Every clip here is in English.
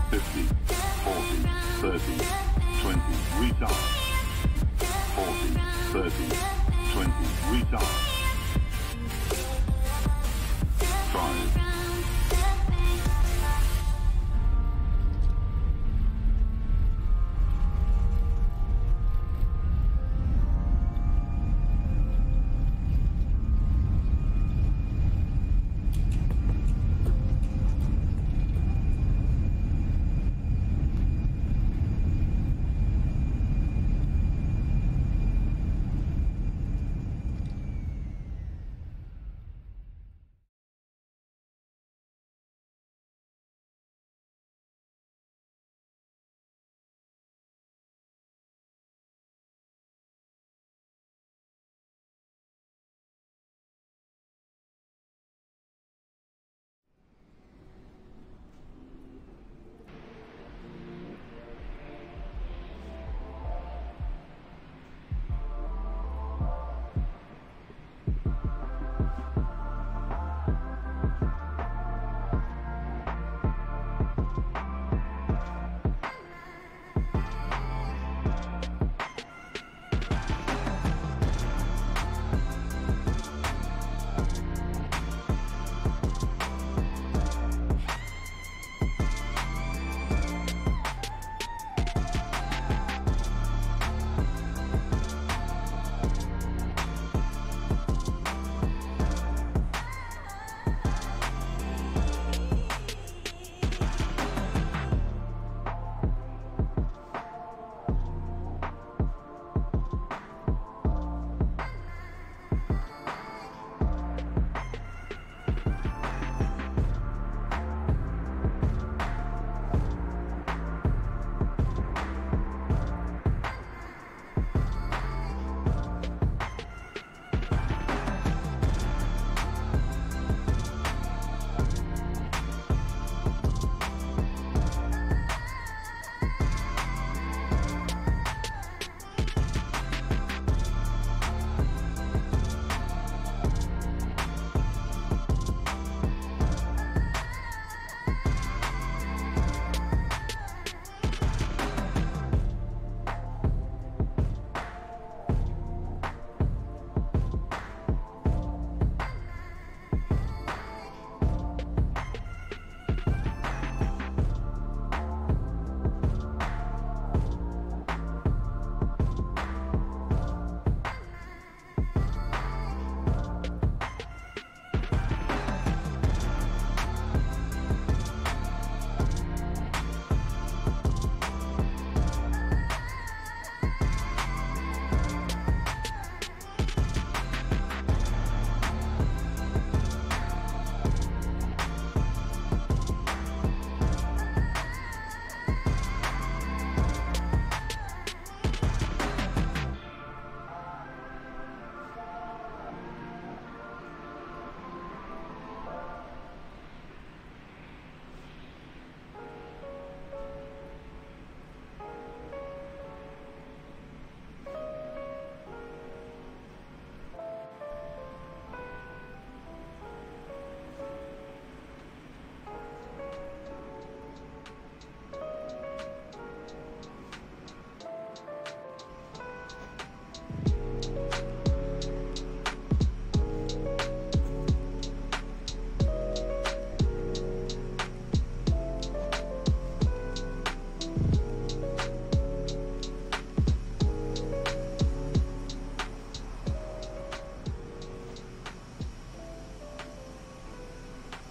50, 40, 30, 20, retard. 40, 30, 20, retard. 5.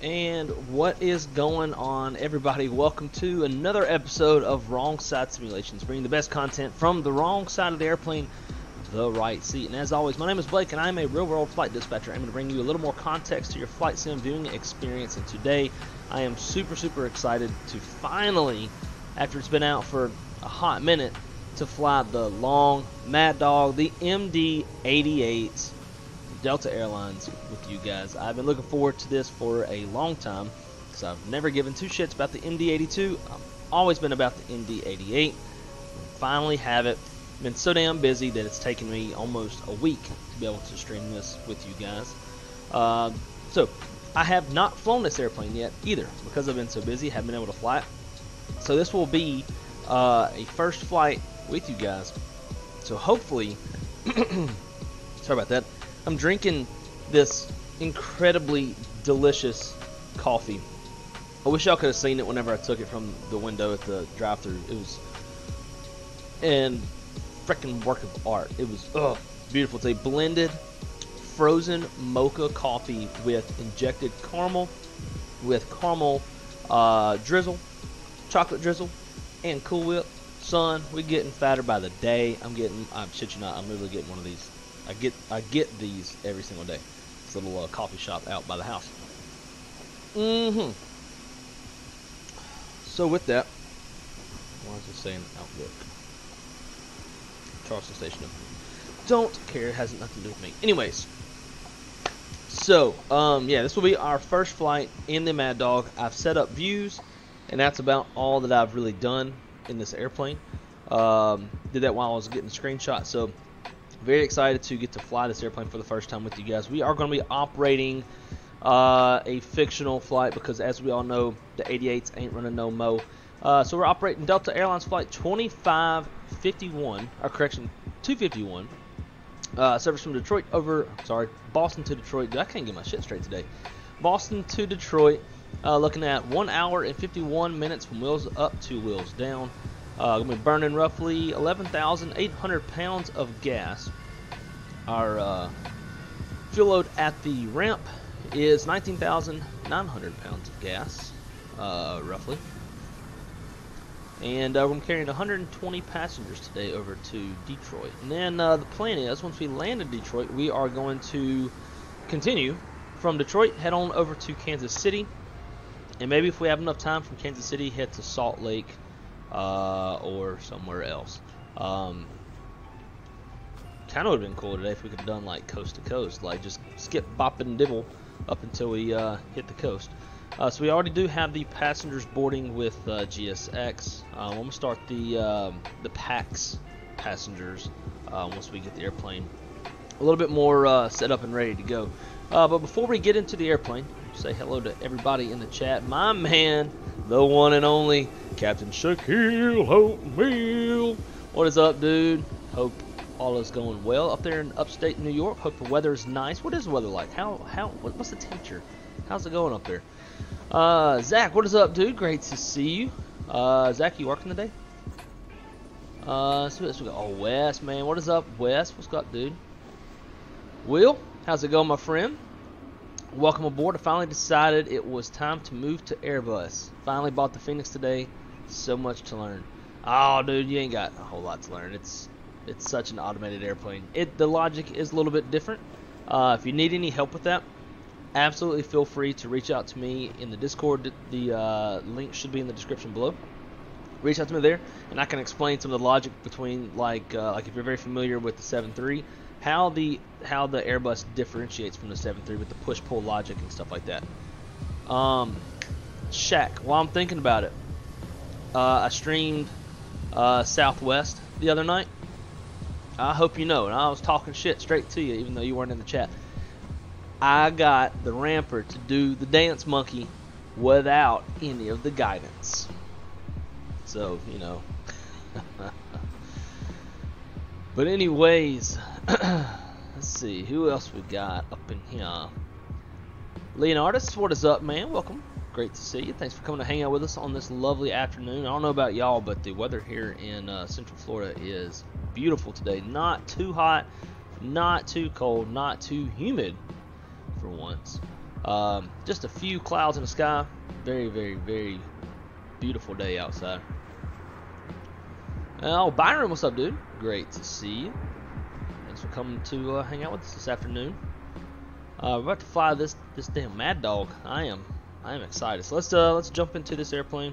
And what is going on, everybody? Welcome to another episode of Wrong Side Simulations, bringing the best content from the wrong side of the airplane, the right seat. And as always, my name is Blake, and I'm a real-world flight dispatcher. I'm going to bring you a little more context to your flight sim viewing experience. And today, I am super excited to finally, after it's been out for a hot minute, to fly the long Mad Dog, the MD-88 Delta Airlines with you guys. I've been looking forward to this for a long time, because I've never given two shits about the MD-82. I've always been about the MD-88. Finally have it. Been so damn busy that it's taken me almost a week to be able to stream this with you guys. So I have not flown this airplane yet either, because I've been so busy, haven't been able to fly it. So this will be a first flight with you guys. So hopefully, sorry about that. I'm drinking this incredibly delicious coffee. I wish y'all could have seen it whenever I took it from the window at the drive-thru. It was an freaking work of art. It was beautiful. It's a blended frozen mocha coffee with injected caramel, with caramel drizzle, chocolate drizzle, and Cool Whip. Son, we're getting fatter by the day. I'm shit you not, I'm literally getting one of these. I get these every single day. This little coffee shop out by the house. So with that, why is it saying Outlook? Charleston Station. Don't care. It has nothing to do with me. Anyways. So, yeah, this will be our first flight in the Mad Dog. I've set up views, and that's about all that I've really done in this airplane. Did that while I was getting screenshots. So, very excited to get to fly this airplane for the first time with you guys. We are going to be operating a fictional flight because, as we all know, the 88s ain't running no mo. So we're operating Delta Airlines flight 2551, or correction, 251. Service from Detroit Boston to Detroit. I can't get my shit straight today. Boston to Detroit, looking at 1 hour and 51 minutes from wheels up to wheels down. Gonna be burning roughly 11,800 pounds of gas. Our fuel load at the ramp is 19,900 pounds of gas, roughly. And I'm carrying 120 passengers today over to Detroit. And then the plan is, once we land in Detroit, we are going to continue from Detroit, head on over to Kansas City. And maybe if we have enough time from Kansas City, head to Salt Lake or somewhere else. Kind of would have been cool today if we could have done like coast to coast, like just skip, bop, and dibble up until we hit the coast. So we already do have the passengers boarding with GSX. I'm going to start the PAX passengers once we get the airplane a little bit more set up and ready to go. But before we get into the airplane, say hello to everybody in the chat. My man, the one and only Captain Shaquille Oatmeal. What is up, dude? Hope all is going well up there in upstate New York. Hope the weather is nice. What is the weather like? What's the temperature? How's it going up there? Zach, what is up, dude? Great to see you. Zach, you working today? So we got, oh, Wes, man. What is up, Wes? What's up, dude? Will, how's it going, my friend? Welcome aboard. I finally decided it was time to move to Airbus. Finally bought the Phoenix today. So much to learn. Oh, dude, you ain't got a whole lot to learn. It's such an automated airplane. The logic is a little bit different. If you need any help with that, absolutely feel free to reach out to me in the Discord. The link should be in the description below. Reach out to me there, and I can explain some of the logic between, like if you're very familiar with the 7.3, how the Airbus differentiates from the 7.3 with the push-pull logic and stuff like that. Shaq, while I'm thinking about it, I streamed Southwest the other night. I hope you know, and I was talking shit straight to you, even though you weren't in the chat. I got the ramper to do the dance monkey without any of the guidance. So, you know. But anyways, let's see, who else we got up in here? Leonardus, what is up, man? Welcome. Great to see you. Thanks for coming to hang out with us on this lovely afternoon. I don't know about y'all, but the weather here in Central Florida is beautiful today. Not too hot, not too cold, not too humid for once. Just a few clouds in the sky. Very, very, very beautiful day outside. Oh, Byron, what's up, dude? Great to see you. Thanks for coming to hang out with us this afternoon. We're about to fly this damn Mad Dog. I am excited. So let's jump into this airplane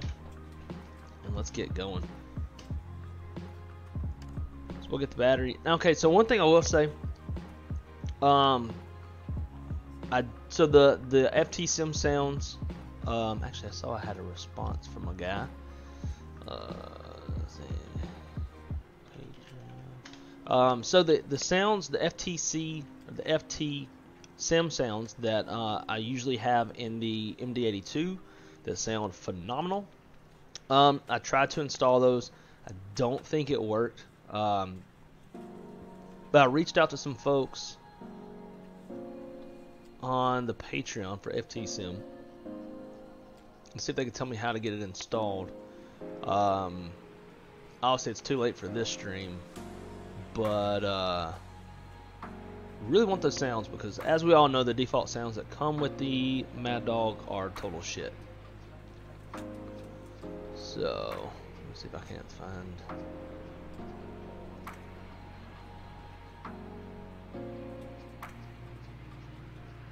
and let's get going. So we'll get the battery. Okay, so one thing I will say, so the FT Sim sounds. Actually, I saw I had a response from a guy. So the sounds, the FTC, or the FT Sim sounds that I usually have in the MD-82 that sound phenomenal. I tried to install those. I don't think it worked. But I reached out to some folks on the Patreon for FTSim and see if they could tell me how to get it installed. Obviously, it's too late for this stream, but really want those sounds because, as we all know, the default sounds that come with the Mad Dog are total shit. So, let me see if I can't find.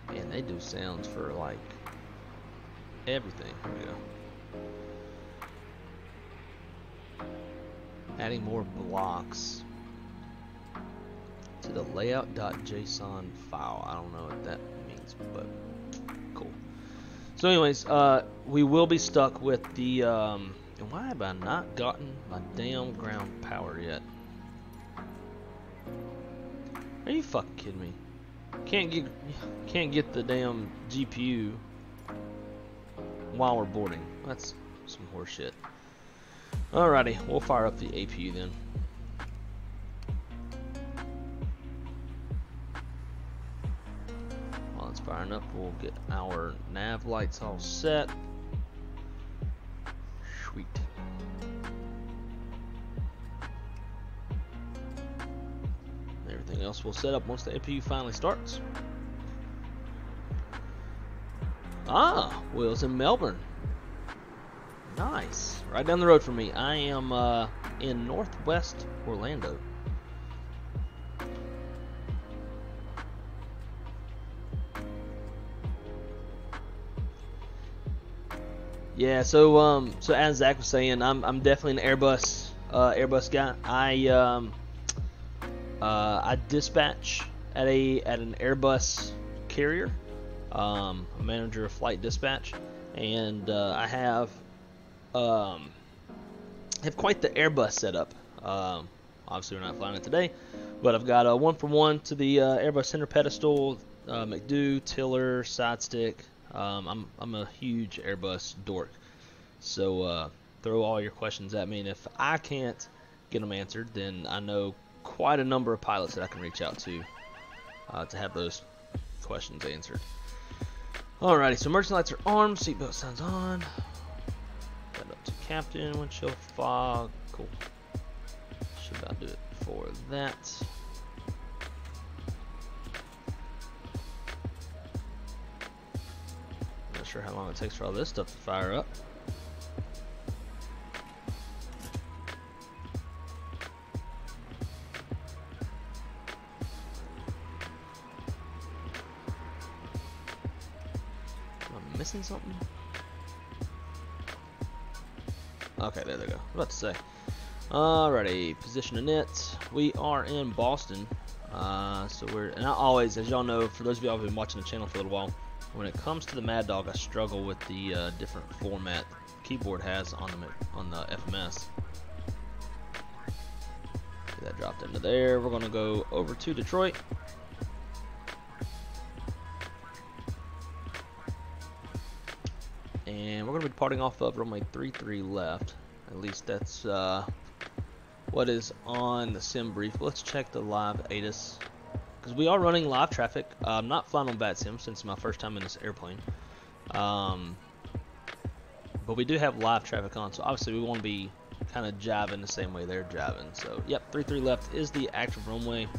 Man, they do sounds for like everything. Here we go. Adding more blocks to the layout.json file. I don't know what that means, but cool. So anyways, we will be stuck with the, and why have I not gotten my damn ground power yet? Are you fucking kidding me? Can't get the damn GPU while we're boarding. That's some horse shit. Alrighty, we'll fire up the APU then. While it's firing up, we'll get our nav lights all set. Sweet. Everything else will set up once the APU finally starts. Ah, Will's in Melbourne. Nice. Right down the road from me. I am in Northwest Orlando. Yeah, so as Zach was saying, I'm definitely an Airbus guy. I dispatch at an Airbus carrier. A manager of flight dispatch, and I have quite the Airbus setup. Obviously, we're not flying it today, but I've got a 1-for-1 to the Airbus center pedestal, McDo, tiller, side stick. I'm a huge Airbus dork, so throw all your questions at me, and if I can't get them answered, then I know quite a number of pilots that I can reach out to have those questions answered. Alrighty, so emergency lights are armed, seatbelt signs on. Got up to captain, windshield fog. Cool. Should about do it for that. Not sure how long it takes for all this stuff to fire up. Missing something? Okay, there they go. I was about to say. Alrighty, positioning it. We are in Boston. So and I always, as y'all know, for those of y'all who've been watching the channel for a little while, when it comes to the Mad Dog, I struggle with the different format the keyboard has on the FMS. Get that dropped into there. We're gonna go over to Detroit. And we're going to be departing off of runway 33 left. At least that's what is on the sim brief. Let's check the live ATIS, because we are running live traffic. I'm not flying on bad sim since it's my first time in this airplane. But we do have live traffic on, so obviously we want to be kind of jiving the same way they're jiving. So yep, 33 left is the active runway.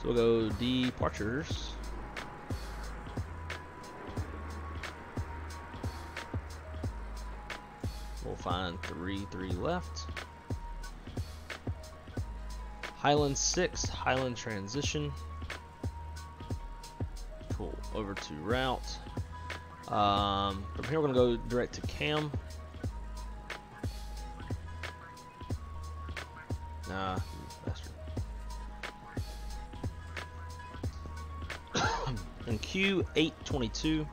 So we'll go departures. We'll find 33 left. Highland 6, Highland transition. Cool, over to route. From here we're going to go direct to cam. Nah, bastard. And Q822.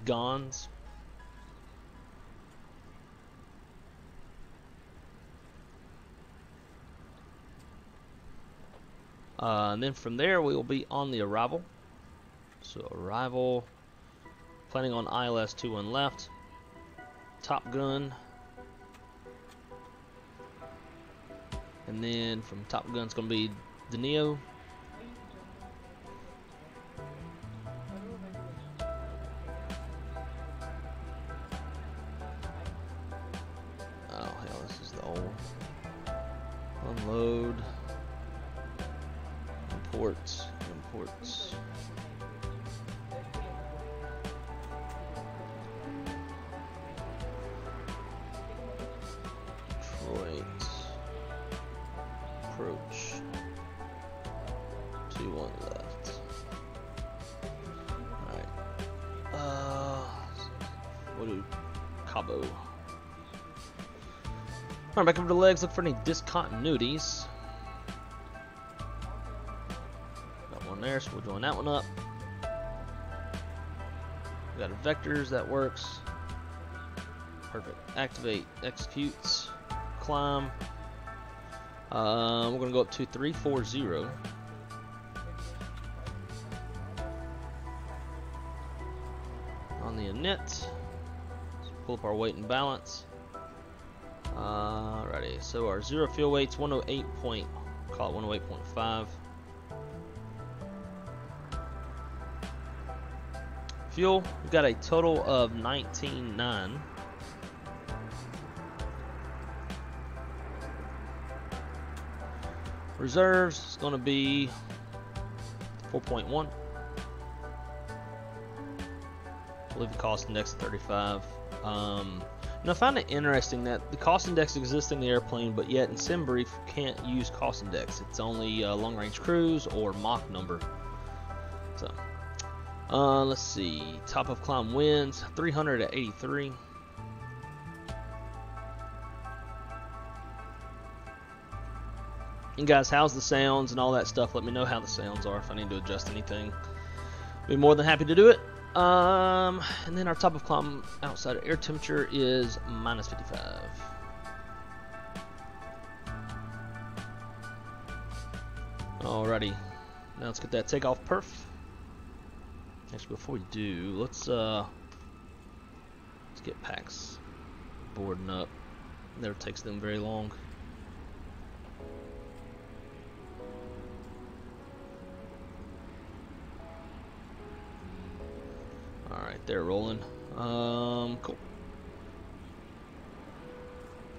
Gons. And then from there we will be on the arrival. So arrival, planning on ILS 21 left, Top Gun, and then from Top Gun it's going to be the Neo. Oh hell, this is the old. Unload, imports. Detroit, approach, 21 left. Alright, what do Cabo? Alright, back over to legs, look for any discontinuities. Got one there, so we'll join that one up. We got vectors, that works. Perfect. Activate, executes, climb. We're gonna go up to 340. On the init, let's pull up our weight and balance. Alrighty, so our zero fuel weight's 108 point, call it 108.5. Fuel, we've got a total of 19.9. Reserves is going to be 4.1. I believe the cost index is 35. Now I find it interesting that the cost index exists in the airplane, but yet in SimBrief can't use cost index. It's only long range cruise or Mach number. So let's see. Top of climb winds 300 at 83. And guys, how's the sounds and all that stuff? Let me know how the sounds are if I need to adjust anything. Be more than happy to do it. And then our top of climb outside of air temperature is minus 55. Alrighty, now let's get that takeoff perf. Actually, before we do, let's get packs boarding up. Never takes them very long. Alright, they're rolling. Cool.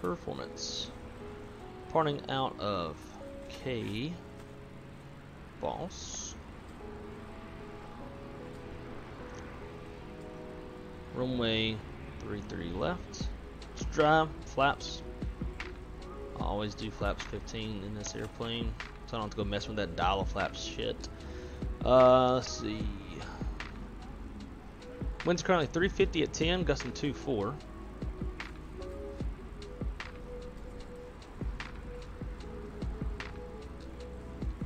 Performance. Parting out of K. Boss. Runway 33 left. Let's drive. Flaps. I always do flaps 15 in this airplane, so I don't have to go mess with that dial of flaps shit. Let's see. Wind's currently 350 at 10, gusting 2.4.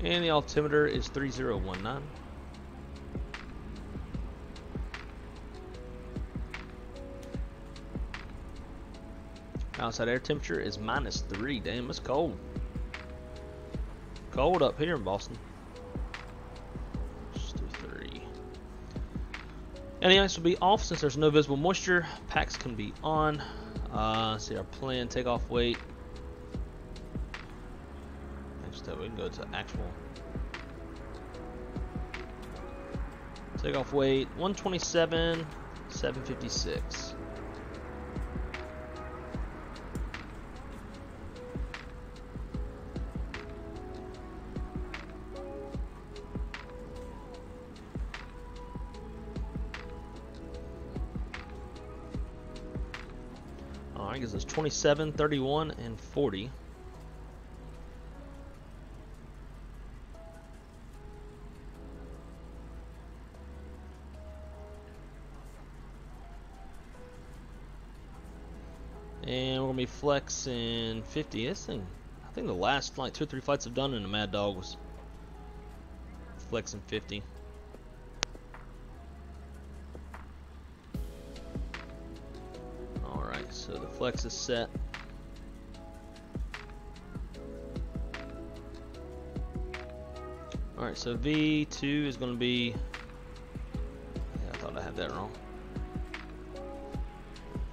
And the altimeter is 3019. Outside air temperature is -3. Damn, it's cold. Cold up here in Boston. Just do 3. And the ice will be off since there's no visible moisture. Packs can be on. See our plan, takeoff weight. Actually, we can go to actual. Takeoff weight 127,756. I guess it's 27, 31, and 40. And we're gonna be flexing 50. This thing, I think the last like 2 or 3 flights I've done in the Mad Dog was flexing 50. So the flex is set. Alright, so V2 is going to be thought I had that wrong.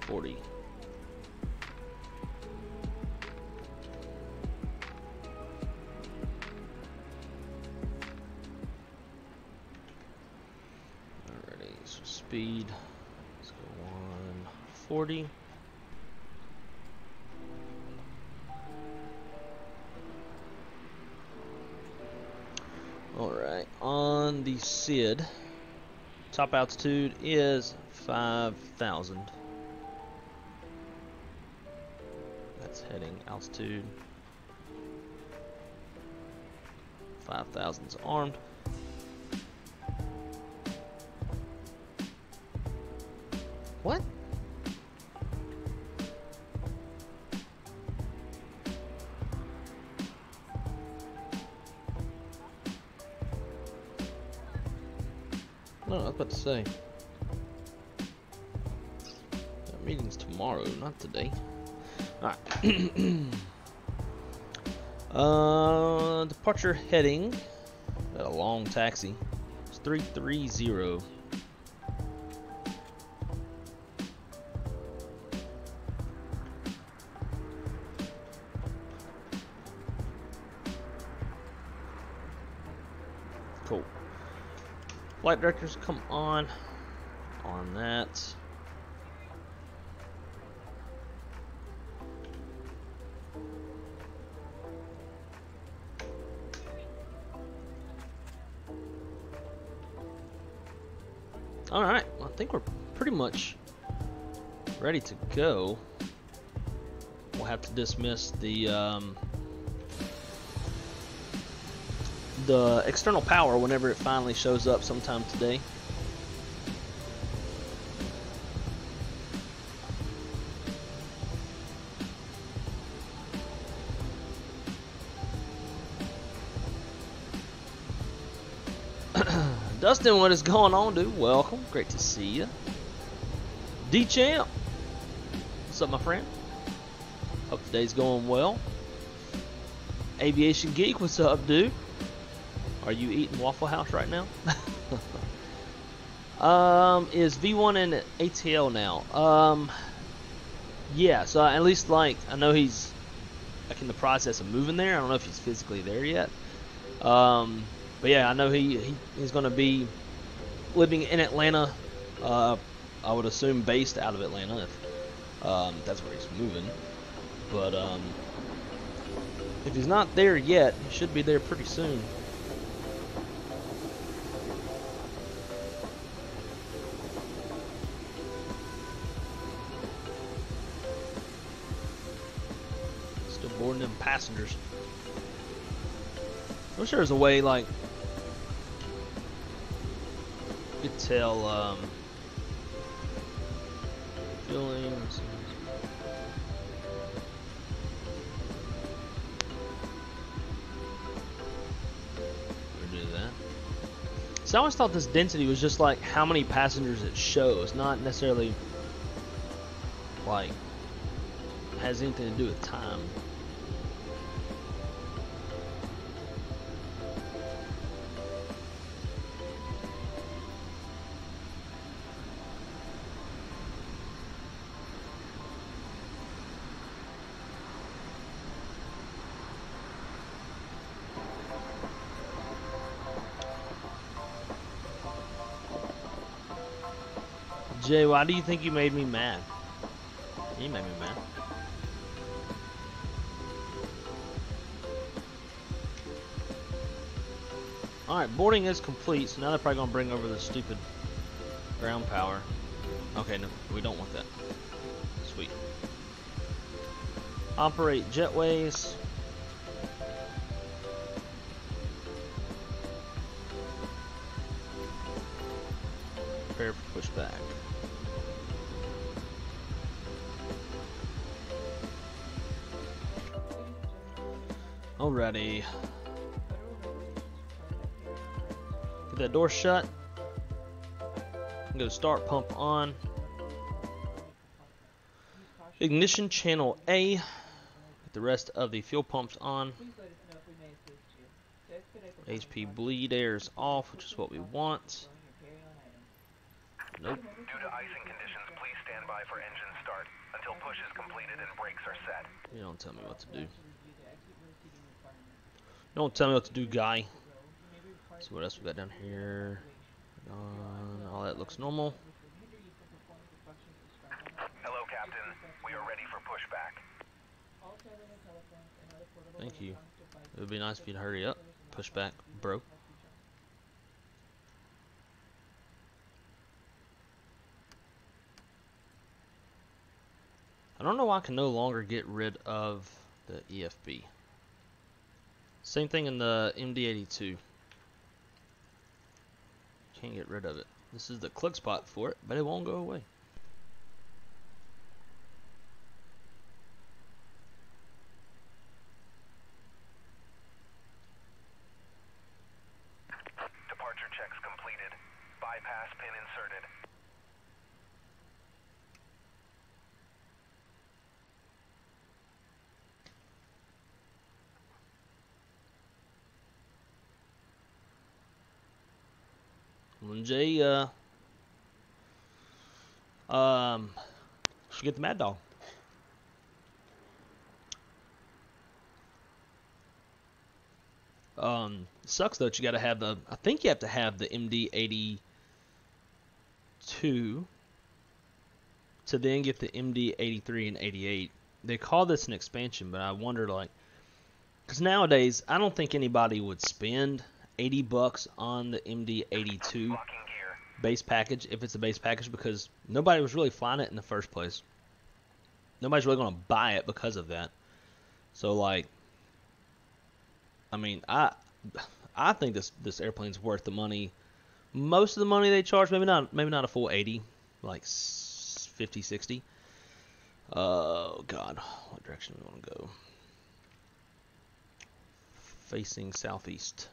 40. Alrighty, so speed. Let's go 140. Alright, on the SID, top altitude is 5,000. That's heading altitude. 5,000's armed. What? No, I was about to say. That meeting's tomorrow, not today. Alright. Departure heading. Got a long taxi. It's 330. Cool. Flight directors, come on that. All right, well, I think we're pretty much ready to go. We'll have to dismiss the external power whenever it finally shows up sometime today. Dustin, what is going on, dude? Welcome. Great to see you. D-Champ. What's up, my friend? Hope today's going well. Aviation Geek, what's up, dude? Are you eating Waffle House right now? Is V1 in ATL now? Yeah, so at least, like, I know he's like in the process of moving there. I don't know if he's physically there yet. But yeah, I know he's going to be living in Atlanta. I would assume based out of Atlanta if that's where he's moving. But if he's not there yet, he should be there pretty soon. Still boarding them passengers. I wish there was a way, like, you could tell, feelings. Or do that. So I always thought this density was just like how many passengers it shows, not necessarily like has anything to do with time. Jay, why do you think you made me mad? You made me mad. Alright, boarding is complete, so now they're probably going to bring over the stupid ground power. Okay, no, we don't want that. Sweet. Operate jetways. Prepare for pushback. Alrighty. Get that door shut. I'm gonna start pump on. Ignition channel A. Get the rest of the fuel pumps on. HP bleed air is off, which is what we want. Nope. Due to icing conditions, please stand by for engine start until push is completed and brakes are set. You don't tell me what to do. Don't tell me what to do, guy. Let's see what else we got down here. All that looks normal. Hello, Captain. We are ready for pushback. Thank you. It would be nice if you'd hurry up. Pushback, bro. I don't know why I can no longer get rid of the EFB. Same thing in the MD-82. Can't get rid of it. This is the click spot for it, but it won't go away. Departure checks completed. Bypass pin inserted. Jay, should get the Mad Dog. Sucks though that you gotta have the, I think you have to have the MD-82 to then get the MD-83 and 88. They call this an expansion, but I wonder, like, because nowadays I don't think anybody would spend $80 on the MD-82 base package if it's a base package, because nobody was really flying it in the first place. Nobody's really going to buy it because of that. So, like, I mean, I think this airplane's worth the money. Most of the money they charge, maybe not a full 80, like 50, 60. Oh God, what direction do we want to go? Facing southeast.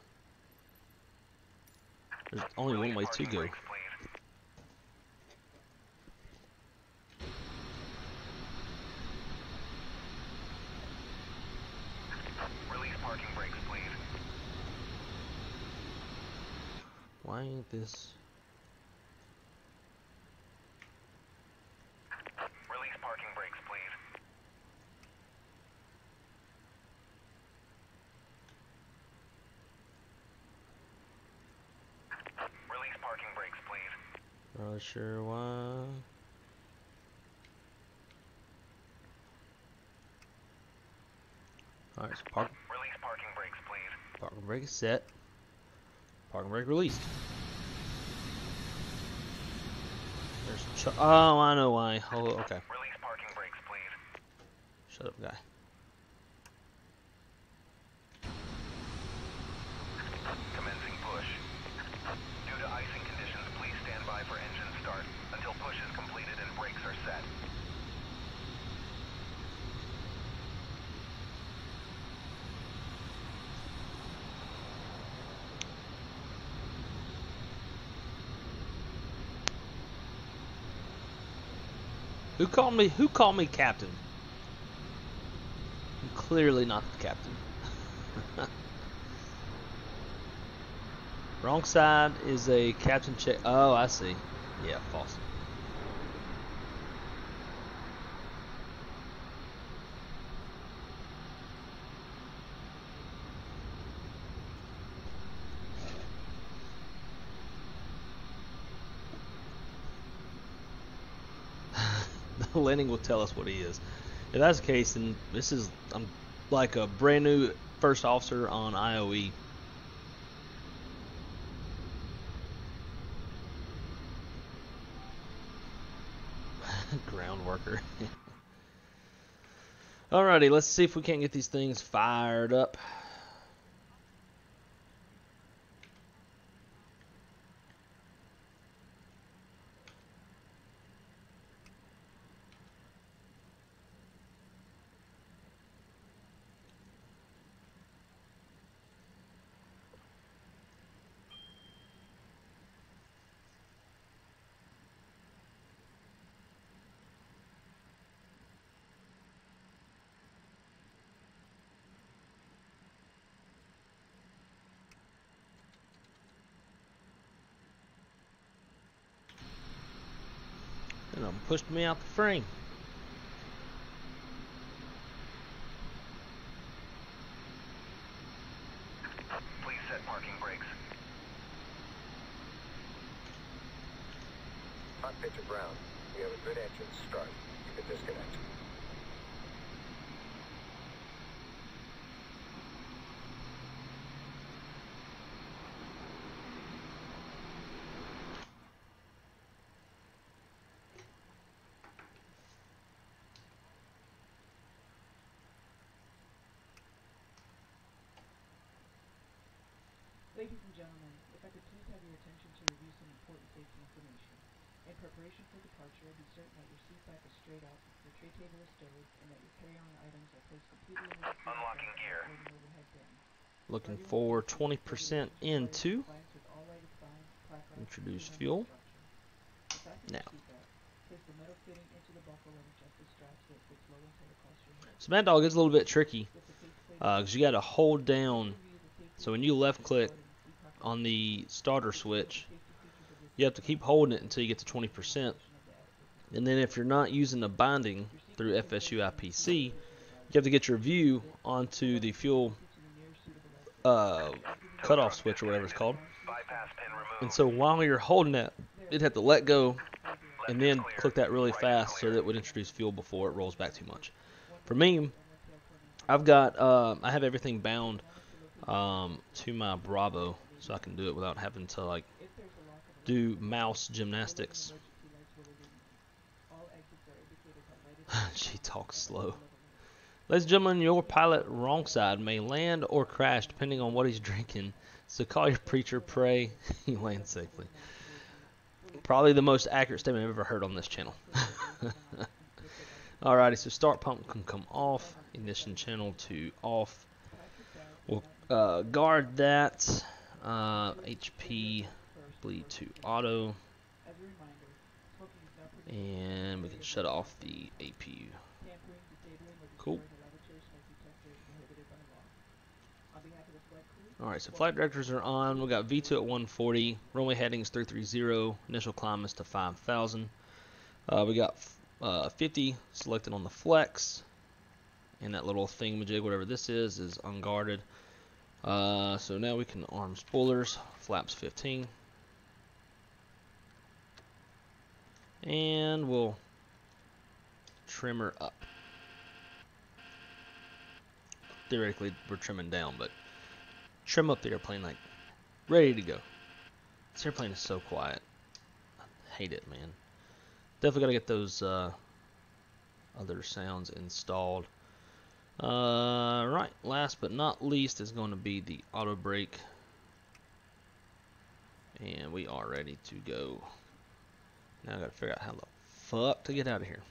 There's only one way to go. Release parking brakes, please. Why ain't this? Release parking brakes, please. Release parking brakes, please. Not sure why. Alright, so Release parking brakes, please. parking brake is set. Parking brake released. There's oh, I know why. Oh, okay. Release parking brakes, please. Shut up, guy. Commencing push. Due to icing conditions, please stand by for engine start until push is completed and brakes are set. Who called me captain? I'm clearly not the captain. Wrong side is a captain check. Oh, I see. Yeah, false. The landing will tell us what he is. If that's the case, then this is, I'm like a brand new first officer on IOE. Ground worker. Alrighty, let's see if we can't get these things fired up. pushed me out the frame. Please set parking brakes. Cockpit to ground. We have a good engine start. You can disconnect. Ladies and gentlemen, if I could please have your attention to review some important safety information. In preparation for departure, be certain that your seat back is straight up, your tray table is stowed, and that your carry-on items are placed completely into the seat Unlocking gear. or the overhead bin. Looking for 20% into introduce fuel. Now, so Mad Dog is a little bit tricky because you got to hold down. So when you left click on the starter switch, you have to keep holding it until you get to 20%. And then if you're not using the binding through FSU IPC, you have to get your view onto the fuel cutoff switch or whatever it's called. Bypass pin removed. And so while you're holding that, you'd have to let go and then click that really fast so that it would introduce fuel before it rolls back too much. For me, I've got I have everything bound to my Bravo, so I can do it without having to like do mouse gymnastics. She talks slow. Ladies and gentlemen, your pilot wrong side may land or crash depending on what he's drinking. So call your preacher, pray he lands safely. Probably the most accurate statement I've ever heard on this channel. Alrighty, so start pump can come off. Ignition channel to off. We'll guard that. HP bleed to auto. And we can shut off the APU. Cool. Alright, so flight directors are on. We got V2 at 140. Runway headings 330. Initial climb is to 5,000. We got 50 selected on the flex. And that little thingamajig, whatever this is unguarded. So now we can arm spoilers. Flaps 15. And we'll trim her up. Theoretically, we're trimming down, but trim up the airplane like ready to go. This airplane is so quiet. I hate it, man. Definitely gotta get those other sounds installed. Right, last but not least is going to be the auto brake. And we are ready to go. Now I gotta figure out how the fuck to get out of here.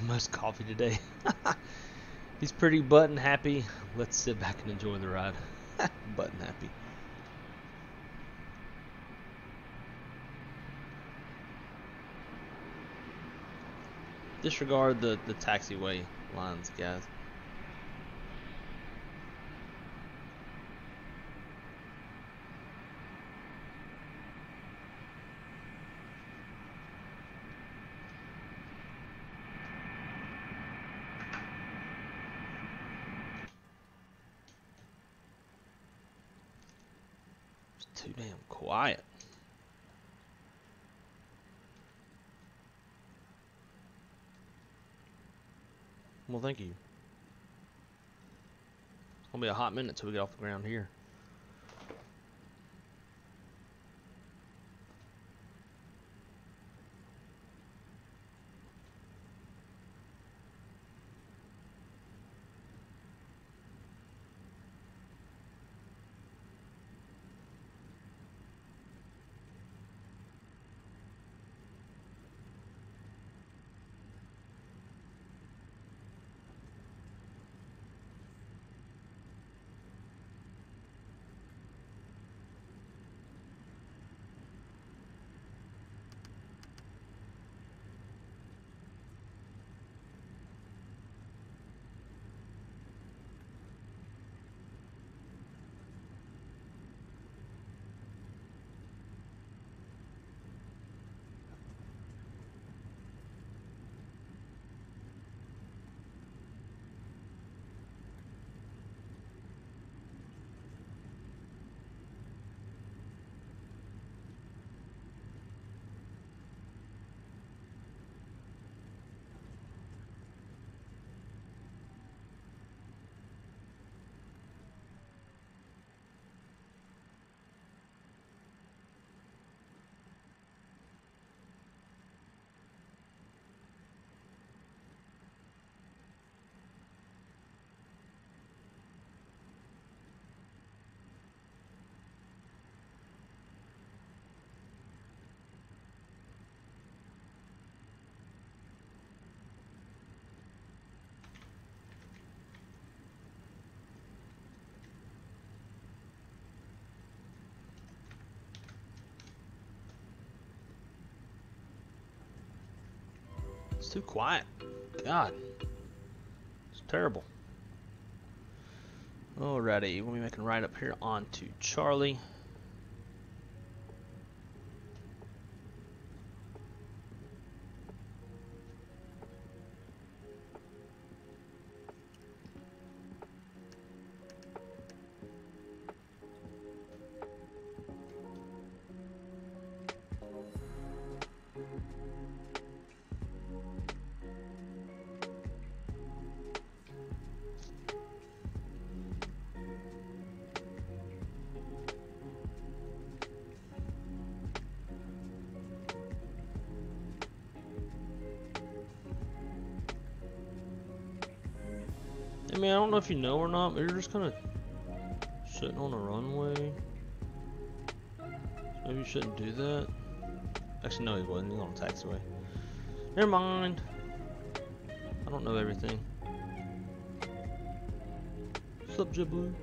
Most coffee today. He's pretty button happy. Let's sit back and enjoy the ride. Button happy. Disregard the taxiway lines, guys. It's too damn quiet. Well, thank you. It's gonna be a hot minute till we get off the ground here. It's too quiet. God. It's terrible. Alrighty, we'll be making right up here onto Charlie. I mean, I don't know if you know or not, but you're just kind of sitting on a runway. Maybe you shouldn't do that. Actually, no, he wasn't. He's on a taxiway. Never mind. I don't know everything. What's up, JetBlue?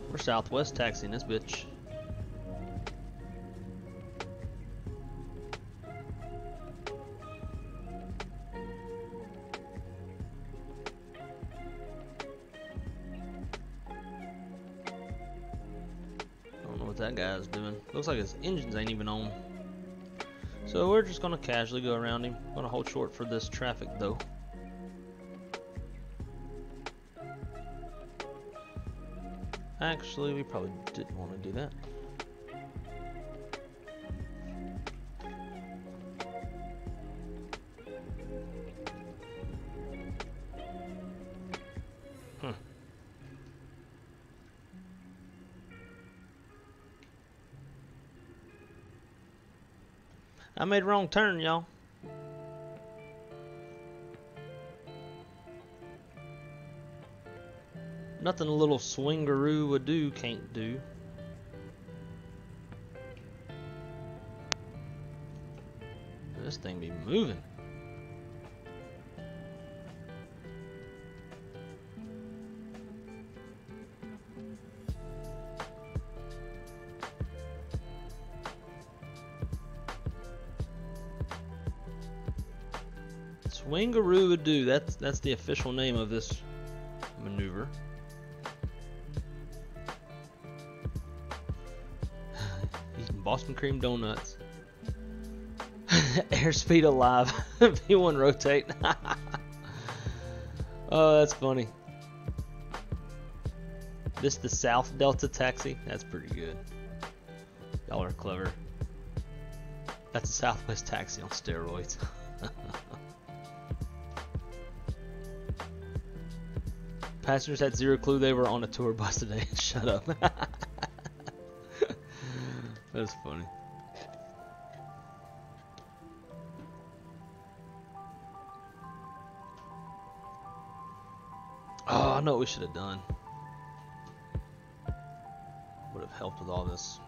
We're Southwest taxiing this bitch. I don't know what that guy's doing. Looks like his engines ain't even on. So we're just gonna casually go around him. Gonna hold short for this traffic though. Actually, we probably didn't want to do that. I made a wrong turn, y'all. Nothing a little swingaroo would do can't do. This thing be moving. Swingaroo would do. That's the official name of this maneuver. Eating Boston cream donuts. Airspeed alive. V1 rotate. Oh, that's funny. This the South Delta taxi? That's pretty good. Y'all are clever. That's a Southwest taxi on steroids. Passengers had zero clue they were on a tour bus today. Shut up. That's funny. Oh, I know what we should have done. Would have helped with all this.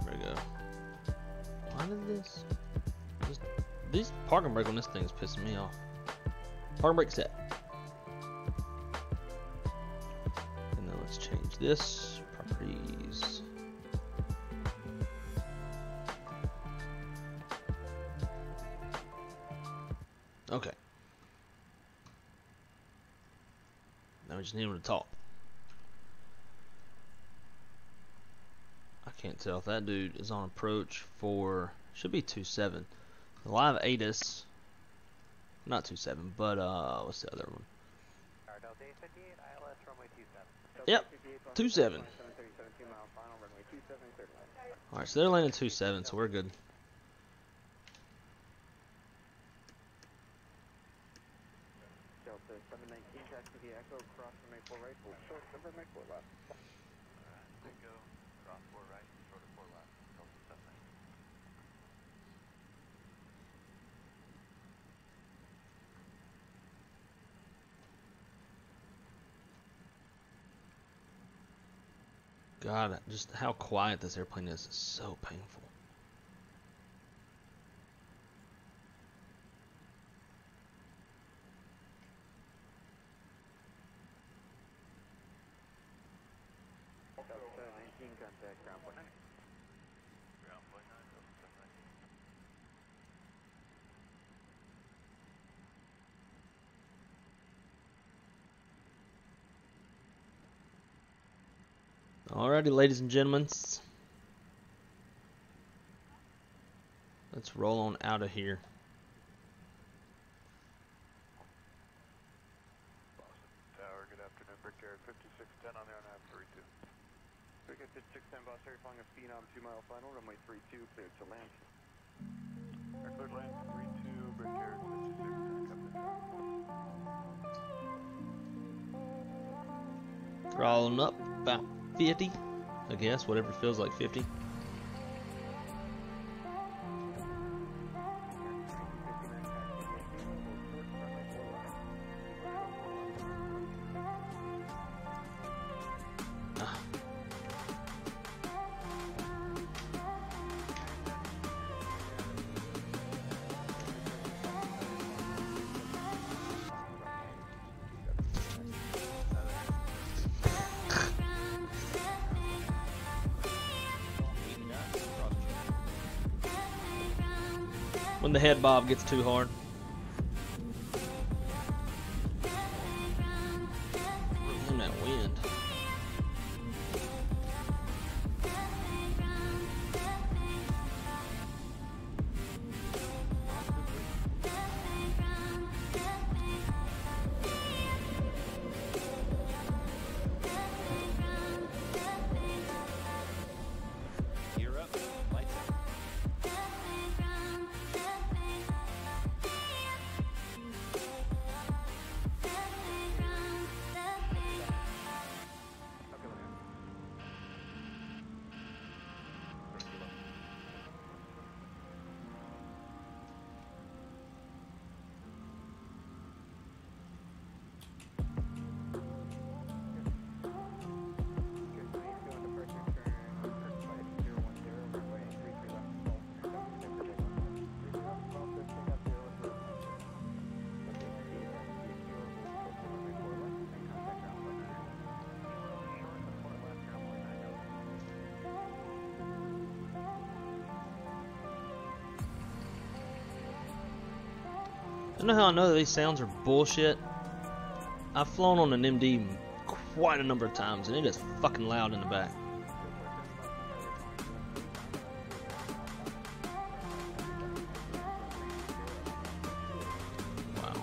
There we go. Why did this? These parking brake on this thing is pissing me off. Parking brake set. And then let's change this. Properties. Okay. Now we just need him to talk. I can't tell if that dude is on approach for, should be 27. The live ATIS Not 27, but what's the other one? Delta 58, ILS runway 27. Yep, 27. All right, so they're landing 27, so we're good. Delta 719, taxi the Echo, cross runway 4 right, hold short, number runway 4 left. Echo, cross 4 right, short of 4 left, Delta 719. God, just how quiet this airplane is so painful. Delta 19, contact ground point 9. Ground point 9, Delta 719. Alrighty, ladies and gentlemen, let's roll on out of here. Tower, good afternoon, Brickyard 5610 on there on nav 32. Brickyard 5610, boss area flying a phenom 2-mile final, runway 32, cleared to land. Cleared land 32, Brickyard 5610, come in. Throttling up about 50, I guess, whatever feels like 50. When the head bob gets too hard. And that wind. Gear up, lights out. You know how I know that these sounds are bullshit? I've flown on an MD quite a number of times, and it is fucking loud in the back. Wow.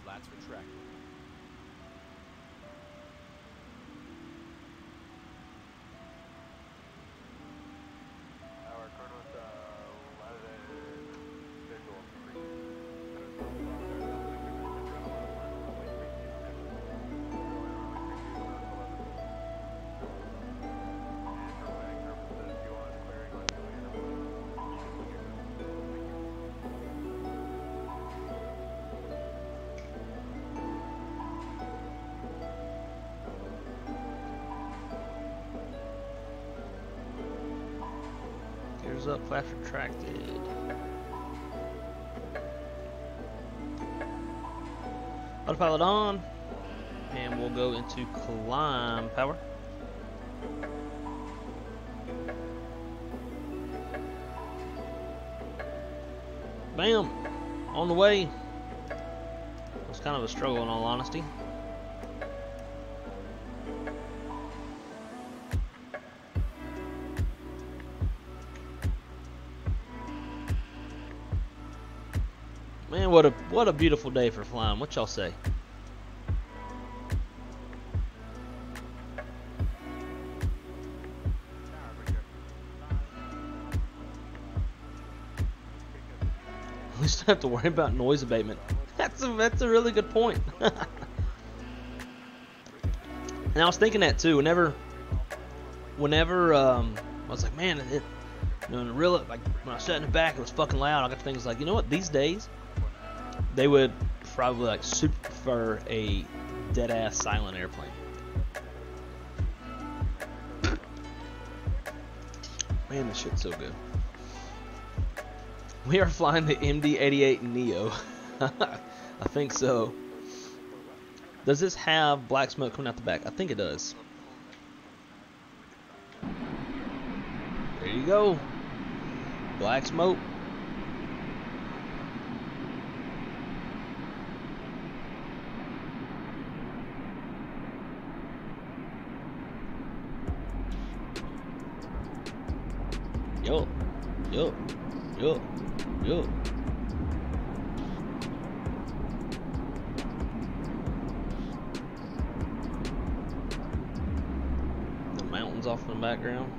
Slats retract. Our current with latitude visual. Gears up, flaps retracted. Autopilot on, and we'll go into climb power. Bam! On the way. It was kind of a struggle in all honesty. Man, what a beautiful day for flying. What y'all say? At least I don't have to worry about noise abatement. That's a really good point. And I was thinking that too. Whenever I was like, man, in the real, like when I sat in the back, it was fucking loud. I got to think, like, you know what? These days, they would probably like super prefer a dead ass silent airplane. Man, this shit's so good. We are flying the MD-88 Neo. I think so. Does this have black smoke coming out the back? I think it does. There you go. Black smoke. Yo. Yo. Yo. Yo. The mountains off in the background.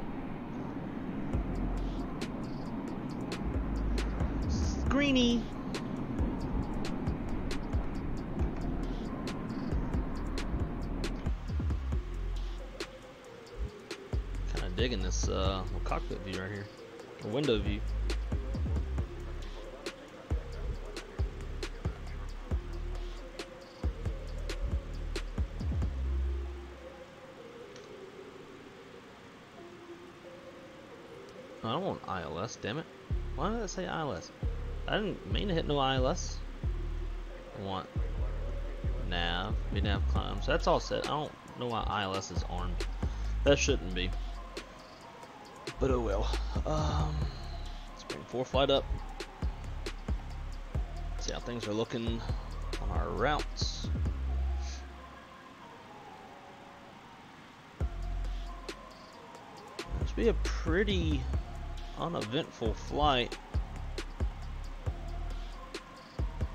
Greeny. Kind of digging this little cockpit view right here, or window view. I don't want ILS, damn it. Why did it say ILS? I didn't mean to hit no ILS. I want nav, mid-nav climb. So that's all set. I don't know why ILS is armed. That shouldn't be. But oh well. Let's bring 4-flight up. See how things are looking on our routes. This should be a pretty uneventful flight.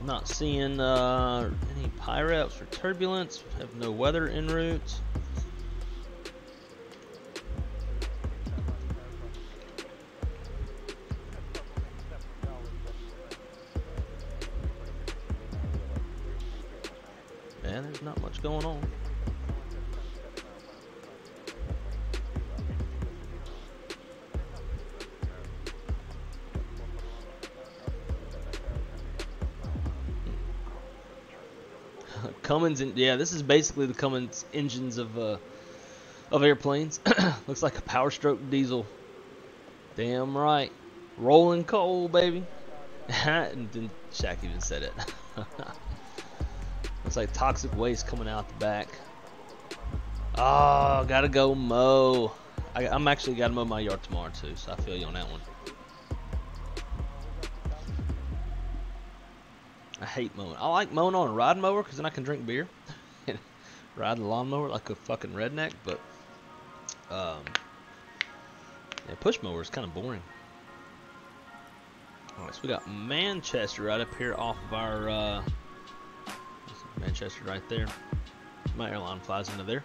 Not seeing any pyreps or turbulence. Have no weather en route. Man, there's not much going on. Cummins, yeah, this is basically the Cummins engines of airplanes. Looks like a Power Stroke diesel. Damn right, rolling coal, baby. And then Shaq even said it. Looks like toxic waste coming out the back. Oh, gotta go mow. I'm actually gotta mow my yard tomorrow too, so I feel you on that one. I hate mowing. I like mowing on a ride mower because then I can drink beer and ride the lawnmower like a fucking redneck. But yeah, push mower is kind of boring. All right, so we got Manchester right up here off of our Manchester right there. My airline flies into there.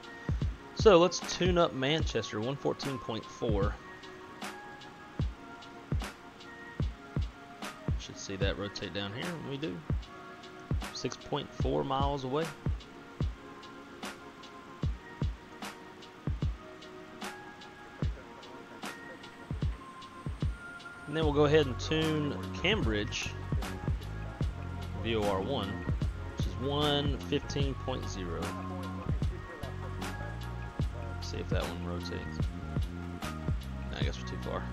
So let's tune up Manchester 114.4. Should see that rotate down here, and we do. 6.4 miles away. And then we'll go ahead and tune Cambridge VOR1, which is 115.0. See if that one rotates. No, I guess we're too far.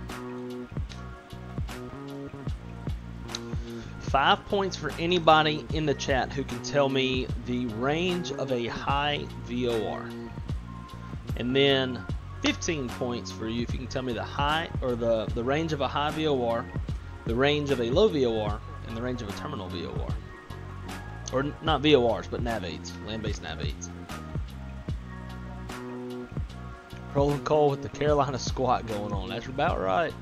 5 points for anybody in the chat who can tell me the range of a high VOR. And then 15 points for you if you can tell me the high or the range of a high VOR, the range of a low VOR, and the range of a terminal VOR. Or not VORs, but nav aids, land-based nav aids. Rolling coal with the Carolina squat going on. That's about right.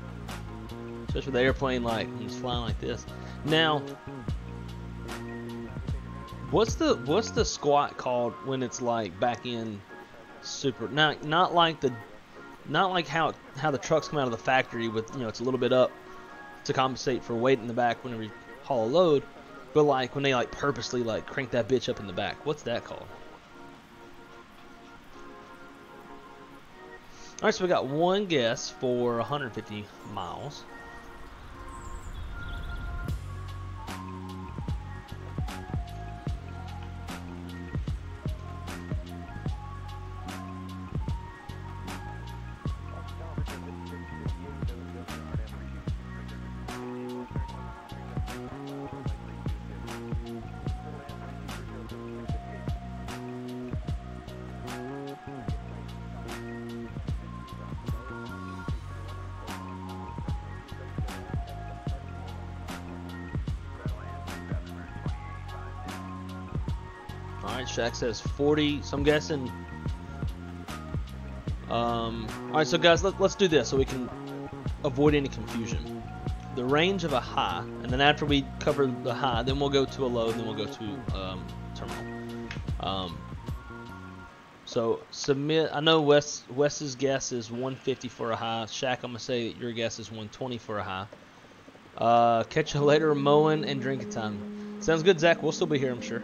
Especially with the airplane like when it's flying like this. Now, what's the squat called when it's like back in super? Not like how the trucks come out of the factory with, you know, it's a little bit up to compensate for weight in the back whenever you haul a load, but like when they like purposely like crank that bitch up in the back. What's that called? All right, so we got one guess for 150 miles. Alright, Shaq says 40, so I'm guessing. Alright, so guys, let's do this so we can avoid any confusion. The range of a high, and then after we cover the high, then we'll go to a low, and then we'll go to terminal. So submit. I know Wes's guess is 150 for a high. Shaq, I'm gonna say that your guess is 120 for a high. Catch you later, mowing and drinking time. Sounds good, Zach. We'll still be here, I'm sure.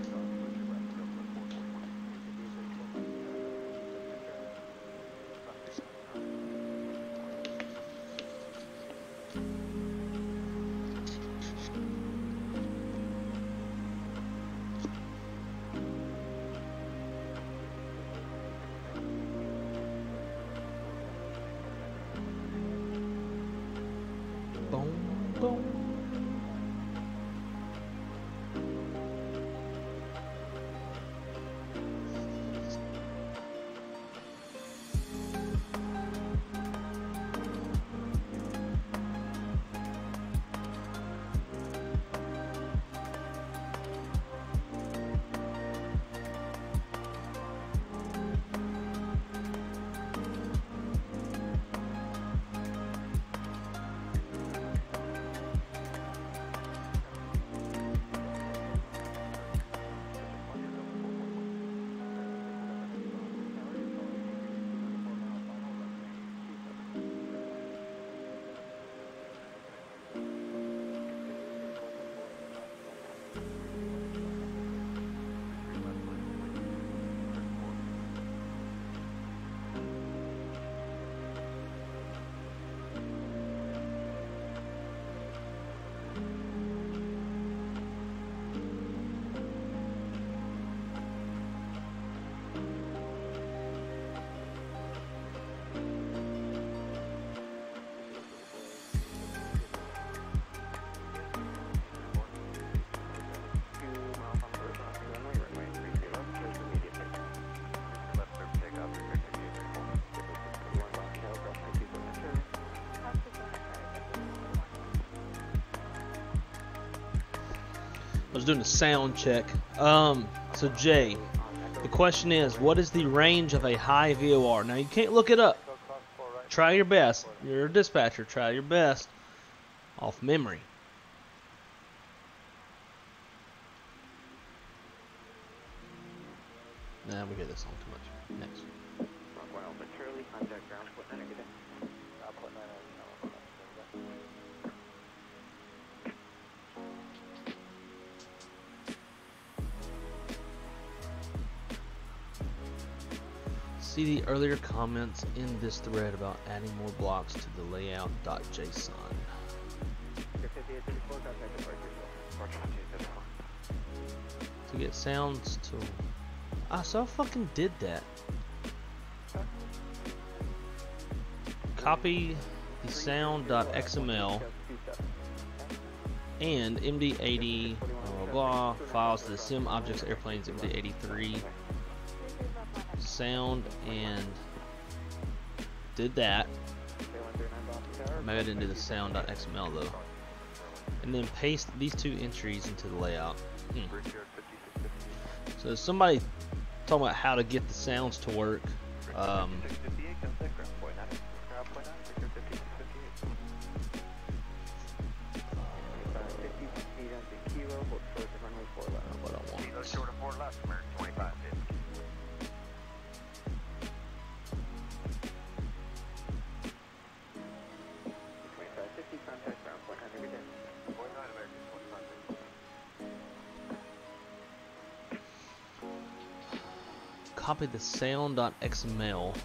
I was doing a sound check. So Jay, the question is, what is the range of a high VOR? Now you can't look it up. Try your best. You're a dispatcher. Try your best off memory. Nah, we get this on too much. Next. See the earlier comments in this thread about adding more blocks to the layout.json. To get sounds to... Ah, so I fucking did that. Copy the sound.xml and MD-80 blah, blah, blah, files to the sim objects airplanes MD-83 sound, and did that. Maybe I didn't do the sound.xml though. And then paste these two entries into the layout. So somebody talking about how to get the sounds to work. Copy the sound.xml.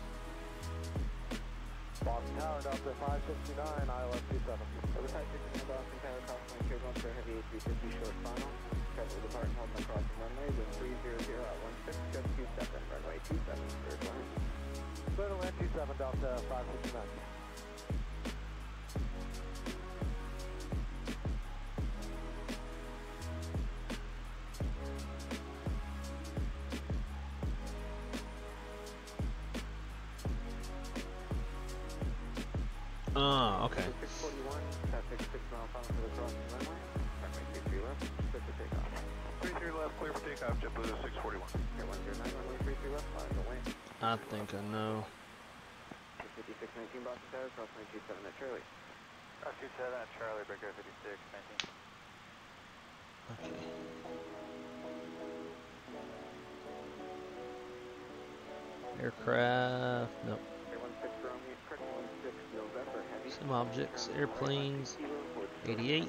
Boston Tower, Delta 569, ILS 27. Delta 569, Boston Tower, crossing Pier 1 for heavy A350 short final. Careful depart and hold my crossing runway with 300 at 16, just 27, runway 27, third line. Third line 27, Delta 569. Okay. 641, traffic 6 mile final for the crossing runway. Runway 23 left, clear for takeoff. 33 left, clear for takeoff, JetBlue 641. Air 109, runway 33 left, 5 away. I think I know. 5619 Boston Tower, crossing 27 at Charlie. 27 at Charlie, breaker 5619. Okay. Aircraft, nope. Some objects, airplanes, 88,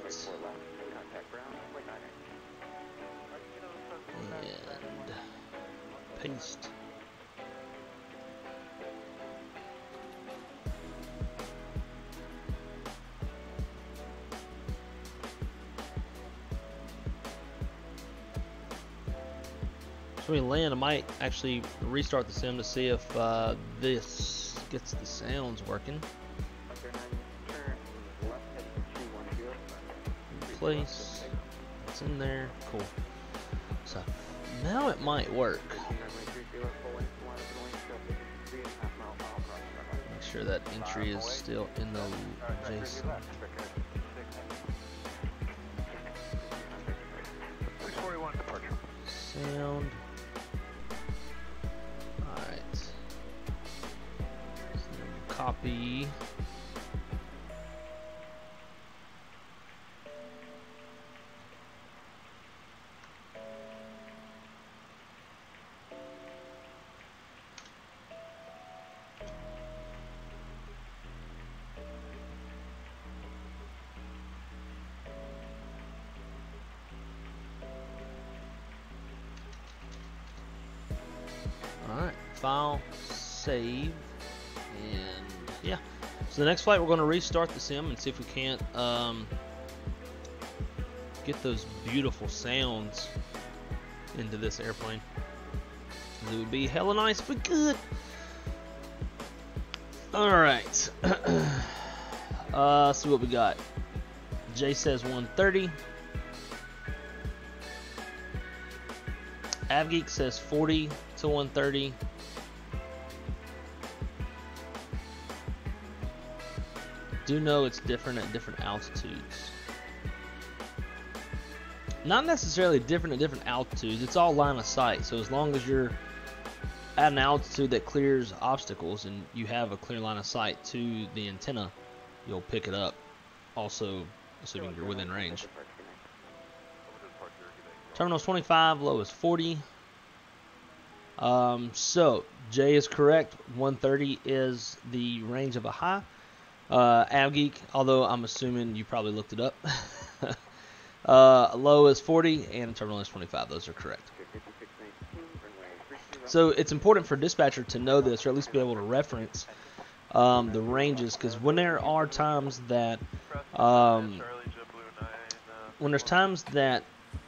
and paste. So when we land, I might actually restart the sim to see if this gets the sounds working. Place, it's in there, cool. So now it might work. Make sure that entry is still in the JSON. 641 departure. Sound. Alright. So copy. Alright, file, save, and yeah. So the next flight we're going to restart the sim and see if we can't get those beautiful sounds into this airplane. It would be hella nice if we could. Alright. See what we got. Jay says 130. AvGeek says 40 to 130. Do know it's different at different altitudes. Not necessarily different at different altitudes. It's all line of sight. So as long as you're at an altitude that clears obstacles and you have a clear line of sight to the antenna, you'll pick it up. Also, assuming you're within range. Terminal's 25, low is 40. So Jay is correct. 130 is the range of a high. AvGeek, although I'm assuming you probably looked it up. Low is 40 and terminal is 25. Those are correct. So it's important for dispatcher to know this, or at least be able to reference the ranges, because when there are times that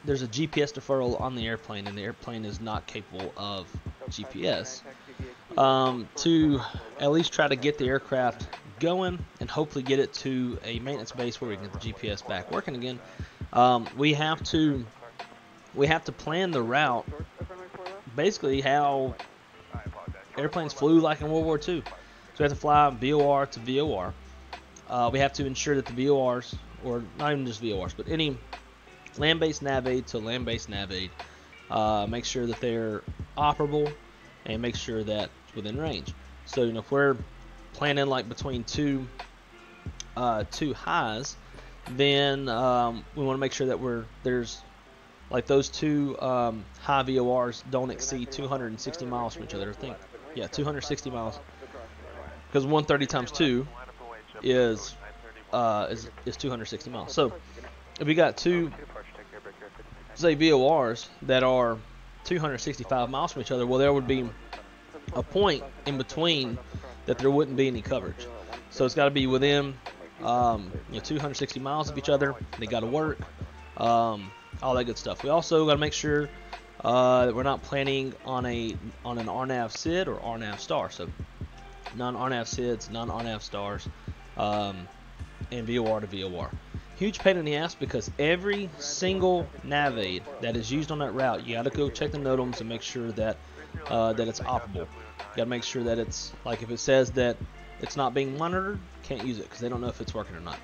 there's a GPS deferral on the airplane and the airplane is not capable of GPS, to at least try to get the aircraft going and hopefully get it to a maintenance base where we can get the GPS back working again, We have to plan the route basically how airplanes flew like in World War II. So we have to fly VOR to VOR. We have to ensure that the VORs, or not even just VORs, but any land-based nav aid to land-based nav aid, make sure that they're operable and make sure that it's within range. So if we're planning like between two highs, then we want to make sure that there's like those two high VORs don't exceed 260 miles from each other. I think, yeah, 260 miles, because 130 times 2 is 260 miles. So if we got two, say, VORs that are 265 miles from each other, well, there would be a point in between that there wouldn't be any coverage. So it's got to be within 260 miles of each other. They got to work, all that good stuff. We also got to make sure that we're not planning on an RNAV SID or RNAV star. So non-RNAV SIDs, non-RNAV stars, and VOR to VOR. Huge pain in the ass, because every single nav aid that is used on that route, you got to go check the NOTAMs and make sure that it's operable. You got to make sure that it's, like, if it says that it's not being monitored, can't use it because they don't know if it's working or not.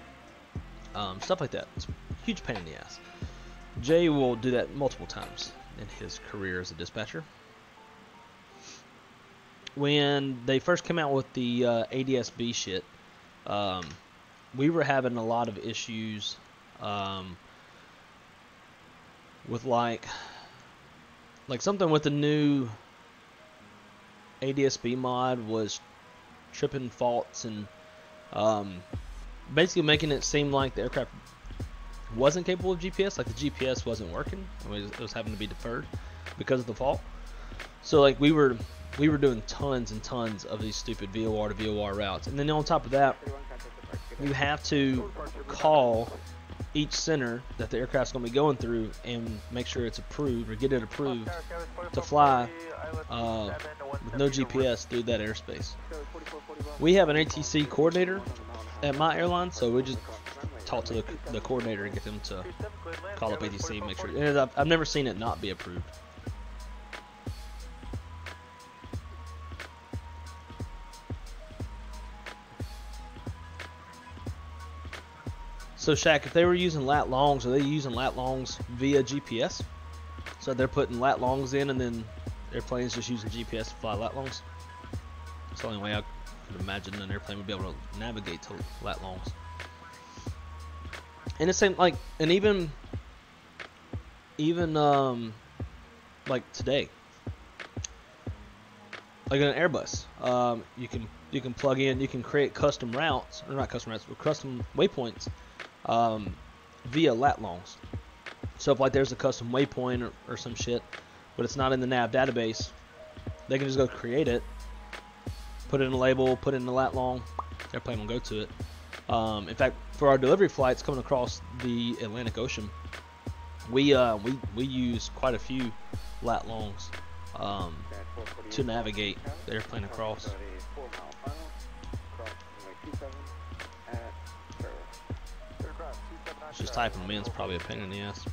Stuff like that. It's a huge pain in the ass. Jay will do that multiple times in his career as a dispatcher. When they first came out with the ADS-B shit, we were having a lot of issues with like something with the new ADS-B mod was tripping faults and basically making it seem like the aircraft wasn't capable of GPS, like the GPS wasn't working. It was having to be deferred because of the fault. So like we were doing tons and tons of these stupid VOR to VOR routes, and then on top of that, you have to call each center that the aircraft's going to be going through and make sure it's approved or get it approved to fly with no GPS through that airspace. We have an ATC coordinator at my airline, so we just talk to the coordinator and get them to call up ATC and make sure. And I've never seen it not be approved. So Shaq, if they were using lat longs, are they using lat longs via GPS? So they're putting lat longs in, and then airplanes just using GPS to fly lat longs? That's the only way I could imagine an airplane would be able to navigate to lat longs. And the same, like, and even like today, like an Airbus, you can plug in, you can create custom routes, or not custom routes, but custom waypoints via lat longs. So if like there's a custom waypoint or some shit, but it's not in the nav database, they can just go create it, put it in a label, put it in the lat long, airplane will go to it. In fact, for our delivery flights coming across the Atlantic Ocean, we use quite a few lat longs to navigate the airplane across. Just typing them in is probably a pain in the ass.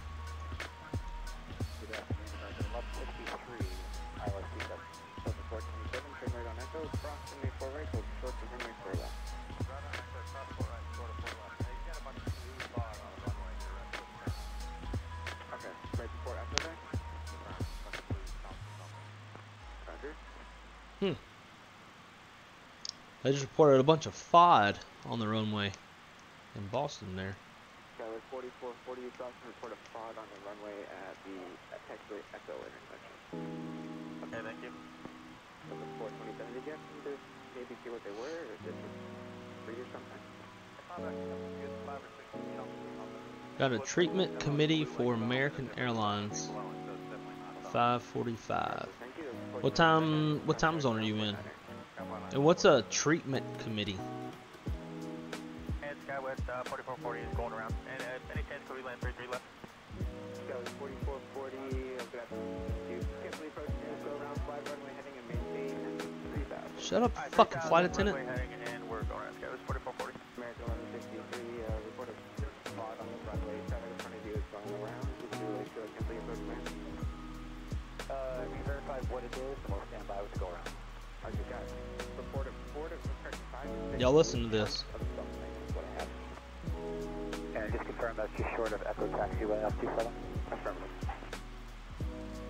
They just reported a bunch of FOD on the runway in Boston there. Skyway 4440, Boston, report a FOD on the runway at the Texas Echo intersection. Okay, thank you. So the 427, did you happen to maybe see what they were, or is this for you something? Got a treatment committee for American Airlines, 5:45. What time zone are you in? And what's a treatment committee? And Skywest 4440 is going around. And any chance could we land 33 left? Skywest 4440, I've got two skiply approaching to go around flight runway heading and maintain 3000. Shut up, fucking flight attendant. Runway heading and we're going around Skywest 4440. American 1163, report a spot on the runway. Traffic in front of you is Y'all listen to this. And just confirm that's just short of Echo Taxiway F27? Affirmative.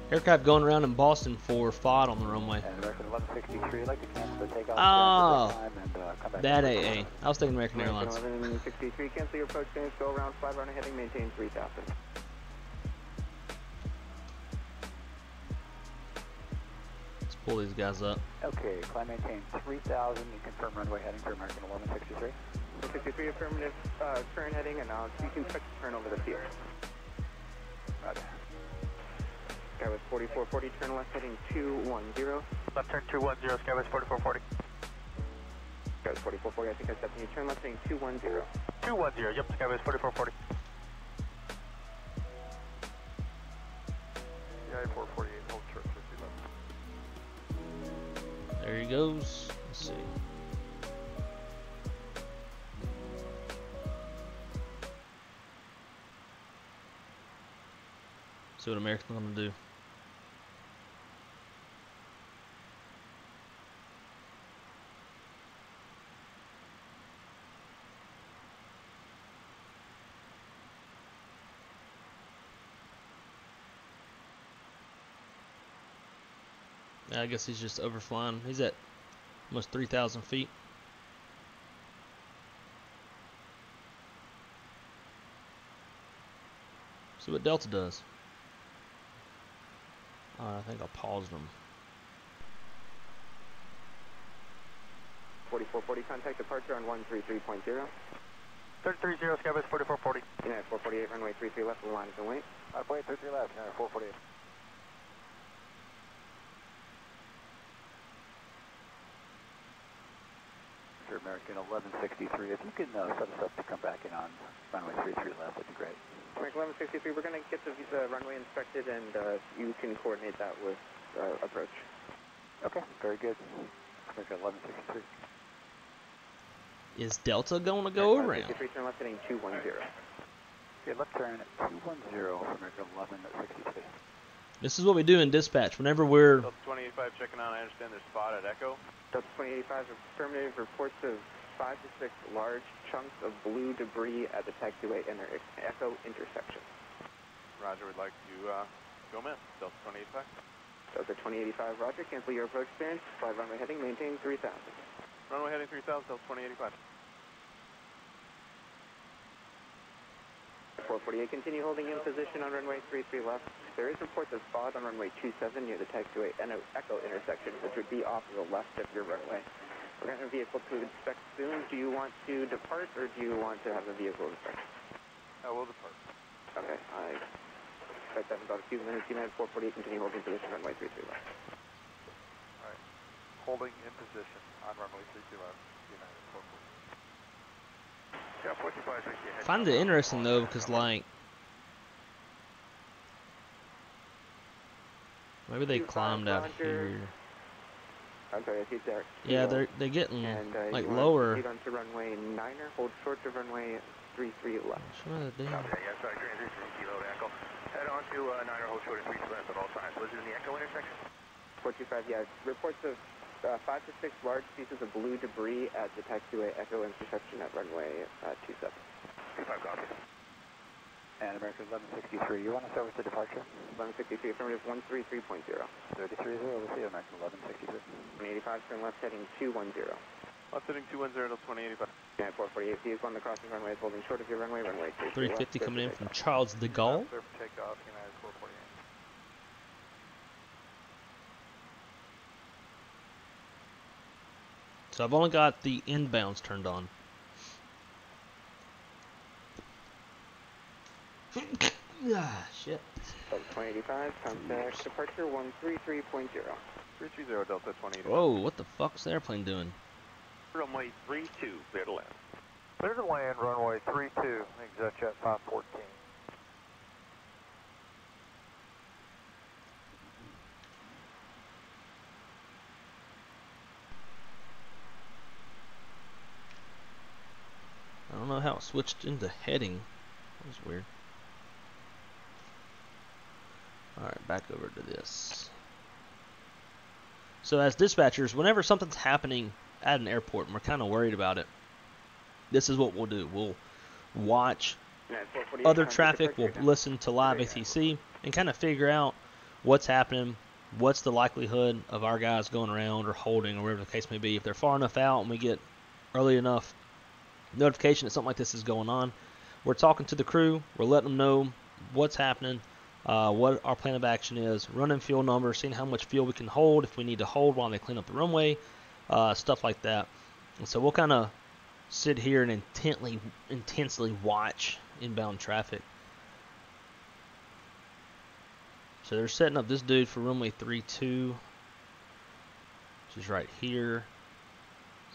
Aircraft going around in Boston for FOD on the runway. And American 1163, I'd like to cancel the takeoff. Oh, and come back. bad AA. I was thinking American Airlines. 1163, cancel your approach change, go around 5 runway heading, maintain 3000. Let's pull these guys up. Okay, climb maintain 3000, you confirm runway heading for American 1163. 163 affirmative, turn heading, and you can expect to turn over the field. Roger. Skywest 4440, turn left heading 210. Left turn 210, Skywest 4440. Skywest 4440, I think I said you turn left heading 210. 210, yep, Skywest 4440. Yeah, 448, hold short 50 left. There he goes. Let's see. See what American's gonna do. I guess he's just overflying. He's at almost 3,000 feet. See what Delta does. I think I paused them. 4440, contact departure on 133.0. 330, Skywest 4440. United 448, runway 33 left, the line is in wait. Runway 33 left, United 448. For American 1163, if you can set us up to come back in on runway 33 left, that'd be great. American 1163, we're going to get the runway inspected, and you can coordinate that with approach. Okay, very good. American 1163. Is Delta going to go around? 1163, turn left heading 210. Okay, left turn 210 for American 1163. This is what we do in dispatch. Whenever we're... Delta 2085 checking on. I understand there's spot at Echo. Delta 2085 affirmative, reports of 5 to 6 large chunks of blue debris at the taxiway and Echo intersection. Roger, we'd like to go in. Delta 2085. Delta 2085, roger. Cancel your approach clearance. Fly runway heading, maintain 3000. Runway heading 3000, Delta 2085. 448, continue holding in position on runway 33 left. There is reports of spot on runway 27 near the taxiway and Echo intersection, which would be off to the left of your runway. We're going to have a vehicle to inspect soon. Do you want to depart, or do you want to have a vehicle inspect? We'll depart. Okay, I expect that in about a few minutes. United 448, continue holding position on runway 33 left. Alright, holding in position on runway 33 left, United 448. Yeah, 45, 60. I find it interesting though, because like maybe they climbed out here. Okay, I see there. Yeah, they're getting and, like you lower. Proceed onto runway 9er, hold short of runway 33 left. Shut it down. Okay, yeah, sorry, transition kilo to Echo. Head on to 9er, hold short of 33 left at all times. Was it in the Echo intersection? 425, yeah. Reports of 5 to 6 large pieces of blue debris at the taxiway Echo intersection at runway 27. 25 copy. And American 1163, you want to start with the departure? 1163, affirmative 133.0. 330, we'll see you, American 1163. 185, turn left heading 210. Left heading 210 to 2085. Yeah, 448, vehicle on the crossing runway is holding short of your runway 350 coming in from Charles de Gaulle. Clear for takeoff, United 448. So I've only got the inbounds turned on. Ah, shit. 2085, contact departure 133.0. 330 Delta 2085. Whoa, what the fuck's the airplane doing? Runway 32, clear to land. Clear to land, runway 32, ExitJet 514. I don't know how it switched into heading. That was weird. Alright, back over to this. So as dispatchers, whenever something's happening at an airport and we're kind of worried about it, this is what we'll do. We'll watch other traffic, we'll listen to live ATC, and kind of figure out what's happening, what's the likelihood of our guys going around or holding or whatever the case may be. If they're far enough out and we get early enough notification that something like this is going on, we're talking to the crew, we're letting them know what's happening, what our plan of action is, running fuel numbers, seeing how much fuel we can hold, if we need to hold while they clean up the runway, stuff like that. And so we'll kind of sit here and intensely watch inbound traffic. So they're setting up this dude for runway 32, which is right here.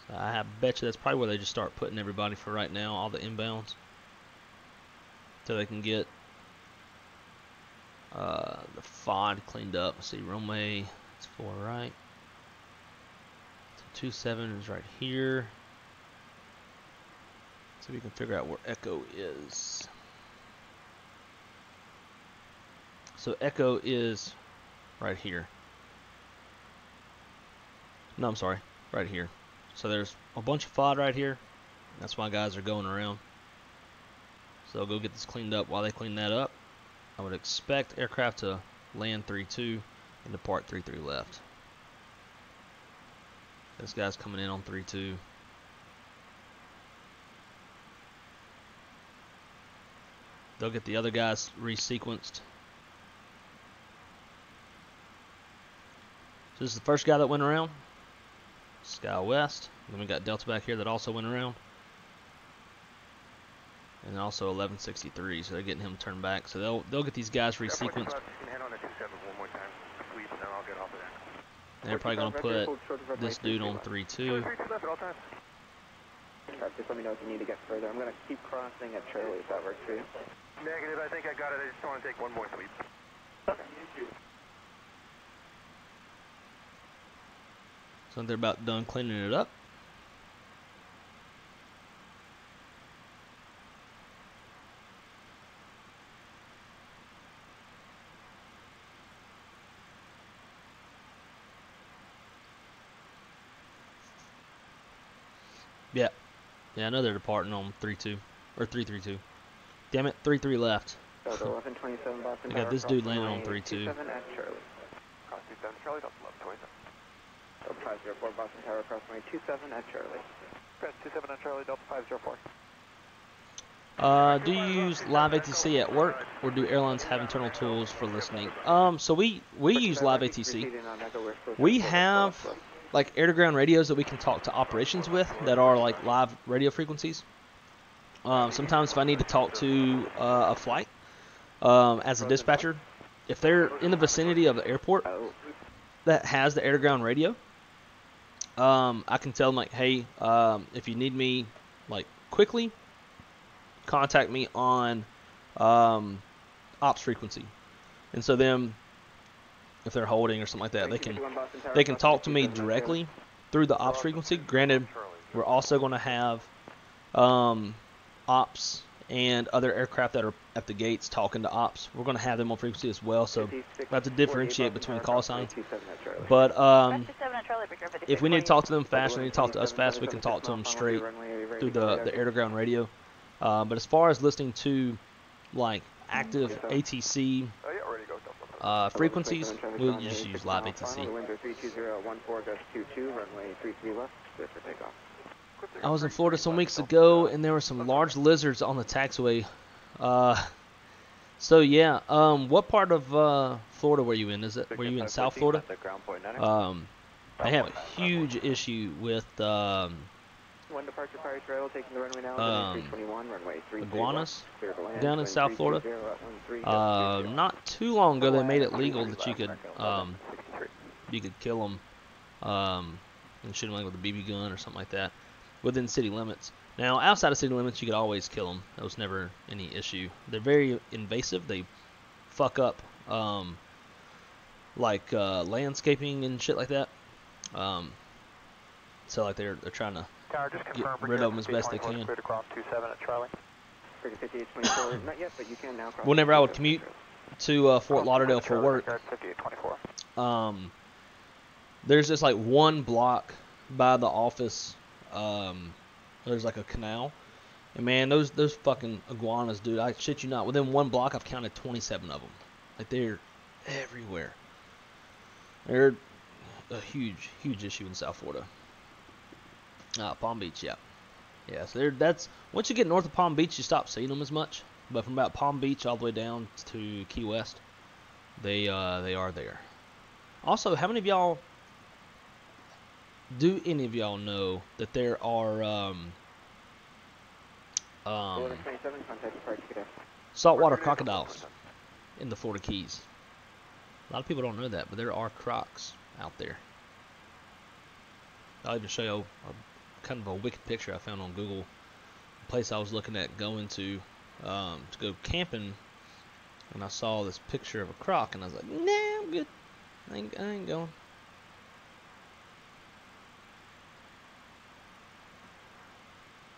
So I bet you that's probably where they just start putting everybody for right now, all the inbounds, so they can get the FOD cleaned up. Let's see, runway, it's 4 right. So 27 is right here. So we can figure out where Echo is. So Echo is right here. No, I'm sorry, right here. So there's a bunch of FOD right here. That's why guys are going around. So they'll go get this cleaned up. While they clean that up, I would expect aircraft to land 3-2 and depart 3-3 left. This guy's coming in on 3-2. They'll get the other guys resequenced. So this is the first guy that went around. Sky West. Then we got Delta back here that also went around. And also 1163, so they're getting him turned back. So they'll get these guys resequenced. They're probably going to put this dude on 3-2. Just let me know if you need to get further. I'm going to keep crossing at Charlie if that works for you. Negative, I think I got it. I just want to take one more sweep. So they're about done cleaning it up. Yeah, I know they're departing on 3-2 or 3-3-2. Damn it, 3-3 left. They got this dude landing on 3-2. 27 at Charlie. Cross 27 Charlie, Delta 1127. 504 Boston Tower, cross runway 27 at Charlie. Press 27 at Charlie, Delta 504. Do you use live ATC at work, or do airlines have internal tools for listening? So we use live ATC. We have like air-to-ground radios that we can talk to operations with that are like live radio frequencies. Sometimes if I need to talk to a flight as a dispatcher, if they're in the vicinity of the airport that has the air-to-ground radio, I can tell them like, hey, if you need me like quickly, contact me on ops frequency. And so then if they're holding or something like that, they can talk to me directly through the ops frequency. Granted, we're also going to have ops and other aircraft that are at the gates talking to ops. We're going to have them on frequency as well, so we have to differentiate between call signs. But if we need to talk to them fast, we need to talk to us fast, we can talk to them straight through the air-to-ground radio. But as far as listening to like active ATC frequencies, we'll just use live ATC. I was in Florida some weeks ago, and there were some large lizards on the taxiway. So yeah, what part of Florida were you in? Were you in South Florida? They have a huge issue with iguanas down in South Florida. Not too long ago, they made it legal that you could kill them and shoot them with a BB gun or something like that within city limits. Now, outside of city limits, you could always kill them. That was never any issue. They're very invasive. They fuck up landscaping and shit like that. So like they're trying to get rid of them as best they can. Whenever I would commute to Fort Lauderdale for work, there's just like one block by the office, there's like a canal. And man, those fucking iguanas, dude, I shit you not. Within one block, I've counted 27 of them. Like, they're everywhere. They're a huge issue in South Florida. Palm Beach, yeah. Yeah, so that's once you get north of Palm Beach, you stop seeing them as much. But from about Palm Beach all the way down to Key West, they are there. Also, how many of y'all do any of y'all know that there are saltwater crocodiles in the Florida Keys? A lot of people don't know that, but there are crocs out there. I'll even show you kind of a wicked picture I found on Google. The place I was looking at going to go camping, and I saw this picture of a croc, and I was like, nah, I'm good. I ain't going.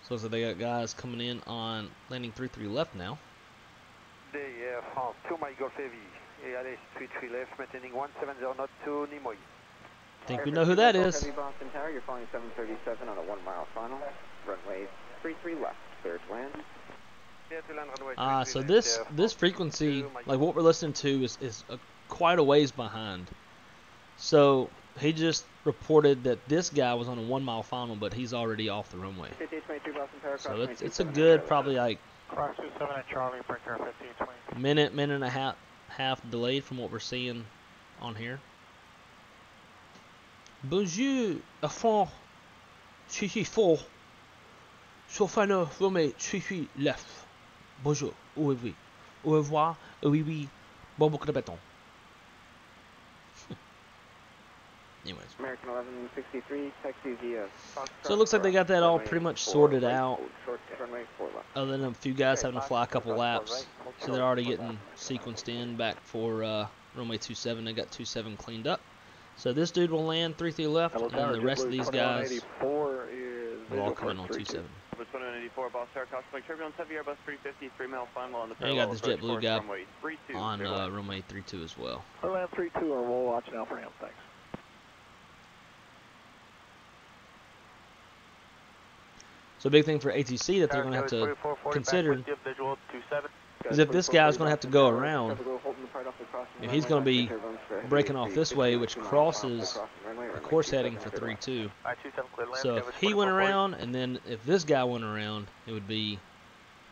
So they got guys coming in on landing 33 left now. France, 2 Mike Golf Heavy. Et allez, 33 left, maintaining 170 knot to Nimoy. I think we know who that is. Heavy Boston Tower, you're flying 737 on a 1 mile final. Runway 33 left, clear to land. So this frequency, like what we're listening to, is quite a ways behind. So he just reported that this guy was on a 1 mile final, but he's already off the runway. So it's a good probably like minute and a half delayed from what we're seeing on here. Bonjour, enfant. Suis fort. Sur final runway 33 left. Bonjour. Oui. Au revoir. Oui. Bon beaucoup de béton. Anyways. American 1163, taxi via. So it looks like they got that all pretty much sorted out. Other than a few guys having to fly a couple laps. So they're already getting sequenced in back for runway 27. They got 27 cleaned up. So this dude will land 33 left, and the rest of these guys will all come in on 27. And you got this JetBlue guy on runway 32 as well. Land 32, or we'll watch out for him. Thanks. So a big thing for ATC that they're going to have to consider is if this guy's going to have to go around, he's going to be breaking off this way, which crosses the course heading for 3-2. So if he went around, and then if this guy went around, it'd be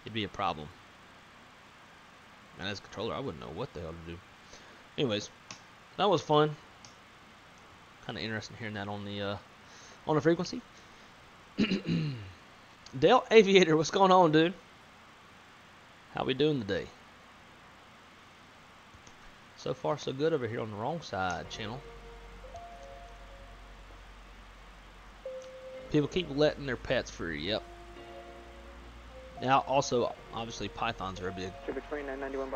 a problem. And as a controller, I wouldn't know what the hell to do. Anyways, that was fun. Kind of interesting hearing that on the frequency. Dale Aviator, what's going on, dude? How we doing today? So far, so good over here on the wrong side channel. People keep letting their pets free. Yep. Now, also, obviously, pythons are a big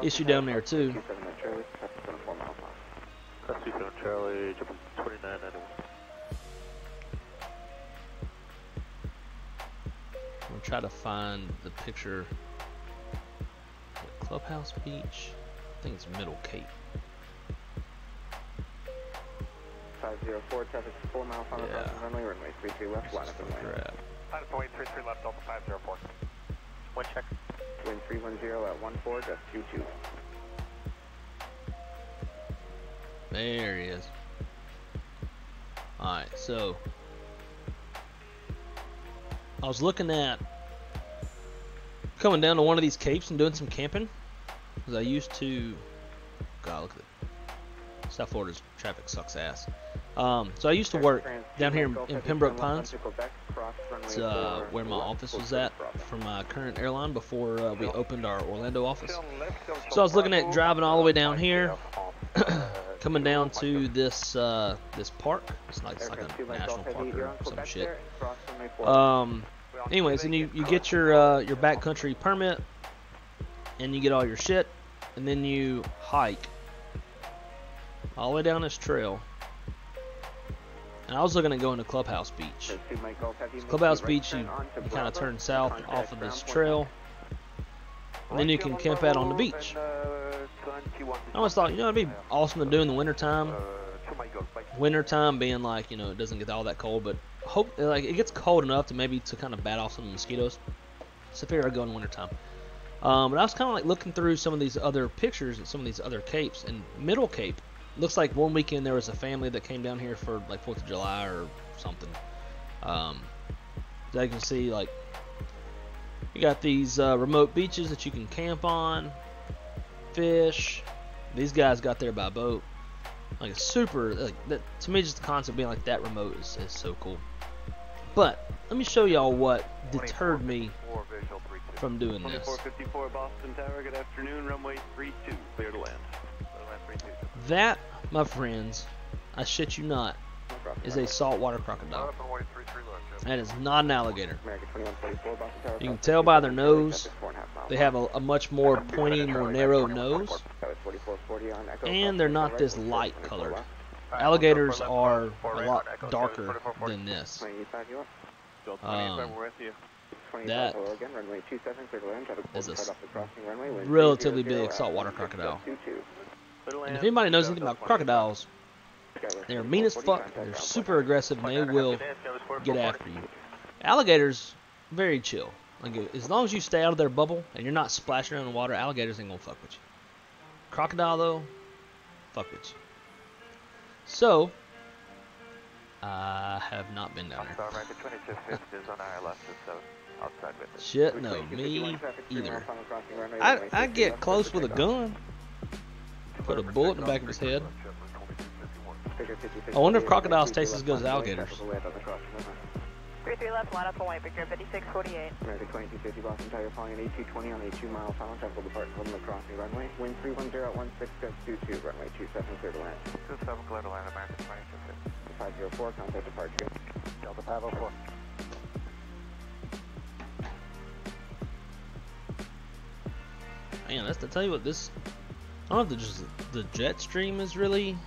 issue down there too. Charlie, 2991. I'm gonna try to find the picture. Clubhouse Beach. I think it's Middle Cape. 504, traffic 4 mile final crossing runway, runway 33 left, line up and land. 5.33 left, Delta 504. One check. Wind 310 at 14, just 22. There he is. Alright, so I was looking at coming down to one of these capes and doing some camping, because I used to. God, look at it. South Florida's traffic sucks ass. So I used to work down here in Pembroke Pines. It's where my office was at for my current airline before we opened our Orlando office. So I was looking at driving all the way down here, coming down to this this park. It's like a national park or some shit. Anyways, and you get your backcountry permit, and you get all your shit, and then you hike all the way down this trail. And I was looking at going to Clubhouse Beach. Clubhouse Beach, you kind of turn south off of this trail, and then you can camp out on the beach. I always thought, it'd be awesome to do in the wintertime. Wintertime being like, it doesn't get all that cold, but hope like it gets cold enough to maybe to kind of bat off some of the mosquitoes. So I figured I'd go in wintertime. But I was kind of like looking through some of these other pictures and some of these other capes. And Middle Cape looks like one weekend there was a family that came down here for like 4th of July or something. As you can see, like you got these remote beaches that you can camp on, fish. These guys got there by boat. Like it's super. Like that, to me, just the concept of being like that remote is so cool. But let me show y'all what deterred me from doing this. 2454 Boston Tower, good afternoon, runway 32, clear to land. That, my friends, I shit you not, is a saltwater crocodile. That is not an alligator. You can tell by their nose, they have a much more pointy, more narrow nose, and they're not this light colored. Alligators are a lot darker than this. That is a relatively big saltwater crocodile. And if anybody knows anything about crocodiles, they're mean as fuck, they're super aggressive, and they will get after you. Alligators, very chill. Like, as long as you stay out of their bubble and you're not splashing around in the water, alligators ain't gonna fuck with you. Crocodile, though, fuck with you. So, I have not been down there. Shit, no, me either. I get close with a gun. Put a bullet in the back of his head. I wonder if crocodiles taste as good as alligators. 33 left, line up on white, Victor 5648. American 2250 Boston Tower, flying an 8220 on a 2-mile final, temporal departure from the crossing runway. Wind 310 at 16.22, runway 27, clear to land. 27, clear to land, American 2250. 504, contact departure. Delta 504. Man, that's to tell you what this. I don't know if the jet stream is really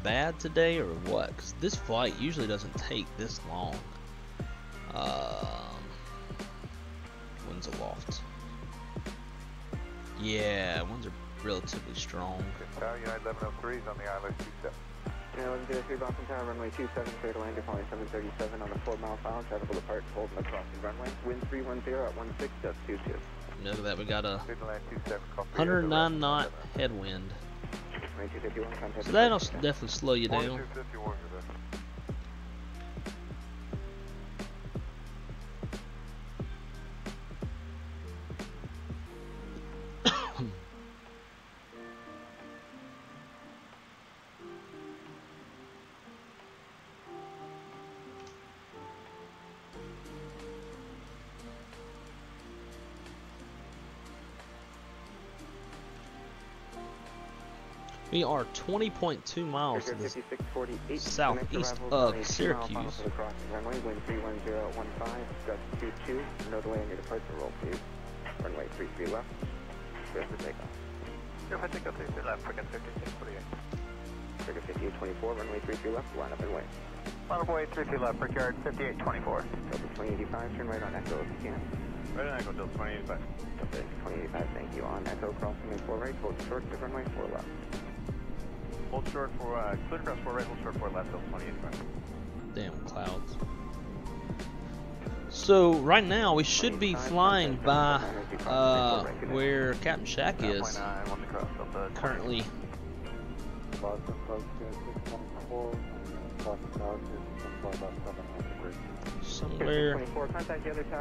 bad today or what, because this flight usually doesn't take this long. Winds aloft. Yeah, winds are relatively strong. Tower United 1103 is on the ILS 27. 1103 Boston Tower, runway 27, clear to land, following 737 on a 4-mile final, travel apart, hold in the crossing runway. Wind 310 at 16.22. Note that we got a 109 knot headwind. So that'll definitely slow you down. We are 20.2 miles to the southeast of Syracuse. Runway, wind 310 at 15, gust 22, no delay on your departure roll, please. Runway 33 left, clear for takeoff. Clear for takeoff, 33 left, frigate 5648. Frigate 5824, runway 33 left, line up and wait. Line up away, 33 left, Brickyard 5824. Delta 2085, turn right on Echo if you can. Right on Echo, Delta 2085. Delta 2085, thank you. On Echo, crossing 4 right, hold short to runway 4 left. Hold short for, clear cross 4 right, hold short 4 left, Delta 2085. Damn clouds. So right now we should be flying by where Captain Shack is currently.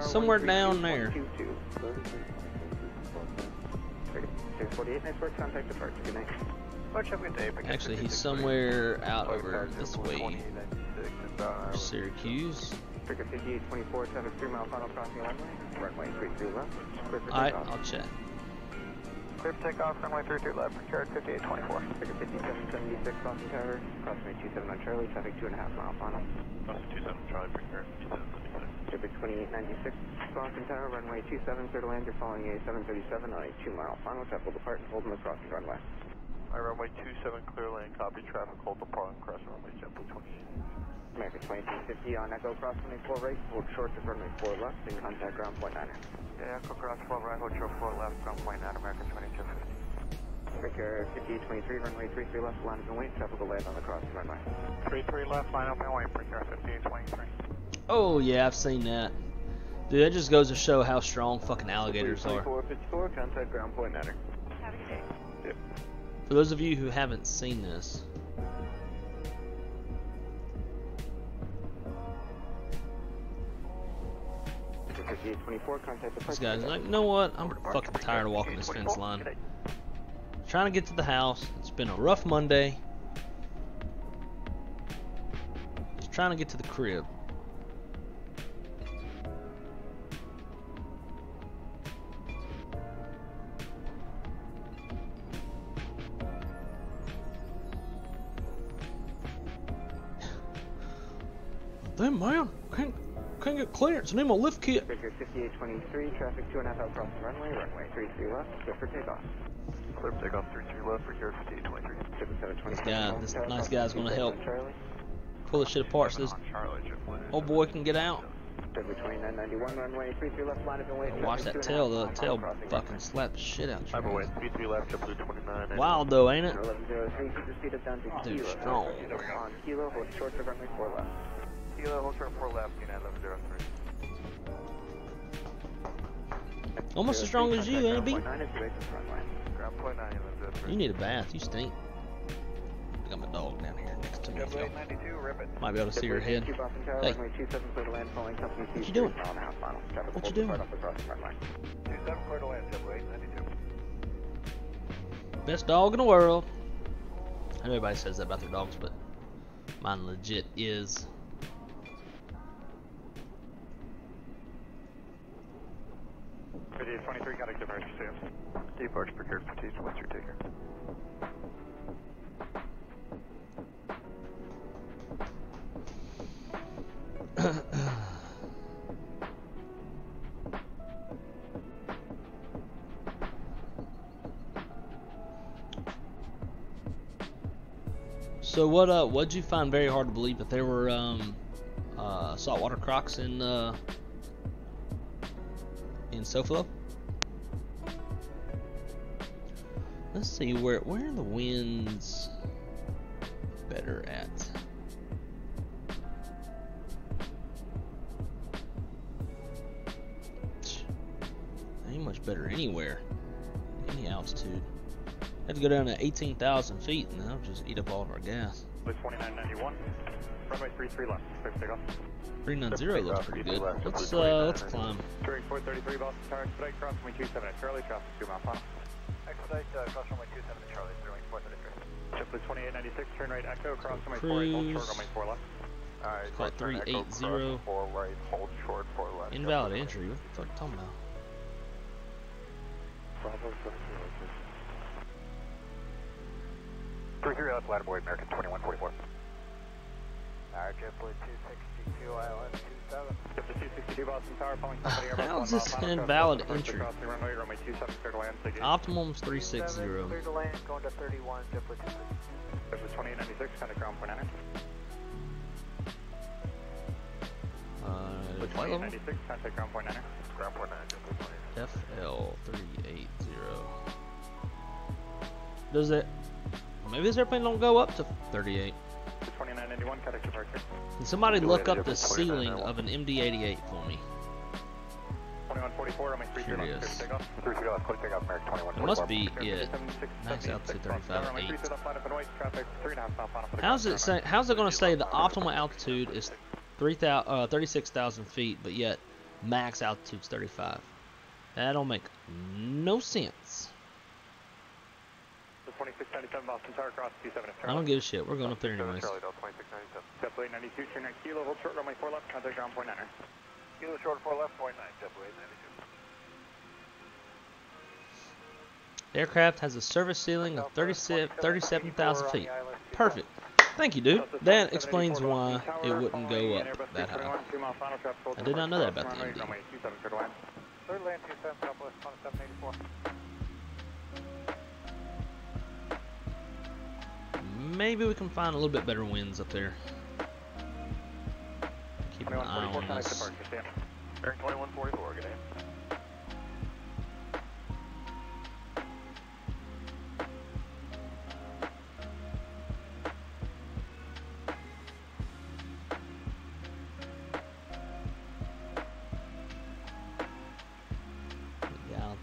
Somewhere down there. 648, nice work, contact departure, good night. Actually, he's somewhere out over this way. Syracuse. Frigate 5824, 3-mile final crossing runway. Runway 33 left. Alright, I'll check. Clear for takeoff, runway 33 left, Brickyard 5824. Frigate 5776, Boston Tower, crossing 27 on Charlie, traffic 2.5-mile final. Boston 27 Charlie, Brickyard 2776. Frigate 2896, Boston Tower, runway 27, clear to land, you're following a 737 on a 2-mile final, traffic will depart and hold in the crossing runway. Runway 27, clear lane, copy traffic, hold the park, cross runway, JetBlue 28. American 2250 on Echo, cross runway 4 right, hold short to runway 4 left, and contact ground point 9er. Yeah, Echo, cross 4 right, hold short 4 left, ground point 9, American 2250. Breaker 5823, runway 33 left, line up and wait, traffic will land on the crossing runway. 33 left, line up and wait, breaker 5823. Oh yeah, I've seen that. Dude, that just goes to show how strong fucking alligators are. 2454, contact ground point Niner. Have a good day. Yep. For those of you who haven't seen this, Breaker 5824, contact this departure. guy's like, you know what? I'm fucking tired of walking this fence line. Trying to get to the house. It's been a rough Monday. Just trying to get to the crib. Damn man, can't get clearance. I need my lift kit. Breaker 5823, traffic 2.5 out crossing runway, runway 33 left, clear for takeoff. Clear for takeoff 33 left, breaker 5823. This nice guy's gonna help pull this shit apart so this old boy can get out. Breaker 2991, runway 33 left, line up and wait. Watch that tail, the tail fucking slap the shit out Five you. away, 33 left, JetBlue 29. Wild though, ain't it? 1103, keep the speed up down to Dude, Kilo. strong. On Kilo, hold short to runway 4 left. Kilo, hold short 4 left, United 1103. Almost as strong as you, ain't it, B? Ground Ground point 9, 1103. You need a bath. You stink. I got my dog down here next to me. JetBlue 892, ribbon. Might be able to see her head. Hey, what you doing? What you doing? 27 clear to land, JetBlue 892. Best dog in the world. I know everybody says that about their dogs, but mine legit is. Video 23, contact departure Sam. Departure prepared for Teach, what's your taker? So what'd you find very hard to believe that there were saltwater crocs in SoFlo? Let's see where are the winds better at? Ain't much better anywhere, any altitude. Had to go down to 18,000 feet, and that'll just eat up all of our gas. 2991, runway 33 left, clear for takeoff. 390 looks pretty good. Let's climb. Touring 433 Boston Tower, expedite cross runway 27 at Charlie, traffic 2 mile final. Expedite cross runway 27 at Charlie, runway 433. JetBlue 2896, turn right echo, cross runway 4 right, hold short, runway 4 left. Alright, Flight 380. 4 right, hold short, 4 left. Invalid entry. What the fuck are you talking about? Bravo 33 left, ladderboy, American 2144. Alright, JetBlue 262, ILS 27. JetBlue 262, Boston Tower, following company Airbus. How is this an invalid entry? Crossing runway 27, clear to land, Optimum's 360. Clear to land, going to 31, JetBlue 260. JetBlue 2896, contact ground point 9. Flight level? 2896, contact ground point 9. Ground point 9, JetBlue 28. FL 380. Does it? Maybe this airplane don't go up to 38. 2991, contact departure. Can somebody look up the ceiling of an MD-88 for me? 2144, runway 33 left, clear to take off. 33 left, clear to take off, American 2144. Must be it. Max altitude 35.8. How's it going to say the optimal altitude is 36,000 feet, but yet max altitude's 35? That don't make no sense. 2697 Boston Tower, cross 27 at I don't give a shit. We're going up there anyways. Charlie, 2697. JetBlue 92, turn right Kilo, hold short, runway 4 left, contact ground point 9. Kilo short 4 left, point 9, JetBlue 92. Aircraft has a service ceiling of 37,000 feet. Perfect. Thank you, dude. That explains why it wouldn't go up that high. I did not know that about the MD. Third land 27, Southwest 2784. Maybe we can find a little bit better winds up there. Keep an eye on this. Bearing 2144, good day.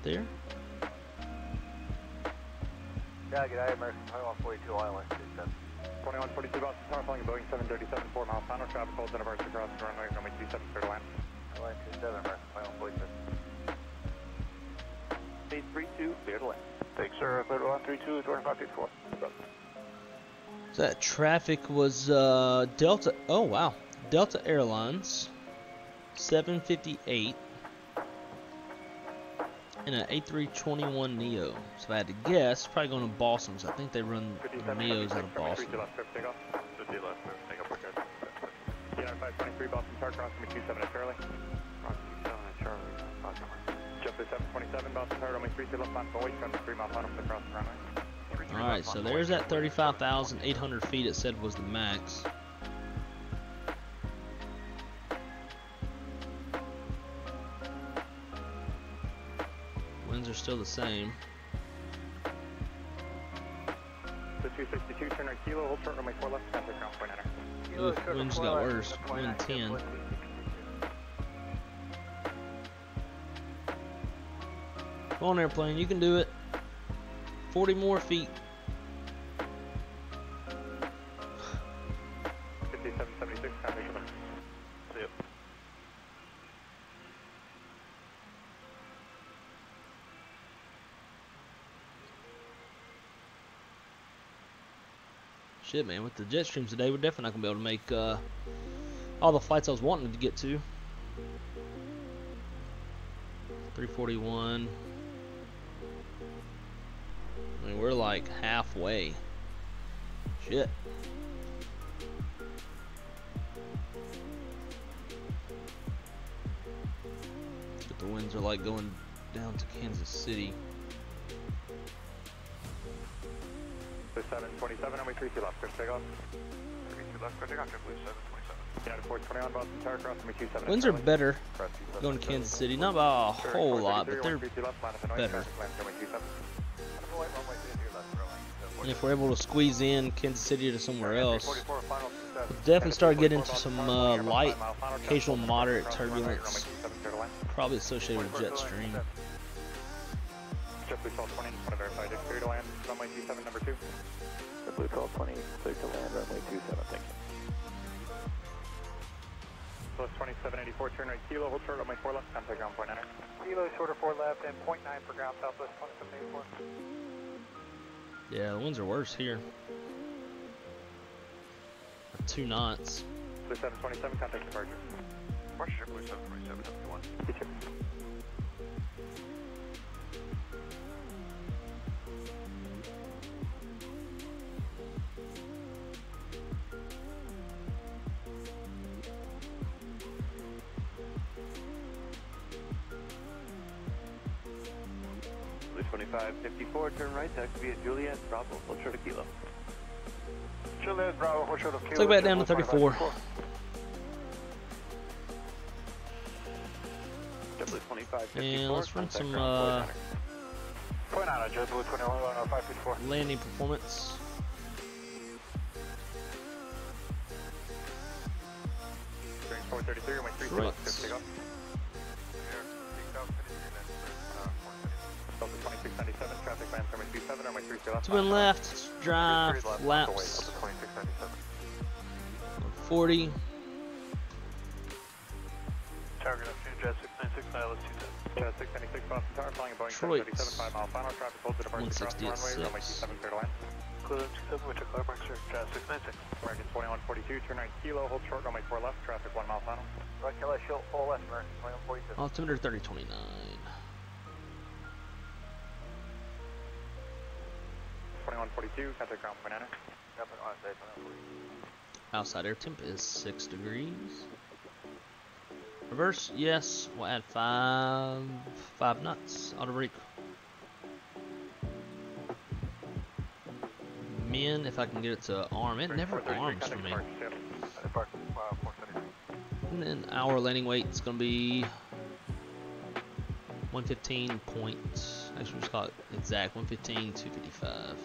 there. Yeah, good day, American 2142 Island 27. 2142 Boston Tower, flying a Boeing 737, 4 miles final, traffic holds and reverse across the runway, runway 27, clear to land. Island 27, American 2142. 832, clear to land. Thanks, sir. Clear to land 32, 2554. So that traffic was Delta. Oh wow, Delta Airlines, 758, and an A321 Neo. So if I had to guess, probably going to Boston. So I think they run Neos out of Boston. 50 left, take off. 50 left, take off, we're good. 523 Boston Tower, cross me 27 at Charlie. Cross 27 at Charlie. Jetline 727 Boston Tower, runway 32 left, line for wait, run 3 mile final, across the runway. Alright, so there's that 35,800 feet it said was the max. Winds are still the same. The 262, turn right kilo, hold short, runway 4 left, contact ground point enter. Oof, winds got worse. Wind 10. Come on, airplane, you can do it. 40 more feet. 5776, contact ground. See you. Shit, man, with the jet streams today, we're definitely not going to be able to make all the flights I was wanting to get to. 341. I mean, we're like halfway. Shit. But the winds are like going down to Kansas City. The 727, runway 32 left, clear to take off. 32 left, clear to take off, JetBlue 727. Yeah, 421 Boston Tower, cross me 27. Winds are better going to Kansas City. Not by a whole lot, but they're better. And if we're able to squeeze in Kansas City to somewhere else, we'll definitely start getting into some light, occasional moderate turbulence, probably associated with jet stream. JetBlue 1220, just want to verify it. Clear to land, runway 27, number 2. JetBlue 1220, clear to land, runway 27, thank you. Plus 2784, turn right kilo, hold short, runway 4 left, contact ground point enter. Kilo, shorter 4 left, and 0.9 for ground, southwest 2784. Yeah, the winds are worse here. 2 knots. Blue 727, contact departure. Departure, Blue 727, W1. Teacher. Blue 2554, turn right, taxi via Juliet, Bravo, hold short of kilo. Juliet, Bravo, hold short of kilo. Let's go back down to 34. JetBlue 2554. And let's run some Point out, JetBlue 554. landing performance. Range 433, runway 32 left, clear to take off. Delta 2697, traffic lands runway 27, runway 32 left. To wind left, drive, laps. 40. Target up to Jet 696, ILS 27. Jet 696, Boston Tower, flying a Boeing 737, 5 mile final, traffic holds at departure across the runway, runway 27, clear to land. Clear 27, which are marks, sir, Jet 696. American 2142, turn right kilo, hold short, runway 4 left, traffic 1 mile final. Right kilo, show 4 left, American 2142. Altimeter 3029. 2142, contact ground point enter. Outside air temp is 6 degrees. Reverse, yes. We'll add 5 knots. Auto brake. Min, if I can get it to arm. It never arms for me. And then our landing weight is going to be 115 point. Actually, we'll just call it exact 115, 255.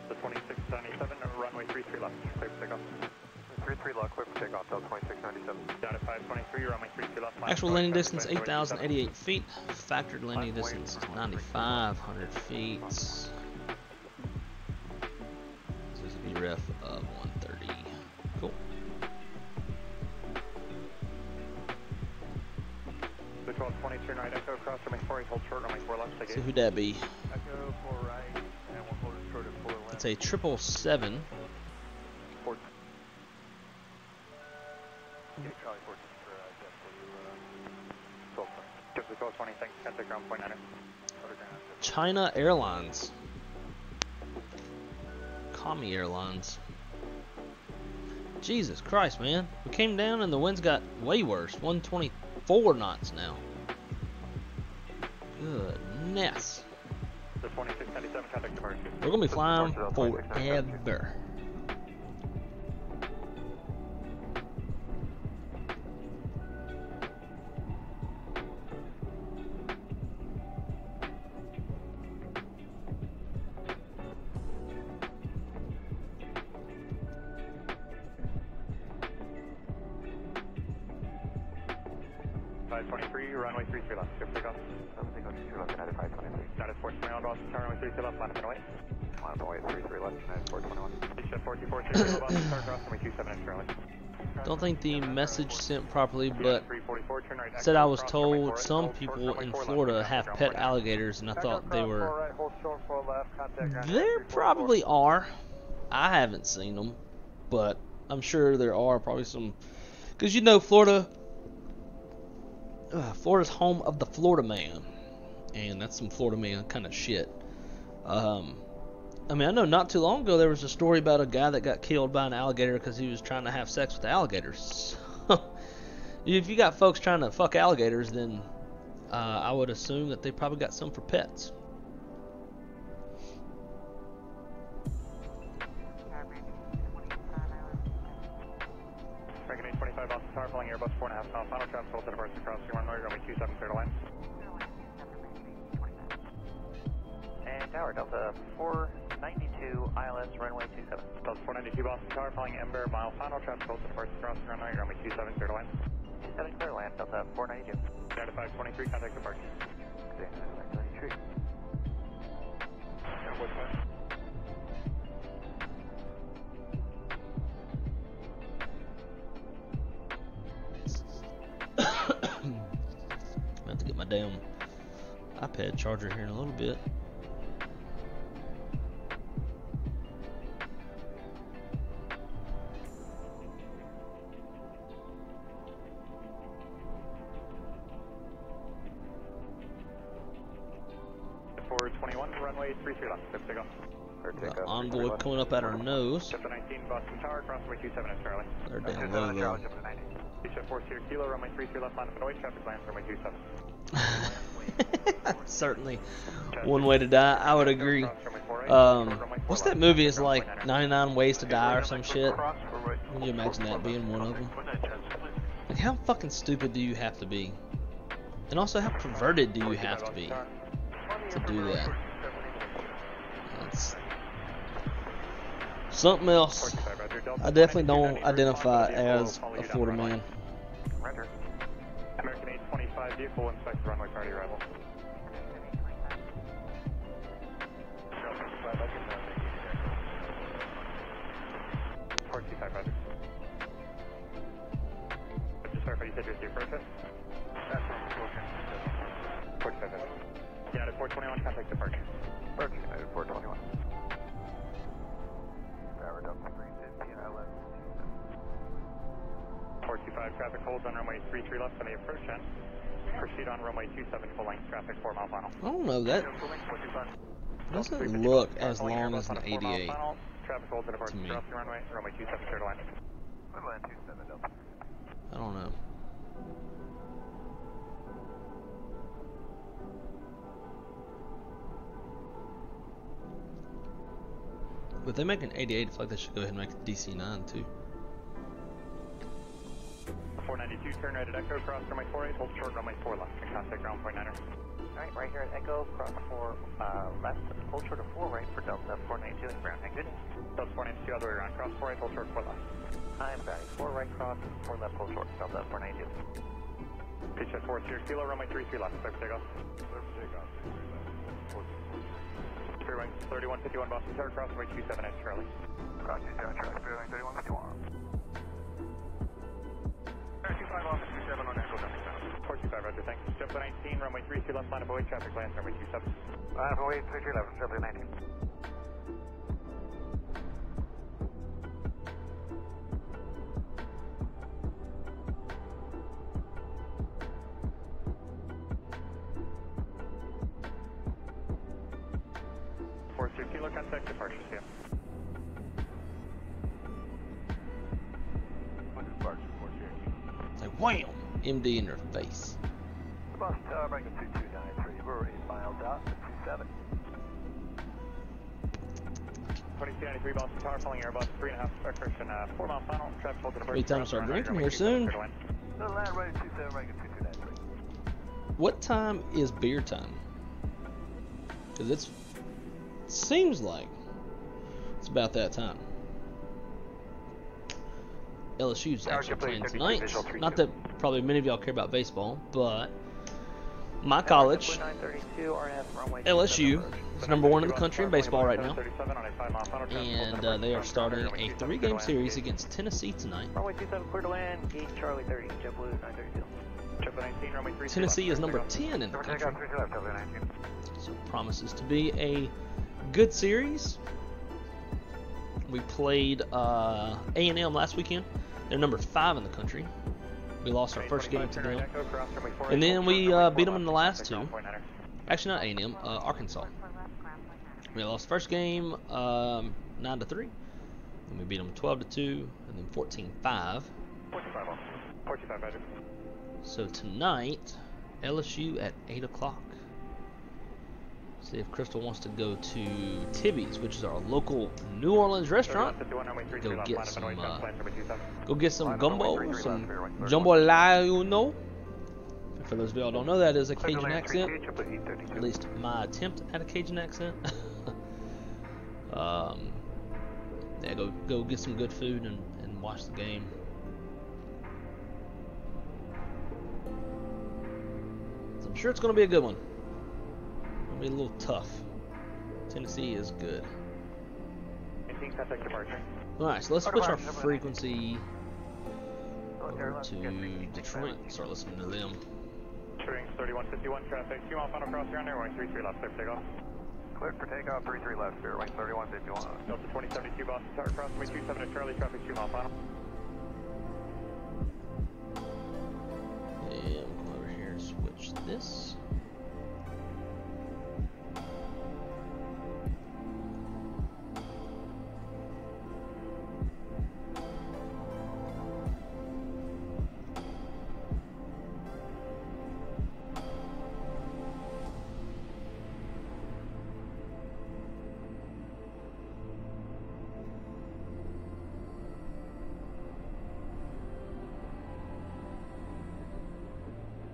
The 2697, runway 33 left, clear to take off. 33 Pre-lock, clear for takeoff, Delta 2697. Down at 523, runway 32 left. Actual landing distance 8,088 feet. Factored landing distance is 9,500 feet. So this will be ref of 130. Cool. The 1220, turn right, Echo, cross runway 48, hold short, runway 4 left, So who'd that be? Echo 4 right, and we'll hold it short at 4 left. It's a 777. Charlie 14 for JetBlue, 1220. Just the 1220, thanks, contact ground point 9. China Airlines. Commie Airlines. Jesus Christ, man. We came down and the winds got way worse. 124 knots now. Goodness. The 2697, contact departure. We're going to be flying forever. Runway 33 left, skip takeoff. Everything goes 2 left, United 523. United 421, Boston Tower, runway 32 left, line up and away. Line up and away, 33 left, United 421. Jet 44, 32 Boston Tower, cross runway 27 currently. Don't think the message sent properly, but said I was told some people in Florida have pet alligators, and I thought they were. There probably are. I haven't seen them, but I'm sure there are probably some. Because you know, Florida's home of the Florida man, and that's some Florida man kind of shit. I mean, I know not too long ago there was a story about a guy that got killed by an alligator because he was trying to have sex with alligators. If you got folks trying to fuck alligators, then I would assume that they probably got some for pets. Franken 825 Boston Tower, flying Airbus 4.5 mile final trap, full to the first across the runway, runway 27, clear to land. And tower, Delta 492, ILS, runway 27. Delta 492 Boston Tower, flying Ember, mile final trap, full to the first across the runway, runway 27, clear to land. 27, clear to land, Delta 492. Delta 523, contact departure. Okay, 523. Yeah, what's that? I have to get my damn iPad charger here in a little bit. Runway 33 left, skip takeoff. The envoy coming up at our nose. Delta 19 Boston Tower, cross runway 27 at Charlie. They're down low though. Jet 4 Kilo, runway 33 left, line up and away, traffic lands, runway 27. Certainly one way to die, I would agree. What's that movie? Is like 99 Ways to Die or some shit? Can you imagine that being one of them? Like, how fucking stupid do you have to be? And also, how perverted do you have to be to do that? That's something else. I definitely don't identify as a Florida man. Roger. American 825 vehicle inspect runway priority arrival. Port 25, Roger. Just clarify, you said you're approach it? That's Port 25. United 421, contact departure. Approach United 421. Tower Delta 350 and ILS. Port 25, traffic holds on runway 33 left on the approach end. Proceed on runway 27, full length traffic, 4 mile final. I don't know, that doesn't look as long as an 88 Traffic holds at to me. runway 27, clear to land. I don't know. But if they make an 88, I feel like they should go ahead and make a DC-9 too. 492, turn right at Echo, cross runway 48, hold short runway 4 left, and contact ground point 9er. Alright, right here at Echo, cross 4 left, hold short of 4 right for Delta 492 and ground. Thank goodness. Delta 492, other way around. Cross 4 right, hold short 4 left. I'm sorry, 4 right cross, 4 left, hold short. Delta 492. Pitch at 4 0, kilo, runway 33 left. Clear for takeoff. Clear for takeoff. 3 wing 3151 Boston Tower, cross runway 27 at Charlie. Cross 27 Charlie, 3 wing 3151. 25 office 27 on Echo, nothing south. 425, roger, thanks. Jetline 19, runway 33 left, line of away, traffic lands, runway 27. Line of away, 33 left, Jetline 19. Kilo contact departure, yeah. One departure, 4 Cherokee. Like wham! MD in their face. Boston Tower, bring it 2293. We're 8 miles out to 27. 2293 Boston Tower, falling Airbus 3.5 correction, 4 mile final. Traffic hold to the Free time to start drinking here soon. Little land ready 27, bring it 2293. What time is beer time? Because it seems like it's about that time. LSU's actually playing tonight. Not that probably many of y'all care about baseball, but my college, LSU, is #1 in the country in baseball right now, and they are starting a 3-game series against Tennessee tonight. Runway 27 clear to land, gate Charlie 30, JetBlue 932. Tennessee is number 10 in the country, so it promises to be a good series. We played A&M last weekend. They're number 5 in the country. We lost our first game to them, and then we beat them in the last 2. Actually, not A&M, Arkansas. We lost first game 9-3, and we beat them 12-2, and then 14-5. So tonight, LSU at 8 o'clock. See if Crystal wants to go to Tibby's, which is our local New Orleans restaurant. Go get some gumbo, some jambalaya. For those of y'all who don't know, that is a Cajun accent. At least my attempt at a Cajun accent. Yeah, go get some good food and watch the game. So I'm sure it's going to be a good one. It'll be a little tough. Tennessee is good. Alright, so let's switch our frequency over to Detroit and start listening to them. Strings 3151 traffic, 2 mile final cross ground, airway 33 left, clear for takeoff. Cleared for takeoff, 33 left, airway 3151. Delta 2072 Boston Tower, cross runway 27 at Charlie, traffic 2 mile final. Yeah, we'll come over here and switch this.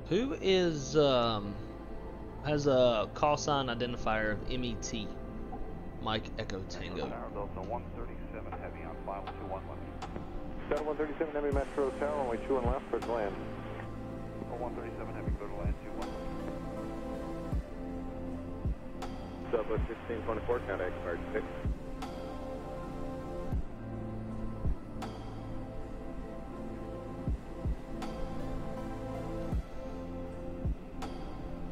Who is has a call sign identifier of MET? Mike Echo Tango. Delta 137 heavy on final 211. Delta 137 heavy Metro Tower, runway 21 left, clear to land. 137 heavy, clear to land 211. Southwest 1624, count expired 6.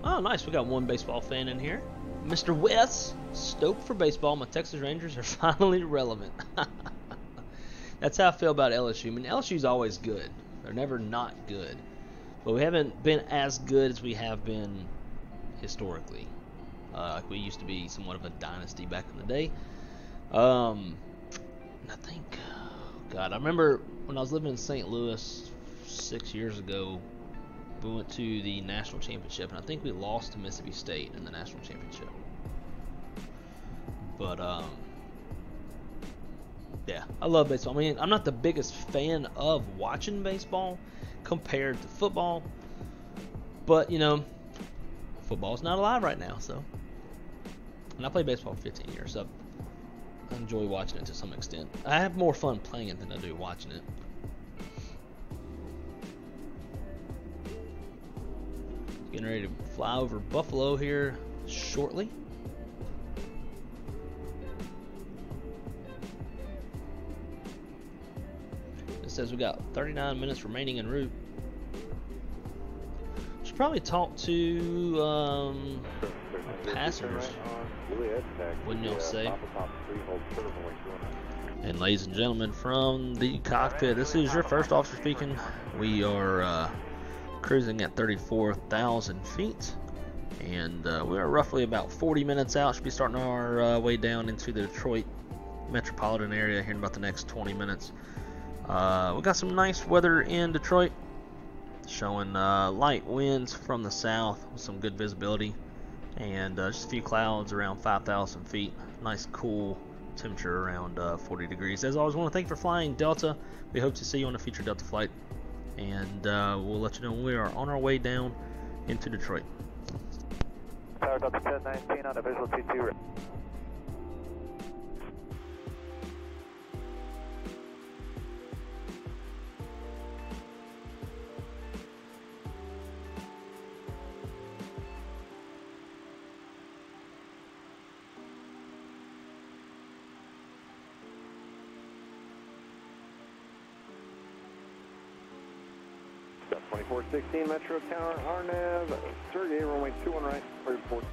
Oh, nice. We got one baseball fan in here. Mr. Wes, stoked for baseball. My Texas Rangers are finally relevant. That's how I feel about LSU. I mean, LSU's always good. They're never not good. But we haven't been as good as we have been historically. Like we used to be somewhat of a dynasty back in the day. And I think, God, I remember when I was living in St. Louis 6 years ago, we went to the national championship, and I think we lost to Mississippi State in the national championship. But, yeah, I love baseball. I mean, I'm not the biggest fan of watching baseball compared to football. But, you know, football's not alive right now, so. And I played baseball for 15 years, so I enjoy watching it to some extent. I have more fun playing it than I do watching it. Getting ready to fly over Buffalo here shortly. It says we got 39 minutes remaining en route. Should probably talk to passengers, wouldn't you say? And ladies and gentlemen, from the cockpit, this is your first officer speaking. We are cruising at 34,000 feet, and we are roughly about 40 minutes out. Should be starting our way down into the Detroit metropolitan area here in about the next 20 minutes. We got some nice weather in Detroit, showing light winds from the south with some good visibility, and just a few clouds around 5,000 feet. Nice cool temperature around 40 degrees. As always, I want to thank you for flying Delta. We hope to see you on a future Delta flight, and we'll let you know when we are on our way down into Detroit. Tower Delta 1019 on a visual T2. Got 2416 Metro Tower, RNAV, Sergey, runway 21 right, report.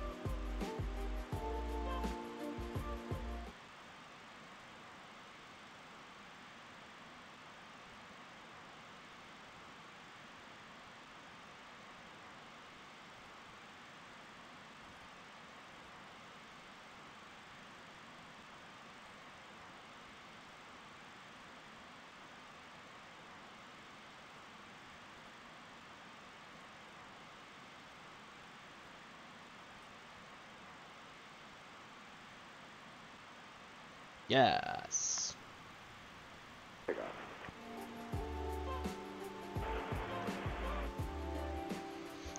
Yes.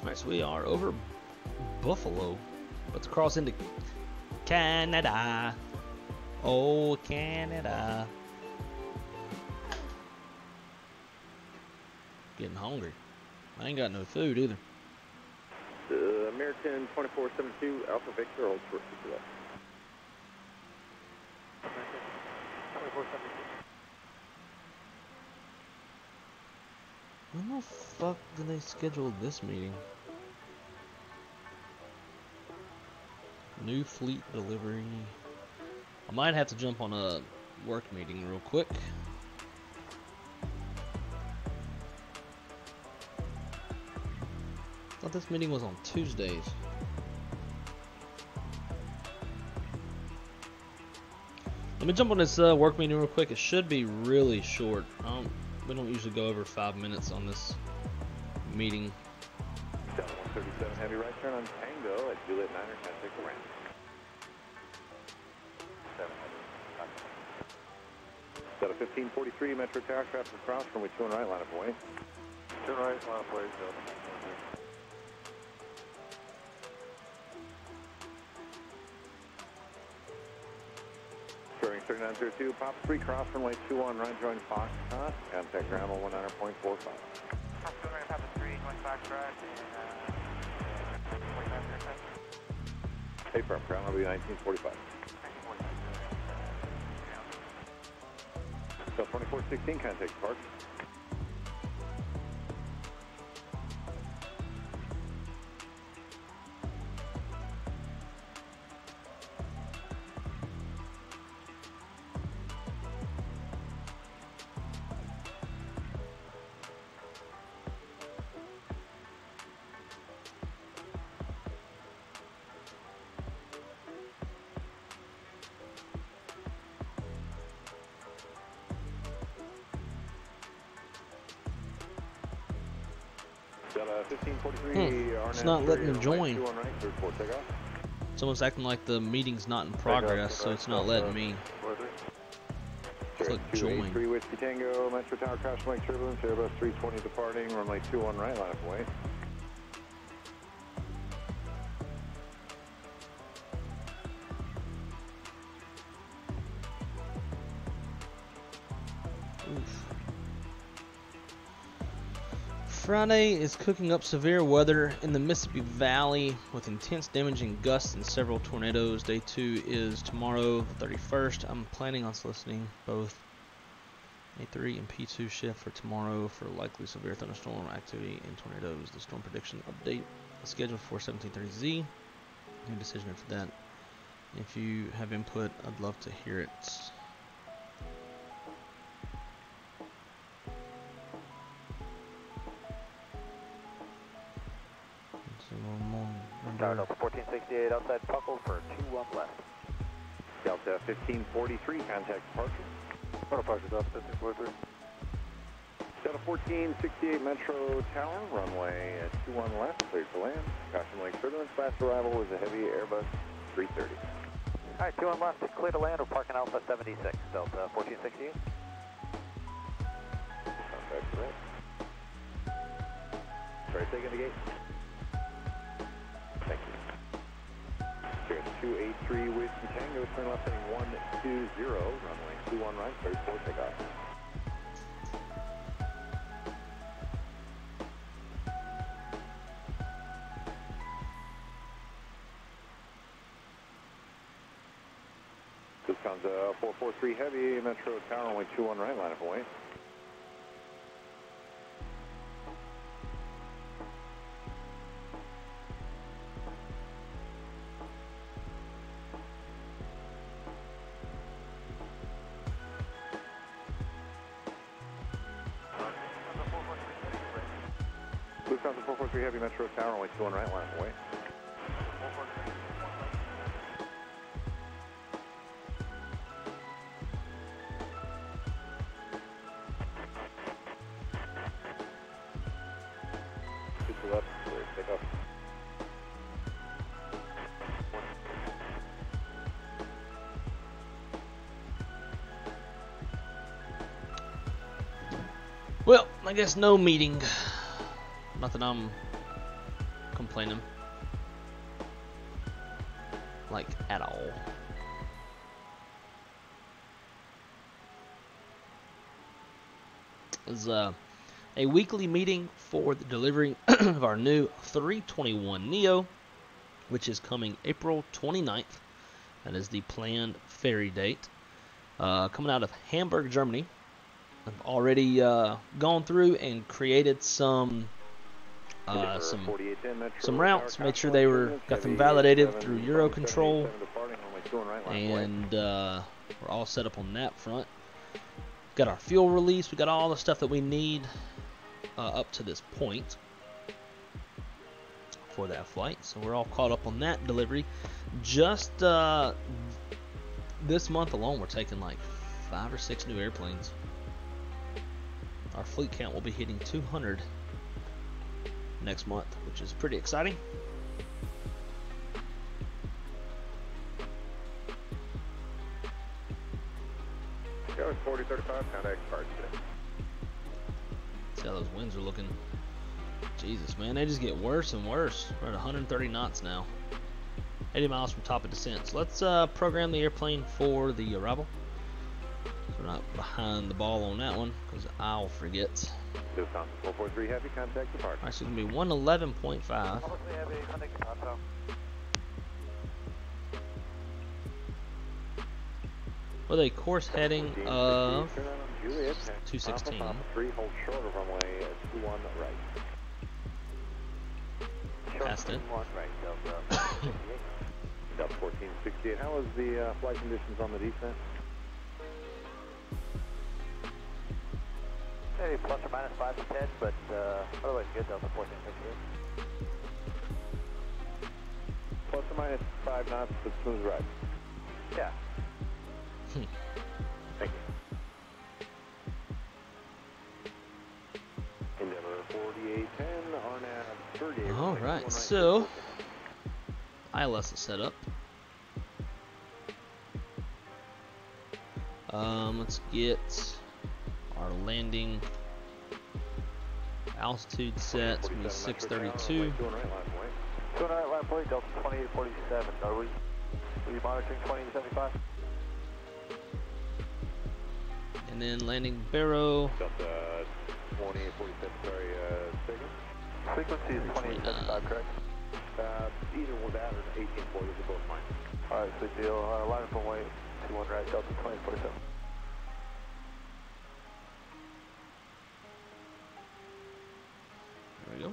Alright, so we are over Buffalo, about to cross into Canada. Oh, Canada. Getting hungry. I ain't got no food either. American 2472, Alpha Victor, hold short to the left. When the fuck did they schedule this meeting? New fleet delivery. I might have to jump on a work meeting real quick. I thought this meeting was on Tuesdays. Let me jump on this work meeting real quick. It should be really short. We don't usually go over 5 minutes on this meeting. 137 heavy right turn on Tango at Juliet 9er, can I take a ramp? 7 heavy. Got a 1543 Metro Tower, traffic across, runway 2 right, line of way. 2 right, line of way, so. Scoring 3902, pop 3 cross, runway 21 right, join Foxtrot, contact Grandma 19.45. Pop 2 right, Papa 3, join Foxtrot, and 45 Hey, firm, ground will be 1945. So 2416, contact Park. It's not letting me join. Someone's acting like the meeting's not in progress, so it's not letting me click join. 3 Whiskey Tango, Metro Tower, crash runway turbulence, Airbus 320 departing, runway 21 right, line of way. Friday is cooking up severe weather in the Mississippi Valley with intense damaging gusts and several tornadoes. Day 2 is tomorrow, the 31st. I'm planning on soliciting both A3 and P2 shift for tomorrow for likely severe thunderstorm activity and tornadoes. The storm prediction update is scheduled for 1730Z. Any decision after that. If you have input, I'd love to hear it. Tower Delta 1468 outside Puckle for 21 left. Delta 1543, contact departure. Auto departure, Delta 1543. Delta 1468 Metro Tower, runway at 21 left, cleared to land. Caution lake turbulence, last arrival was a heavy Airbus 330. Alright, 21 left, clear to land. We're parking Alpha 76, Delta 1468. Contact right. Sorry, taking the gate. Thank you. Here at 283 with Tango, turn left heading 120, runway 21 right, 34 takeoff. Lufthansa 443 Heavy, Metro Tower, runway 21 right, line up away. Lufthansa 443 Heavy, Metro Tower, runway 21 right, line up away. To left, clear, take off. Well, I guess no meeting. Not that I'm complaining. Like, at all. It's a weekly meeting for the delivery of our new 321 Neo, which is coming April 29th. That is the planned ferry date. Coming out of Hamburg, Germany. I've already gone through and created some routes, made sure they got them validated through Eurocontrol, and we're all set up on that front. Got our fuel release, we got all the stuff that we need up to this point for that flight, so we're all caught up on that delivery. Just this month alone, we're taking like 5 or 6 new airplanes. Our fleet count will be hitting 200 next month, which is pretty exciting. Go 4035, contact departure. See how those winds are looking. Jesus, man, they just get worse and worse. We're at 130 knots now. 80 miles from top of descent. So let's program the airplane for the arrival. So we're not behind the ball on that one, because I'll forget. Lufthansa 443 Heavy, contact departure. Alright, so it's going to be 111.5. With a course heading of 216. 3, hold short of runway 21 right. Passed it. Delta 1468, how was the flight conditions on the descent? Maybe plus or minus 5 to 10, but otherwise good, Delta 1468. Plus or minus 5 knots, but smooth ride. Yeah. Thank you. Endeavor 4810, RNAV 38. Alright, so ILS is set up. Let's get our landing altitude set. It's going to be 632. 209 line point, Delta 2847. Are we monitoring 2075? And then landing barrow. Delta 2847, sorry, signal. Frequency is 2875, correct? Either with that or 1840 are both fine. Alright, sweet deal. Line up on white, 21 right, Delta 2047. There we go.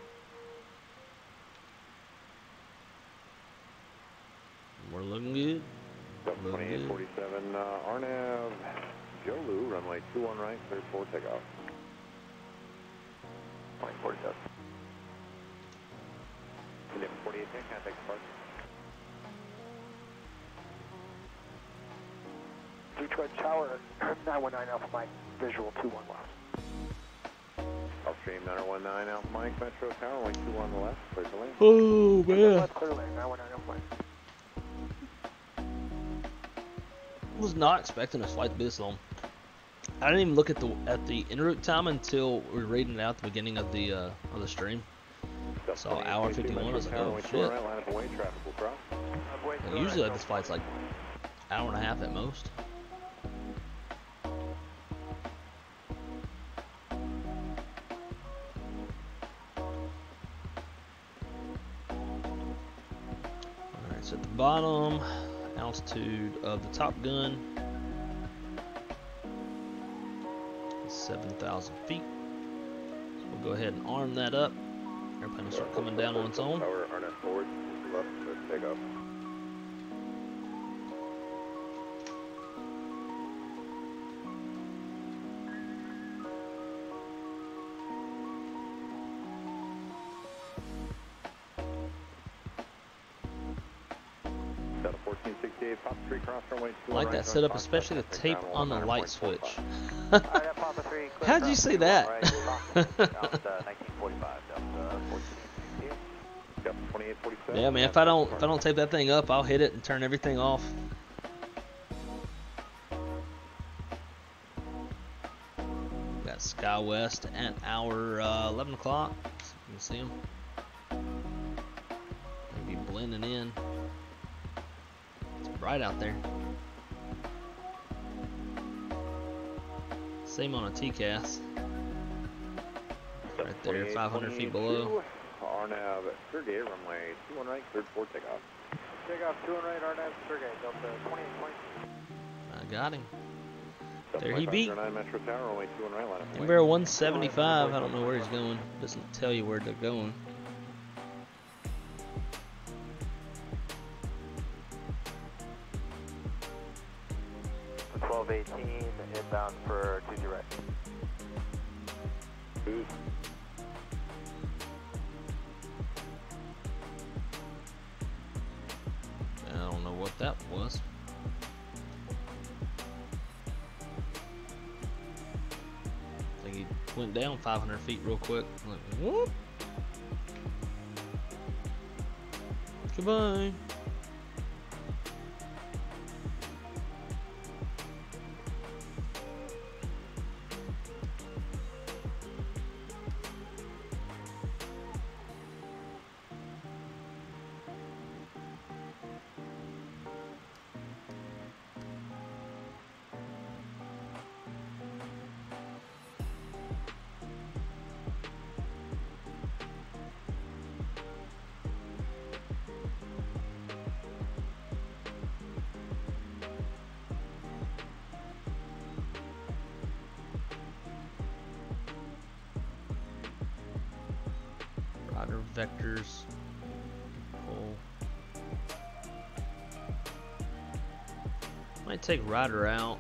We're looking good. Delta 2847, RNAV, Jolu, runway 21 right, clear for takeoff. 2047. Indian 48, can I take departure? Detroit Tower, 919 Alpha Mike, visual 21 left. Upstream 919 Alpha Mike, Metro Tower, runway 21 on the left, clear to land. Oh man! Left, clear to land, 919 Alpha Mike. Was not expecting this flight to be this long. I didn't even look at the en route time until we were reading it out at the beginning of the stream. Saw hour 51. I was like, oh shit. Like, usually this flight's like hour and a half at most. Alright, so at the bottom, altitude of the Top Gun, 7,000 feet. So we'll go ahead and arm that up. Airplane will start coming down on its own. Tower, RNF forward, left, take off. Delta 1468, Papa 3 cross runway 21 I like right, that setup, north, especially the contact tape on the 911, light 9.45. switch. Alright, Papa 3, clear How'd you cross, see that? right, Delta 1945, Delta 1468. Delta 2847. Yeah, man. If I don't tape that thing up, I'll hit it and turn everything off. Got SkyWest at our 11 o'clock. You can see them. Maybe blending in. It's bright out there. Same on a TCAS. Right there, 500 feet below. RNAV, Sergey, runway 21 right, cleared for takeoff. Takeoff 21 right, RNAV, Sergey, Delta 2820. I got him. There he beat. Metro Tower, runway 21 right, line up. Embraer 175. I don't know where he's going. Doesn't tell you where they're going. For 1218, inbound for 2 direct. I don't know what that was. I think he went down 500 feet real quick. Like, whoop. Goodbye. Rider vectors. Pull. Might take rider out.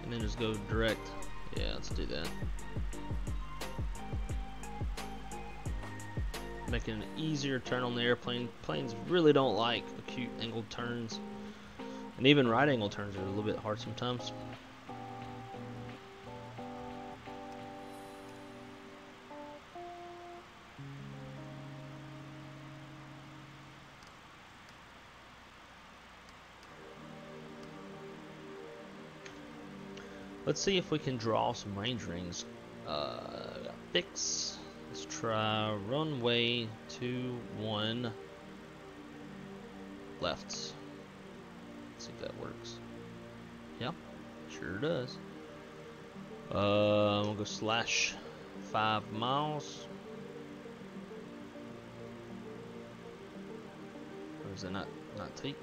And then just go direct. Yeah, let's do that. Making an easier turn on the airplane. Planes really don't like acute angled turns. And even right angle turns are a little bit hard sometimes. Let's see if we can draw some range rings. Fix. Let's try runway 21 left. Let's see if that works. Yep, sure does. We'll go slash 5 miles. Or is it not take?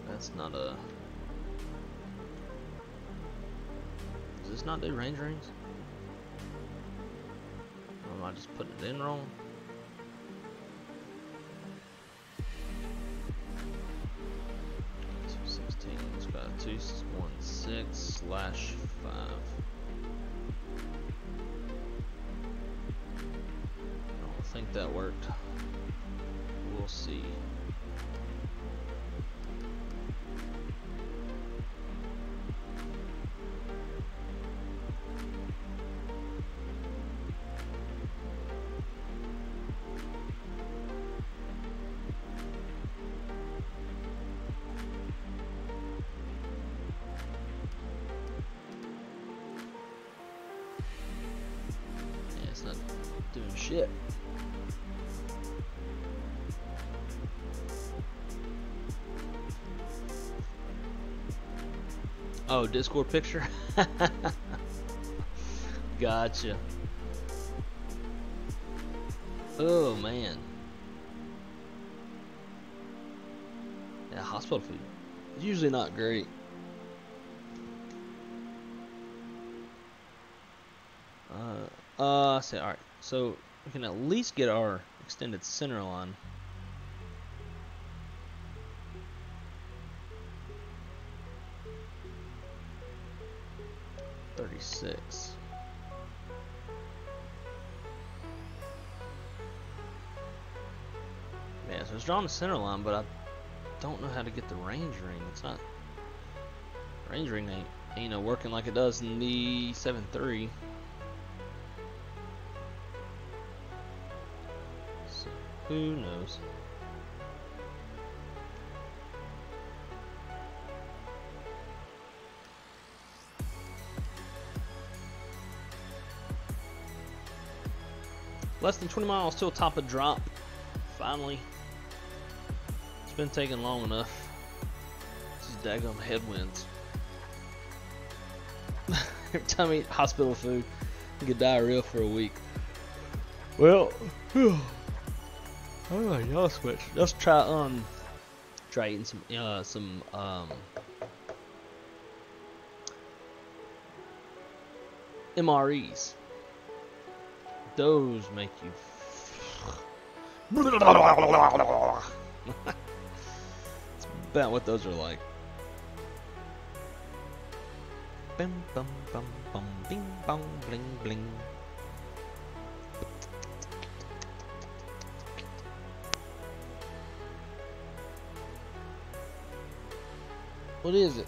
That's not a... Does this not do range rings? Or am I just putting it in wrong? Let's go 216/5. I don't think that worked. We'll see. Doing shit. Oh, Discord picture? Gotcha. Oh man. Yeah, hospital food. It's usually not great. Say alright. So we can at least get our extended center line. $36. Yeah, so it's drawing the center line, but I don't know how to get the range ring. It's not range ring ain't working like it does in the 7.3. Who knows? Less than 20 miles till top of drop. Finally. It's been taking long enough. This is daggum headwinds. Every time I eat hospital food, I get diarrhea for a week. Well, oh, y'all switch. Let's try eating some MREs. Those make you It's about what those are like. Bim bum bum bum bing bong bling bling. What is it?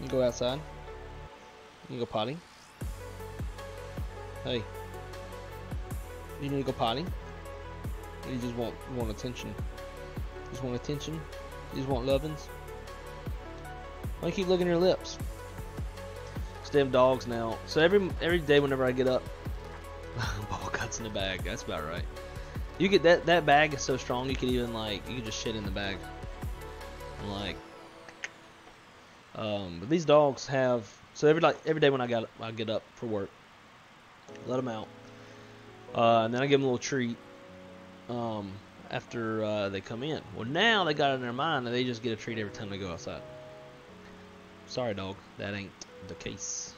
You go outside. You go potty. Hey. You need to go potty? You just want attention. Just want attention? You just want lovin's? Why you keep licking your lips? They have dogs now. So every day whenever I get up, ball cuts in the bag. That's about right. You get that bag is so strong you could even you could just shit in the bag. And but these dogs have every day when I get up for work, let them out, and then I give them a little treat after they come in. Well, now they got it in their mind that they just get a treat every time they go outside. Sorry, dog, that ain't the case.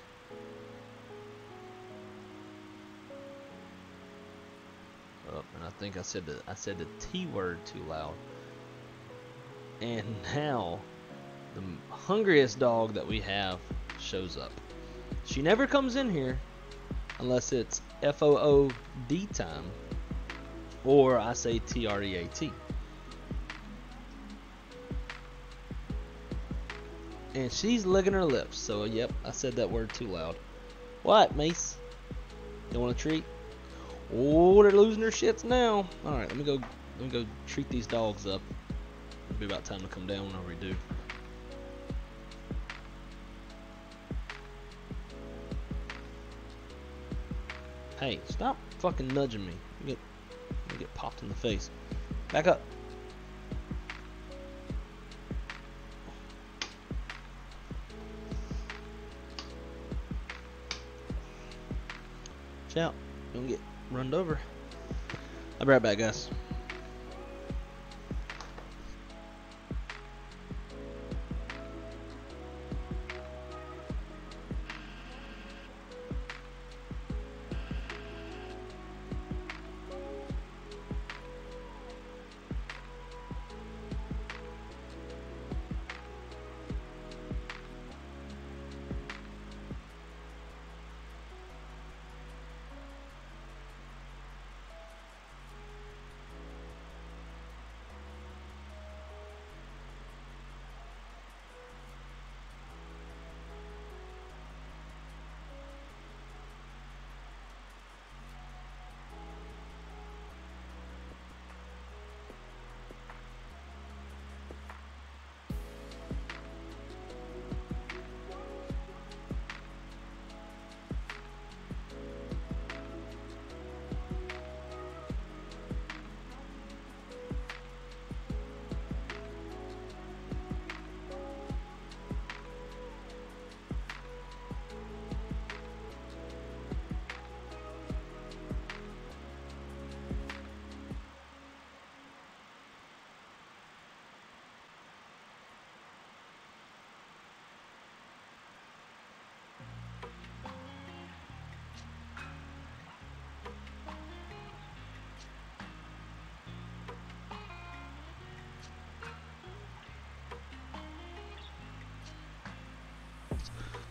Oh, and I think I said the T word too loud. And now the hungriest dog that we have shows up. She never comes in here unless it's FOOD time, or I say TREAT. And she's licking her lips, so yep, I said that word too loud. What, Mace? You want a treat? Oh, they're losing their shits now. All right, let me go treat these dogs up. It'll be about time to come down whenever we do. Hey, stop fucking nudging me. You get popped in the face. Back up. Watch out. Don't get runned over. I'll be right back, guys.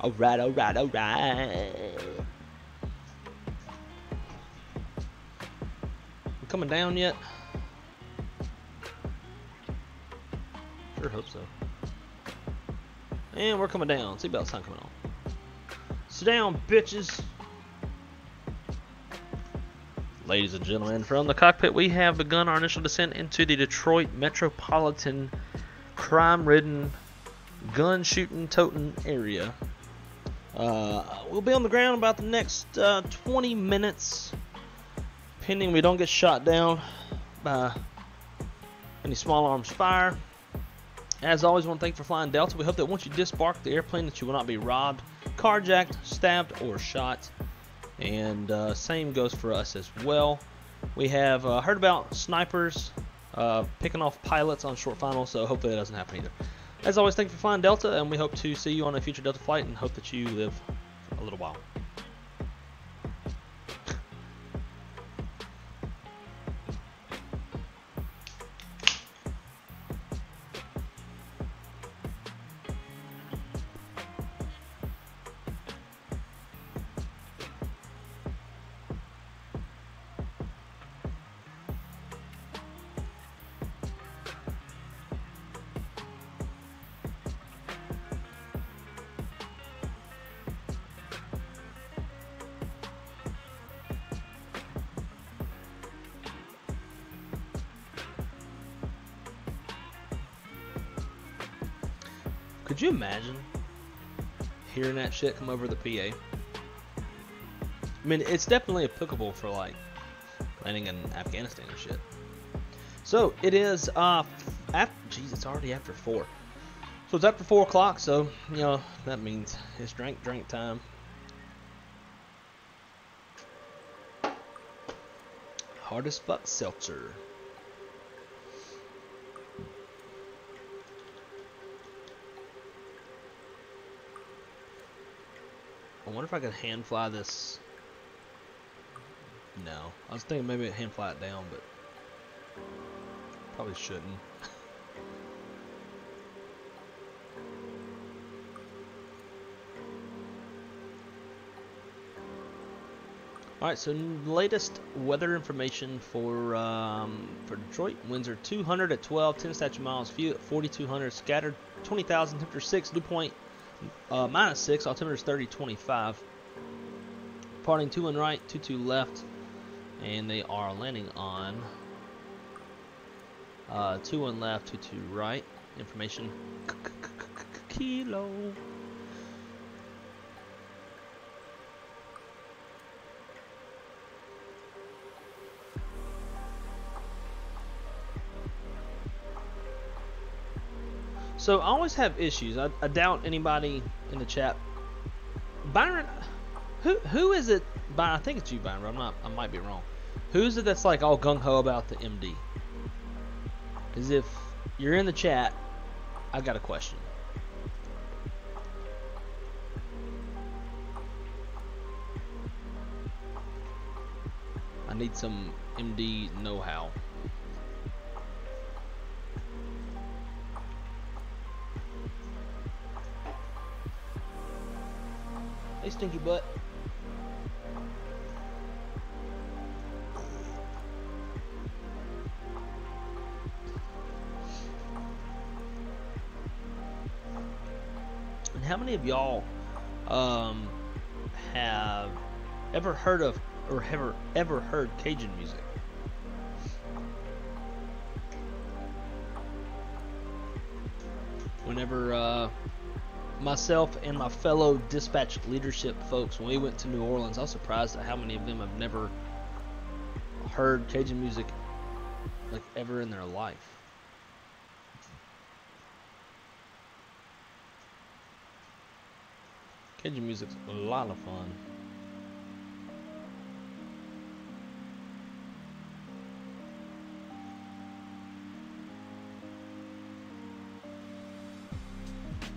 Alright. We coming down yet? Sure hope so. And we're coming down. Seatbelt sign coming on. Sit down, bitches. Ladies and gentlemen, from the cockpit, we have begun our initial descent into the Detroit metropolitan crime-ridden, gun-shooting, toting area. We'll be on the ground about the next 20 minutes, pending we don't get shot down by any small arms fire. As always, I want to thank you for flying Delta. We hope that once you disembark the airplane that you will not be robbed, carjacked, stabbed, or shot. And same goes for us as well. We have heard about snipers picking off pilots on short finals, so hopefully that doesn't happen either. As always, thank you for flying Delta, and we hope to see you on a future Delta flight and hope that you live for a little while. Could you imagine hearing that shit come over the PA? I mean, it's definitely applicable for like landing in Afghanistan and shit. So it is geez, it's already after 4. So it's after 4 o'clock, so you know that means it's drink time. Hard as fuck seltzer. I wonder if I could hand fly this. No, I was thinking maybe I'd hand fly it down, but probably shouldn't. Alright, so latest weather information for Detroit. Winds are 200 at 12, 10 statute miles, few at 4,200, scattered 20,000, temperature 6, dew point -6, altimeter is 30, 25. Parting 21 right, 22 left, and they are landing on 21 left, 22 right. Information kilo. So I always have issues. I doubt anybody in the chat. Byron, who is it? Byron, I think it's you, Byron. I might be wrong. Who is it that's like all gung ho about the MD? Because if you're in the chat, I got a question. I need some MD know-how. Hey, stinky butt. And how many of y'all have ever heard of or ever heard Cajun music? Whenever myself and my fellow dispatch leadership folks, when we went to New Orleans, I was surprised at how many of them have never heard Cajun music like ever in their life. Cajun music's a lot of fun.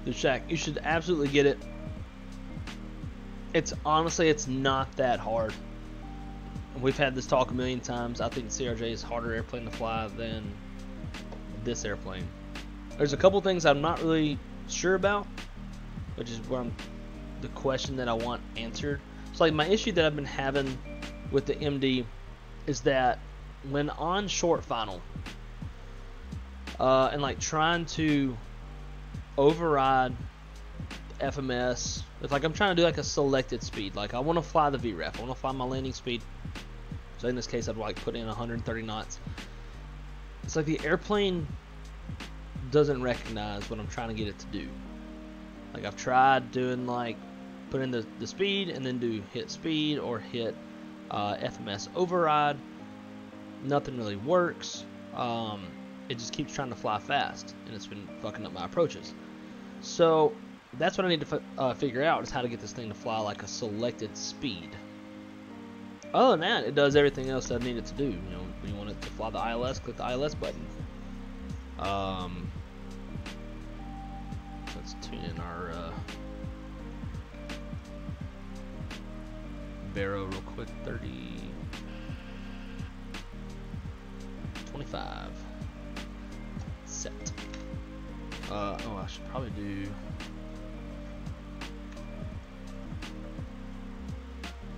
The Shack, you should absolutely get it. It's honestly, it's not that hard. We've had this talk a million times. I think CRJ is a harder airplane to fly than this airplane. There's a couple things I'm not really sure about, which is where the question that I want answered. It's like my issue that I've been having with the MD is that when on short final and like trying to override FMS, if like I'm trying to do like a selected speed, like I want to fly the VREF, I want to fly my landing speed, so in this case I'd like put in 130 knots. It's like the airplane doesn't recognize what I'm trying to get it to do. Like I've tried doing like put in the speed and then do hit speed or hit FMS override. Nothing really works. It just keeps trying to fly fast, and it's been fucking up my approaches. So that's what I need to figure out, is how to get this thing to fly like a selected speed. Other than that, it does everything else that I need it to do. You know, when you want it to fly the ILS, click the ILS button. Let's tune in our Barrow real quick. 30, 25. Set. Oh, I should probably do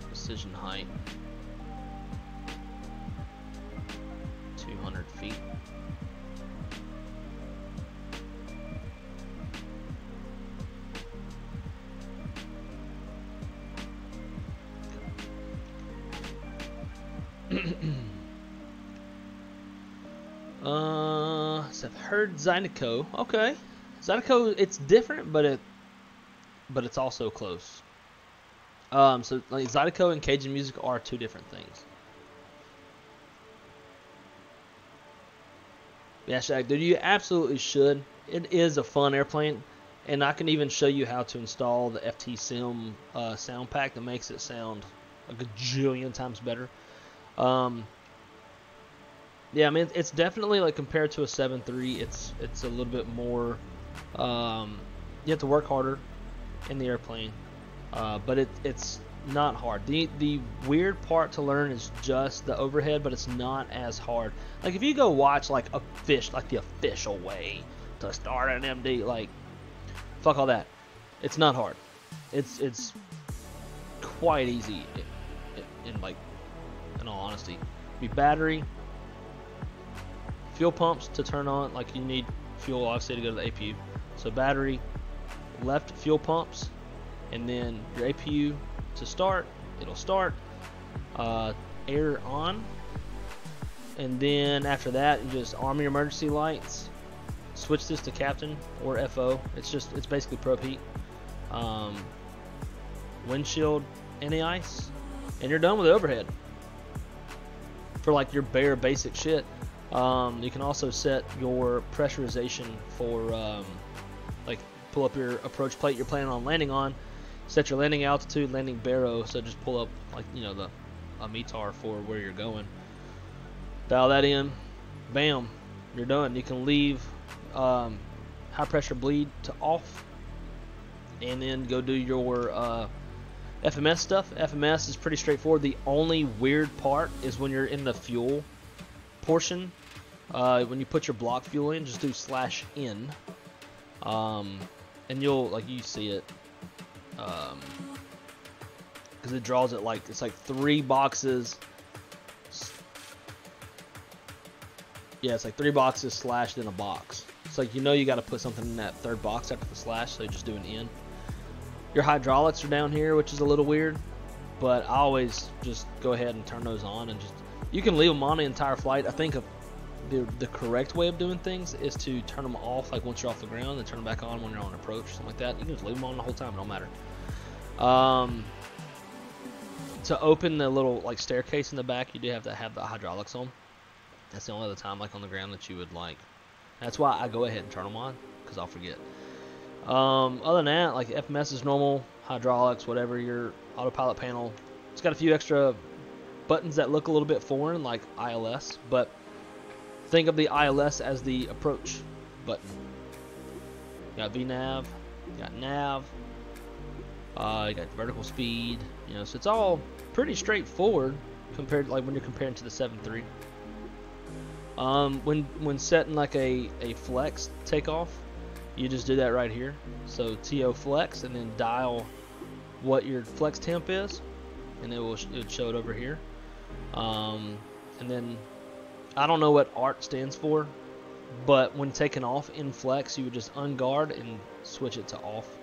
precision height 200 feet. So I've heard Zydeco. Okay, Zydeco, it's different, but it's also close. So like Zydeco and Cajun music are two different things. Yeah, Shaq, dude, you absolutely should. It is a fun airplane, and I can even show you how to install the FT Sim sound pack that makes it sound a gajillion times better. Yeah, I mean, it's definitely, like, compared to a 7.3, it's a little bit more, you have to work harder in the airplane, but it's not hard. The weird part to learn is just the overhead, but it's not as hard. Like, if you go watch, like, the official way to start an MD, like, fuck all that. It's not hard. It's quite easy, in all honesty. Be battery, fuel pumps to turn on, like you need fuel obviously to go to the APU. So battery, left fuel pumps, and then your APU to start, it'll start. Air on, And then after that, you just arm your emergency lights. Switch this to captain or FO. It's basically probe heat. Windshield, anti-ice, and you're done with the overhead. For like your bare basic shit. You can also set your pressurization for like pull up your approach plate you're planning on landing on. Set your landing altitude, landing baro. So just pull up like a METAR for where you're going. Dial that in. Bam, you're done. You can leave high pressure bleed to off, and then go do your FMS stuff. FMS is pretty straightforward. The only weird part is when you're in the fuel portion. When you put your block fuel in, just do /N, and you see it, because it draws it like it's like 3 boxes. Yeah, it's like 3 boxes slashed in a box. It's like you got to put something in that 3rd box after the slash, so you just do an N. Your hydraulics are down here, which is a little weird, but I always just go ahead and turn those on, and you can leave them on the entire flight. I think the correct way of doing things is to turn them off like once you're off the ground, and turn them back on when you're on approach, something like that. You can just leave them on the whole time, it don't matter. To open the little like staircase in the back, you do have to have the hydraulics on. That's the only other time like on the ground that you would like. That's why I go ahead and turn them on, because I'll forget. Other than that, like FMS is normal, hydraulics, whatever, your autopilot panel. It's got a few extra buttons that look a little bit foreign, like ILS, but think of the ILS as the approach button. You got VNAV, you got NAV, you got vertical speed, so it's all pretty straightforward compared like when you're comparing to the 7.3. When setting like a flex takeoff, you just do that right here. So TO flex, and then dial what your flex temp is, and it would show it over here. And then I don't know what ART stands for, but when taking off in flex, you would just unguard and switch it to off.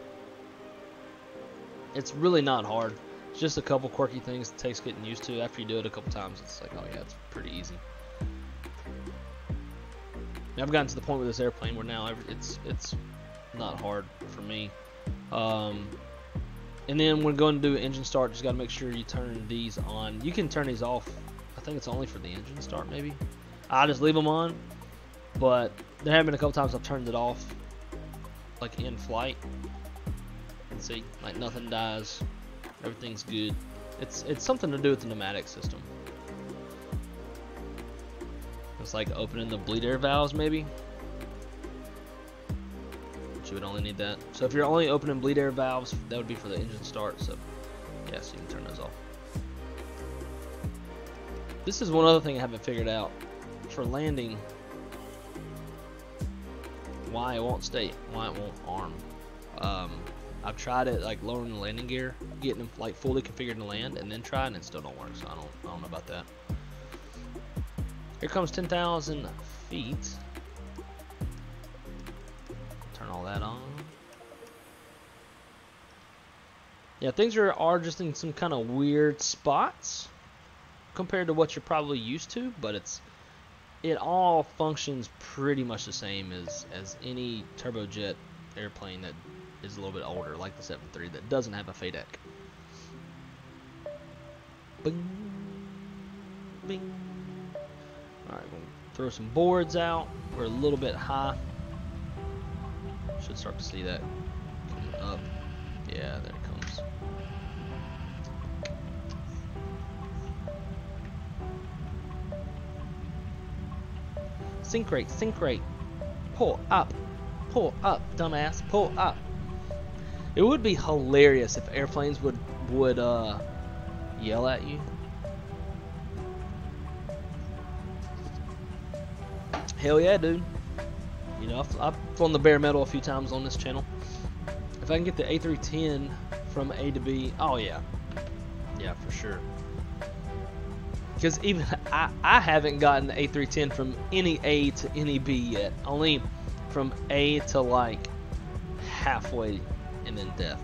It's really not hard. It's just a couple quirky things that takes getting used to. After you do it a couple times, it's like, oh yeah, it's pretty easy. I've gotten to the point with this airplane where now it's not hard for me. And then when going to do engine start, just got to make sure you turn these on. You can turn these off. I think it's only for the engine start, maybe. I just leave them on, but there have been a couple times I've turned it off, like in flight. And see, like nothing dies, everything's good. It's something to do with the pneumatic system. It's like opening the bleed air valves, maybe. But you would only need that. So if you're only opening bleed air valves, that would be for the engine start. So yeah, so you can turn those off. This is one other thing I haven't figured out for landing. Why it won't stay? Why it won't arm? I've tried it like lowering the landing gear, getting them like fully configured to land, and then trying, and it still don't work. So I don't know about that. Here comes 10,000 feet. Turn all that on. Yeah, things are just in some kind of weird spots compared to what you're probably used to, but it all functions pretty much the same as any turbojet airplane that is a little bit older, like the 7.3 that doesn't have a FADEC. Bing, bing. Alright, we'll throw some boards out. We're a little bit high. Should start to see that coming up. Yeah, there it comes. Sink rate, sink rate. Pull up, dumbass, pull up. It would be hilarious if airplanes would yell at you. Hell yeah, dude. You know, I've flown the bare metal a few times on this channel. If I can get the A310 from A to B, oh yeah. Yeah, for sure. Because even I haven't gotten the A310 from any A to any B yet. Only from A to like halfway and then death.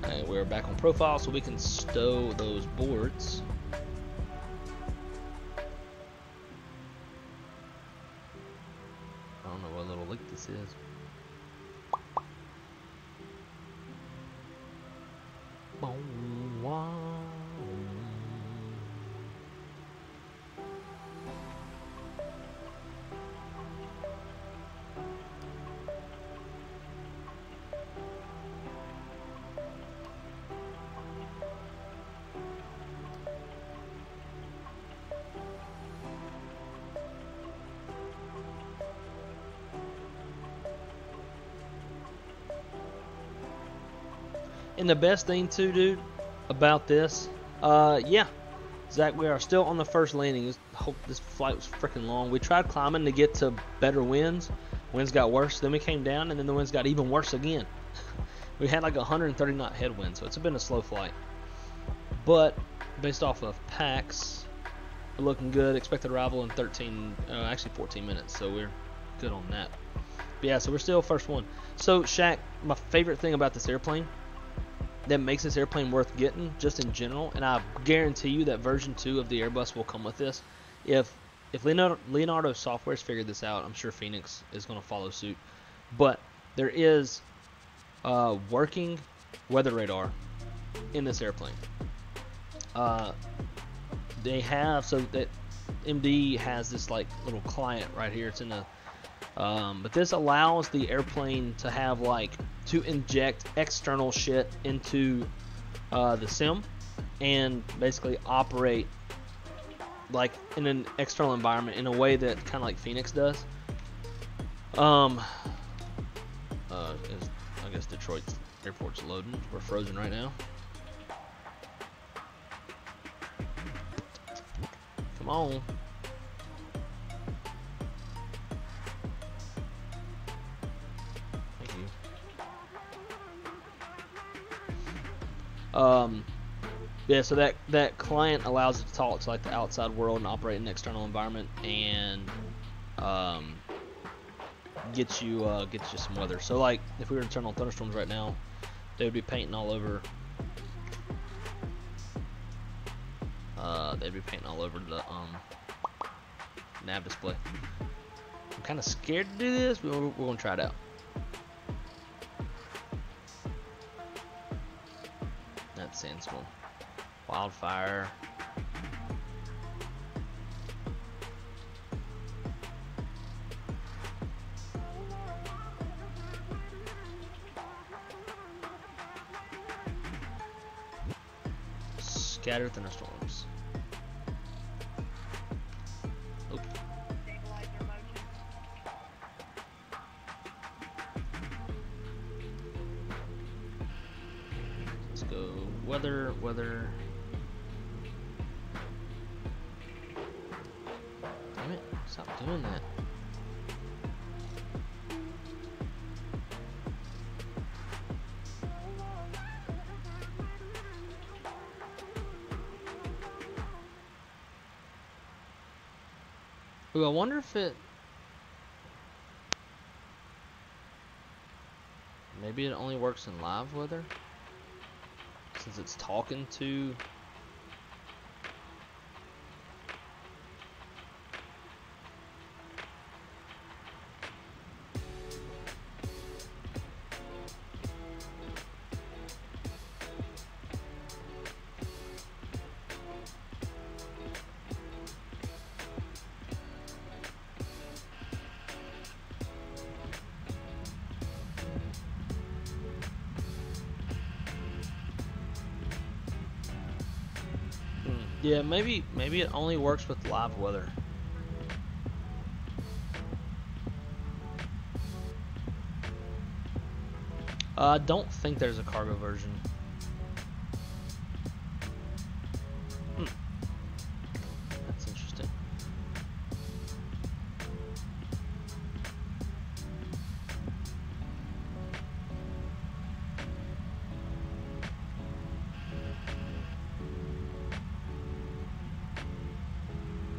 Alright, we're back on profile so we can stow those boards. this is. Boom, wow. And the best thing too, dude, about this, yeah, Zach, we are still on the first landing. This flight was freaking long. We tried climbing to get to better winds. Winds got worse, then we came down, and then the winds got even worse again. We had like 130 knot headwind, so it's been a slow flight. But based off of packs, we're looking good. Expected arrival in 14 minutes, so we're good on that. But yeah, so we're still first one. So Shaq, my favorite thing about this airplane that makes this airplane worth getting, just in general, and I guarantee you that version 2 of the Airbus will come with this. If Leonardo Software's figured this out, I'm sure Phoenix is going to follow suit. But there is working weather radar in this airplane. They have, so that MD has this like little client right here. It's in the but this allows the airplane to have to inject external shit into the sim and basically operate like in an external environment in a way that kind of like Phoenix does. I guess Detroit's airport's loading. We're frozen right now. Come on. Yeah, so that client allows it to talk to like the outside world and operate in an external environment, and get you some weather. So like if we were to turn on thunderstorms right now, they would be painting all over. They'd be painting all over the nav display. I'm kind of scared to do this, but we're gonna try it out. That's sandstorm. Wildfire. Scattered thunderstorms. Oh. Let's go weather. Damn it, stop doing that. Ooh, I wonder if maybe it only works in live weather, since it's talking to. Yeah, maybe it only works with live weather. I don't think there's a cargo version. That's interesting.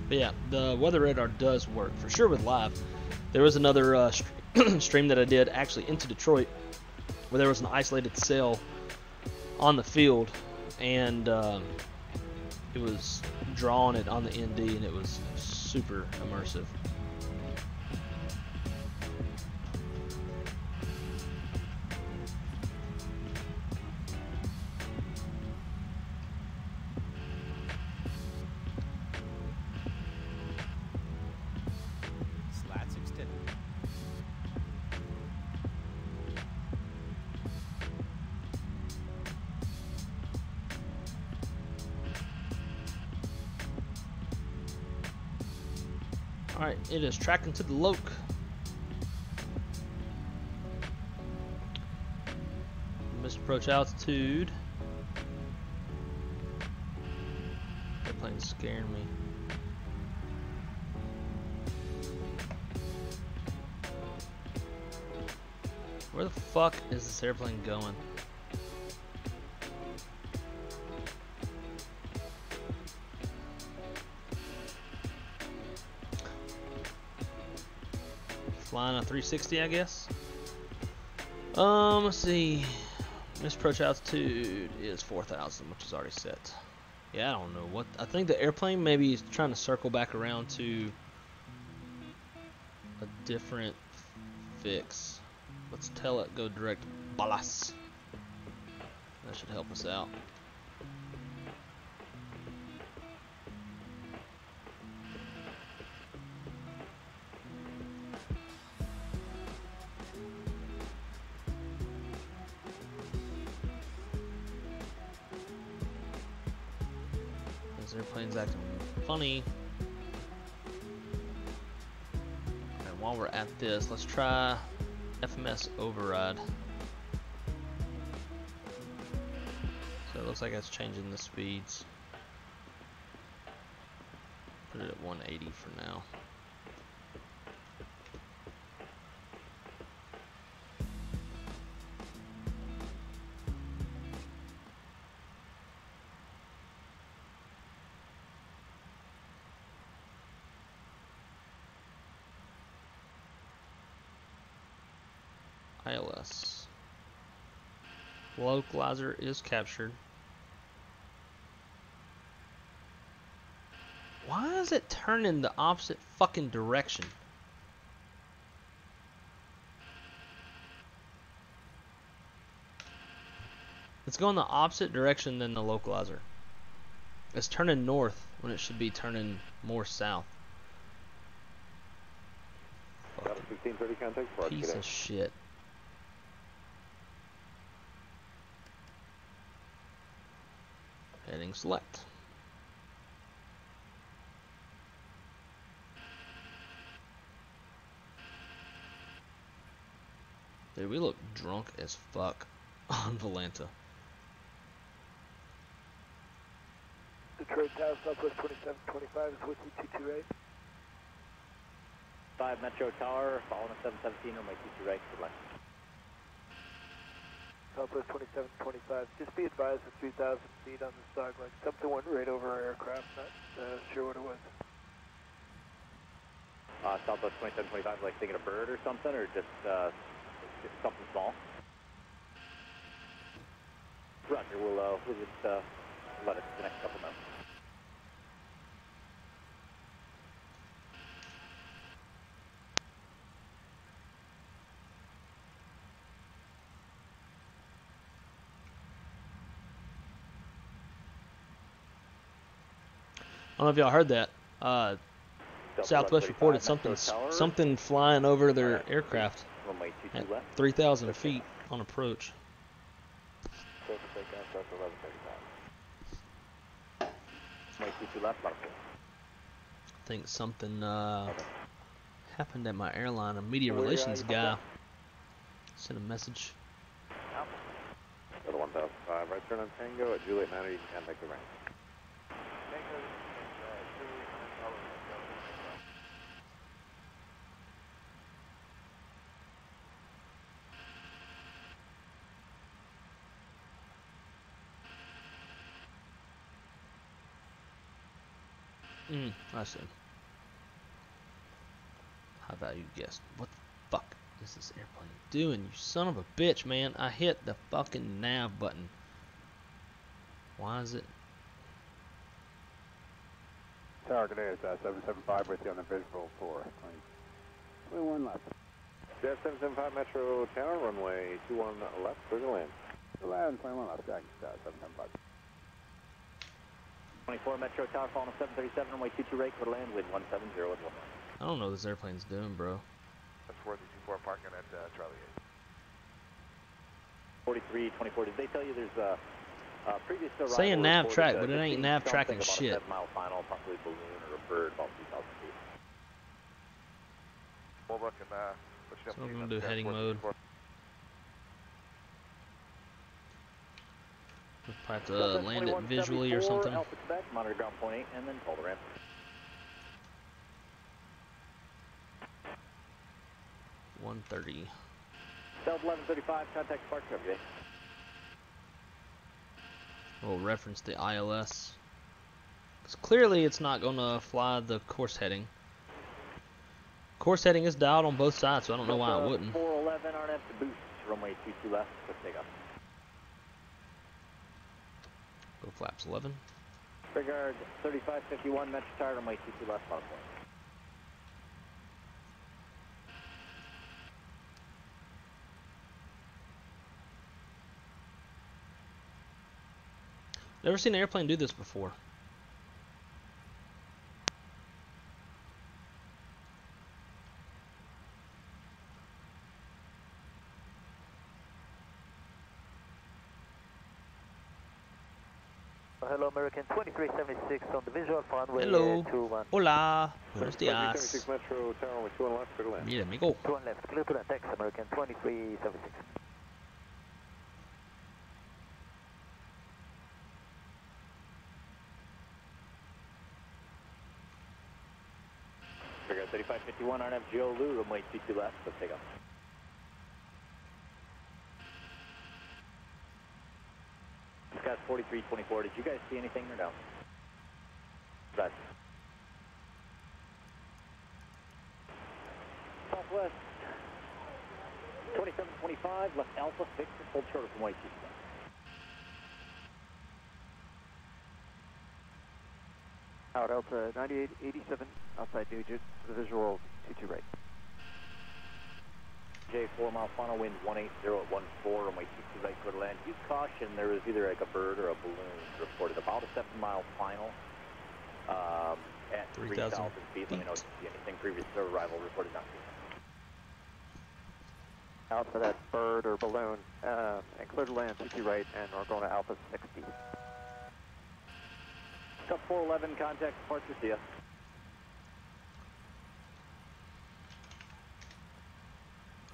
But yeah, the weather radar does work for sure with live. There was another stream that I did actually into Detroit, where there was an isolated cell on the field, and it was drawing it on the ND, and it was super immersive. Alright, it is tracking to the loc. Missed approach altitude. Airplane's scaring me. Where the fuck is this airplane going? Flying a 360, I guess. Let's see. Missed approach altitude is 4,000, which is already set. Yeah, I don't know what. I think the airplane maybe is trying to circle back around to a different fix. Let's tell it go direct balas. That should help us out. This airplane's acting funny. And while we're at this, let's try FMS override. So it looks like it's changing the speeds. Put it at 180 for now. ILS. Localizer is captured. Why is it turning the opposite fucking direction? It's going the opposite direction than the localizer. It's turning north when it should be turning more south. Fucking 1530 contact for piece of shit. Heading select. Dude, we look drunk as fuck on Volanta. Detroit Tower, Southwest 2725 is with you, 228. 5 Metro Tower, following a 717 on my 22 right, select. Southwest 2725, just be advised of 3,000 feet on the stock, like something went right over our aircraft, not sure what it was. Southwest 2725, like thinking a bird or something, or just something small? Roger, we'll just let it the next couple minutes. I don't know if y'all heard that. Southwest reported something flying over their aircraft at 3,000 feet on approach. I think something happened at my airline. A media relations guy sent a message. Go to 1005, right turn on Tango at Juliet 90, you can contact the range. I see. High value guess. What the fuck is this airplane doing, you son of a bitch, man? I hit the fucking nav button. Why is it? Tower, today is 775 with you on the visual for 21 left. Jet 775 Metro Tower, runway 21 left, clear to land. To land, 21 left, Jack, 775. 24 Metro Tower, following a 737, runway 22 right, clear to land, wind 170 with 1. I don't know what this airplane's doing, bro. That's 424 parking at Charlie 8. 4324, did they tell you there's a previous arrival? Saying nav track, but it ain't nav tracking shit. About a 7-mile final, possibly balloon or a bird, about 2,000 feet. We'll look and let you know. So we're gonna do heading mode. We'll have to land it visually or something. Alpha Quebec, monitor ground point 8, and then call the ramp. 130. South 1135, contact Spark Coverage. We'll reference the ILS. Because clearly it's not going to fly the course heading. Course heading is dialed on both sides, so I don't know why it wouldn't. 411 RNF to boost, runway 22 left, quick takeoff. Go flaps 11. Regard 3551, metro tower, runway 22 left, bottom point. Never seen an airplane do this before. Hello, American 2376 on the visual runway. Hello. 21. Hola. Buenos días. 2376 Metro Tower with 2 on left, clear to land. Mira, amigo. 21 left, clear to land, thanks, American 2376. Regard 3551, RNF Joe Lou, runway 22 left, let's take off. Scott 4324, did you guys see anything or no? Right. Southwest 2725, left Alpha, fixed, hold short of runway 22 left. Out Delta 9887, outside Nugent, to the visual 22 right. J4 mile final, wind 180 at 14, runway 22 right, clear to land. Use caution, there was either like a bird or a balloon reported. About a 7 mile final at 3,000 feet. Let me know if you see anything. Previous arrival reported not seen. Alpha, that bird or balloon, and clear to land 22 right, and we're going to Alpha 60. Cup 411, contact departure, see ya.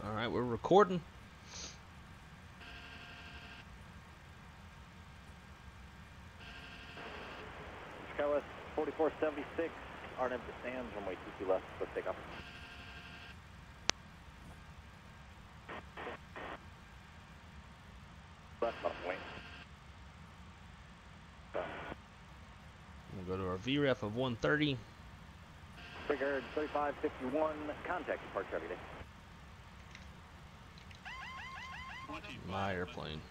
Alright, we're recording. Skywest 4476, RNF to Sands, runway 22 left, let's take off. Left, bottom point. We'll go to our VREF of 130. Regard 3551, contact departure every day. My airplane.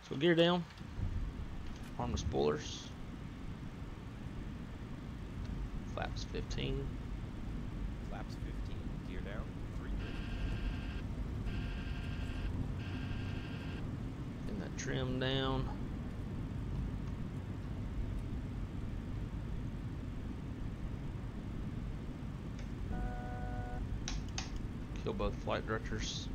So gear down. Arm the spoilers. Flaps 15. Flaps 15, gear down, 3 Getting that trim down. Kill both flight directors.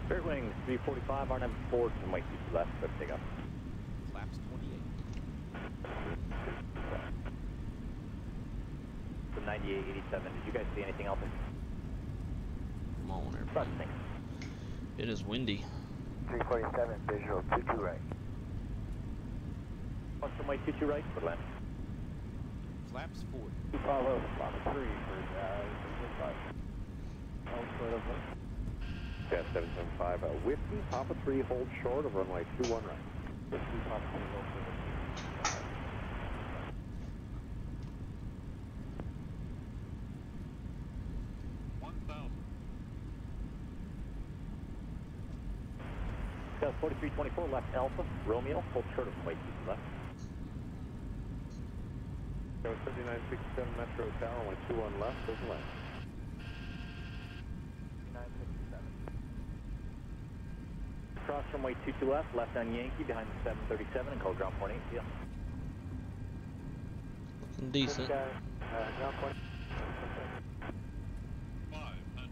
Fair wing 345, RNF forward, runway 22 left, let's take off. Flaps 28. The 9887, did you guys see anything else? Come on, airplane. It is windy. 347, visual 22 right. Runway 22 right, for land. Flaps 40. Follow Papa 3 for 5. Yeah, 775, Whiskey, Papa 3, hold short of runway 21 right. Whiskey, Papa 3, hold short. Scott 4324, left Alpha, Romeo, hold short of runway 22 left. Go 3967 Metro Tower, only 21 left, there's left. 3967. Cross runway 22 left, left on Yankee, behind the 737, and call ground point 8, see ya. Looking decent. Ground point. 5,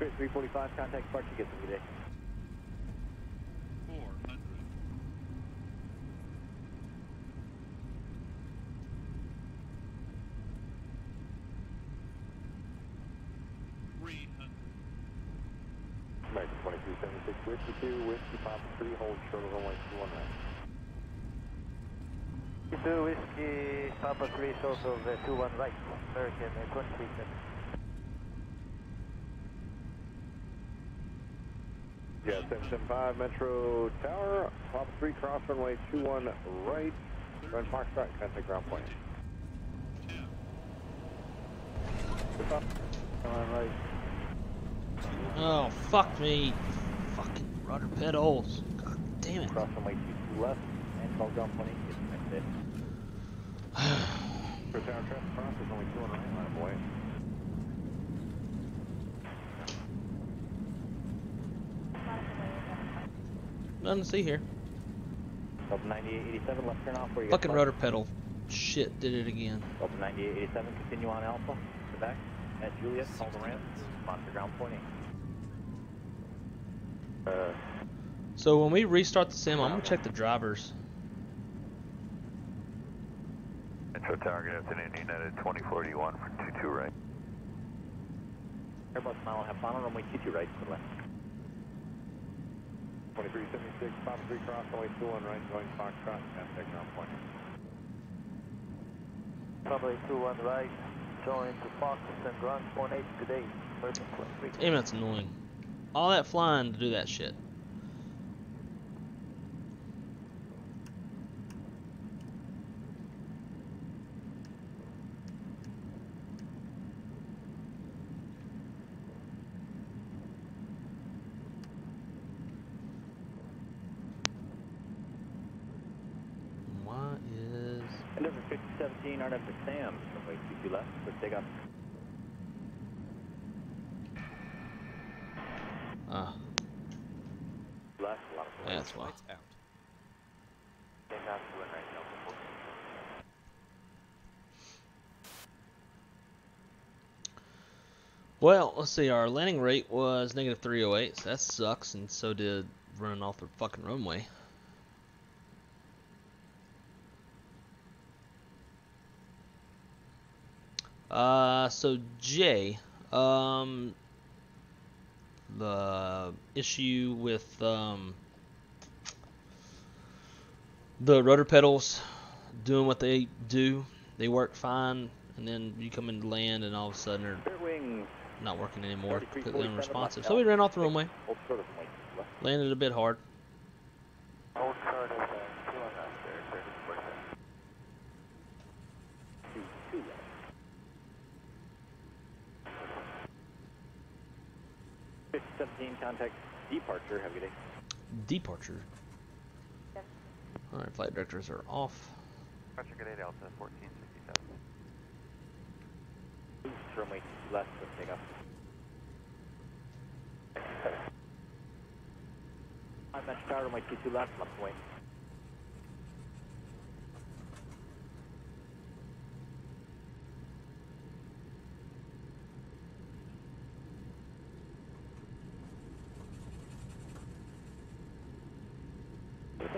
Spirit 345, contact departure, get some today. 400. American 2276, Whiskey 2, Whiskey Papa 3, hold short of runway 21 right. 2 Whiskey Papa 3, short of 21 right, American 2376. Yeah, 775 Metro Tower, Papa 3, cross runway 21 right, run Foxtrot, contact ground point. Right. Oh, fuck me. Fucking rudder pedals. God damn it. Cross runway 22 left, and call ground point, get connected. For tower traffic cross is only 2 on the right line of way. Nothing to see here. Open 9887, left turn off where you Fucking rudder pedal. Shit, did it again. Open 9887, continue on Alpha, Quebec, at Juliet, call the ramp, monitor ground point 8. So when we restart the sim, I'm gonna check the drivers. Metro Tower, good afternoon, United 2041 for 22 right. Airbus mile and a half final, runway 22 right, clear left. 2376, Papa 3, cross runway 21 right, going Foxtrot, contact ground point. Runway 21 right, join to Fox and ground point 8 today, 1323. Damn, that's annoying. All that flying to do that shit. Endeavor 5017, RNF to Sam, runway 22 left, let's take off. Ah, Left, a lot of yeah, that's why. Lights out. Take off to right now. Well, let's see, our landing rate was negative 308, so that sucks, and so did running off the fucking runway. So Jay, the issue with the rudder pedals doing what they do, they work fine, and then you come into land and all of a sudden they're not working anymore, completely unresponsive. So we ran off the runway, landed a bit hard. Hold short of 2 on us there, 30%. 5017, contact departure, have a good day. Departure. Alright, flight directors are off. Departure, good day, Delta 1467. Runway left, let's take off. 5 Metro Tower, runway 22 left, left away.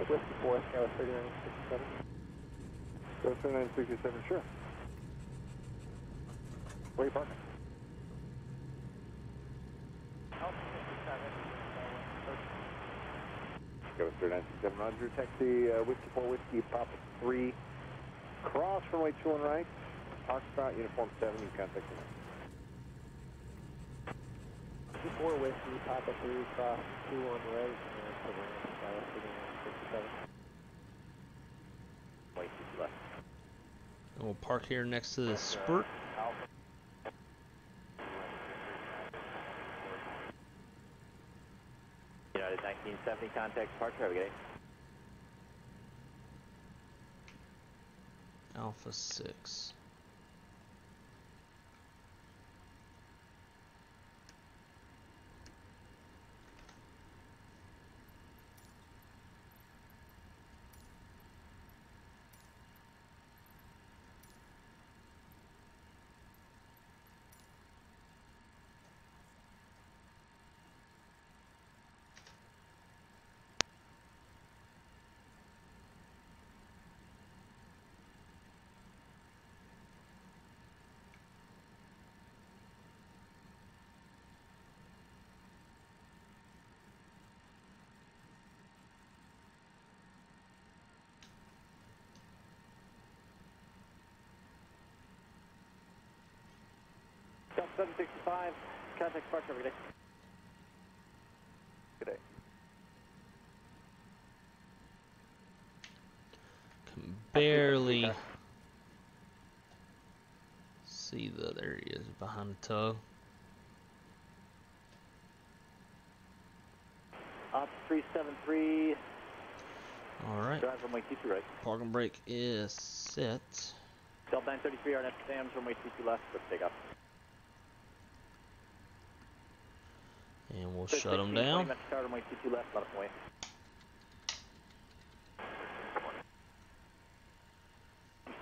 Whiskey 4, Scout 3967. Go 3967, sure. Where are you parking? Go 3967, Roger. Taxi, Whiskey 4, Whiskey Papa 3. Cross runway 21 right. Foxtrot, uniform 7, you contact me. 4 Whiskey Papa 3, cross 21 right, and to the ramp, Scout 3967. Wait, left. And we'll park here next to the spurt. United 1970, contact departure, have a good day. Alpha 6. 765, contact departure, good day. Good day. Can barely see there he is behind the tug. Op 373. Alright. Drive runway 22 right. Parking brake is set. Delta 933, RNF Sam's, runway 22 left, let's take off. And we'll shut them down. Runway 22 left, let us away.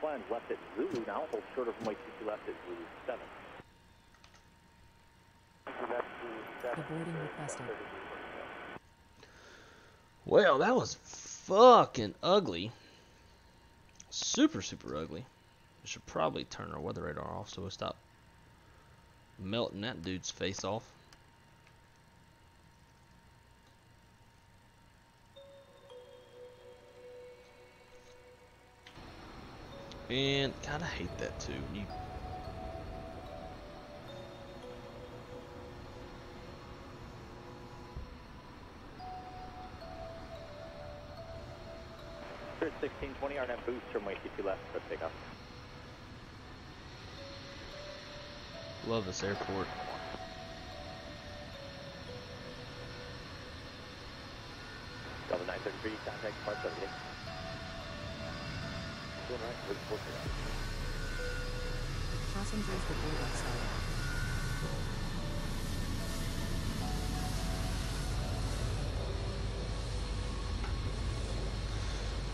Flying left at Zulu now, hold short of runway 22 left at Zulu 7. Boarding requested. Well, that was fucking ugly. Super, super ugly. We should probably turn our weather radar off so we stop melting that dude's face off. And kinda hate that too. You Spirit 1620, RNF boost, runway 22 left, let's take off. love this airport. Delta 933, contact departure, good day. Doing right, looking forward to that. Passengers report outside.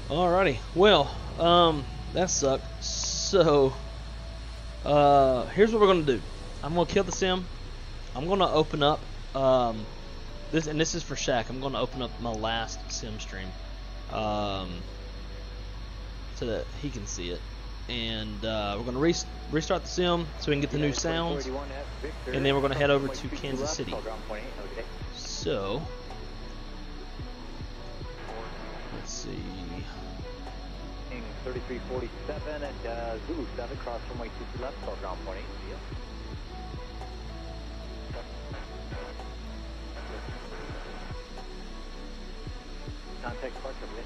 Alrighty, well, that sucked. So, here's what we're gonna do. I'm gonna kill the sim. I'm gonna open up this is for Shaq. I'm gonna open up my last sim stream, so that he can see it. And we're gonna restart the sim so we can get the new sounds, and then we're gonna head over to Kansas City. So, let's see. 3347 and Zulu 7, cross runway 22 left, call ground point 8, see ya. Contact departure, please.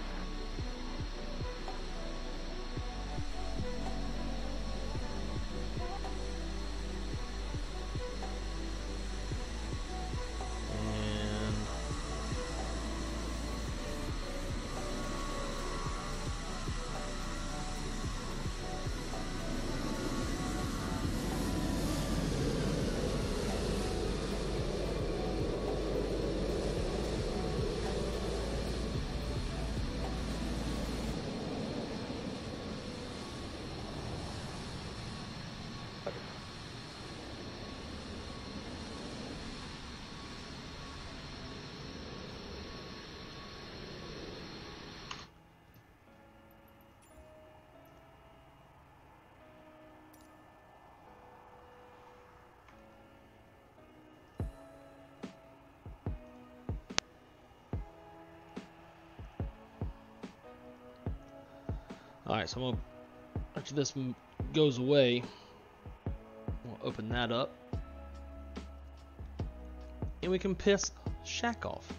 Alright, so I'm gonna, after this goes away, we'll open that up. And we can piss Shaq off.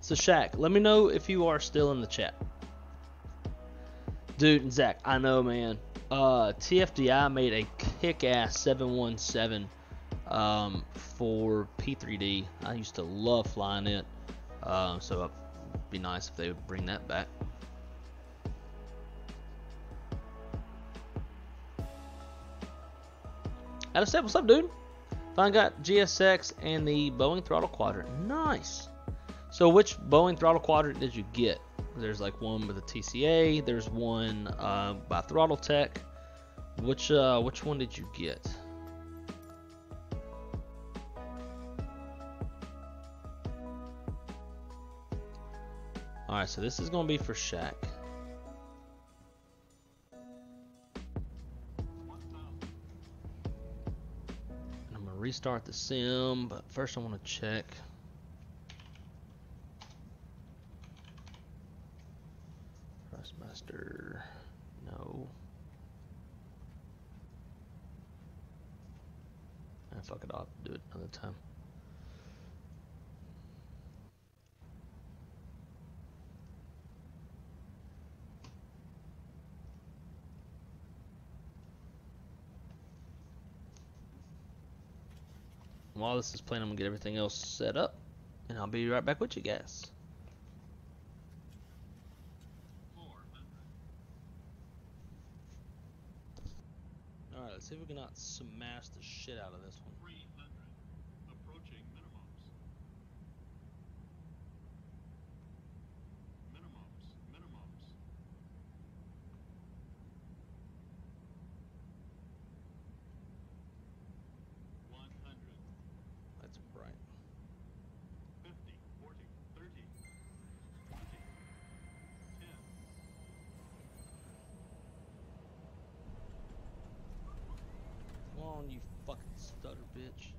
So Shaq, let me know if you are still in the chat. Dude, and Zach, I know, man. TFDI made a kick-ass 717 for P3D. I used to love flying it. So it'd be nice if they would bring that back. Out of step, what's up, dude? Finally got GSX and the Boeing throttle quadrant. Nice. So which Boeing throttle quadrant did you get? There's like one with a TCA. There's one by Throttle Tech. Which one did you get? All right, so this is gonna be for Shaq. Restart the sim, but first I want to check. Thrustmaster, no. Fuck it, I'll have to do it another time. While this is playing, I'm gonna get everything else set up, and I'll be right back with you guys. Alright, let's see if we can not smash the shit out of this one. 300. Approaching minimums. Minimums. 100. That's bright. 50, 40, 30, 20, 10. Come on, you fucking stutter bitch.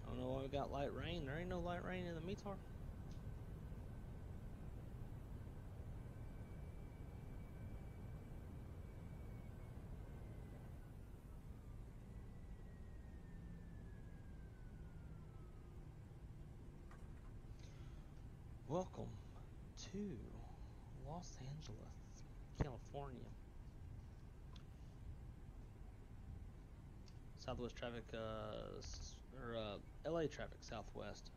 I don't know why we got light rain. There ain't no light rain in the METAR. Welcome to Los Angeles, California. Southwest traffic, LA traffic southwest.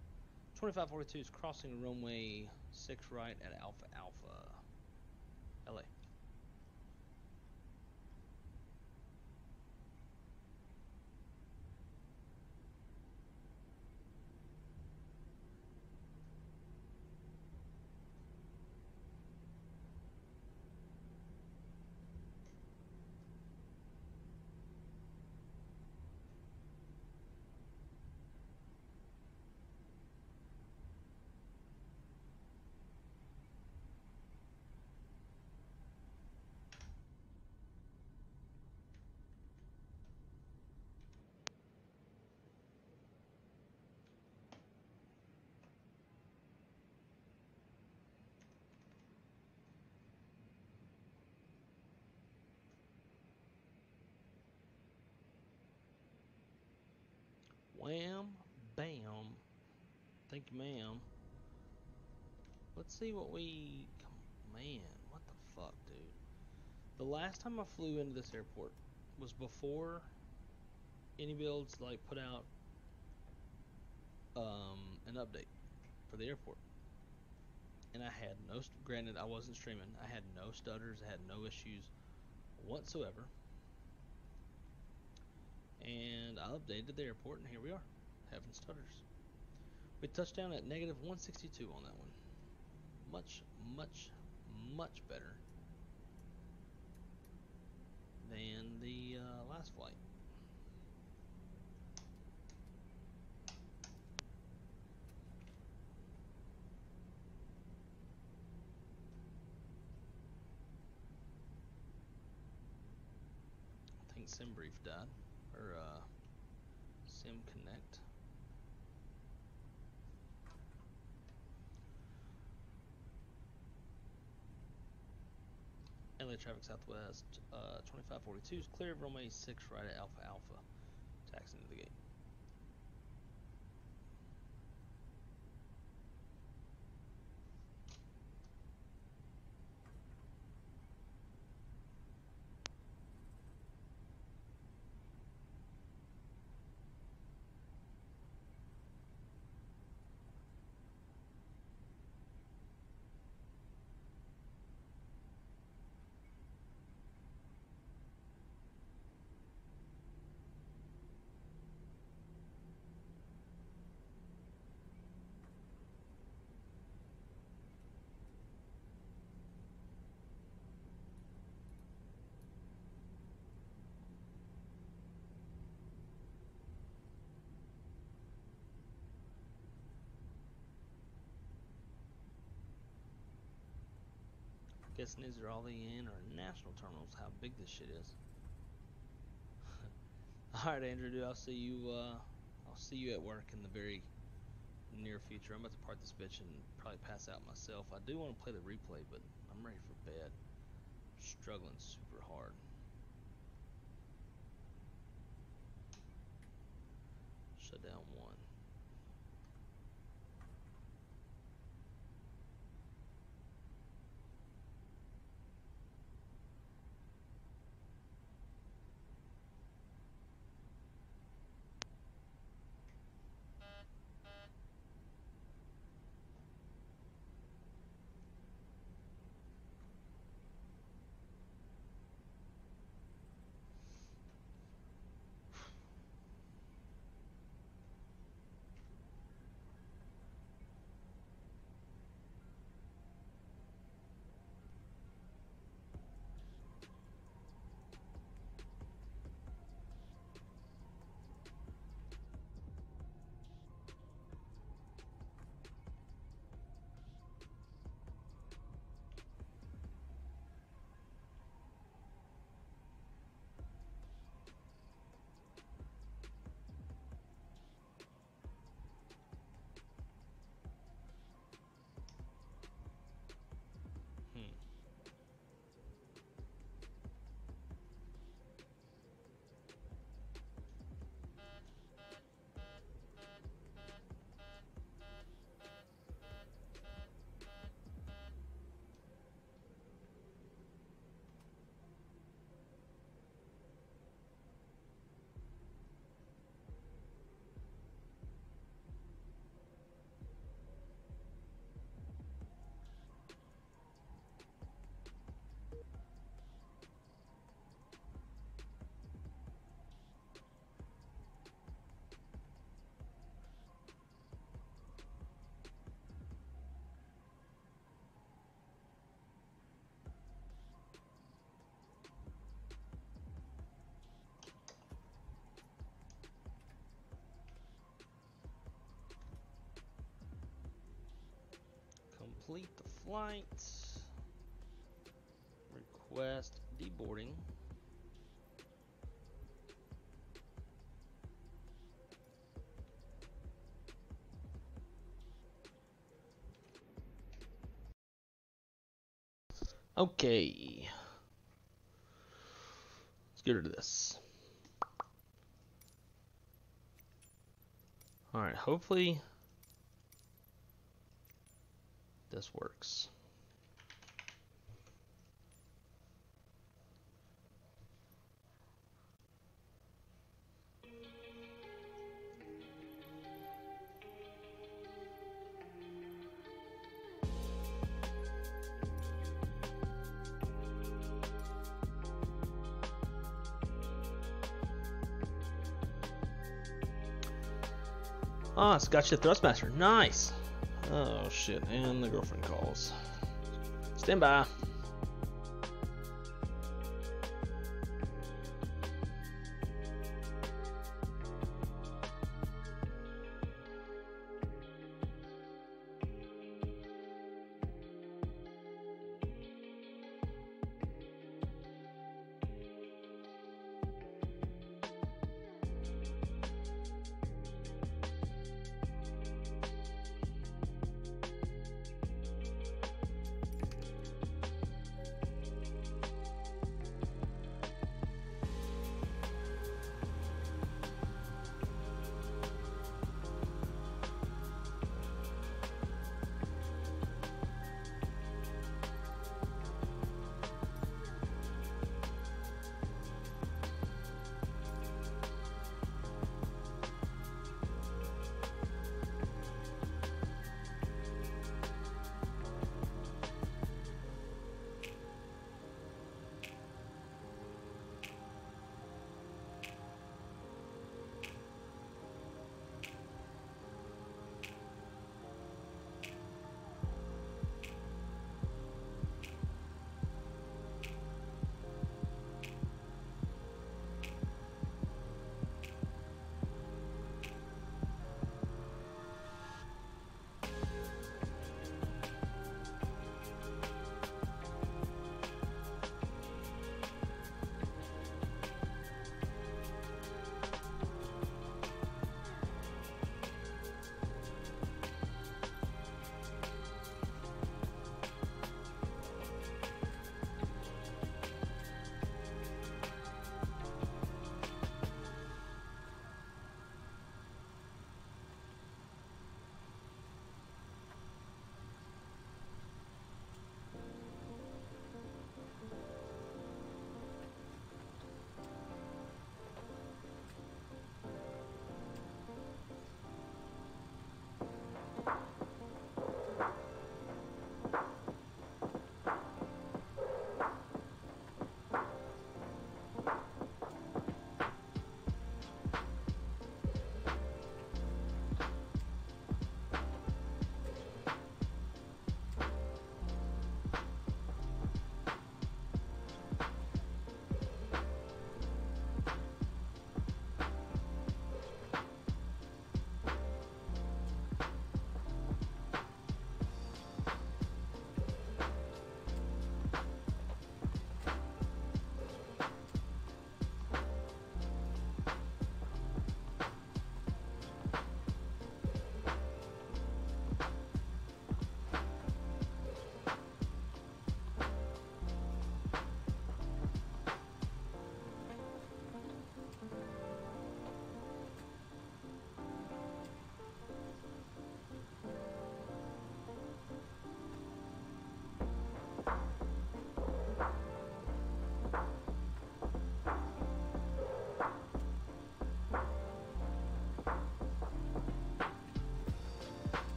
2542 is crossing runway 6 right at Alpha Alpha, LA. Wham, bam. Thank you, ma'am. Let's see what we... Man, what the fuck, dude? The last time I flew into this airport was before any builds like put out an update for the airport. And I had no... Granted, I wasn't streaming. I had no stutters. I had no issues whatsoever. And I updated the airport, and here we are, having stutters. We touched down at negative 162 on that one. Much, much, much better than the last flight. I think SimBrief died, or Sim Connect. LA traffic southwest, 2542 is clear of runway 6 right at Alpha Alpha. Taxi into the gate. Guessing these are all the international terminals, how big this shit is. Alright, Andrew, dude, I'll see you I'll see you at work in the very near future. I'm about to park this bitch and probably pass out myself. I do want to play the replay, but I'm ready for bed. I'm struggling super hard. Shut down one. Complete the flight. Request deboarding. Okay. Let's get rid of this. Alright, hopefully this works. Ah, it's got you a Thrustmaster. Nice. Oh shit, and the girlfriend calls. Stand by.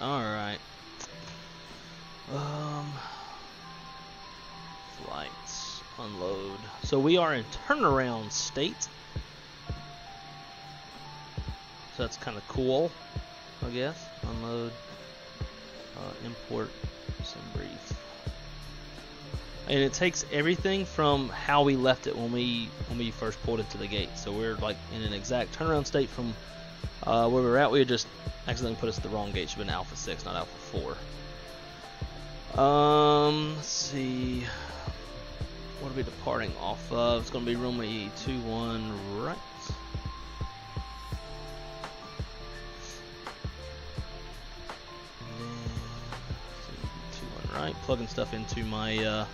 Alright. Flights. Unload. So we are in turnaround state. So that's kind of cool, I guess. Unload. Import some brief. And it takes everything from how we left it when we first pulled into the gate. So we're like in an exact turnaround state from where we were at. We had just accidentally put us at the wrong gate. It should have been Alpha 6, not Alpha 4. Let's see. What are we departing off of? It's going to be runway 21 right. And then 21 right. Plugging stuff into my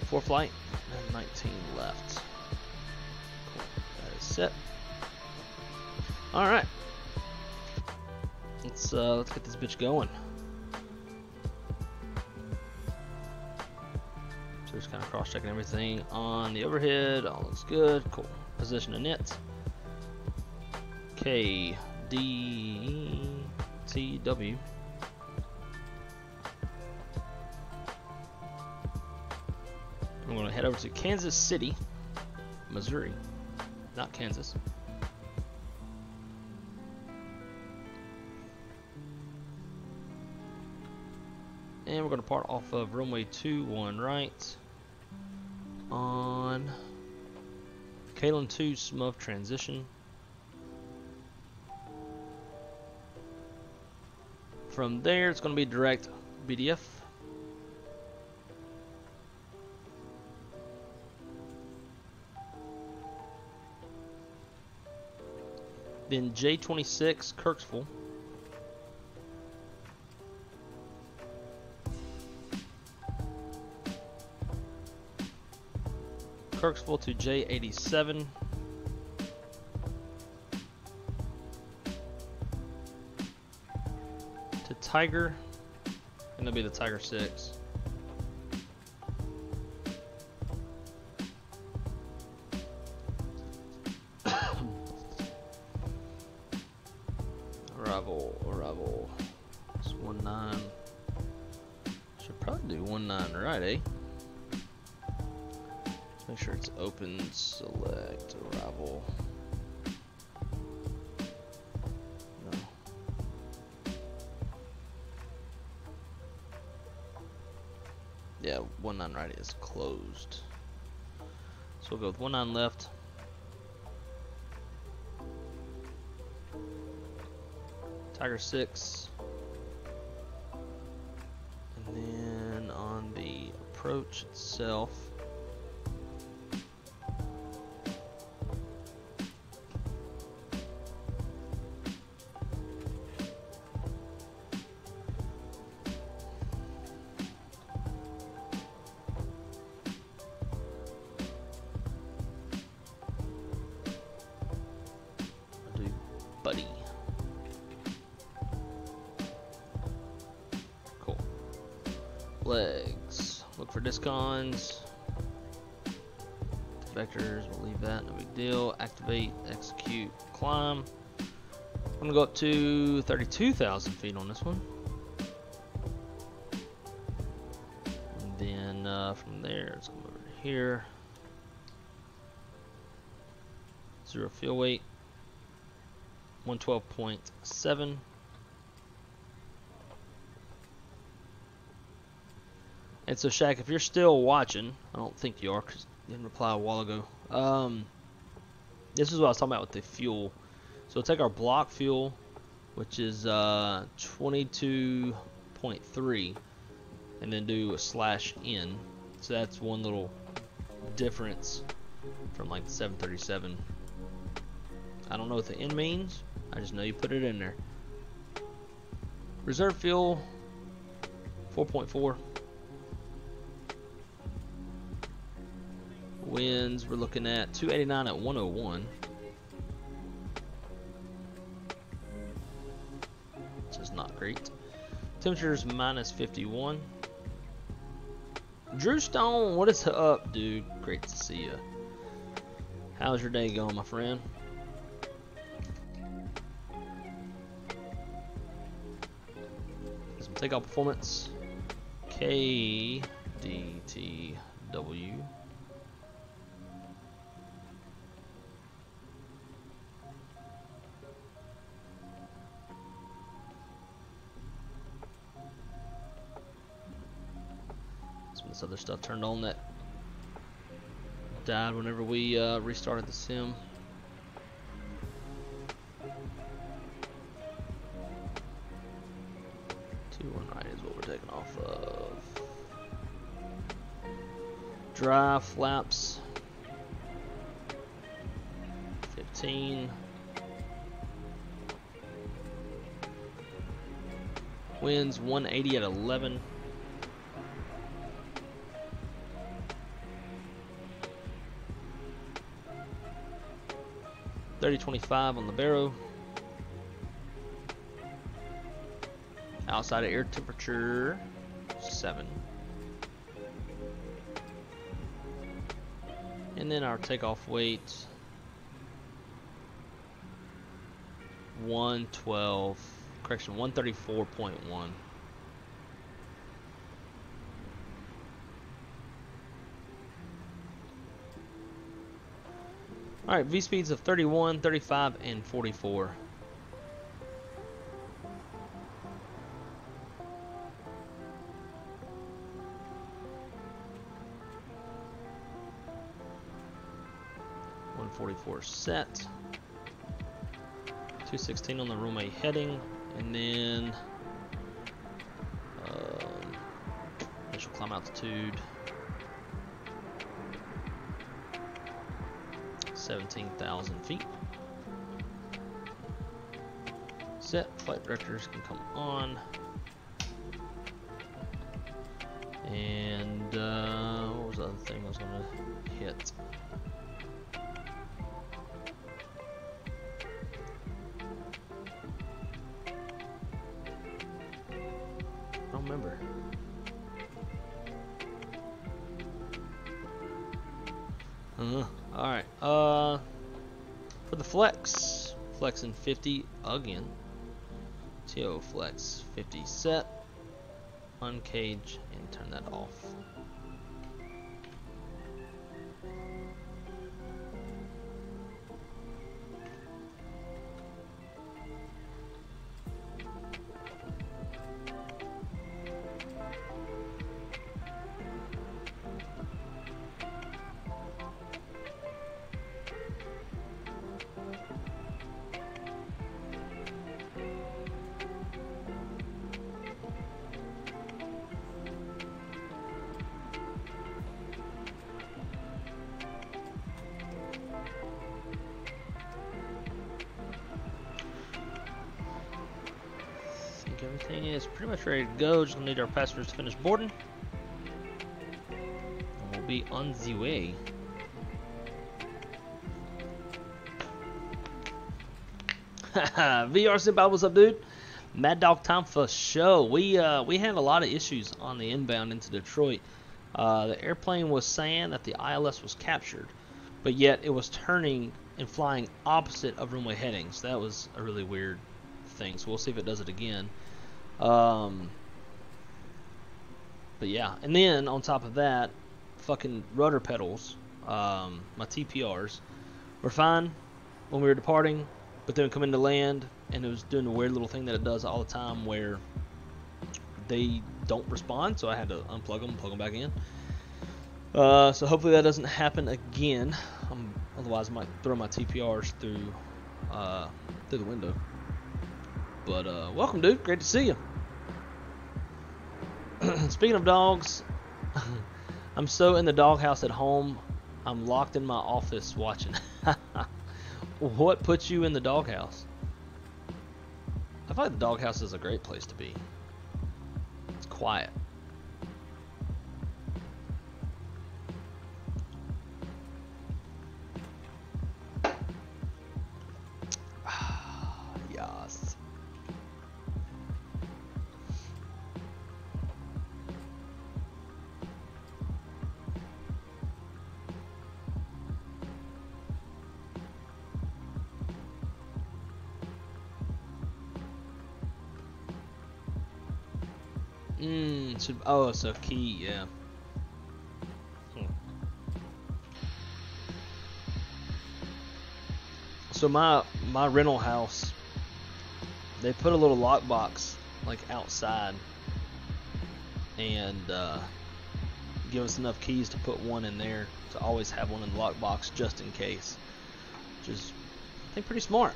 4 flight and 19 left. Cool. That is set. All right. Let's get this bitch going. So just kind of cross-checking everything on the overhead. All looks good. Cool. Position of nets. KDTW. I'm going to head over to Kansas City, Missouri, not Kansas. And we're going to part off of runway 21 right on Kalen 2 SMUV transition. From there, it's going to be direct BDF. Then J26 Kirksville. Kirksville to J87. To Tiger. And that'll be the Tiger 6. Arrival. It's 19. Should probably do 19 right, eh? Make sure it's open, select, arrival. No. Yeah, 19 right is closed. So we'll go with 19 left. Tiger 6. And then on the approach itself, buddy. Cool. Legs. Look for discons. Vectors, we'll leave that, no big deal. Activate, execute, climb. I'm gonna go up to 32,000 feet on this one. And then from there, it's going over to here. 0 fuel weight. 112.7. And so Shaq, if you're still watching, I don't think you are because you didn't reply a while ago. This is what I was talking about with the fuel. So we'll take our block fuel, which is 22.3, and then do a /N. So that's one little difference from like the 737. I don't know what the N means. I just know you put it in there. Reserve fuel, 4.4. Winds, we're looking at 289 at 101. Which is not great. Temperatures minus 51. Drew Stone, what is up, dude? Great to see you. How's your day going, my friend? takeoff performance. KDTW. Some of this other stuff turned on that died whenever we restarted the sim. 2190 is what we're taking off of. Dry flaps 15. Winds 180 at 11. .3025 on the barrow. Outside of air temperature 7. And then our takeoff weight 112, correction, 134.1. Alright, V speeds of 31, 35, and 44. Set. 216 on the runway heading, and then initial climb altitude 17,000 feet. Set. Flight directors can come on. And what was the other thing I was going to hit? Remember. Alright. For the flex, flexing 50 again. TO flex 50 set. Uncage and turn that off. Everything is pretty much ready to go. Just gonna need our passengers to finish boarding, and we'll be on the way. VR Simple, what's up, dude? Mad Dog time for show. We had a lot of issues on the inbound into Detroit. The airplane was saying that the ILS was captured, but yet it was turning and flying opposite of runway heading. So that was a really weird thing. So we'll see if it does it again. But yeah, and then on top of that, fucking rudder pedals, my TPRs, were fine when we were departing, but then coming to land, and it was doing the weird little thing that it does all the time where they don't respond, so I had to unplug them, plug them back in. So hopefully that doesn't happen again. Otherwise I might throw my TPRs through the window. But welcome, dude. Great to see you. Speaking of dogs, I'm so in the doghouse at home, I'm locked in my office watching. What puts you in the doghouse? I feel like the doghouse is a great place to be. It's quiet. Yes. Oh, so key, yeah. So my rental house, they put a little lockbox like outside, and give us enough keys to put one in there to always have one in the lockbox just in case. Which is, I think, pretty smart.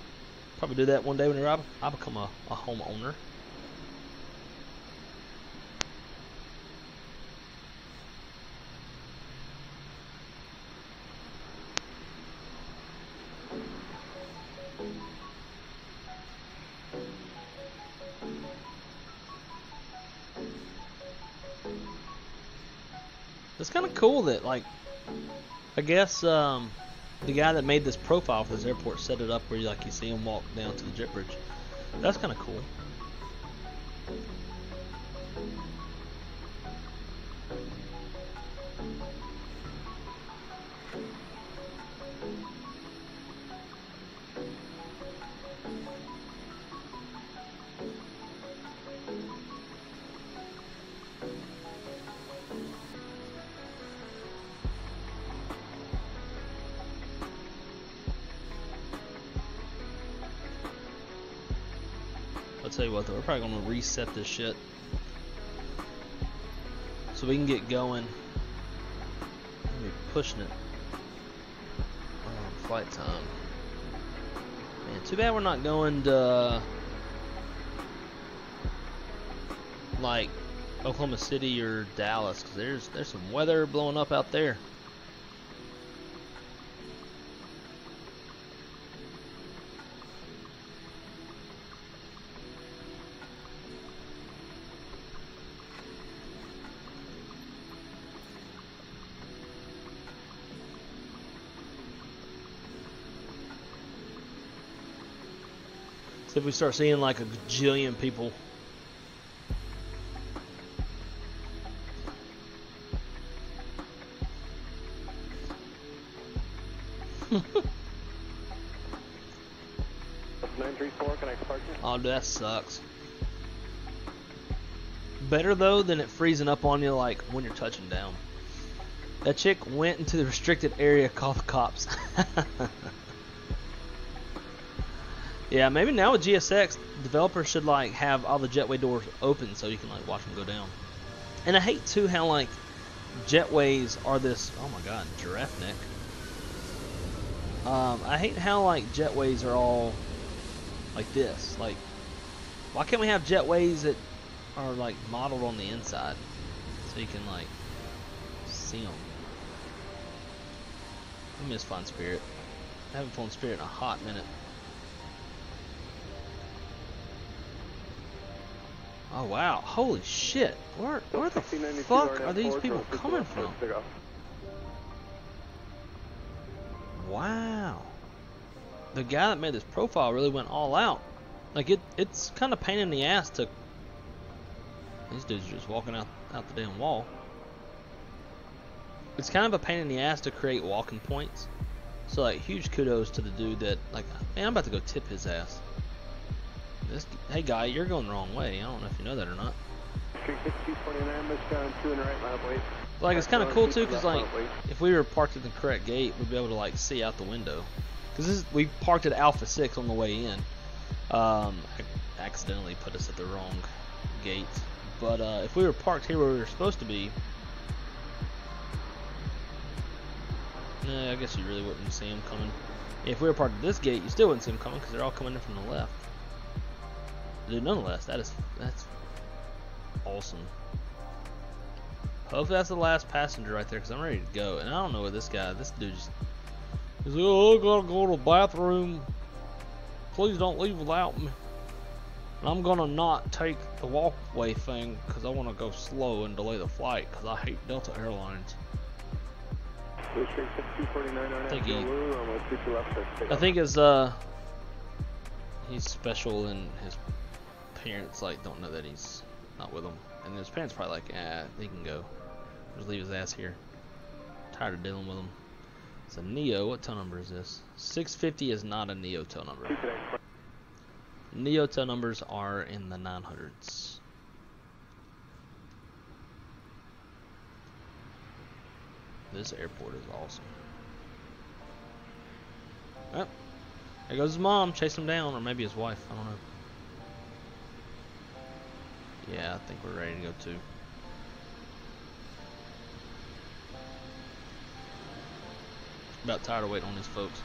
Probably do that one day when I become a homeowner. It's kind of cool that, like, I guess the guy that made this profile for this airport set it up where you see him walk down to the jet bridge. That's kind of cool. I'll tell you what though, we're probably going to reset this shit so we can get going. We're pushing it on flight time. Man, too bad we're not going to like Oklahoma City or Dallas, because there's some weather blowing up out there. So if we start seeing like a gajillion people. Oh, that sucks. Better though than it freezing up on you like when you're touching down. That chick went into the restricted area, called the cops. Yeah, maybe now with GSX, developers should like have all the jetway doors open so you can like watch them go down. And I hate too how like jetways are this. Oh my god, giraffe neck. I hate how like jetways are all like this. Like, why can't we have jetways that are like modeled on the inside so you can like see them? I miss Fun Spirit. I haven't flown Spirit in a hot minute. Oh wow, holy shit. Where the fuck are these people coming from? Wow. The guy that made this profile really went all out. Like it's kind of pain in the ass to... These dudes are just walking out the damn wall. It's kind of a pain in the ass to create walking points. So like huge kudos to the dude that like, man, I'm about to go tip his ass. Hey guy, you're going the wrong way. I don't know if you know that or not. Like it's kind of cool too, cause like if we were parked at the correct gate, we'd be able to like see out the window. Cause we parked at Alpha 6 on the way in. I accidentally put us at the wrong gate. But if we were parked here where we were supposed to be, I guess you really wouldn't see them coming. If we were parked at this gate, you still wouldn't see them coming because they're all coming in from the left. Dude, nonetheless, that's awesome. Hopefully that's the last passenger right there because I'm ready to go. And I don't know what this dude just... He's like, oh, I gotta go to the bathroom. Please don't leave without me. And I'm gonna not take the walkway thing because I want to go slow and delay the flight because I hate Delta Airlines. I think he's special and his parents like don't know that he's not with them, and his parents probably like, he can go, just leave his ass here. Tired of dealing with him. It's a Neo. What tow number is this? 650 is not a Neo tow number. Neo tow numbers are in the 900s. This airport is awesome. Oh, there goes his mom, chasing him down, or maybe his wife, I don't know. Yeah, I think we're ready to go too. About tired of waiting on these folks.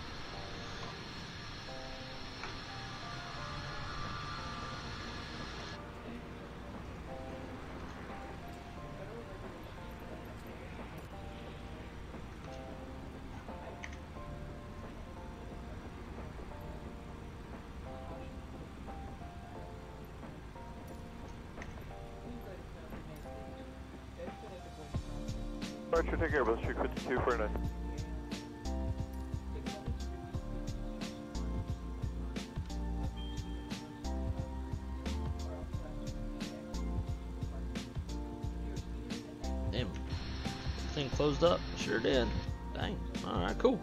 Archer, take Airbus 352 for a 9. Damn. Thing closed up? Sure did. Dang. Alright, cool.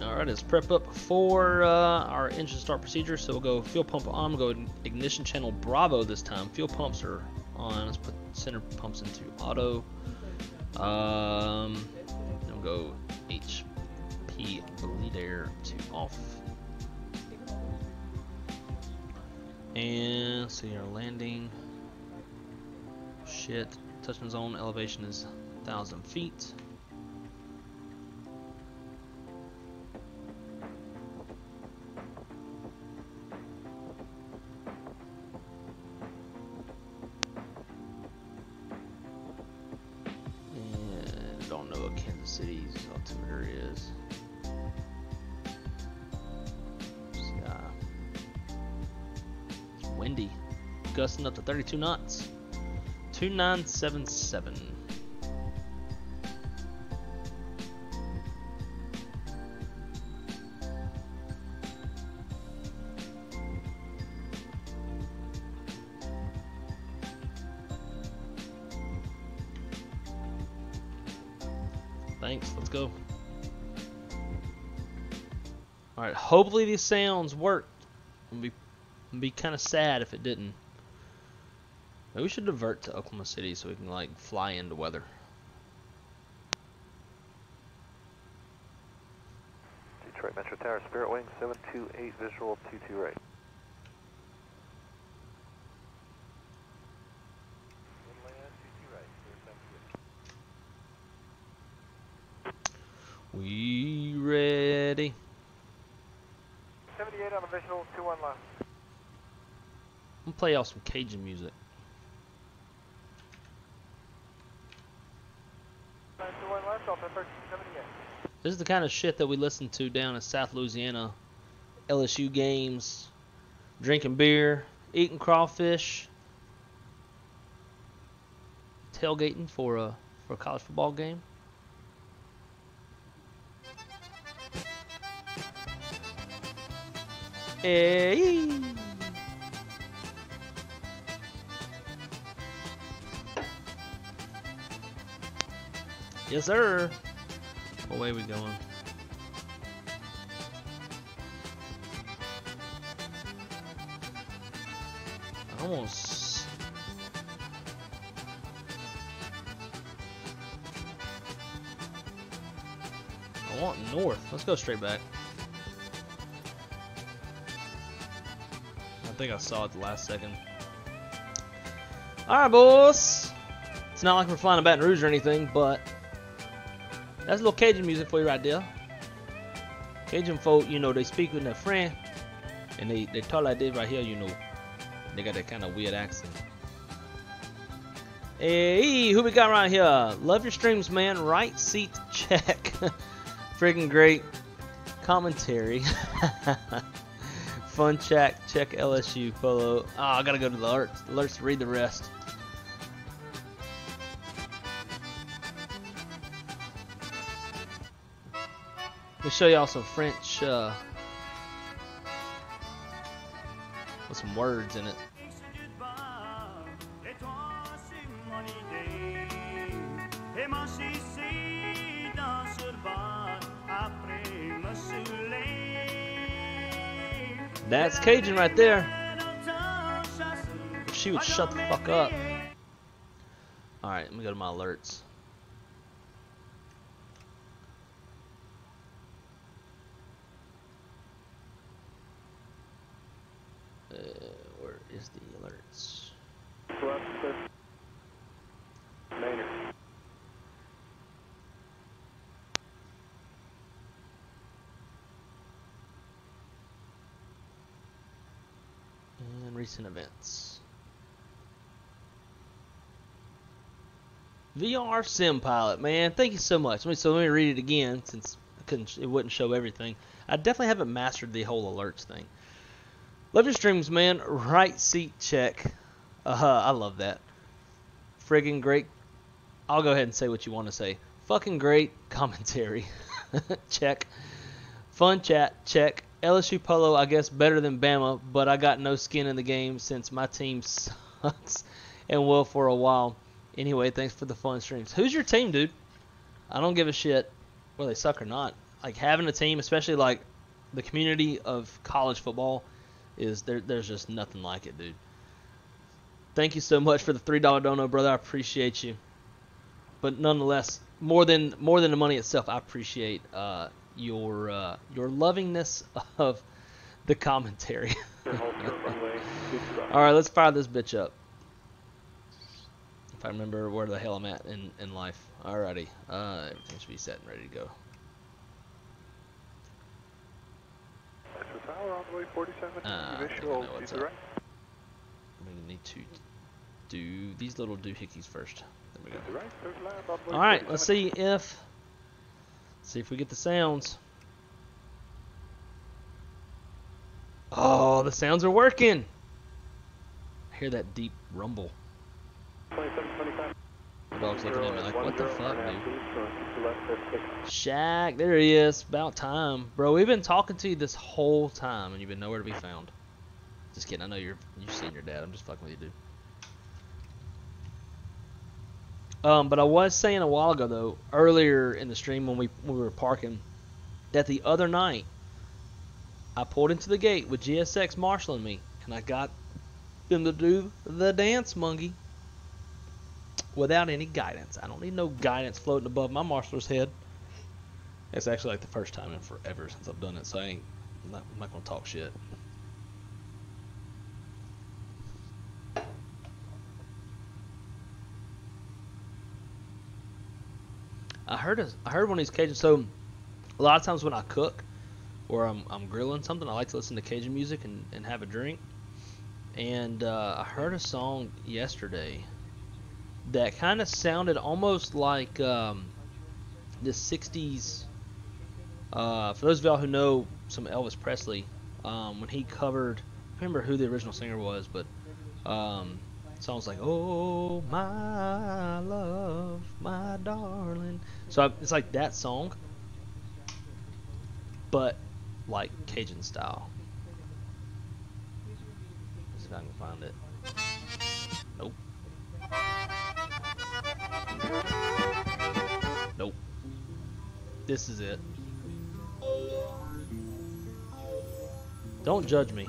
Alright, let's prep up for our engine start procedure. So we'll go fuel pump on, we'll go ignition channel Bravo this time. Fuel pumps are on. Let's put center pumps into auto. Then we'll go HP bleed air to off. And see our landing. Shit. Touchdown zone elevation is 1,000 feet. And don't know what Kansas City's altimeter is. Windy, gusting up to 32 knots. 2977. Thanks, let's go. Alright, hopefully these sounds work. It'd be kind of sad if it didn't. Maybe we should divert to Oklahoma City so we can like fly into weather. Detroit Metro Tower, Spirit Wing 728, visual 22 right. We ready? 78 on the visual, 21 left. I'm gonna play y'all some Cajun music. 21 left, off the 1378. This is the kind of shit that we listen to down in South Louisiana. LSU games, drinking beer, eating crawfish, tailgating for a college football game. Hey. Yes, sir. What way are we going? Almost. I want north. Let's go straight back. I think I saw it the last second. Alright, boys. It's not like we're flying to Baton Rouge or anything, but that's a little Cajun music for you right there. Cajun folk, you know, they speak with their friend, and they talk like this right here, you know. They got that kind of weird accent. Hey, who we got right here? Love your streams, man. Right seat check. Freaking great commentary. Fun check LSU follow. Oh, I gotta go to the alerts to read the rest. Let me show y'all some French with some words in it. That's Cajun right there. If she would shut the fuck up. Alright, let me go to my alerts. Where is the alerts? And recent events. VR Sim Pilot, man, thank you so much. So let me read it again since it wouldn't show everything. I definitely haven't mastered the whole alerts thing. Love your streams, man. Right seat check. I love that. Friggin' great. I'll go ahead and say what you want to say. Fucking great commentary. Check. Fun chat. Check. LSU Polo, I guess, better than Bama, but I got no skin in the game since my team sucks and will for a while. Anyway, thanks for the fun streams. Who's your team, dude? I don't give a shit whether they suck or not. Like, having a team, especially like the community of college football, is there's just nothing like it, dude. Thank you so much for the $3 dono, brother. I appreciate you. But nonetheless, more than the money itself, I appreciate your lovingness of the commentary. All right, let's fire this bitch up. If I remember where the hell I'm at in life. Alrighty, everything should be set and ready to go. On the way 47, visual to the right. I'm gonna need to do these little doohickeys first. There we go. To the right, All right, let's see if we get the sounds. Oh, the sounds are working. I hear that deep rumble. 2725. The dog's looking at me like, what the fuck, dude? Shaq, there he is. About time. Bro, we've been talking to you this whole time, and you've been nowhere to be found. Just kidding. I know you've seen your dad. I'm just fucking with you, dude. But I was saying a while ago, though, earlier in the stream when we were parking, that the other night, I pulled into the gate with GSX marshaling me, and I got them to do the dance monkey. Without any guidance. I don't need no guidance floating above my marshaller's head. It's actually like the first time in forever since I've done it, so I'm not going to talk shit. I heard one of these Cajun. So a lot of times when I cook or I'm grilling something, I like to listen to Cajun music and have a drink. And I heard a song yesterday that kind of sounded almost like the 60s. For those of y'all who know some Elvis Presley, when he covered, I can't remember who the original singer was, but songs like "Oh my love, my darling." So it's like that song, but like Cajun style. Let's see if I can find it. Nope. Nope. This is it. Don't judge me.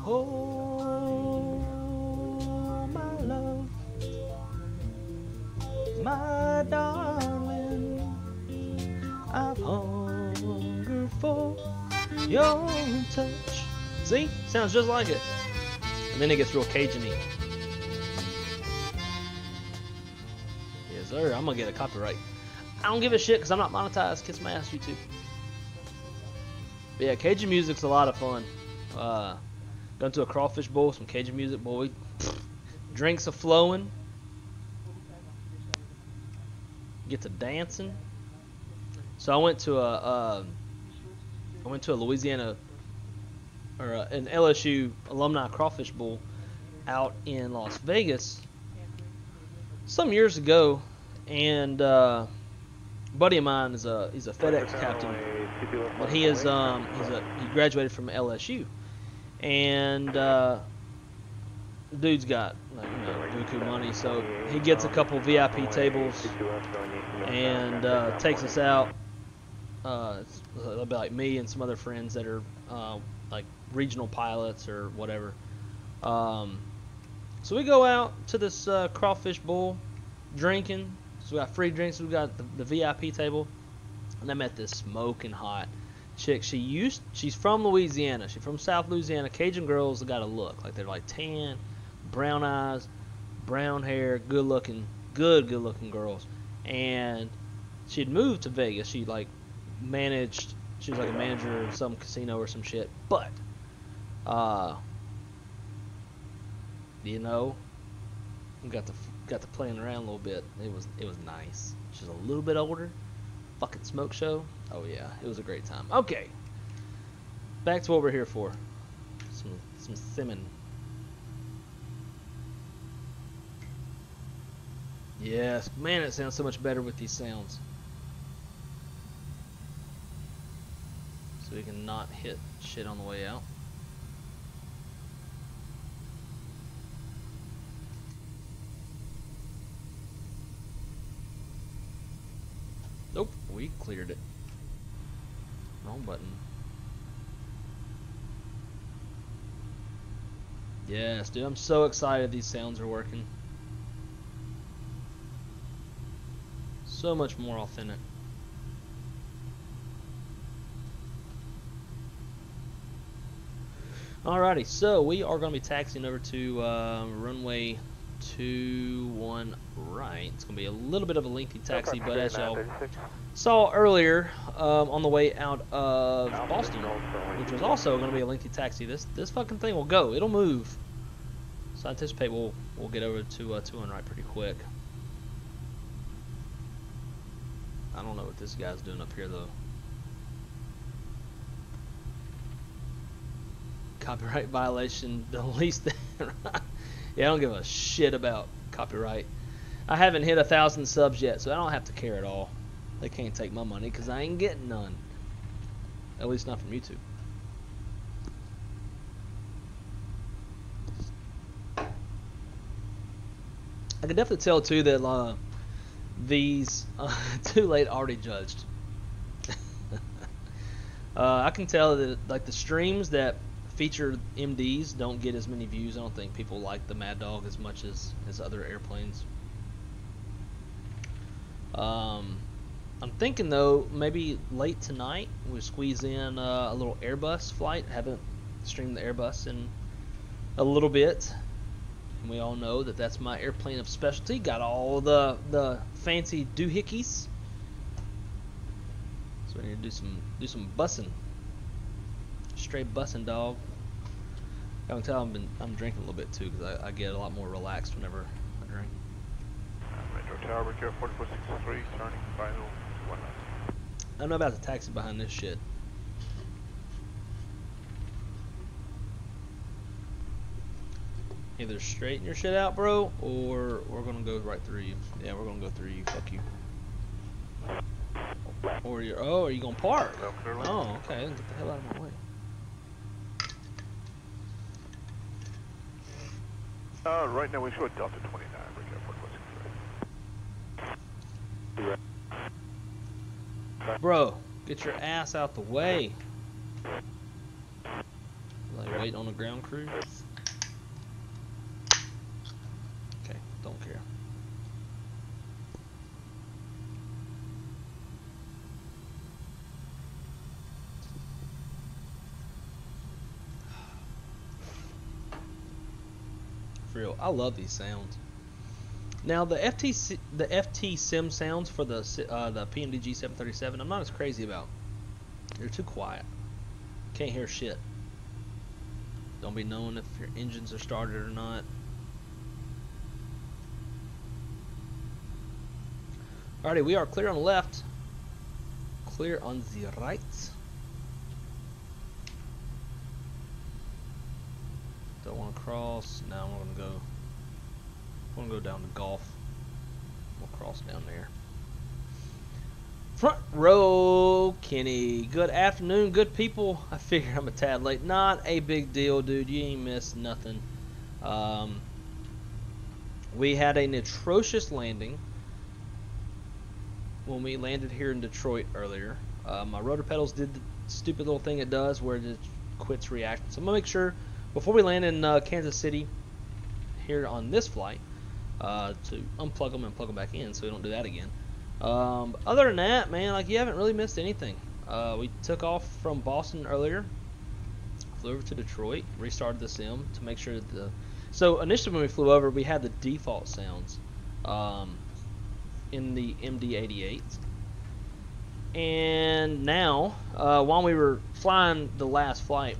Oh, my love, my darling, I've hungered for your touch. See? Sounds just like it. And then it gets real Cajun-y. Yes, sir. I'm going to get a copyright. I don't give a shit because I'm not monetized. Kiss my ass, YouTube. But yeah, Cajun music's a lot of fun. Going to a crawfish bowl, some Cajun music, boy. Drinks are flowing. Get to dancing. So I went to a Louisiana or an LSU alumni crawfish bowl out in Las Vegas some years ago, and a buddy of mine is he's a FedEx captain, but he graduated from LSU, and dude's got like, buku money, so he gets a couple VIP tables and takes us out. It'll be like me and some other friends that are like regional pilots or whatever. So we go out to this crawfish bowl, drinking. So we got free drinks. We got the VIP table, and I met this smoking hot chick. She's from Louisiana. She's from South Louisiana. Cajun girls got a look like they're like tan, brown eyes, brown hair, good looking girls. And she'd moved to Vegas. She like managed. She was like a manager of some casino or some shit. But you know, we got to playing around a little bit. It was nice. She's a little bit older. Fucking smoke show. Oh yeah, it was a great time. Okay, back to what we're here for. Some simming. Yes, man, it sounds so much better with these sounds. So we can not hit shit on the way out. Nope, we cleared it. Wrong button. Yes, dude, I'm so excited these sounds are working. So much more authentic. Alrighty, so we are going to be taxiing over to runway 21 right. It's going to be a little bit of a lengthy taxi, but as y'all saw earlier on the way out of Boston, which was also going to be a lengthy taxi, this fucking thing will go. It'll move. So I anticipate we'll get over to 21 right pretty quick. I don't know what this guy's doing up here though. Copyright violation, the least thing. Yeah, I don't give a shit about copyright. I haven't hit 1,000 subs yet, so I don't have to care at all. They can't take my money because I ain't getting none. At least not from YouTube. I can definitely tell too that these too late already judged. I can tell that like the streams that feature MDs don't get as many views. I don't think people like the Mad Dog as much as other airplanes. I'm thinking though maybe late tonight we squeeze in a little Airbus flight. Haven't streamed the Airbus in a little bit, and we all know that that's my airplane of specialty. Got all the fancy doohickeys, so we need to do some bussing. Straight bussing, dog. I can tell I'm drinking a little bit too because I get a lot more relaxed whenever I drink. Metro Tower, Brickyard 4463, turning final 1. I'm not about to taxi behind this shit. Either straighten your shit out, bro, or we're gonna go right through you. Yeah, we're gonna go through you. Fuck you. Or are you gonna park? Oh, okay. Get the hell out of my way. Right now we show a Delta 29, Brickyard 4463. Bro, get your ass out the way. Like waiting on the ground crew. Okay, don't care. For real, I love these sounds. Now the FT Sim sounds for the PMD G737, I'm not as crazy about. They're too quiet. Can't hear shit. Don't be knowing if your engines are started or not. Alrighty, we are clear on the left. Clear on the right. Don't want to cross. Now I'm gonna go down to Gulf. We'll cross down there. Front row, Kenny. Good afternoon, good people. I figure I'm a tad late. Not a big deal, dude. You ain't missed nothing. We had an atrocious landing when we landed here in Detroit earlier. My rotor pedals did the stupid little thing it does where it quits reacting. So I'm gonna make sure before we land in Kansas City here on this flight to unplug them and plug them back in, so we don't do that again. Other than that, man, like, you haven't really missed anything. We took off from Boston earlier, flew over to Detroit, restarted the sim to make sure that so initially when we flew over, we had the default sounds in the MD-88. And now, while we were flying the last flight,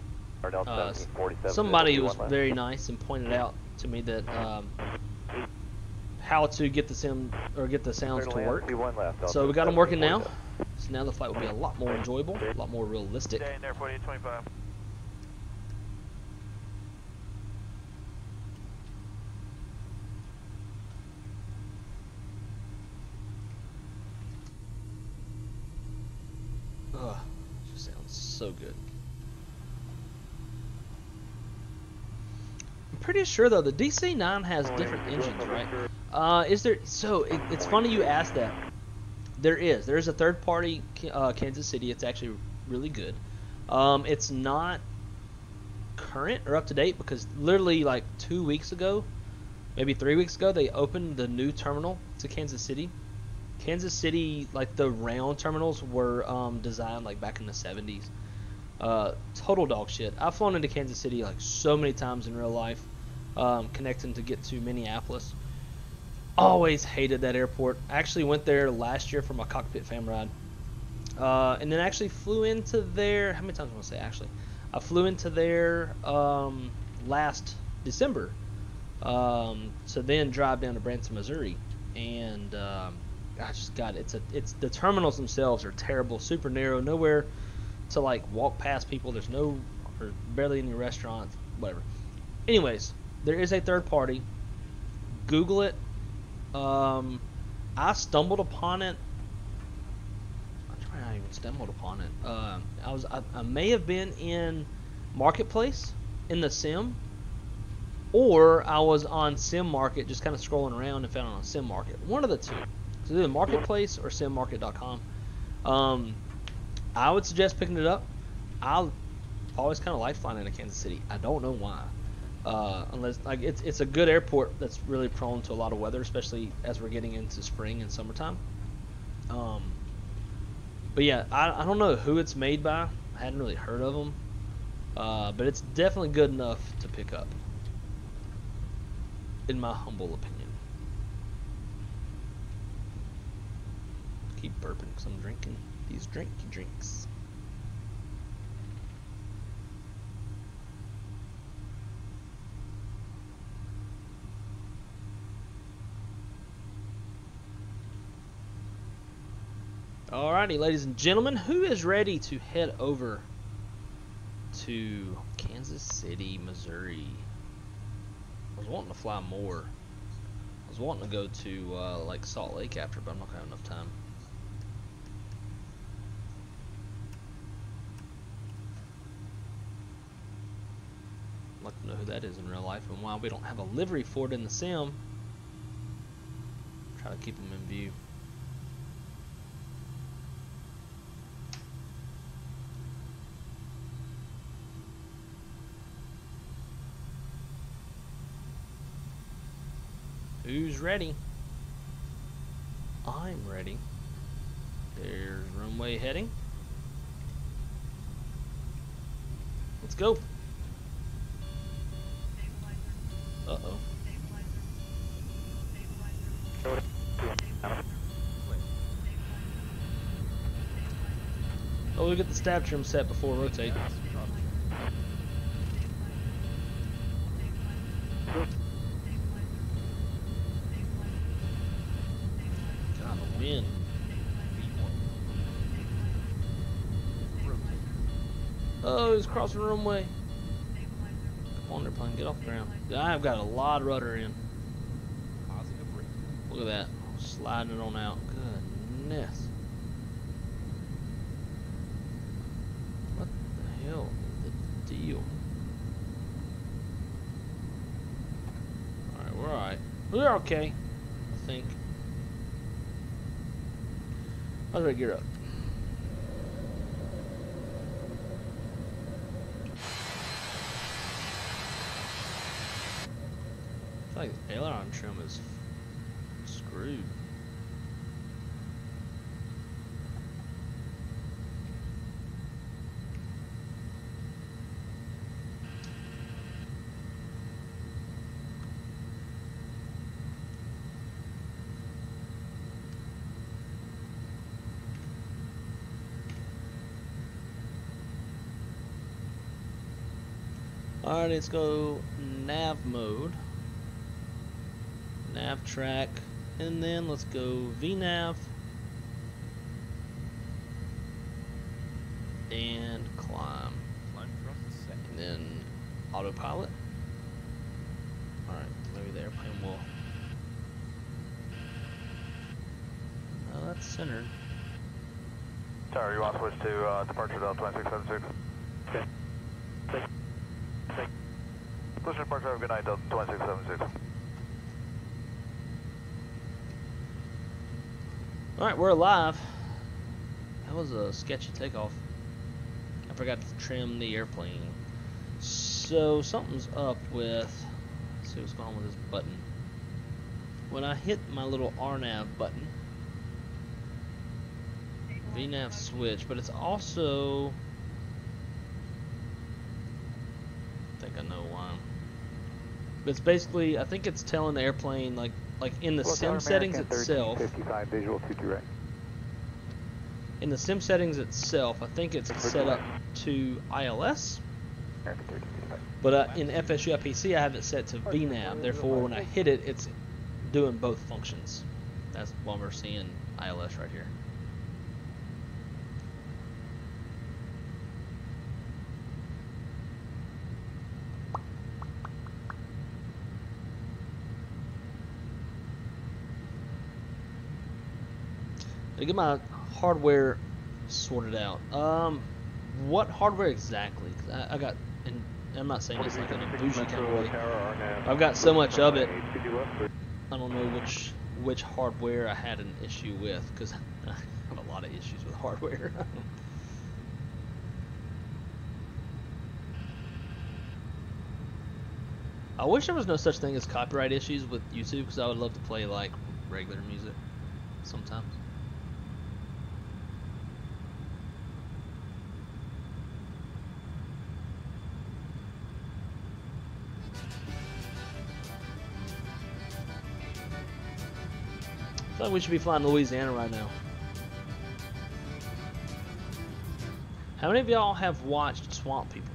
somebody was very nice and pointed out to me that how to get the sim or get the sounds to work. So we got them working now. So now the flight will be a lot more enjoyable, a lot more realistic. Stay in there, 4825. Ugh, just sounds so good. I'm pretty sure though the DC-9 has different engines, right? Is there? So it's funny you asked that. There is a third-party Kansas City. It's actually really good. It's not current or up to date because literally like 2 weeks ago, maybe 3 weeks ago, they opened the new terminal to Kansas City. Kansas City, like the round terminals were designed like back in the 70s. Total dog shit. I've flown into Kansas City like so many times in real life, connecting to get to Minneapolis. Always hated that airport. I actually went there last year for my cockpit fam ride, and then actually flew into there. How many times am I gonna say actually? I flew into there last December, to then drive down to Branson, Missouri, and I just got it's the terminals themselves are terrible, super narrow, nowhere to like walk past people. There's no or barely any restaurants, whatever. Anyways, there is a third party. Google it. I stumbled upon it. I'm trying not even stumbled upon it. I may have been in Marketplace in the sim, or I was on Sim Market just kind of scrolling around and found it on Sim Market. One of the two. So either Marketplace or simmarket.com. I would suggest picking it up. I always kind of like flying into Kansas City. I don't know why. Unless like it's a good airport that's really prone to a lot of weather, especially as we're getting into spring and summertime. But yeah, I don't know who it's made by. I hadn't really heard of them, but it's definitely good enough to pick up, in my humble opinion. Keep burping because I'm drinking these drinky drinks. Alrighty, ladies and gentlemen, who is ready to head over to Kansas City, Missouri? I was wanting to fly more. I was wanting to go to like Salt Lake after, but I'm not gonna have enough time. I'd like to know who that is in real life and why we don't have a livery for it in the sim. Try to keep them in view. Who's ready? I'm ready. There's runway heading. Let's go. Uh-oh. Oh, we'll get the stab trim set before rotate. In. Oh, he's crossing the runway. Come on, airplane, get off the ground. I've got a lot of rudder in. Look at that, sliding it on out. Goodness. What the hell is the deal? Alright, we're alright. We're okay, I think. How's our gear up? feel like aileron trim is screwed. Alright, let's go nav mode, nav track, and then let's go VNav and climb. Climb across the second. And then autopilot. Alright, maybe the airplane will. Oh, that's centered. Tower, you want to switch to departure Delta 2676? Okay. Switch to departure, have a good night, Delta 2676. Alright, we're alive. That was a sketchy takeoff. I forgot to trim the airplane. So something's up with, let's see what's going on with this button. When I hit my little RNAV button, VNav switch, but it's also, I think I know why. But it's basically, I think it's telling the airplane like in the sim settings itself. 55 visual 22 right. In the sim settings itself, I think it's set up to ILS. But in FSU IPC, I have it set to VNav. Therefore, when I hit it, it's doing both functions. That's why we're seeing ILS right here. To get my hardware sorted out. What hardware exactly? 'Cause I got, and I'm not saying it's like in a bougie kind of way. I've got so much of it. I don't know which hardware I had an issue with, because I have a lot of issues with hardware. I wish there was no such thing as copyright issues with YouTube, because I would love to play like regular music sometimes. I feel like we should be flying to Louisiana right now. How many of y'all have watched Swamp People?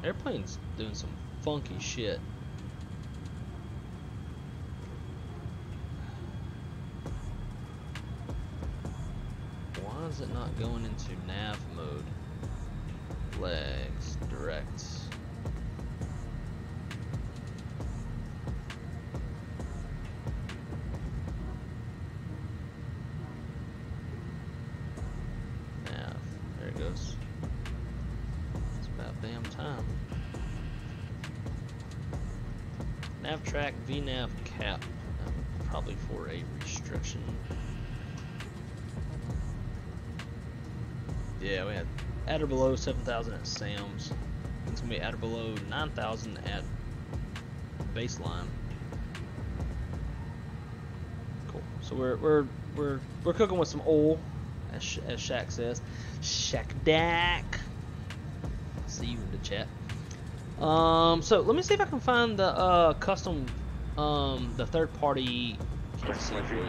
Airplane's doing some funky shit. Why is it not going into nav mode? Legs, directs. Nav, there it goes. It's about damn time. Nav track, VNav cap, probably for a restriction. Yeah, we had at or below 7,000 at SAMS. It's gonna be at or below 9,000 at baseline. Cool. So we're cooking with some oil, as Shaq says. Shaq Dak. See you in the chat. So let me see if I can find the custom, the third party. Can't see for you.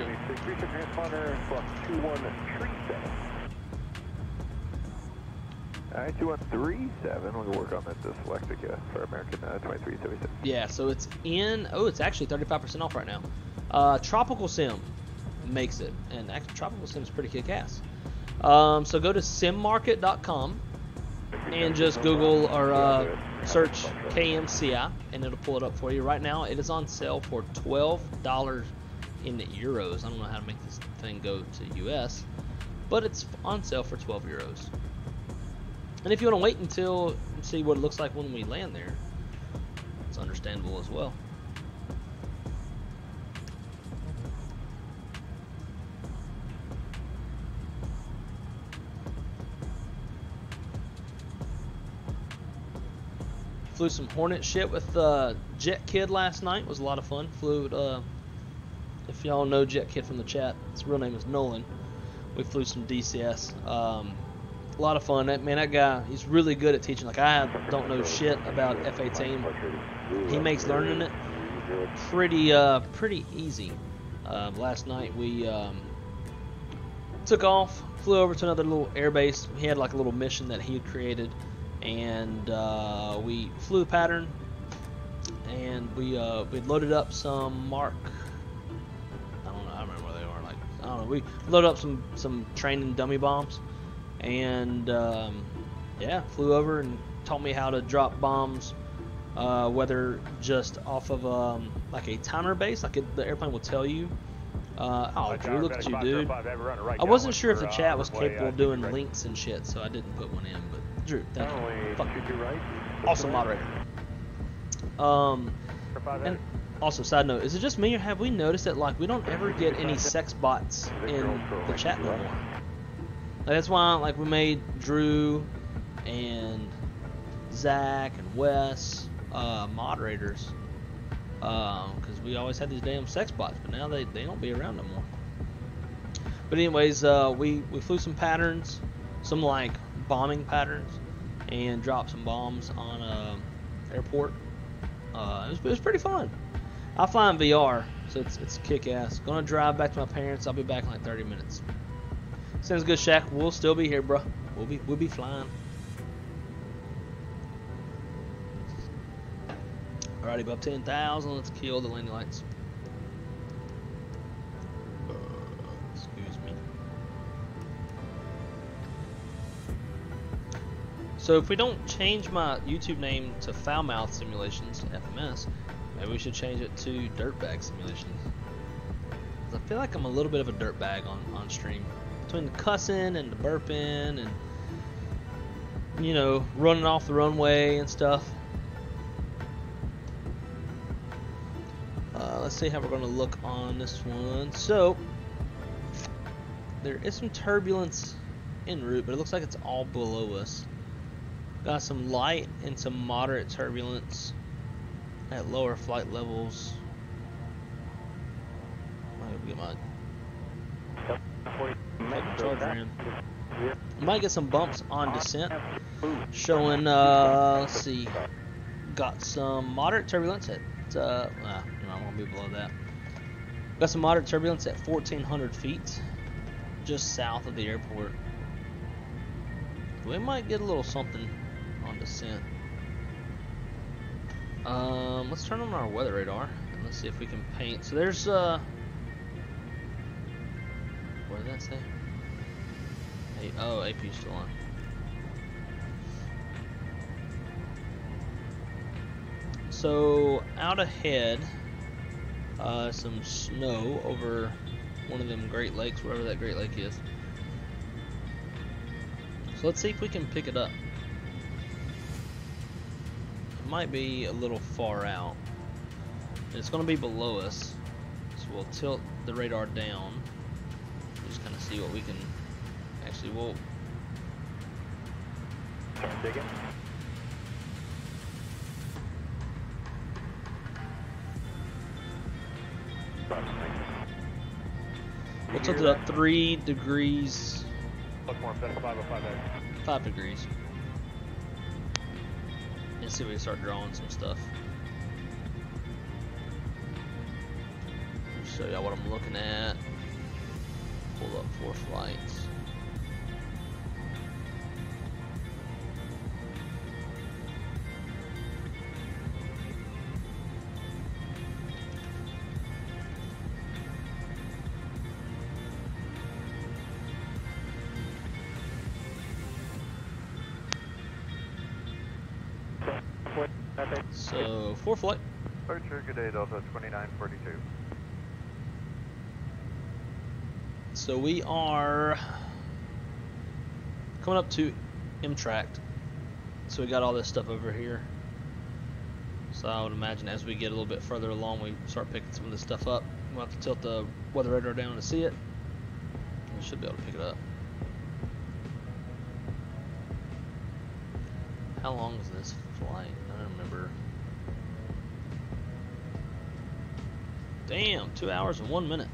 Alright, 2137, we'll work on that dyslexic for American 2376. Yeah, so it's in, oh, it's actually 35% off right now. Tropical Sim makes it, and actually Tropical Sim is pretty kick-ass. So go to simmarket.com and just Google or search KMCI, and it'll pull it up for you. Right now, it is on sale for $12 in euros. I don't know how to make this thing go to US, but it's on sale for 12 euros. And if you want to wait until see what it looks like when we land there, it's understandable as well. Flew some Hornet shit with Jet Kid last night. It was a lot of fun. Flew, if y'all know Jet Kid from the chat, his real name is Nolan. We flew some DCS. A lot of fun. That guy, he's really good at teaching. Like, I don't know shit about F-18. He makes learning it pretty easy. Last night we took off, flew over to another little air base. He had like a little mission that he had created, and we flew the pattern, and we loaded up some Mark. I don't know. I remember where they were. Like, I don't know. We loaded up some training dummy bombs, and yeah, flew over and taught me how to drop bombs. Whether just off of like a timer base, like the airplane will tell you. Oh, Drew, look at you, dude. I wasn't sure if the chat was capable of doing links and shit, so I didn't put one in. But Drew, thank you. Fuck you. Awesome moderator. And also, side note, is it just me or have we noticed that like we don't ever get any sex bots in the chat no more? Like, that's why like we made Drew and Zach and Wes moderators, because we always had these damn sex bots, but now they don't be around no more. But anyways, we flew some patterns, some like bombing patterns, and dropped some bombs on airport. It was pretty fun. I fly in VR, so it's kick-ass. Gonna drive back to my parents. I'll be back in like 30 minutes. Sounds good, Shaq. We'll still be here, bro. We'll be flying. Alrighty, above 10,000. Let's kill the landing lights. Excuse me. So if we don't change my YouTube name to Foulmouth Simulations, FMS, maybe we should change it to Dirtbag Simulations. I feel like I'm a little bit of a dirtbag on stream. Between the cussing and the burping and, you know, running off the runway and stuff. Let's see how we're going to look on this one. So, there is some turbulence en route, but it looks like it's all below us. Got some light and some moderate turbulence at lower flight levels. Might get my charger in. Might get some bumps on descent, showing. Let's see. Got some moderate turbulence at. I won't be below that. Got some moderate turbulence at 1,400 feet, just south of the airport. We might get a little something on descent. Let's turn on our weather radar and let's see if we can paint. So there's what did that say? Oh, AP's still on. So out ahead, some snow over one of them Great Lakes, wherever that Great Lake is. So let's see if we can pick it up. It might be a little far out. It's going to be below us, so we'll tilt the radar down. Just kind of see what we can. Actually, we'll start digging. We'll tilt it up 3 degrees. Look more, 5 degrees. And see if we can start drawing some stuff. Show y'all what I'm looking at. Pull up 4 flights. So 4 flight. Departure, good day, Delta 2942. So we are coming up to M-Tract. So we got all this stuff over here. So I would imagine as we get a little bit further along, we start picking some of this stuff up. We'll have to tilt the weather radar down to see it. We should be able to pick it up. How long is this flight? I don't remember. Damn, 2 hours and 1 minute.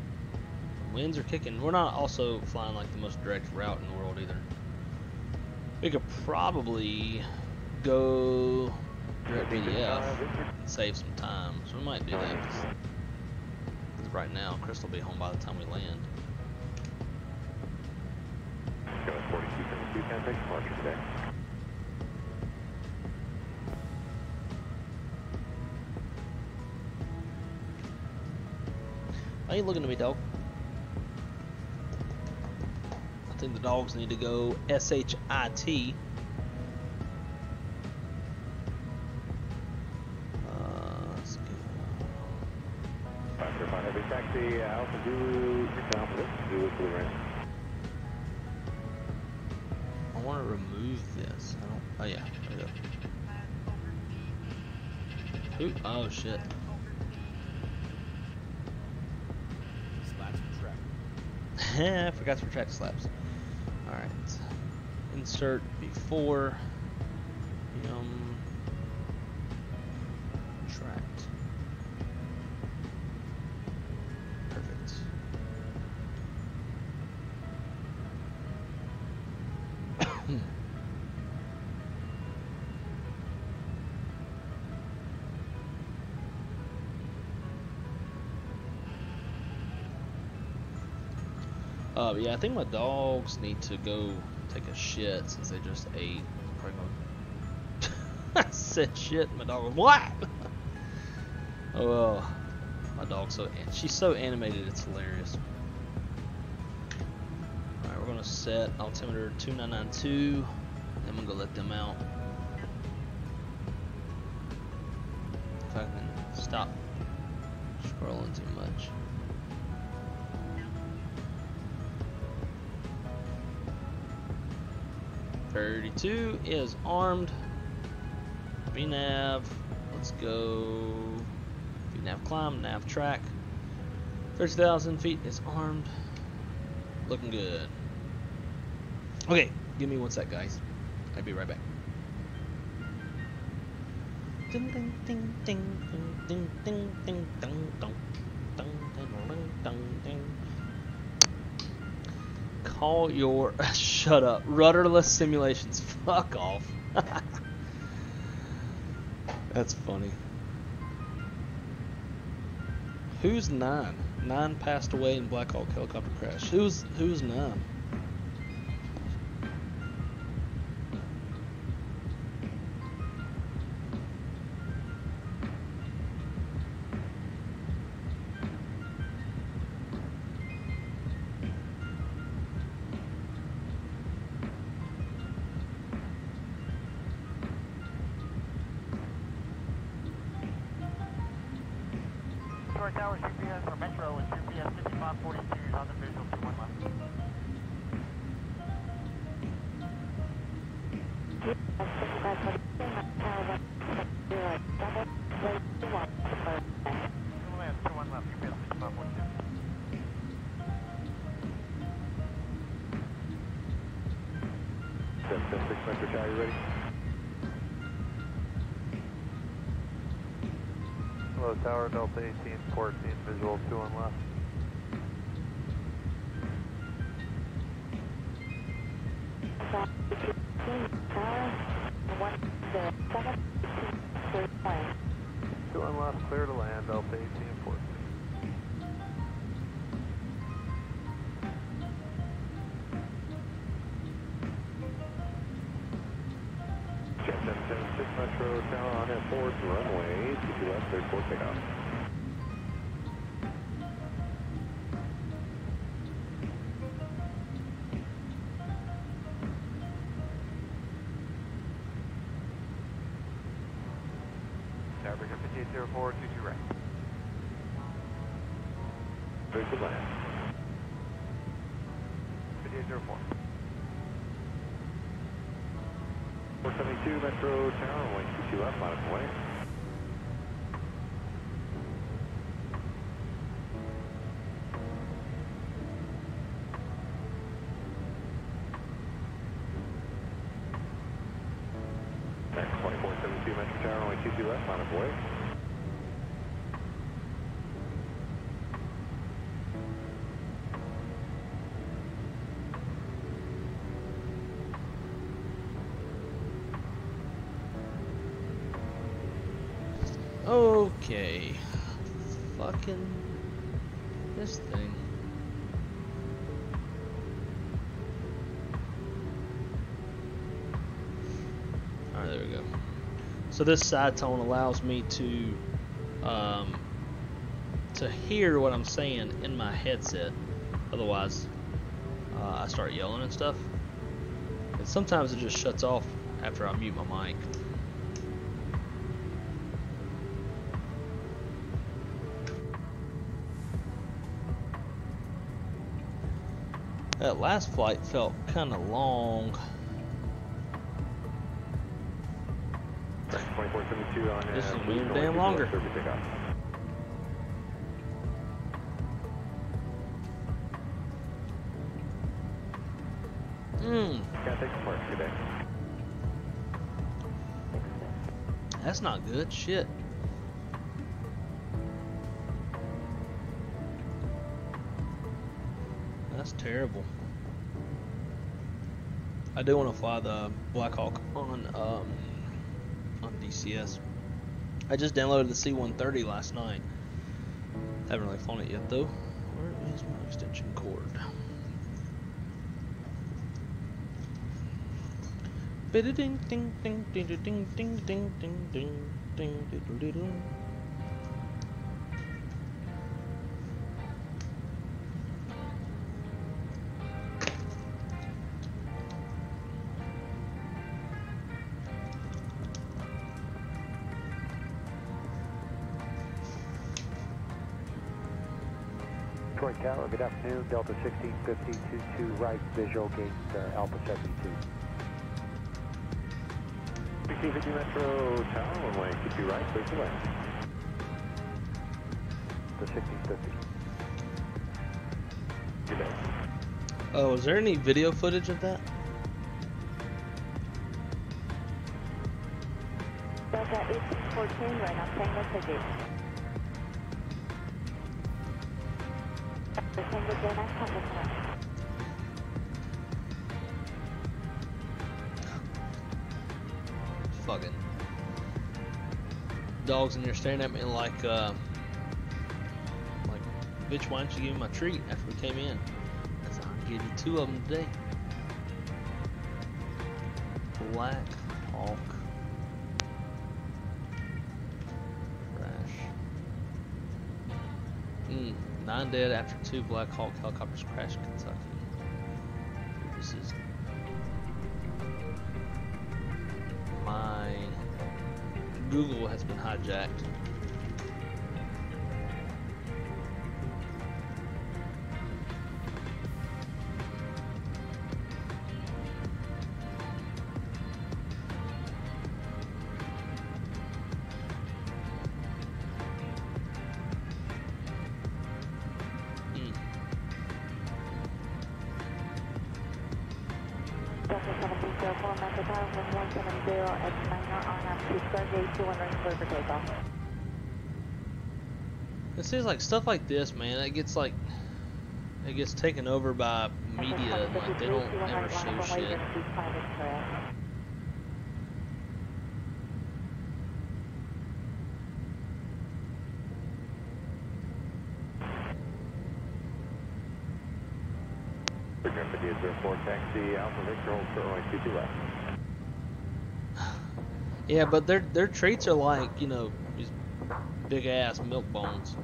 Winds are kicking. We're not also flying like the most direct route in the world either. We could probably go direct VDF and save some time. So we might do that. Because right now, Crystal will be home by the time we land. Go at 4272, can I take departure today? Why are you looking at me, dog? I think the dogs need to go SHIT. Let's go. 505 Heavy Taxi, Alpha Zulu, down for this, Zulu to the range. I want to remove this. I don't. Oh yeah, there we go. Ooh, oh shit. Slats retract. I forgot to retract slabs. Alright. Insert before. Retract. Perfect. Yeah, I think my dogs need to go take a shit since they just ate. I said shit, my dog was what? Oh well, my dog's she's so animated, it's hilarious. Alright, we're gonna set altimeter 2992, then I'm gonna go let them out. If I can stop scrolling too much. .32 is armed. VNav, let's go. VNav climb, nav track. 30,000 feet is armed. Looking good. Okay, give me 1 sec, guys. I'll be right back. Ding ding ding ding ding ding ding ding ding ding ding. Call your shut up. Rudderless simulations. Fuck off. That's funny. Who's 9? 9 passed away in Black Hawk helicopter crash. Who's 9? Short Tower, GPS for Metro and GPS 5542 on the visual 21 left. Land 21 left, GPS 5542. 776 Metro Tower, you ready? Hello, Tower, Delta 18, port, visual 2 on left. Two on left, clear to land, Delta 18, port. Jet 776 Metro Tower on F4 to runway 22 left, 34 takeoff. Towerbreaker 5804, 22 right. Clear to land. 5804. 472 Metro Tower, runway 22 left, line of way. Metro Tower, runway 22 left, line of way. Okay. Fucking this thing. Alright, there we go. So this side tone allows me to hear what I'm saying in my headset. Otherwise, I start yelling and stuff. And sometimes it just shuts off after I mute my mic. That last flight felt kind of long. 2472 on This is even damn longer. Gotta take the parts today. That's not good. Shit. That's terrible. I do want to fly the Black Hawk on DCS. I just downloaded the C-130 last night. Haven't really flown it yet though. Where is my extension cord? Ding ding ding ding ding ding ding ding ding ding ding ding. Detroit Tower, good afternoon. Delta 1650, 22 right, visual gate Alpha 72. 1650 Metro Tower, runway 22 right, clear to land. The 1650. Good day. Oh, is there any video footage of that? Delta 1814, right on Tango City. The Tango J9 contact. Fucking dogs in here staring at me like, bitch, why didn't you give me my treat after we came in? Because I'll give you 2 of them today. Black Hawk crash. 9 dead after 2 Black Hawk helicopters crashed in Kentucky. This is my Google has been hijacked. Delta 1704, Metro Tower, 1170 at 9 on altitude, square gate 21 range clear for takeoff. It seems like stuff like this, man, it gets taken over by media, and like they don't ever show shit. Taxi Alpha Victor, hold short runway 22 left. Yeah, but their traits are like, you know, these big ass milk bones.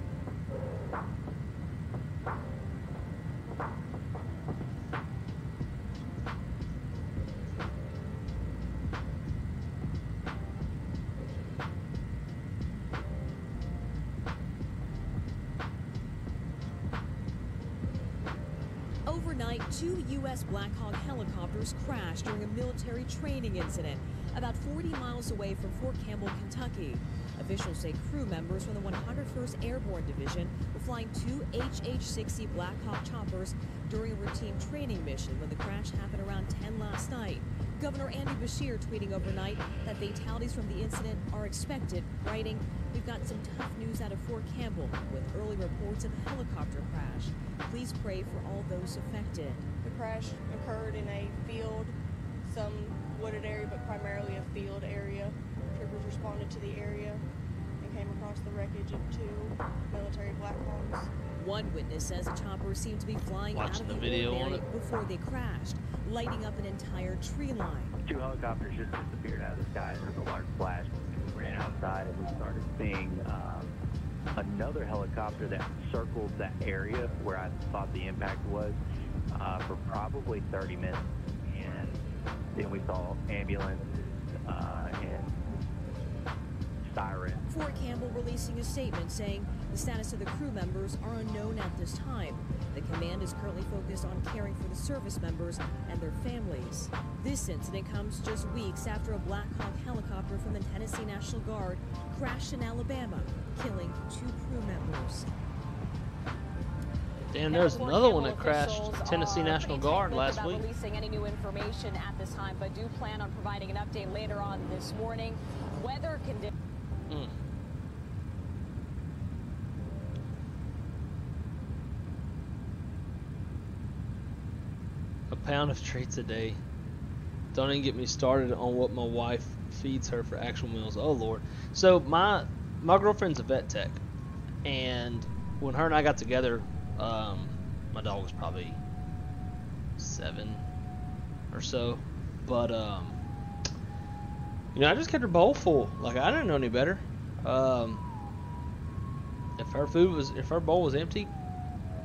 Overnight, 2 U.S. Black Hawk helicopters crashed during a military training incident about 40 miles away from Fort Campbell, Kentucky. Officials say crew members from the 101st Airborne Division were flying 2 HH-60 Black Hawk choppers during a routine training mission when the crash happened around 10 last night. Governor Andy Beshear tweeting overnight that fatalities from the incident are expected, writing, "We've got some tough news out of Fort Campbell with early reports of a helicopter crash. Please pray for all those affected." The crash occurred in a field, some wooded area, but primarily a field area. Troopers responded to the area and came across the wreckage of 2 military Blackhawks. One witness says the chopper seemed to be flying out Watching of the the video on ordinary it. before they crashed, lighting up an entire tree line. 2 helicopters just disappeared out of the sky. There was a large flash. We ran outside and we started seeing another helicopter that circled that area where I thought the impact was for probably 30 minutes. And then we saw ambulances and sirens. Fort Campbell releasing a statement saying the status of the crew members are unknown at this time. The command is currently focused on caring for the service members and their families. This incident comes just weeks after a Black Hawk helicopter from the Tennessee National Guard crashed in Alabama, killing 2 crew members. Damn, there's another one that crashed Tennessee National Guard last week. Releasing any new information at this time, but do plan on providing an update later on this morning. Weather conditions. A pound of treats a day. Don't even get me started on what my wife feeds her for actual meals. Oh Lord. So my girlfriend's a vet tech, and when her and I got together, my dog was probably 7 or so, but you know, I just kept her bowl full. Like, I didn't know any better. If her bowl was empty,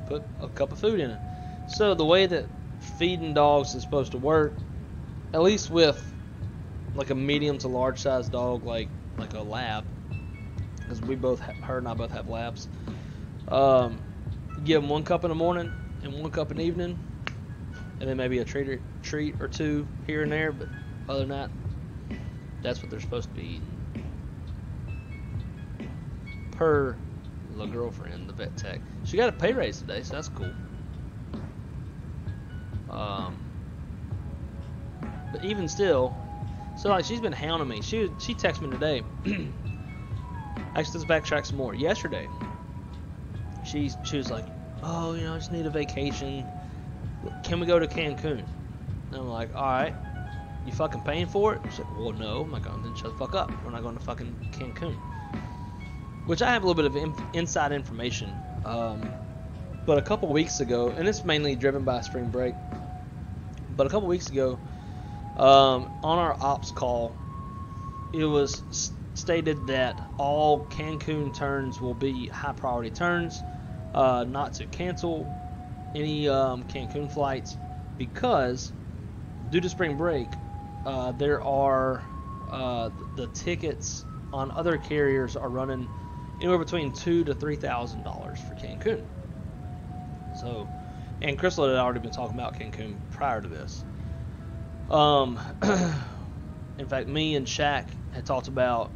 put a cup of food in it. So the way that feeding dogs is supposed to work, at least with like a medium to large size dog, like a lab, because her and I both have labs. Give them 1 cup in the morning and 1 cup in the evening, and then maybe a treat or 2 here and there. But other than that, that's what they're supposed to be eating. Per the girlfriend, the vet tech. She got a pay raise today, so that's cool. But even still, so like, she's been hounding me. She texted me today. Actually, let's backtrack some more. Yesterday, she was like, "Oh, you know, I just need a vacation. Can we go to Cancun?" And I'm like, "All right. You fucking paying for it?" She's like, "Well, no." I'm like, "Oh, then shut the fuck up. We're not going to fucking Cancun." Which I have a little bit of inside information. But a couple weeks ago, and it's mainly driven by spring break, but a couple weeks ago, on our ops call, it was stated that all Cancun turns will be high priority turns, not to cancel any Cancun flights, because due to spring break, there are the tickets on other carriers are running anywhere between $2,000 to $3,000 for Cancun. So, and Crystal had already been talking about Cancun prior to this. In fact, me and Shaq had talked about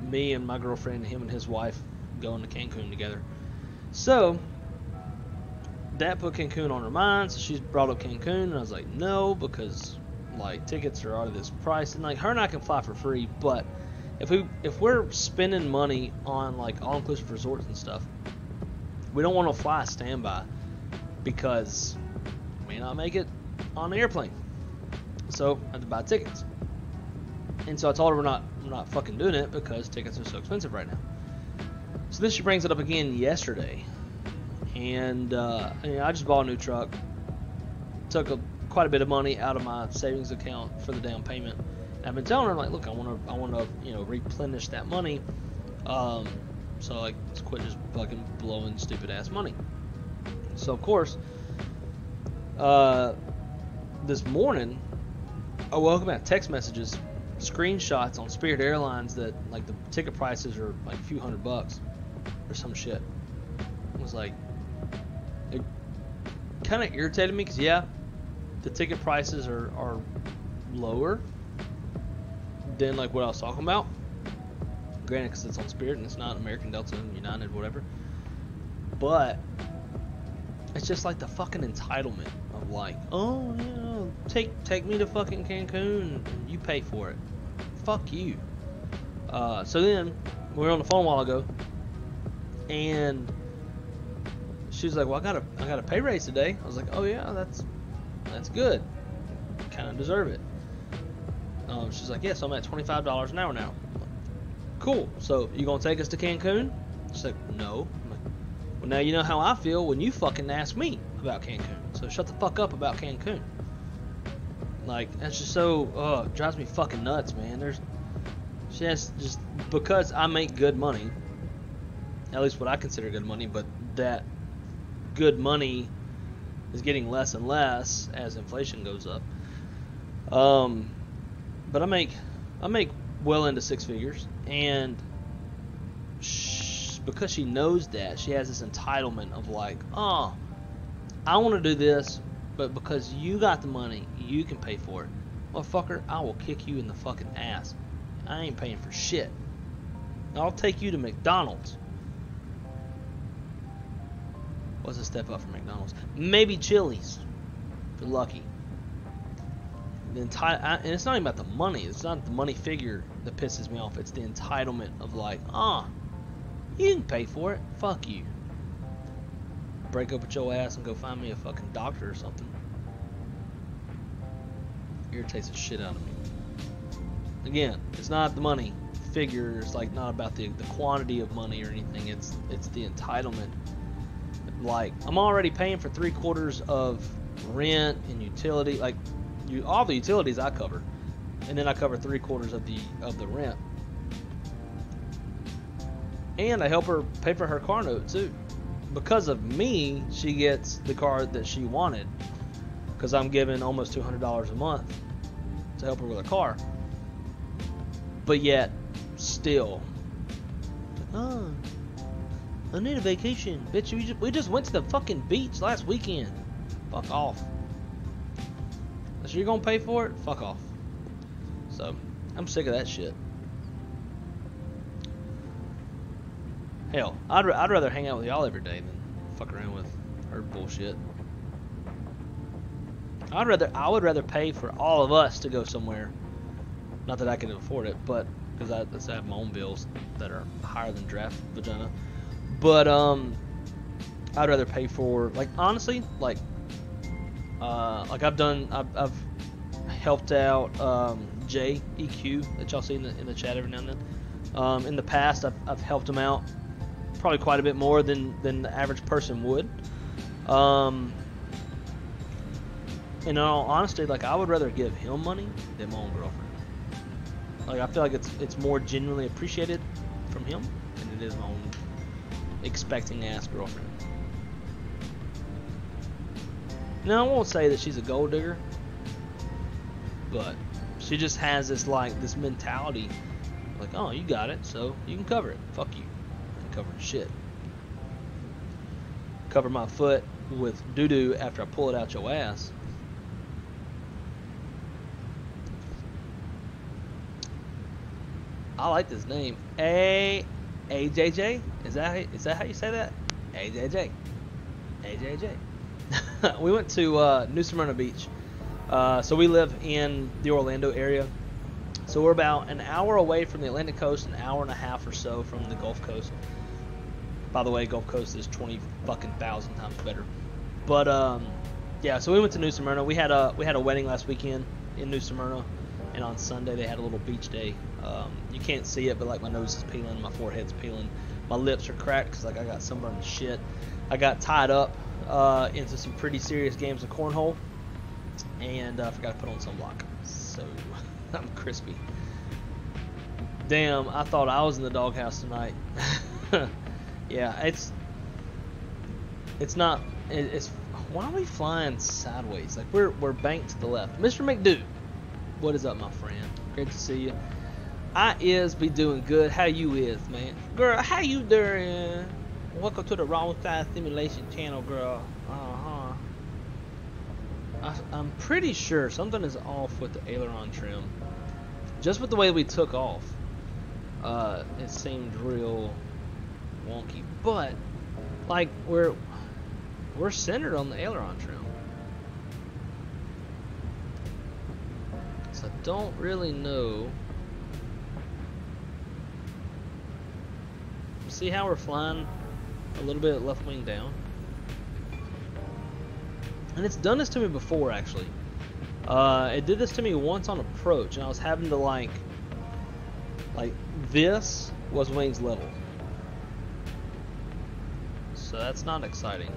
me and my girlfriend, him and his wife, going to Cancun together. So that put Cancun on her mind, so she's brought up Cancun, and I was like, no, because like tickets are out of this price, and like her and I can fly for free, but if we're spending money on like all-inclusive resorts and stuff, we don't want to fly standby because we may not make it on the airplane. So I had to buy tickets, and so I told her we're not fucking doing it because tickets are so expensive right now. So then she brings it up again yesterday, and I just bought a new truck. Took quite a bit of money out of my savings account for the down payment. And I've been telling her, like, look, I want to replenish that money. So like, let's quit just fucking blowing stupid ass money. So of course, this morning I woke up at text messages, screenshots on Spirit Airlines that like the ticket prices are like a few $100 or some shit. It was like, it kind of irritated me because yeah, the ticket prices are lower than like what I was talking about. Granted, because it's on Spirit and it's not American, Delta, United, whatever. But it's just like the fucking entitlement of like, oh yeah, take me to fucking Cancun and you pay for it. Fuck you. So then we were on the phone a while ago, and she was like, well, I got a pay raise today. I was like, oh yeah, that's good. Kind of deserve it. She's like, yes, I'm at $25 an hour now. I'm like, cool. So you gonna take us to Cancun? She's like, no. I'm like, well, now you know how I feel when you fucking ask me about Cancun. So shut the fuck up about Cancun. Like, that's just so, it drives me fucking nuts, man. She has just, because I make good money, at least what I consider good money, but that good money is getting less and less as inflation goes up. But I make well into six figures, and because she knows that, she has this entitlement of like, oh, I want to do this, but because you got the money, you can pay for it. Motherfucker, I will kick you in the fucking ass. I ain't paying for shit. I'll take you to McDonald's. What's a step up from McDonald's? Maybe Chili's, if you're lucky. And it's not even about the money. It's not the money figure that pisses me off. It's the entitlement of like, you can pay for it. Fuck you. Break up with your ass and go find me a fucking doctor or something. Irritates the shit out of me. Again, it's not the money figure. It's like not about the quantity of money or anything. It's the entitlement. Like, I'm already paying for 3/4 of rent and utility. Like, all the utilities I cover, and then I cover 3/4 of the rent. And I help her pay for her car note too. Because of me, she gets the car that she wanted. Because I'm giving almost $200 a month to help her with a car. But yet, still, I need a vacation. Bitch, we just went to the fucking beach last weekend. Fuck off. So you're gonna pay for it? Fuck off. So, I'm sick of that shit. Hell, I'd rather hang out with y'all every day than fuck around with her bullshit. I would rather pay for all of us to go somewhere. Not that I can afford it, but because I have my own bills that are higher than draft vagina. But I'd rather pay for, like, honestly, like I've helped out JEQ that y'all see in the chat every now and then. In the past, I've helped him out probably quite a bit more than the average person would. In all honesty, like, I would rather give him money than my own girlfriend. Like, I feel like it's more genuinely appreciated from him than it is my own expecting ass girlfriend. Now, I won't say that she's a gold digger, but she just has this mentality, like, oh, you got it, so you can cover it. Fuck you. I ain't covering shit. Cover my foot with doo-doo after I pull it out your ass. I like this name. AJJ? Is that how you say that? AJJ. AJJ. We went to New Smyrna Beach. So we live in the Orlando area. So we're about an hour away from the Atlantic coast, an hour and a half or so from the Gulf Coast. By the way, Gulf Coast is 20,000 times better. But yeah, so we went to New Smyrna. We had a wedding last weekend in New Smyrna, and on Sunday they had a little beach day. You can't see it, but like my nose is peeling, my forehead's peeling, my lips are cracked because like I got sunburned and shit. I got tied up into some pretty serious games of cornhole, and I forgot to put on sunblock, so I'm crispy. Damn, I thought I was in the doghouse tonight. Yeah, it's not. Why are we flying sideways? Like we're banked to the left. Mr. McDo, what is up, my friend? Great to see you. I be doing good. How you is, man? Girl, how you doing? Welcome to the Wrong Side Simulation channel, girl. I'm pretty sure something is off with the aileron trim. Just with the way we took off, it seemed real wonky. But like we're we're centered on the aileron trim. So I don't really know. See how we're flying a little bit left wing down? And it's done this to me before, actually. It did this to me once on approach, and I was having to like this was wings level. So that's not exciting.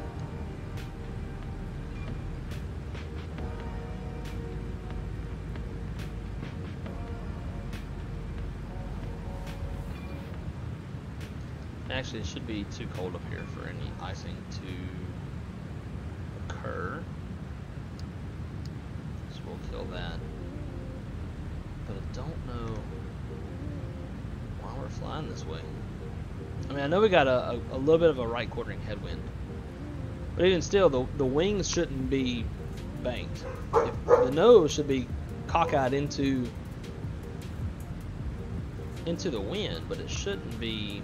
Actually, it should be too cold up here for any icing to occur. So we'll kill that. But I don't know why we're flying this way. I mean, I know we got a little bit of a right quartering headwind. But even still, the wings shouldn't be banked. The nose should be cockeyed into the wind, but it shouldn't be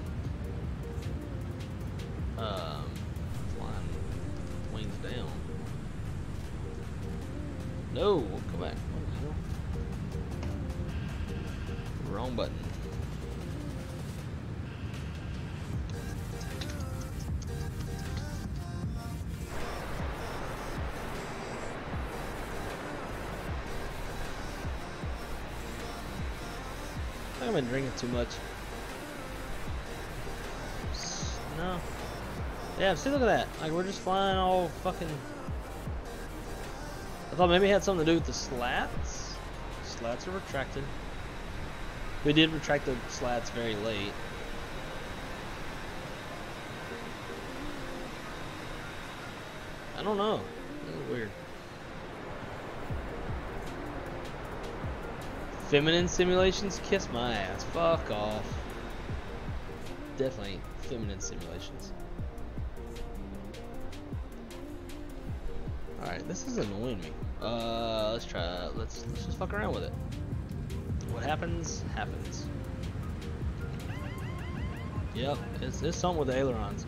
flying wings down. No, come back. What the hell? Wrong button. I've been drinking too much. No. Yeah, see, look at that. Like, we're just flying all fucking... I thought maybe it had something to do with the slats. Slats are retracted. We did retract the slats very late. I don't know. That's weird. Feminine simulations? Kiss my ass. Fuck off. Definitely feminine simulations. Alright, this is annoying me. Let's try. Let's just fuck around with it. What happens, happens. Yep, it's something with the ailerons.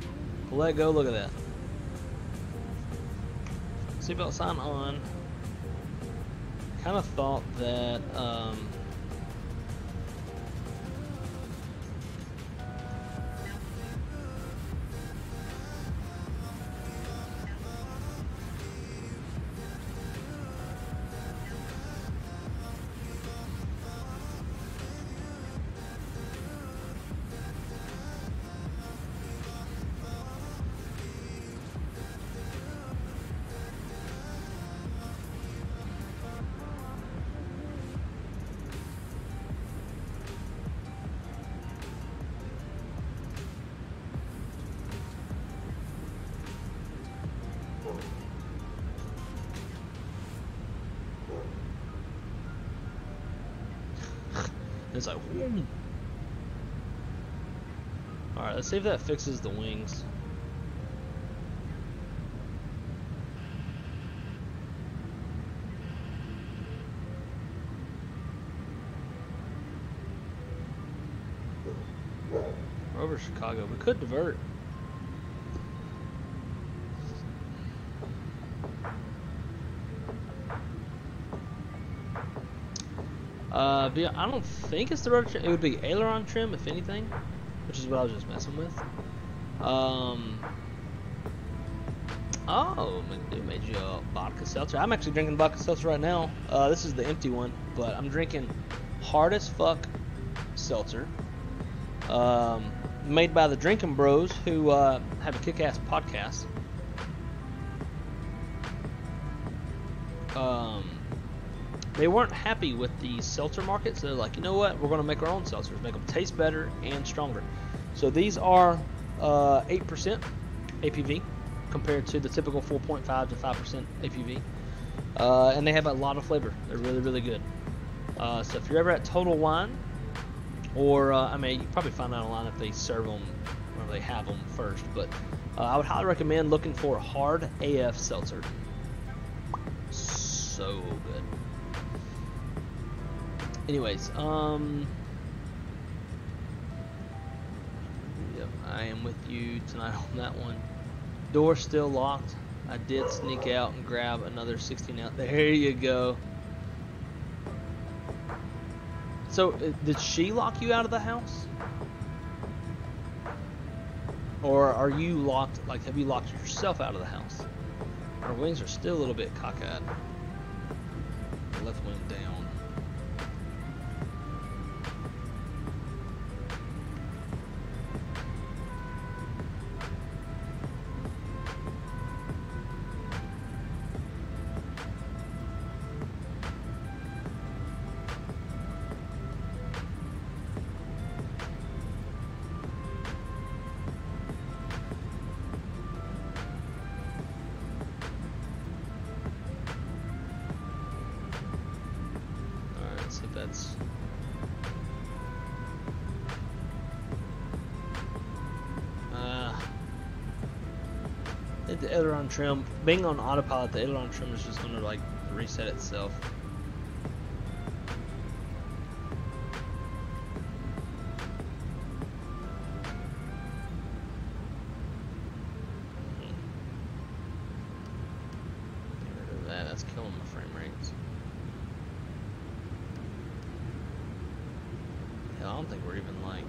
Let go, look at that. Seatbelt sign on. Kind of thought that it's like, alright, let's see if that fixes the wings. We're over Chicago. We could divert. I don't think it's the rotor trim. It would be aileron trim, if anything, which is what I was just messing with. Oh, it made you a vodka seltzer. I'm actually drinking vodka seltzer right now. This is the empty one, but I'm drinking hard as fuck seltzer, made by the Drinking Bros, who have a kick-ass podcast. They weren't happy with the seltzer market, so they're like, you know what, we're going to make our own seltzers, make them taste better and stronger. So these are 8% APV compared to the typical 4.5 to 5% APV, and they have a lot of flavor. They're really, really good. So if you're ever at Total Wine, or I mean, you probably find out online if they serve them or they have them first, but I would highly recommend looking for Hard AF Seltzer. So good. Anyways, yep, I am with you tonight on that one. Door still locked. I did sneak out and grab another 16 out. There you go. So, did she lock you out of the house? Or are you locked, like, have you locked yourself out of the house? Our wings are still a little bit cockeyed. Left wing down. That's the aileron trim being on autopilot, the aileron trim is just going to like reset itself. Get rid of that. That's killing my frame rates. I don't think we're even like,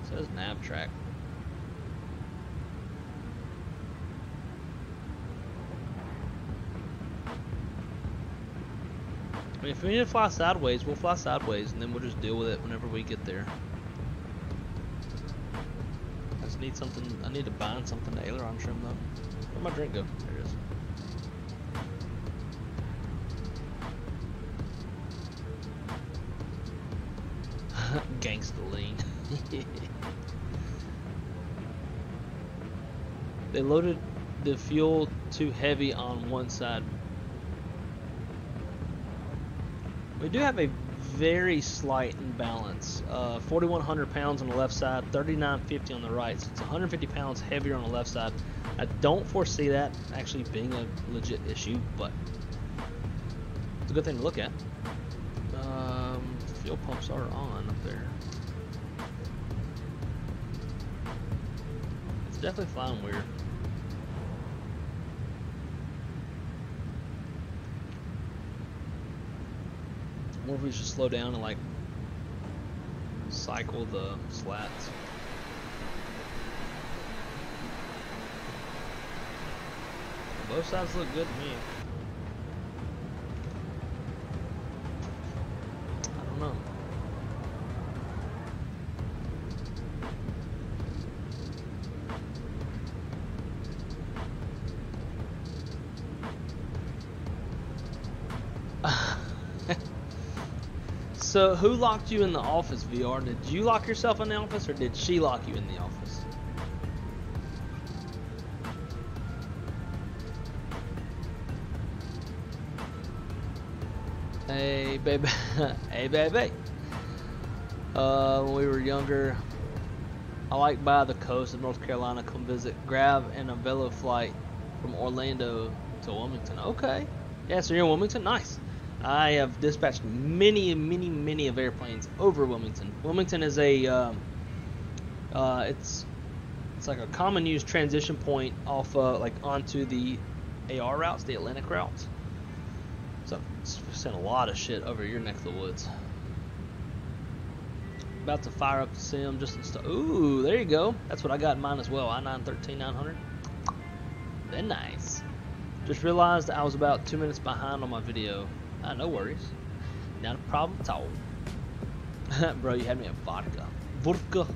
it says nav track. I mean, if we need to fly sideways, we'll fly sideways and then we'll just deal with it whenever we get there. I just need something, I need to bind something to aileron trim though. Where'd my drink go? There it is. Gangsta lean. They loaded the fuel too heavy on one side. We do have a very slight imbalance. 4,100 pounds on the left side, 3,950 on the right. So it's 150 pounds heavier on the left side. I don't foresee that actually being a legit issue, but it's a good thing to look at. Fuel pumps are on up there. It's definitely flying weird. Or if we should slow down and like cycle the slats. Both sides look good to me. I don't know. So, who locked you in the office, VR? Did you lock yourself in the office, or did she lock you in the office? Hey, baby. Hey, baby. When we were younger, I like by the coast of North Carolina, come visit, grab an Avelo flight from Orlando to Wilmington. Okay. Yeah, so you're in Wilmington? Nice. I have dispatched many of airplanes over Wilmington. Wilmington is a, it's like a common use transition point off, like onto the AR routes, the Atlantic routes. So I've sent a lot of shit over your neck of the woods. About to fire up the sim just to ooh, there you go. That's what I got in mine as well. I-913-900. Very nice. Just realized I was about 2 minutes behind on my video. No worries. Not a problem at all. Bro, you had me at vodka. Vodka.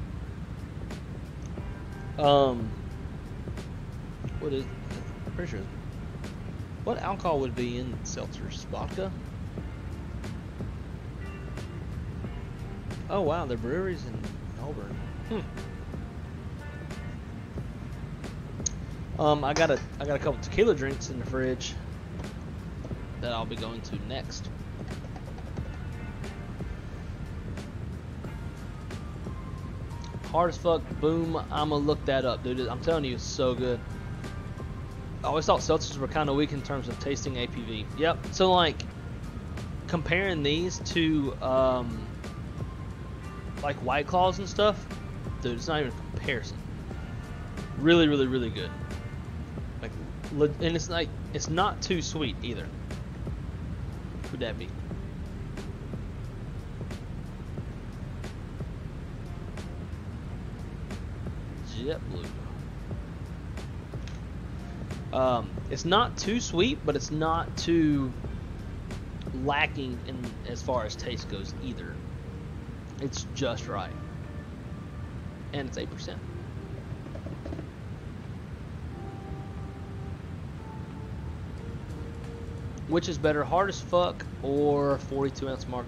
What is? I'm pretty sure. What alcohol would be in seltzers? Vodka. Oh wow, the breweries in Melbourne. I got a couple tequila drinks in the fridge that I'll be going to next. Hard as fuck, boom. I'ma look that up, dude. I'm telling you, it's so good. I always thought seltzers were kind of weak in terms of tasting APV. Yep. So like comparing these to like White Claws and stuff, dude, it's not even a comparison. Really good. and it's like, it's not too sweet either. Who'd that be? JetBlue. It's not too sweet, but it's not too lacking in as far as taste goes either. It's just right, and it's 8%. Which is better, hard as fuck or 42-ounce mark?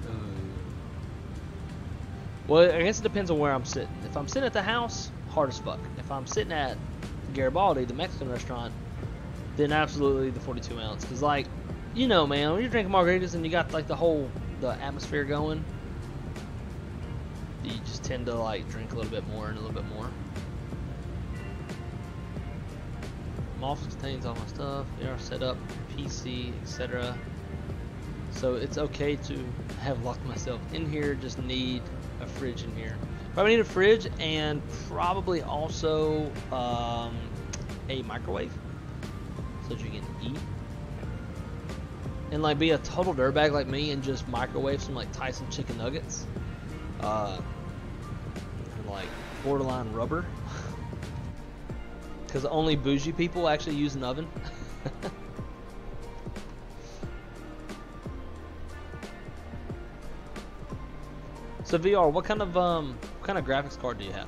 Well, I guess it depends on where I'm sitting. If I'm sitting at the house, hard as fuck. If I'm sitting at Garibaldi, the Mexican restaurant, then absolutely the 42-ounce. Because, like, you know, man, when you're drinking margaritas and you got, like, the atmosphere going, you just tend to, like, drink a little bit more and a little bit more. Office contains all my stuff. They are set up, PC, etc. So it's okay to have locked myself in here. Just need a fridge in here. Probably need a fridge and probably also a microwave so that you can eat. And like be a total dirtbag like me and just microwave some like Tyson chicken nuggets. And like borderline rubber. Because only bougie people actually use an oven. So VR, what kind of graphics card do you have?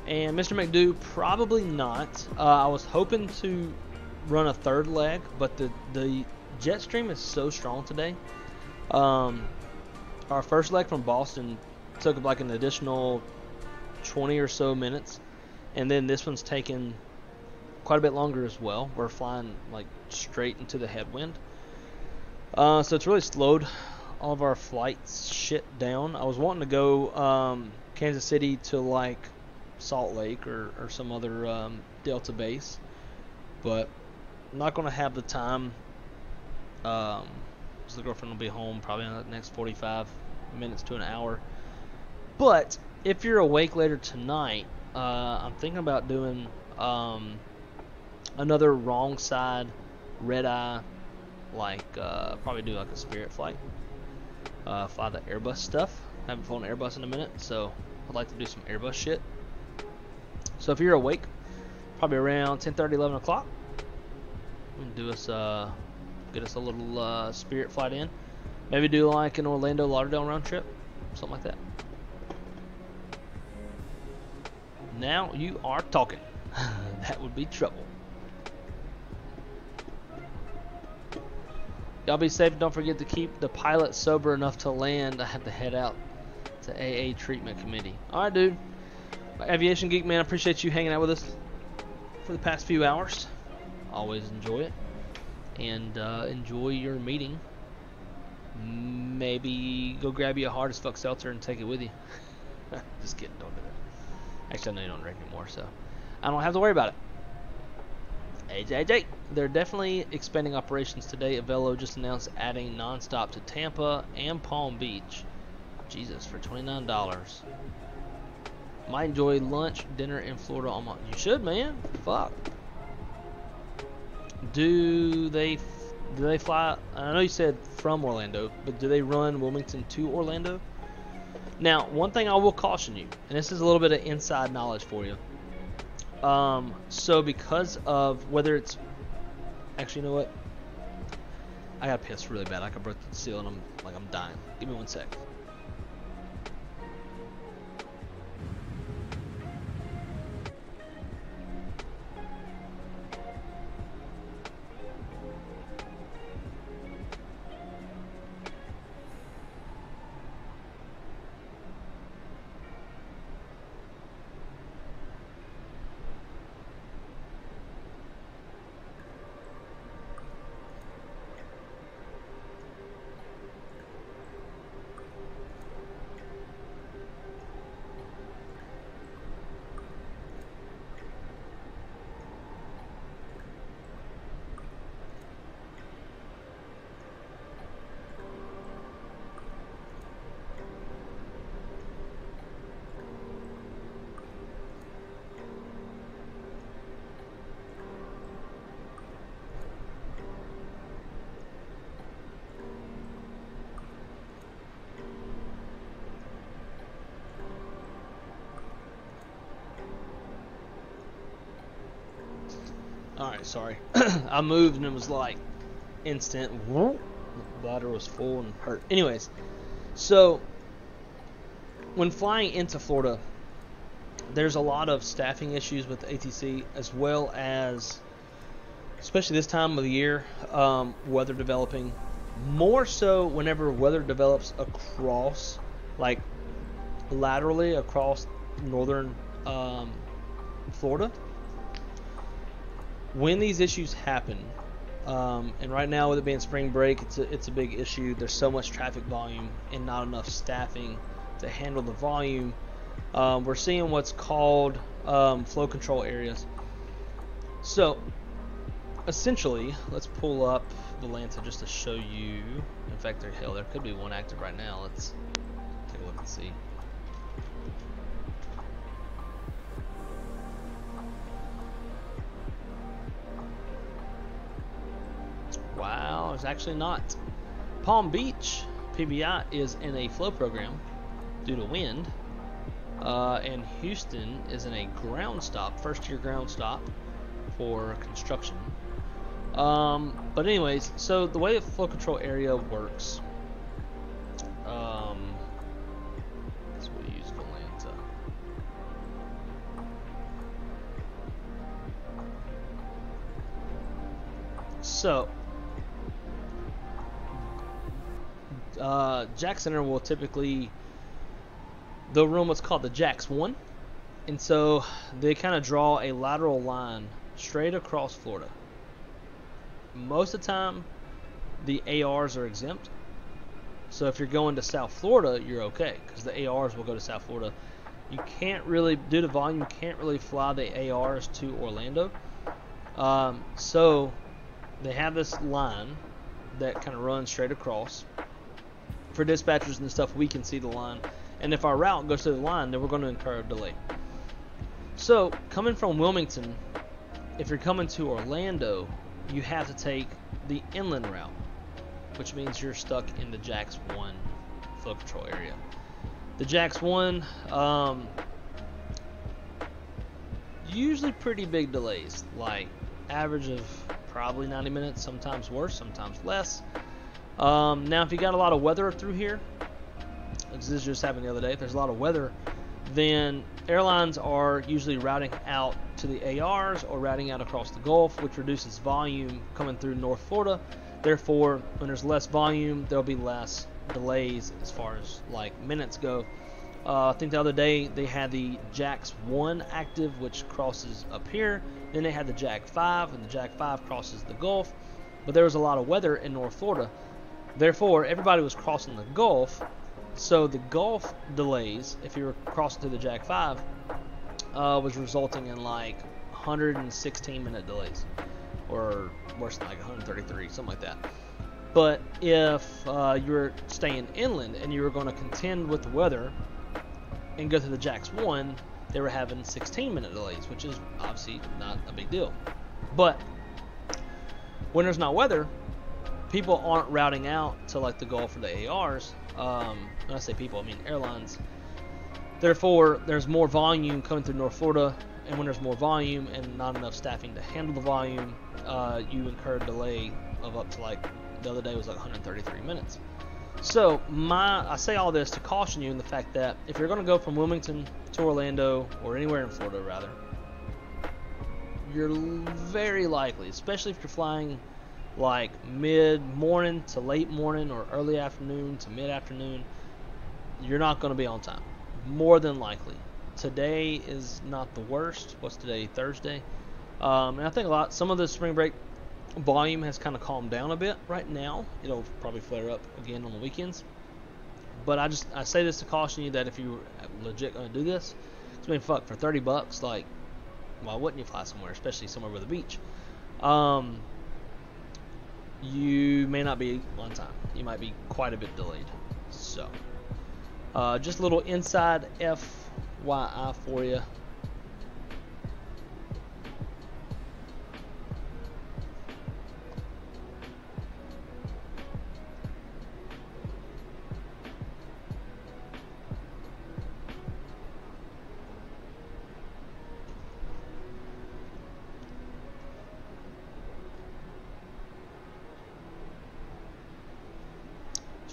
And Mr. McDo, probably not. I was hoping to run a third leg, but the jet stream is so strong today. Our first leg from Boston took like an additional 20 or so minutes. And then this one's taken quite a bit longer as well. We're flying like straight into the headwind. So it's really slowed all of our flights shit down. I was wanting to go Kansas City to like Salt Lake or some other Delta base. But I'm not going to have the time. So the girlfriend will be home probably in the next 45 minutes to an hour. But if you're awake later tonight, I'm thinking about doing another wrong side red eye, like probably do like a Spirit flight, fly the Airbus stuff. I haven't flown Airbus in a minute, so I'd like to do some Airbus shit. So if you're awake, probably around 10:30, 11 o'clock, do us get us a little Spirit flight in. Maybe do like an Orlando Lauderdale round trip, something like that. Now you are talking. That would be trouble. Y'all be safe. Don't forget to keep the pilot sober enough to land. I have to head out to AA treatment committee. Alright, dude. Aviation Geek, man, I appreciate you hanging out with us for the past few hours. Always enjoy it. And enjoy your meeting. Maybe go grab you a hard as fuck seltzer and take it with you. Just kidding, don't do that. Actually, I know you don't drink anymore, so I don't have to worry about it. AJJ, they're definitely expanding operations today. Avelo just announced adding nonstop to Tampa and Palm Beach. Jesus, for $29. Might enjoy lunch, dinner in Florida on my... You should, man. Fuck. Do they fly... I know you said from Orlando, but do they run Wilmington to Orlando? Now, one thing I will caution you, and this is a little bit of inside knowledge for you. So because of whether it's... Actually, you know what? I got pissed really bad. I broke the seal and I'm dying. Give me 1 sec. Sorry. I moved and it was like instant. Whoop, the bladder was full and hurt. Anyways, so when flying into Florida, there's a lot of staffing issues with the ATC, as well as, especially this time of the year, weather developing. More so whenever weather develops across, like laterally across northern Florida. When these issues happen, and right now with it being spring break, it's a big issue. There's so much traffic volume and not enough staffing to handle the volume. We're seeing what's called flow control areas. So essentially, let's pull up the Lanta just to show you. In fact, there could be one active right now. Let's take a look and see. Wow, it's actually not. Palm Beach PBI is in a flow program due to wind, and Houston is in a ground stop, first-year ground stop for construction. But anyways, so the way the flow control area works, that's what we use for Lanta. So Jack Center will typically, they'll run what's called the Jax 1, and so they kind of draw a lateral line straight across Florida. Most of the time the ARs are exempt, so if you're going to South Florida, you're okay, because the ARs will go to South Florida. You can't really, due to volume, you can't really fly the ARs to Orlando. So they have this line that kind of runs straight across. For dispatchers and stuff, we can see the line, and if our route goes to the line, then we're going to incur a delay. So coming from Wilmington, if you're coming to Orlando, you have to take the inland route, which means you're stuck in the Jax 1 flow control area. The Jax 1, usually pretty big delays, like average of probably 90 minutes, sometimes worse, sometimes less. Now, if you got a lot of weather through here, this just happened the other day, if there's a lot of weather, then airlines are usually routing out to the ARs or routing out across the Gulf, which reduces volume coming through North Florida. Therefore, when there's less volume, there'll be less delays as far as like minutes go. I think the other day they had the Jax 1 active, which crosses up here. Then they had the Jack 5, and the Jack 5 crosses the Gulf. But there was a lot of weather in North Florida. Therefore, everybody was crossing the Gulf. So the Gulf delays, if you were crossing through the Jack 5, was resulting in like 116 minute delays, or worse than like 133, something like that. But if you were staying inland and you were going to contend with the weather and go through the Jax 1, they were having 16 minute delays, which is obviously not a big deal. But when there's not weather, people aren't routing out to like the Gulf or the ARs. When I say people, I mean airlines. Therefore, there's more volume coming through North Florida, and when there's more volume and not enough staffing to handle the volume, you incur a delay of up to, like, the other day was like 133 minutes. So I say all this to caution you in the fact that if you're going to go from Wilmington to Orlando, or anywhere in Florida rather, you're very likely, especially if you're flying like mid-morning to late morning or early afternoon to mid-afternoon, you're not going to be on time. More than likely. Today is not the worst. What's today? Thursday. And I think some of the spring break volume has kind of calmed down a bit right now. It'll probably flare up again on the weekends. But I say this to caution you that if you're legit going to do this, it's been fuck for $30. Like, why wouldn't you fly somewhere, especially somewhere with a beach? You may not be on time. You might be quite a bit delayed. So, just a little inside FYI for you.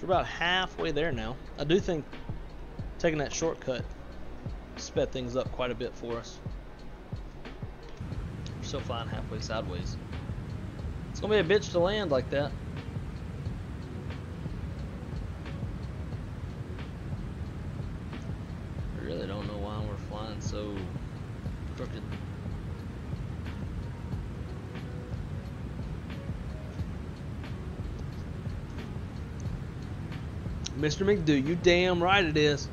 So we're about halfway there now. I do think taking that shortcut sped things up quite a bit for us. We're still flying halfway sideways. It's gonna be a bitch to land like that. I really don't know why we're flying so crooked. Mr. McDo, you damn right it is.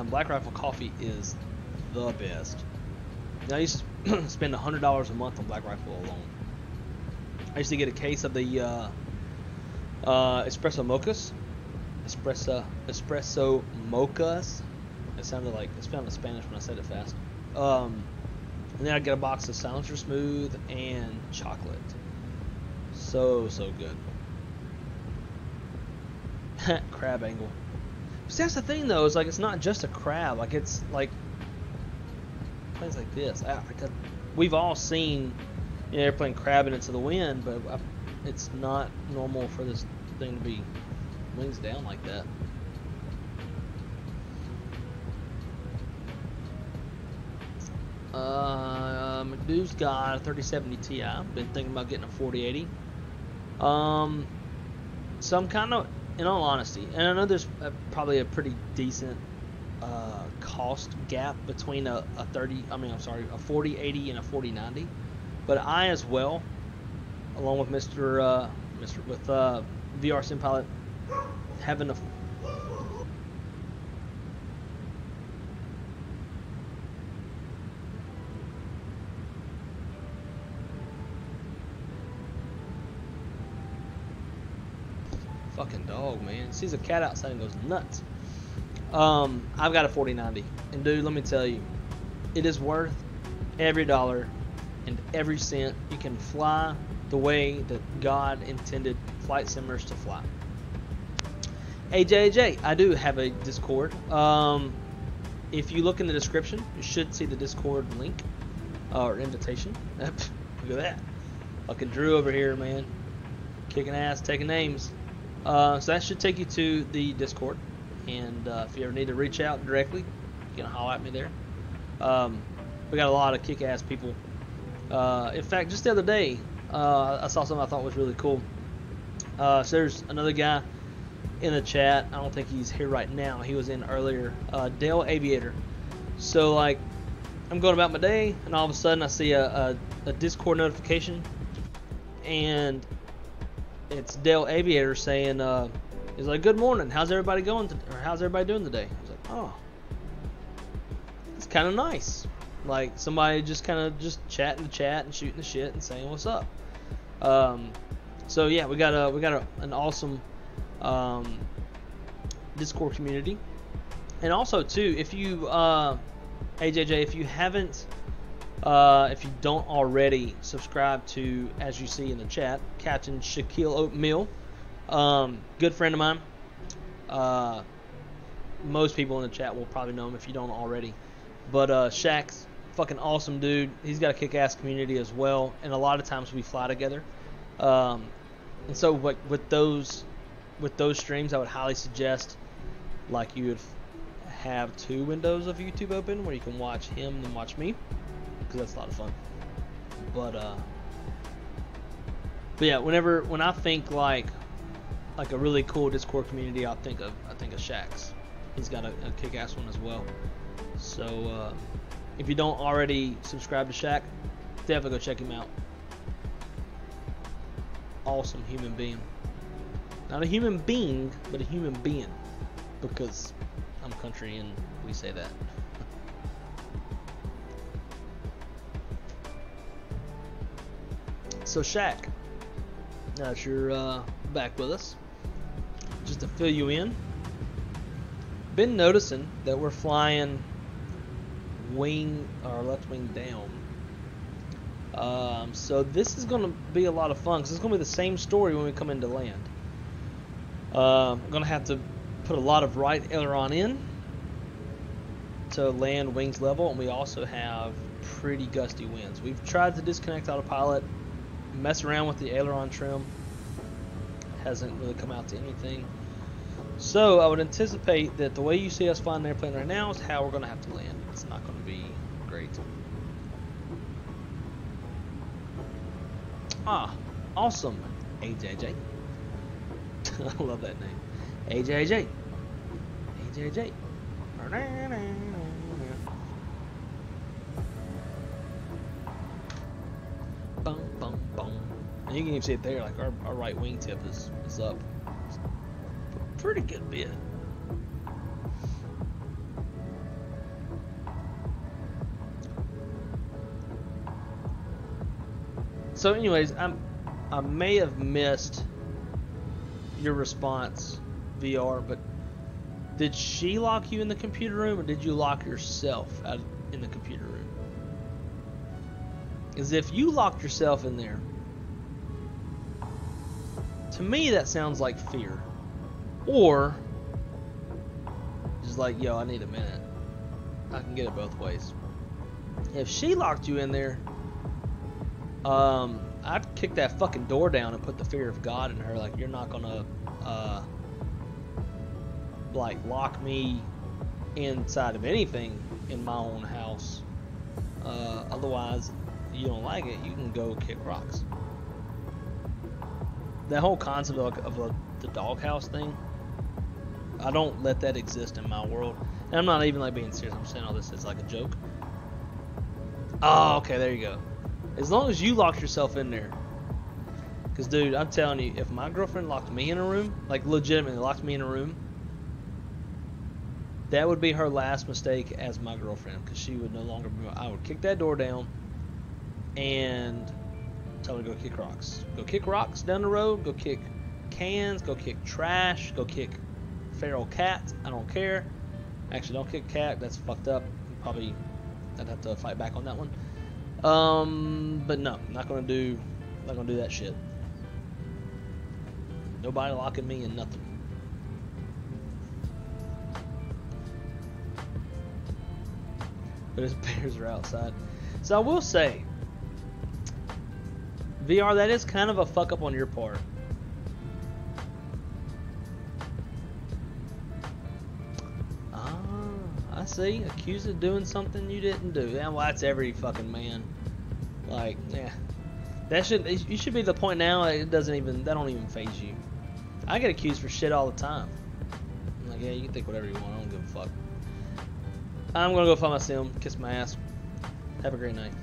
Black Rifle coffee is the best. Now I used to spend $100 a month on Black Rifle alone. I used to get a case of the espresso mochas. Espresso mochas. It sounded Spanish when I said it fast. And then I'd get a box of Silencer Smooth and chocolate. So good. Crab angle. See, that's the thing though, is like it's not just a crab, like it's like things like this. We've all seen an airplane crabbing into the wind, but it's not normal for this thing to be wings down like that. McDo's got a 3070 Ti. Been thinking about getting a 4080. So I'm kind of, in all honesty, and I know there's probably a pretty decent cost gap between a 4080 and a 4090, but I as well, along with Mr. VR Sim Pilot, having a fucking dog, man. Sees a cat outside and goes nuts. I've got a 4090, and dude, let me tell you, it is worth every dollar and every cent. You can fly the way that God intended flight simmers to fly. Hey JJ, I do have a Discord. If you look in the description, you should see the Discord link or invitation. Look at that, fucking Drew over here, man, kicking ass, taking names. So that should take you to the Discord, and if you ever need to reach out directly, you can holler at me there. We got a lot of kick-ass people. In fact, just the other day, I saw something I thought was really cool. So there's another guy in the chat. I don't think he's here right now. He was in earlier. Dale Aviator. So like, I'm going about my day, and all of a sudden I see a Discord notification, and it's Dale Aviator saying, he's like, "Good morning. How's everybody going? Or how's everybody doing today?" I was like, "Oh, it's kind of nice." Like somebody just kind of just chatting the chat and shooting the shit and saying what's up. So yeah, we got an awesome Discord community, and also too, if you AJJ, if you haven't. If you don't already subscribe to, as you see in the chat, Captain Shaquille Oatmeal, good friend of mine. Most people in the chat will probably know him if you don't already. But Shaq's fucking awesome dude. He's got a kick-ass community as well, and a lot of times we fly together. And so with those streams, I would highly suggest like you would have 2 windows of YouTube open where you can watch him and watch me, because that's a lot of fun. But yeah, when I think like a really cool Discord community, I think of Shaq's. He's got a kick-ass one as well. So if you don't already subscribe to Shaq, definitely go check him out. Awesome human being. Not a human being, but a human being, because I'm country and we say that. So Shaq, now that you're back with us, just to fill you in, been noticing that we're flying left wing down. So this is going to be a lot of fun, because it's going to be the same story when we come into land. I'm going to have to put a lot of right aileron in to land wings level, and we also have pretty gusty winds. We've tried to disconnect autopilot, mess around with the aileron trim, hasn't really come out to anything. So I would anticipate that the way you see us flying an airplane right now is how we're going to have to land. It's not going to be great. Ah, awesome, AJJ. I love that name, AJJ. AJJ. Bum, bum, bum. And you can even see it there, like our right wingtip is up. Pretty good bit. So anyways, I may have missed your response, VR, but did she lock you in the computer room, or did you lock yourself out in the computer room? Because if you locked yourself in there, to me that sounds like fear. Or just like, yo, I need a minute. I can get it both ways. If she locked you in there, I'd kick that fucking door down and put the fear of God in her. Like, you're not gonna like lock me inside of anything in my own house. Otherwise, you don't like it, you can go kick rocks. That whole concept of the doghouse thing, I don't let that exist in my world. And I'm not even like being serious. I'm saying all this is like a joke. Oh, okay, there you go. As long as you lock yourself in there. Because, dude, I'm telling you, if my girlfriend locked me in a room, like legitimately locked me in a room, that would be her last mistake as my girlfriend. Because she would no longer be. I would kick that door down and tell her to go kick rocks. Go kick rocks down the road. Go kick cans. Go kick trash. Go kick feral cats. I don't care. Actually, don't kick cat. That's fucked up. Probably I'd have to fight back on that one. But no, not gonna do that shit. Nobody locking me in nothing. But his bears are outside. So I will say, VR, that is kind of a fuck up on your part. I see. Accused of doing something you didn't do. Yeah, well, that's every fucking man. Like, yeah. You should be the point now. That don't even faze you. I get accused for shit all the time. I'm like, yeah, you can think whatever you want. I don't give a fuck. I'm gonna go find my sim, kiss my ass. Have a great night.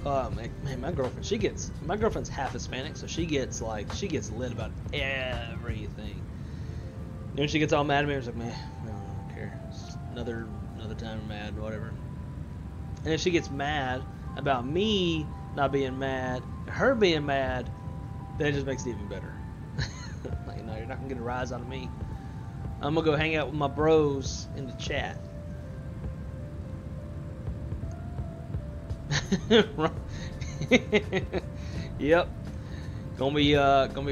Oh man, my girlfriend's half Hispanic, so she gets lit about everything. When she gets all mad at me, I was like, man, I don't care. It's another time mad, whatever. And if she gets mad about me not being mad, her being mad, then it just makes it even better. Like, no, you're not gonna get a rise out of me. I'm gonna go hang out with my bros in the chat. Yep. Gonna be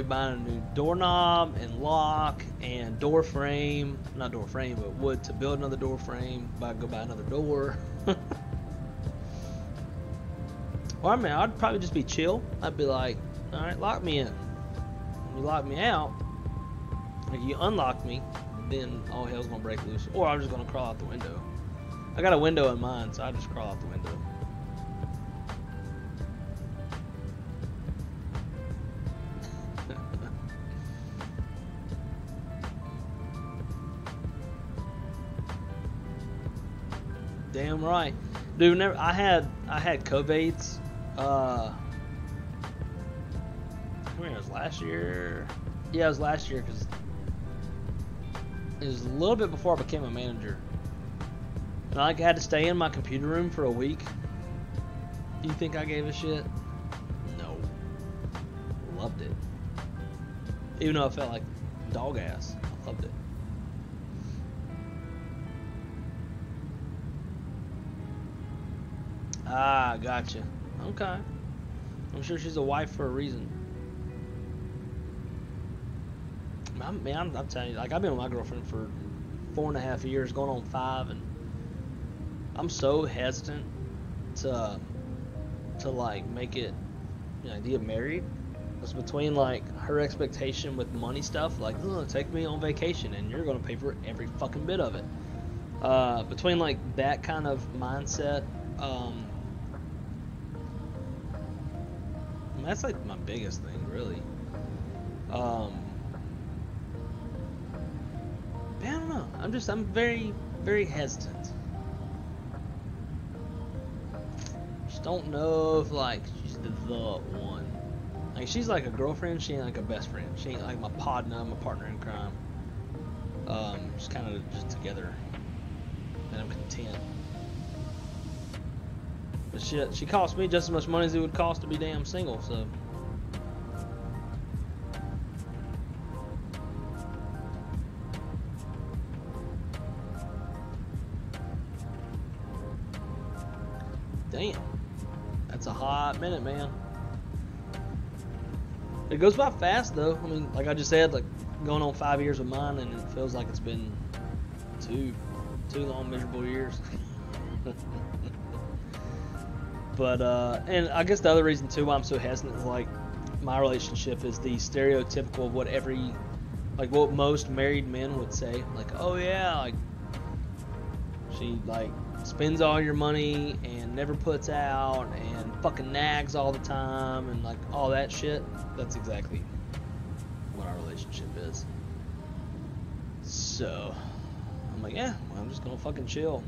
buying a new doorknob and lock and door frame. Not door frame, but wood to build another door frame. Go buy another door. Or I mean, I'd probably just be chill. I'd be like, all right, lock me in. When you lock me out, if you unlock me, then all hell's gonna break loose. Or I'm just gonna crawl out the window. I got a window in mine, so I just crawl out the window. Damn right, dude. I had COVIDs. When it was last year. Yeah, it was last year because it was a little bit before I became a manager. And I had to stay in my computer room for a week. Do you think I gave a shit? No. Loved it. Even though I felt like dog ass, I loved it. Ah, gotcha. Okay. I'm sure she's a wife for a reason. Man, I'm telling you, like, I've been with my girlfriend for 4.5 years, going on 5, and I'm so hesitant to like make it, you know, to get married was between like her expectation with money stuff, like, oh, take me on vacation and you're gonna pay for every fucking bit of it. Between like that kind of mindset, that's like my biggest thing, really. I don't know. I'm very, very hesitant. Just don't know if like she's the one. Like she's like a girlfriend, she ain't like a best friend. She ain't like my partner in crime. Just kind of just together, and I'm content. But shit, she cost me just as much money as it would cost to be damn single, so. Damn. That's a hot minute, man. It goes by fast, though. I mean, like I just said, like going on 5 years with mine, and it feels like it's been two long, miserable years. But, and I guess the other reason, too, why I'm so hesitant is, like, my relationship is the stereotypical of what what most married men would say. Like, oh, yeah, like, she, like, spends all your money and never puts out and fucking nags all the time and, like, all that shit. That's exactly what our relationship is. So, I'm like, yeah, well, I'm just gonna fucking chill.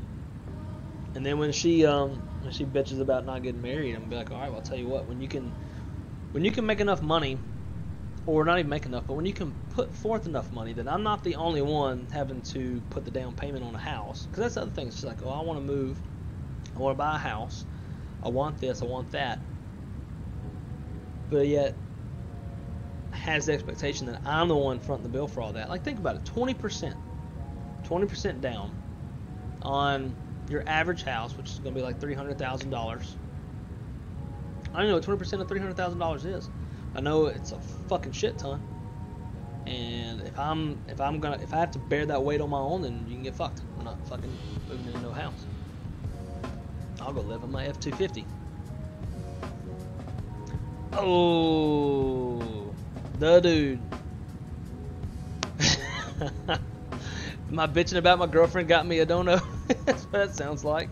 And then when she bitches about not getting married, I'm gonna be like, all right, well, I'll tell you what, when you can make enough money, or not even make enough, but when you can put forth enough money that I'm not the only one having to put the down payment on a house, because that's the other thing. It's just like, oh, I want to move, I want to buy a house, I want this, I want that, but yet has the expectation that I'm the one fronting the bill for all that. Like, think about it, 20% down on your average house, which is going to be like $300,000. I don't know what 20% of $300,000 is. I know it's a fucking shit ton. And if I have to bear that weight on my own, then you can get fucked. I'm not fucking moving into no house. I'll go live in my F-250. Oh, the dude. Am I bitching about my girlfriend got me a dono? That's what that sounds like.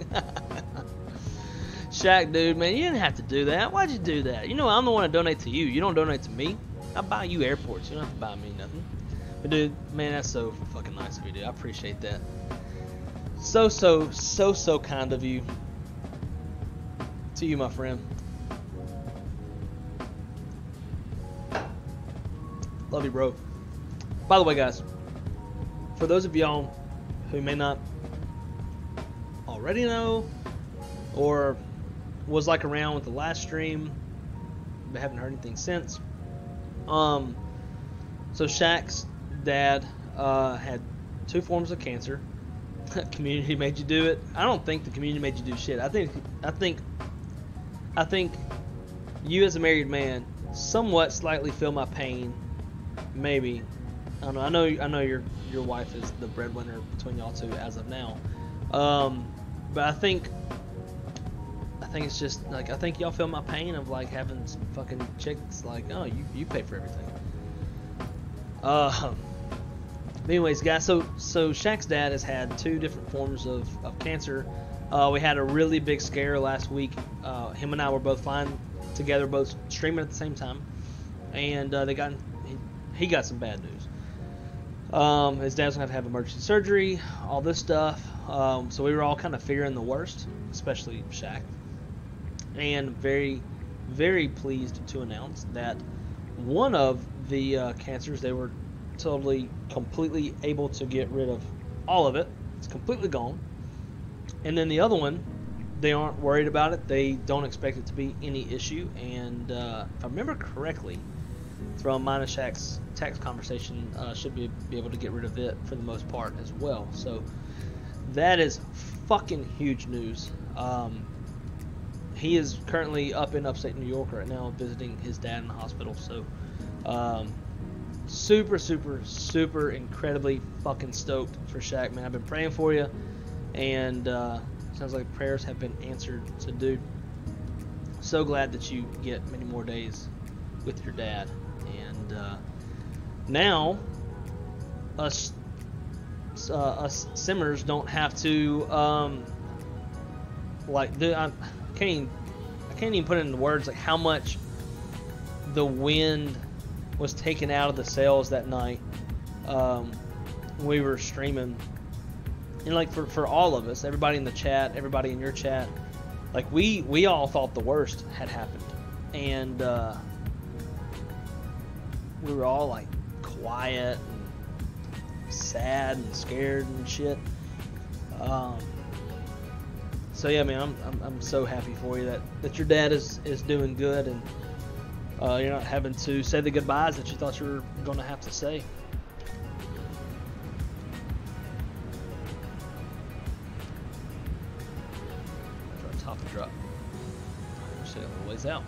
Shaq, dude, man, you didn't have to do that. Why'd you do that? You know, I'm the one to donate to you. You don't donate to me. I buy you airports. You don't have to buy me nothing. But, dude, man, that's so fucking nice of you, dude. I appreciate that. So kind of you. To you, my friend. Love you, bro. By the way, guys, for those of y'all who may not already know, or was like around with the last stream, but haven't heard anything since. So Shaq's dad had 2 forms of cancer. Community made you do it. I don't think the community made you do shit. I think you as a married man somewhat slightly feel my pain. Maybe. I don't know. I know your wife is the breadwinner between y'all two as of now. But I think it's just like, I think y'all feel my pain of like having some fucking chicks like, oh, you pay for everything. But anyways, guys, so Shaq's dad has had 2 different forms of cancer. We had a really big scare last week. Him and I were both flying together, both streaming at the same time, and he got some bad news. His dad's gonna have emergency surgery, all this stuff. So we were all kind of fearing the worst, especially Shaq. And very, very pleased to announce that one of the cancers, they were completely able to get rid of all of it. It's completely gone. And then the other one, they aren't worried about it. They don't expect it to be any issue. And if I remember correctly, from mine and Shaq's text conversation, should be able to get rid of it for the most part as well. So that is fucking huge news. He is currently up in upstate New York right now visiting his dad in the hospital. So super incredibly fucking stoked for Shaq, man. I've been praying for you, and sounds like prayers have been answered. So dude, so glad that you get many more days with your dad. And now us simmers don't have to I can't even put it into words like how much the wind was taken out of the sails that night. We were streaming, and like for all of us, everybody in the chat, everybody in your chat, like we all thought the worst had happened, and we were all like quiet and sad and scared and shit. So yeah, man, I'm so happy for you that your dad is doing good, and you're not having to say the goodbyes that you thought you were going to have to say. Try to top the drop. We're still a little ways out.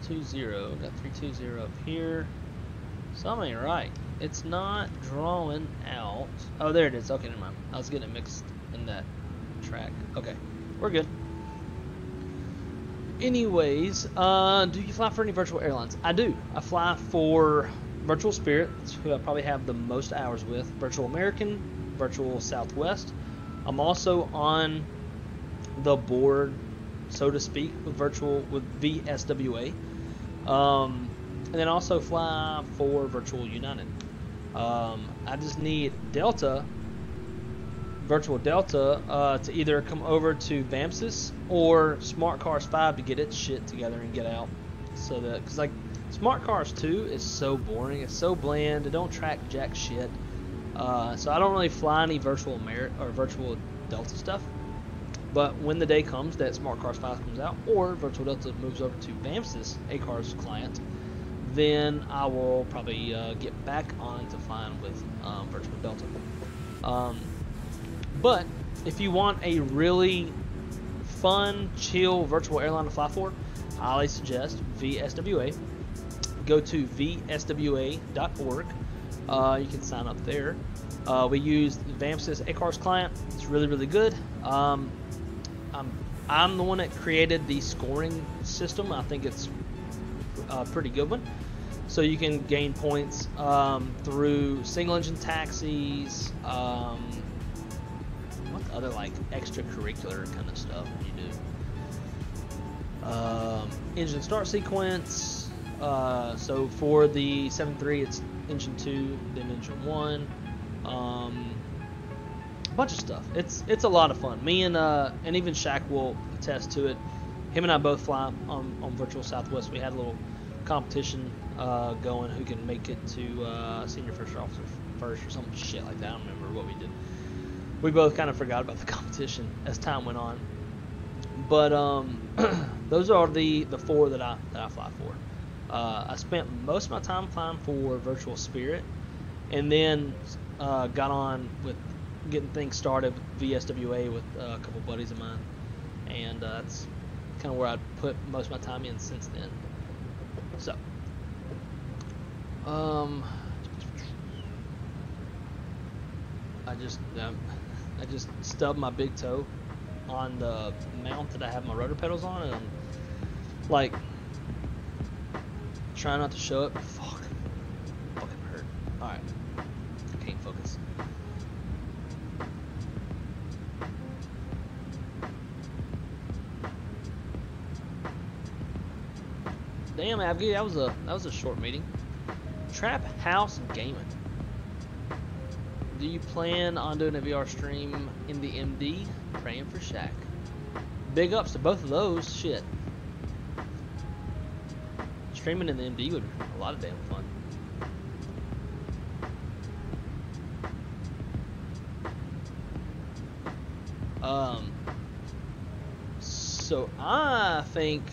320, got 320 up here. Something ain't right. It's not drawing out. Oh, there it is. Okay, never mind. I was getting it mixed in that track. Okay, we're good. Anyways, do you fly for any virtual airlines? I do. I fly for Virtual Spirit, who I probably have the most hours with. Virtual American, Virtual Southwest. I'm also on the board, so to speak, with VSWA. And then also fly for Virtual United. I just need Delta, Virtual Delta, to either come over to VAMSIS or Smart Cars 5 to get its shit together and get out. So that, cause like Smart Cars 2 is so boring, it's so bland, it don't track jack shit. So I don't really fly any Virtual Delta stuff. But when the day comes that Smart Cars 5 comes out, or Virtual Delta moves over to VAMSIS, A-Cars client, then I will probably get back on to flying with Virtual Delta. But if you want a really fun, chill virtual airline to fly for, I highly suggest VSWA. Go to vswa.org. You can sign up there. We use the VAMSIS A-Cars client. It's really, really good. I'm the one that created the scoring system. I think it's a pretty good one. So you can gain points through single engine taxis, what other like extracurricular kind of stuff you do. Engine start sequence. So for the 7.3, it's engine 2, then engine 1. A bunch of stuff. It's a lot of fun. Me and even Shaq will attest to it. Him and I both fly on Virtual Southwest. We had a little competition going who can make it to senior first officer first or some shit like that. I don't remember what we did. We both kind of forgot about the competition as time went on. But those are the four that I fly for. I spent most of my time flying for Virtual Spirit, and then got on with getting things started with VSWA with a couple buddies of mine, and that's kind of where I put most of my time in since then. So, I just stubbed my big toe on the mount that I have my rotor pedals on, and I'm like trying not to show it. Fuck, fucking hurt. All right, I can't focus. Damn, Abgy, that was a short meeting. Trap House Gaming. Do you plan on doing a VR stream in the MD? Praying for Shaq. Big ups to both of those. Shit. Streaming in the MD would be a lot of damn fun. So I think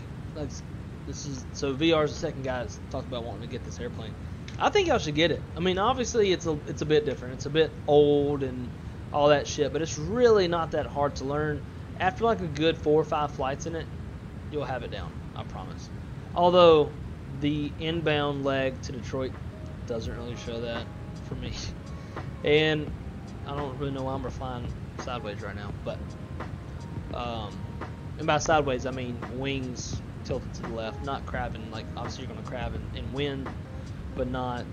so VR is the second guy that's talked about wanting to get this airplane. I think y'all should get it. I mean, obviously it's a bit different. It's a bit old and all that shit, but it's really not that hard to learn. After like a good 4 or 5 flights in it, you'll have it down. I promise. Although the inbound leg to Detroit doesn't really show that for me. And I don't really know why I'm flying sideways right now, but and by sideways I mean wings tilted to the left, not crabbing. Like obviously you're gonna crab in wind, but not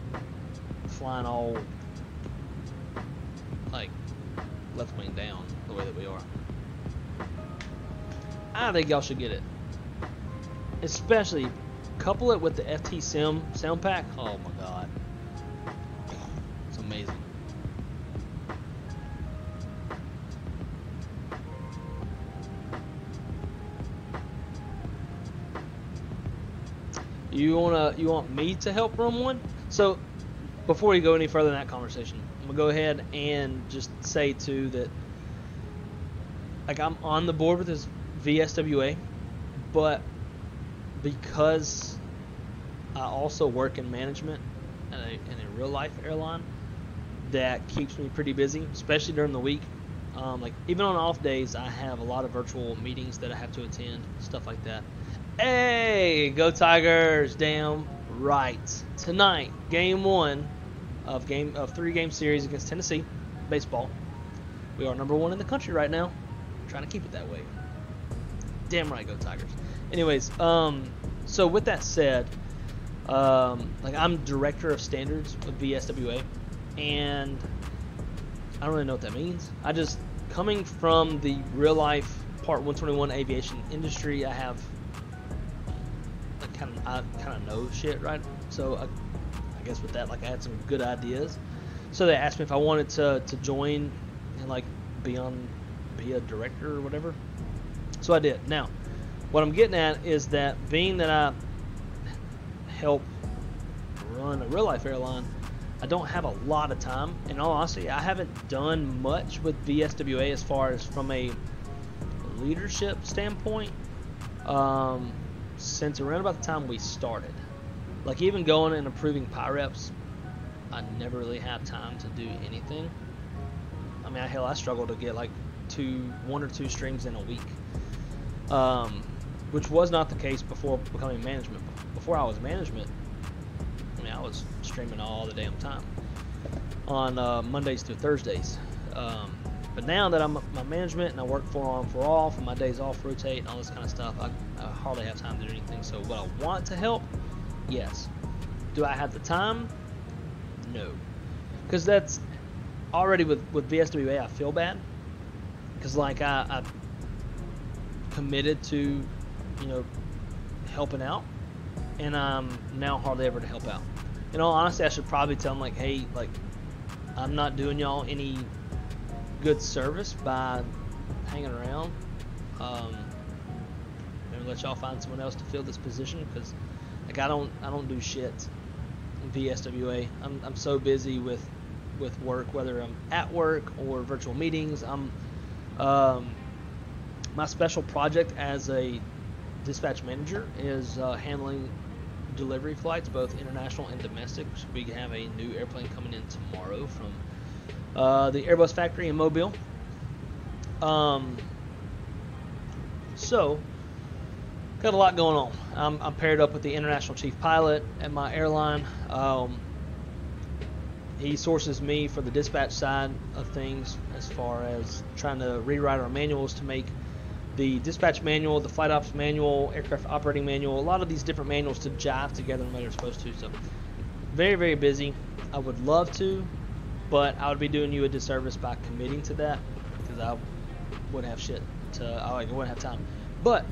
flying all like left wing down the way that we are. I think y'all should get it, especially couple it with the FT Sim sound pack. Oh my god, it's amazing. You want me to help run one? So before we go any further in that conversation, I'm gonna go ahead and just say too that like I'm on the board with this VSWA, but because I also work in management in a real life airline, that keeps me pretty busy, especially during the week. Like even on off days, I have a lot of virtual meetings that I have to attend, stuff like that. Hey, go Tigers! Damn right. Tonight, game 1 of 3-game series against Tennessee baseball. We are number 1 in the country right now. I'm trying to keep it that way. Damn right, go Tigers. Anyways, so with that said, like I'm director of standards with VSWA, and I don't really know what that means. I just, coming from the real life Part 121 aviation industry, I have I kind of know shit, right? So I guess with that, like I had some good ideas. So they asked me if I wanted to join and like be a director or whatever. So I did. Now, what I'm getting at is that being that I help run a real life airline, I don't have a lot of time. In all honesty, I haven't done much with VSWA as far as from a leadership standpoint since around about the time we started. Like even going and approving PIREPs, I never really have time to do anything. I mean, hell, I struggle to get like 1 or 2 streams in a week, which was not the case before becoming management. Before I was management, I mean, I was streaming all the damn time on Mondays through Thursdays. But now that I'm my management and I work 4 on 4 off and my days off rotate and all this kind of stuff, I hardly have time to do anything. So what I want to help, yes. Do I have the time? No. Because that's already with VSWA, I feel bad. Because like I committed to, you know, helping out, and I'm now hardly ever to help out. In all honesty, I should probably tell them like, hey, like I'm not doing y'all any good service by hanging around. Maybe let y'all find someone else to fill this position, because like I don't do shit in VSWA. I'm so busy with work, whether I'm at work or virtual meetings. My special project as a dispatch manager is handling delivery flights, both international and domestic. We have a new airplane coming in tomorrow from the Airbus factory in Mobile. So got a lot going on. I'm paired up with the international chief pilot at my airline. He sources me for the dispatch side of things, as far as trying to rewrite our manuals to make the dispatch manual, the flight ops manual, aircraft operating manual, a lot of these different manuals to jive together the way they're supposed to. So very, very busy. I would love to, but I would be doing you a disservice by committing to that, because I wouldn't have shit I wouldn't have time. But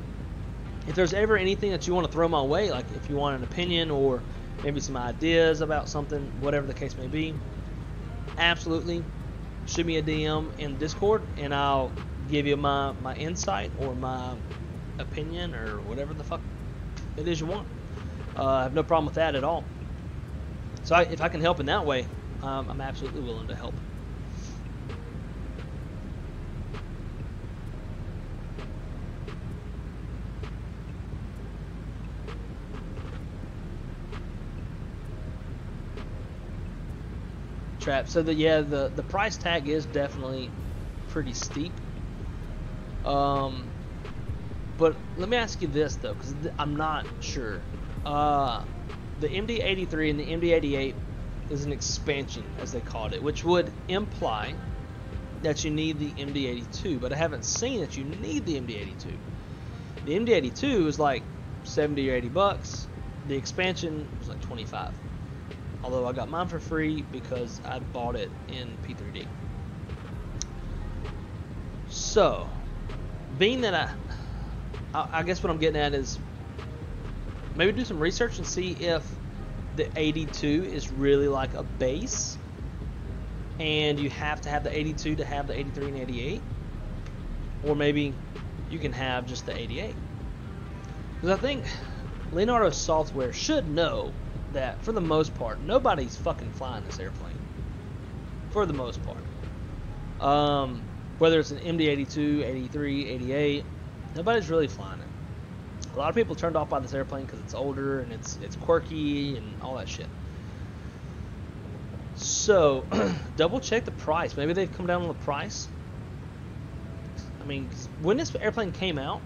if there's ever anything that you want to throw my way, like if you want an opinion or maybe some ideas about something, whatever the case may be, absolutely shoot me a DM in Discord and I'll give you my insight or my opinion or whatever the fuck it is you want. I have no problem with that at all. So if I can help in that way, I'm absolutely willing to help. Trap. So the price tag is definitely pretty steep. But let me ask you this though, because I'm not sure. The MD-83 and the MD-88 is an expansion, as they called it, which would imply that you need the MD-82, but I haven't seen that you need the MD-82. The MD-82 is like 70 or 80 bucks. The expansion was like 25. Although I got mine for free because I bought it in P3D. So, being that I guess what I'm getting at is maybe do some research and see if the 82 is really like a base and you have to have the 82 to have the 83 and 88, or maybe you can have just the 88. Because I think Leonardo Software should know that for the most part nobody's fucking flying this airplane. For the most part, whether it's an MD-82, 83, 88, nobody's really flying it. A lot of people turned off by this airplane because it's older and it's quirky and all that shit. So, double check the price. Maybe they've come down on the price. I mean, when this airplane came out,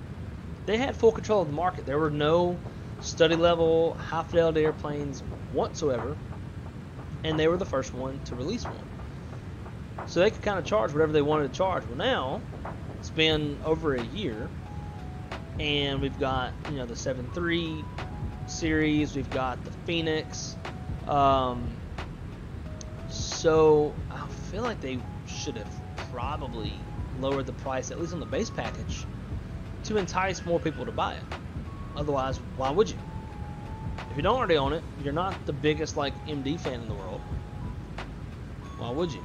they had full control of the market. There were no study level, high fidelity airplanes whatsoever, and they were the first one to release one. So they could kind of charge whatever they wanted to charge. Well, now it's been over a year, and we've got, you know, the 7.3 series, we've got the Phoenix. So I feel like they should have probably lowered the price, at least on the base package, to entice more people to buy it. Otherwise, why would you? If you don't already own it, you're not the biggest like MD fan in the world. Why would you?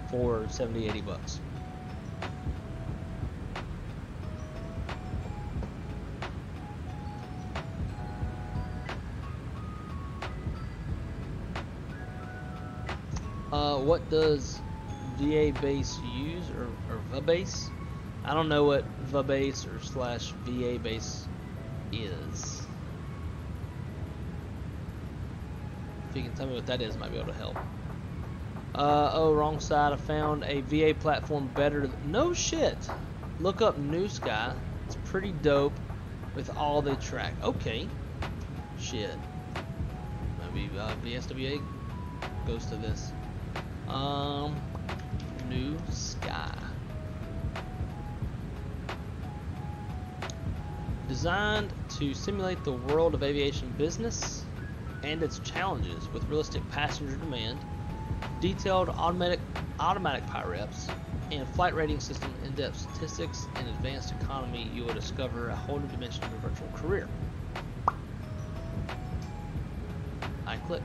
For 70, 80 bucks. What does VA base use, or VA base? I don't know what VA base or / VA base is. If you can tell me what that is, I might be able to help. Oh, wrong side. I found a VA platform better. No shit. Look up New Sky. It's pretty dope with all they track. Okay. Shit. Maybe VSWA goes to this. New Sky. Designed to simulate the world of aviation business and its challenges with realistic passenger demand, detailed automatic PIREPs, and flight rating system, in-depth statistics, and advanced economy, you will discover a whole new dimension of your virtual career. I click.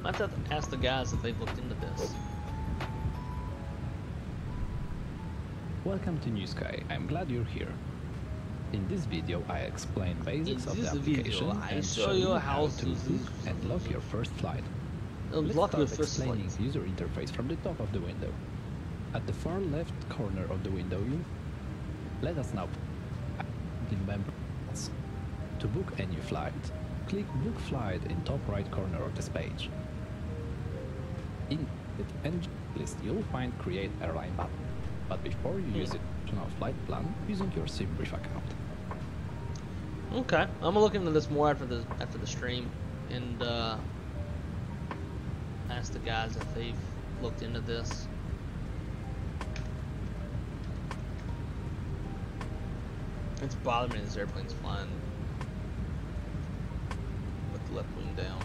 I have to ask the guys if they've looked into this. Welcome to New Sky. I'm glad you're here. In this video, I explain basics of the application and show you how to book and lock your first flight. Let's start explaining the user interface from the top of the window. At the far left corner of the window, let us now remember to book a new flight. Click Book Flight in top right corner of this page. In the engine list, you'll find Create Airline button. But before you use it, turn off flight plan using your SimBrief account. Okay, I'm gonna look into this more after the stream and ask the guys if they've looked into this. It's bothering me this airplane's flying with the left wing down.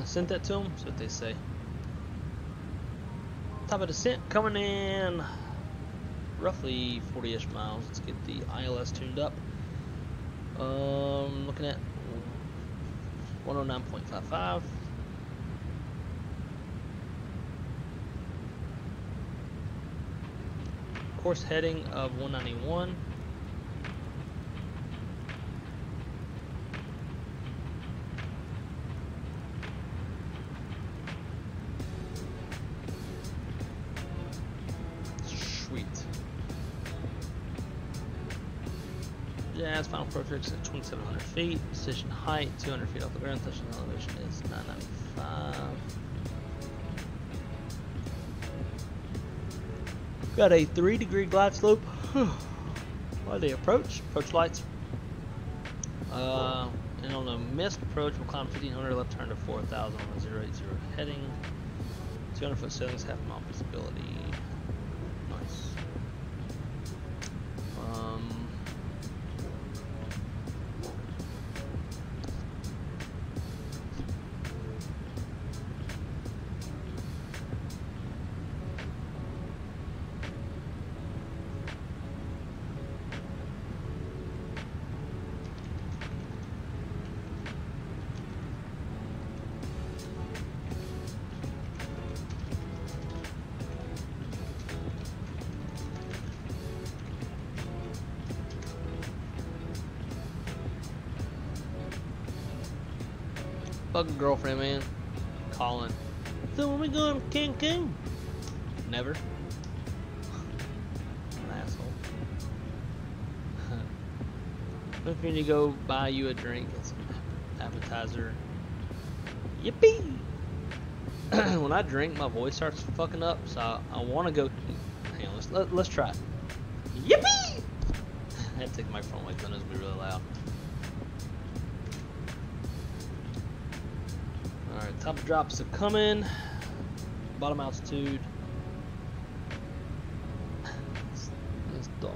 Sent that to them. That's what they say. Top of descent coming in roughly 40-ish miles. Let's get the ILS tuned up. Looking at 109.55. Course heading of 191. Sweet. Jazz final approach at 2,700 feet. Station height 200 feet off the ground. Station elevation is 995. Got a 3-degree glide slope. While they approach lights. And on a missed approach, we'll climb 1,500 left turn to 4,000 on a 080 heading. 200 foot ceilings, half mile visibility. Nice. Fucking girlfriend, man. Calling. So when we going to Cancun? Never. An asshole. If you need to go buy you a drink and some appetizer. Yippee! When I drink, my voice starts fucking up, so I want to go. Hang on, let's try it. Yippee! I had to take the microphone away because I know it's gonna be really loud. Alright, top of drops are coming. Bottom altitude. This dog.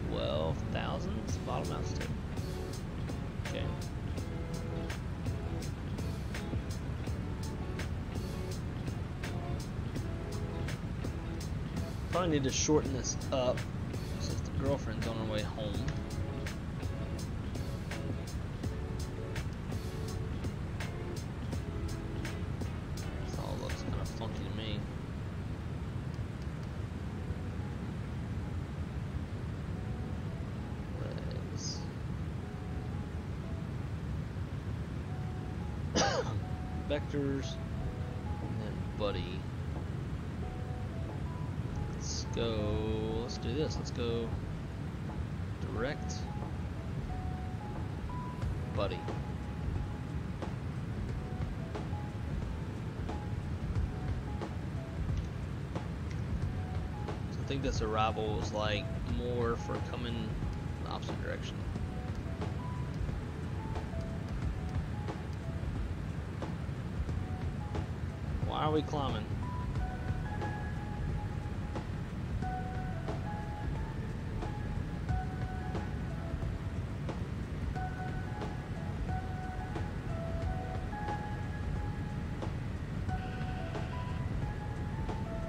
12,000 is bottom altitude. Okay. Probably need to shorten this up since the girlfriend's on her way home. Vectors, and then buddy. Let's do this. Let's go direct buddy. So I think this arrival was like more for coming the opposite direction. Why are we climbing?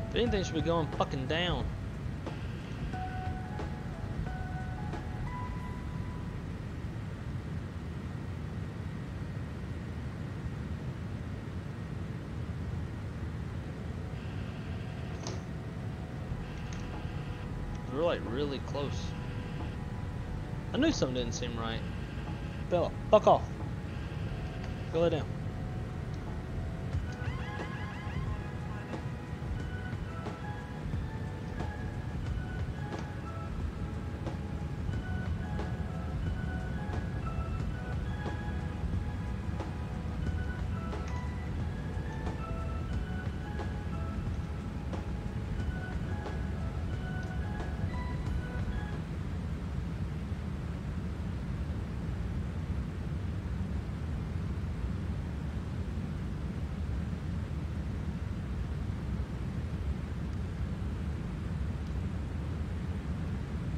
If anything, should be going fucking down. We're like really close. I knew something didn't seem right. Bella, fuck off. Go lay down.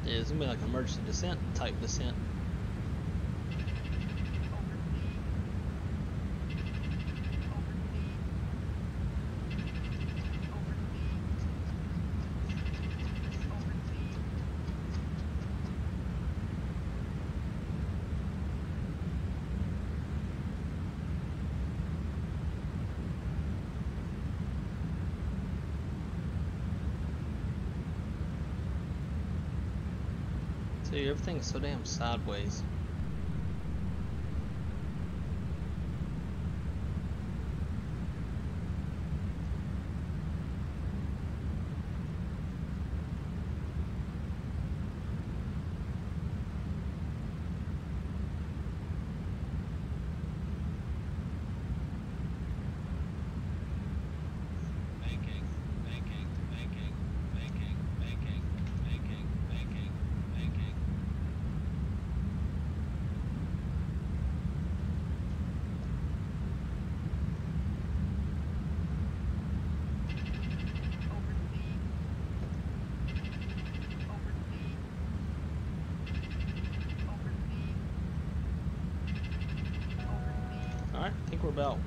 Yeah, it's gonna be like emergency descent type descent. Dude, everything's so damn sideways. Alright, I think we're about...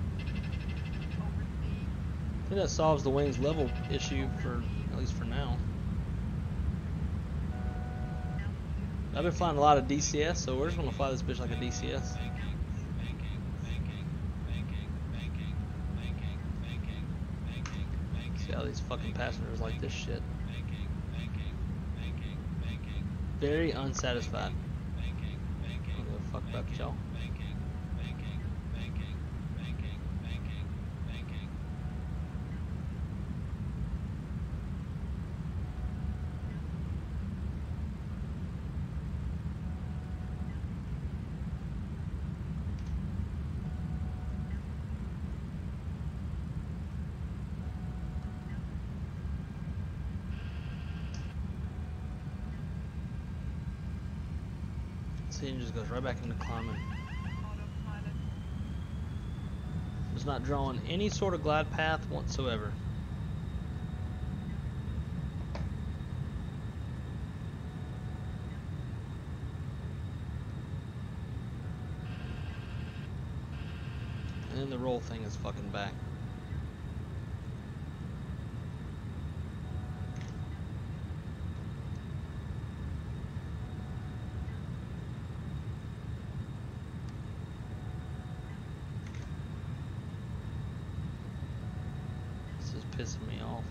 I think that solves the wings level issue for, at least for now. I've been flying a lot of DCS, so we're just gonna fly this bitch like a DCS. See how these fucking passengers like this shit. Very unsatisfied. I don't give a fuck about y'all. See, it just goes right back into climbing. It's not drawing any sort of glide path whatsoever. And then the roll thing is fucking back. Pissing me off.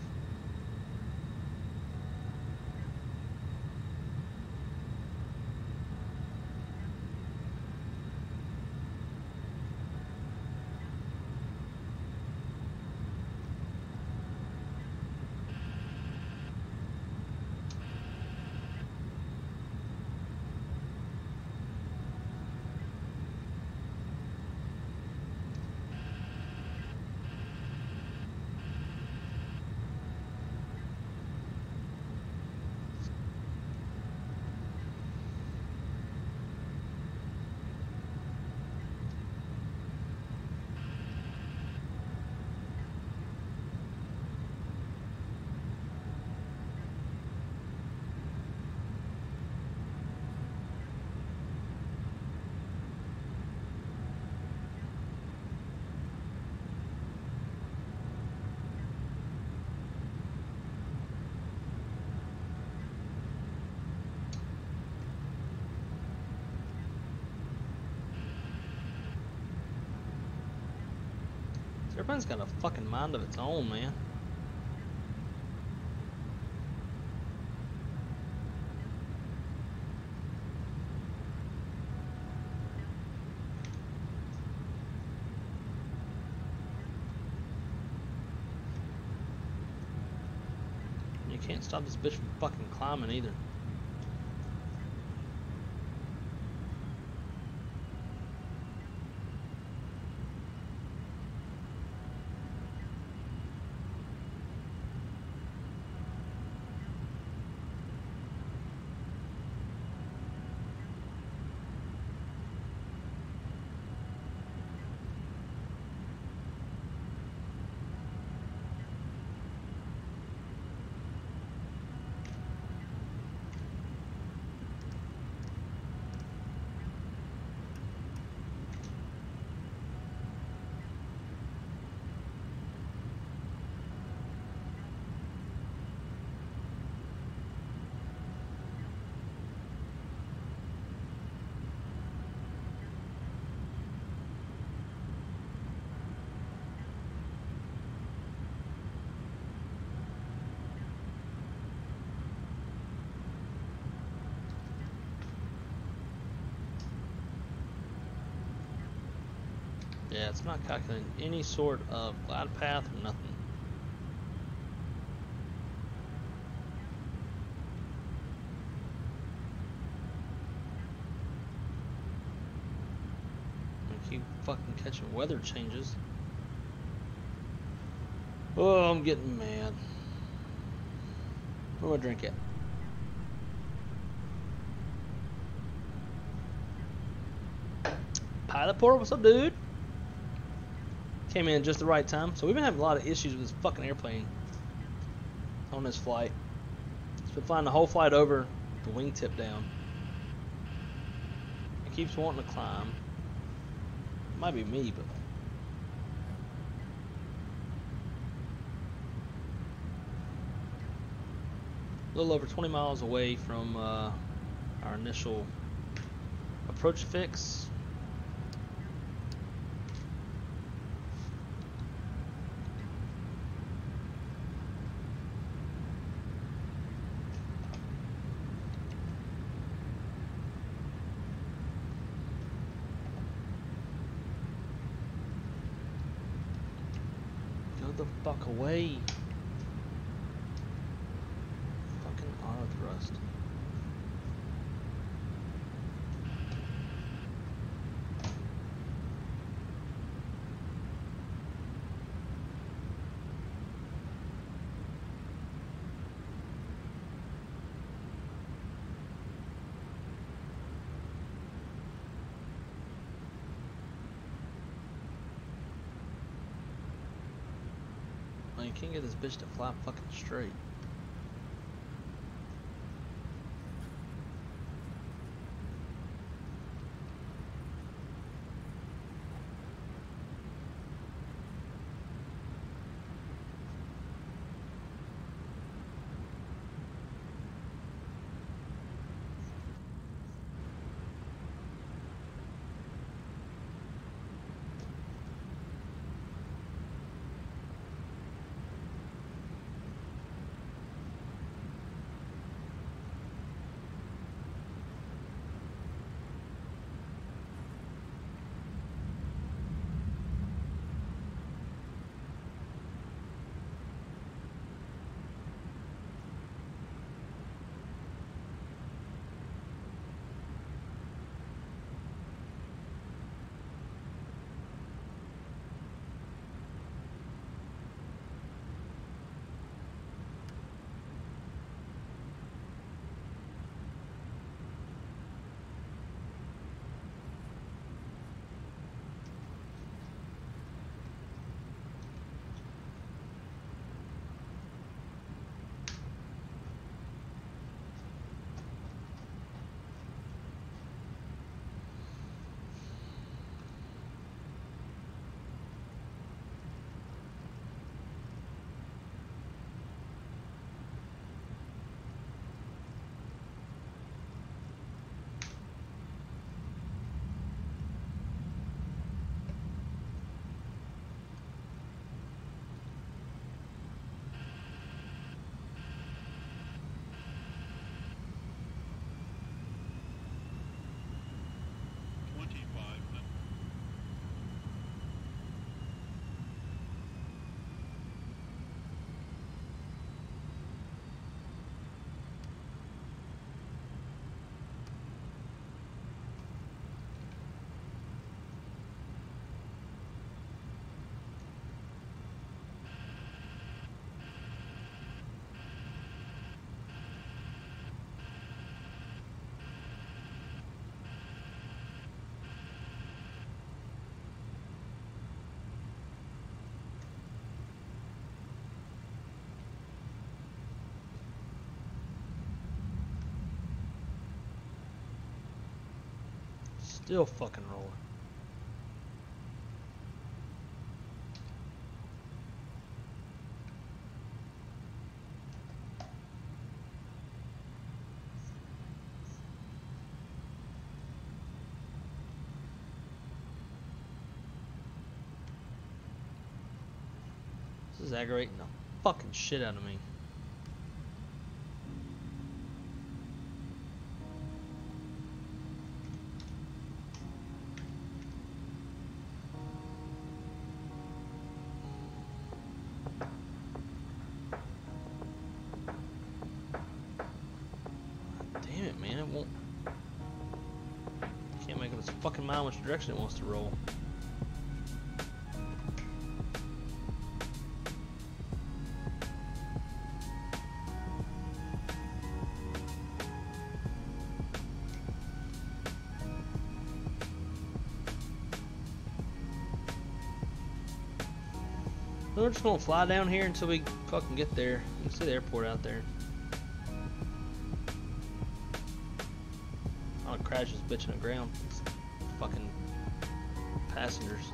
Everyone's got a fucking mind of its own, man. You can't stop this bitch from fucking climbing either. Yeah, it's not calculating any sort of glide path or nothing. I keep fucking catching weather changes. Oh, I'm getting mad. Where do I drink at? Pilot Port, what's up, dude? Came in just the right time. So we've been having a lot of issues with this fucking airplane on this flight. It's been flying the whole flight over, the wingtip down. It keeps wanting to climb. It might be me, but a little over 20 miles away from our initial approach fix. Go the fuck away. Fucking auto thrust. You can't get this bitch to fly fucking straight. Still fucking rolling. This is aggravating the fucking shit out of me. fucking mind which direction it wants to roll. We're just gonna fly down here until we fucking get there. You can see the airport out there. I'll crash this bitch in the ground. It's fucking passengers.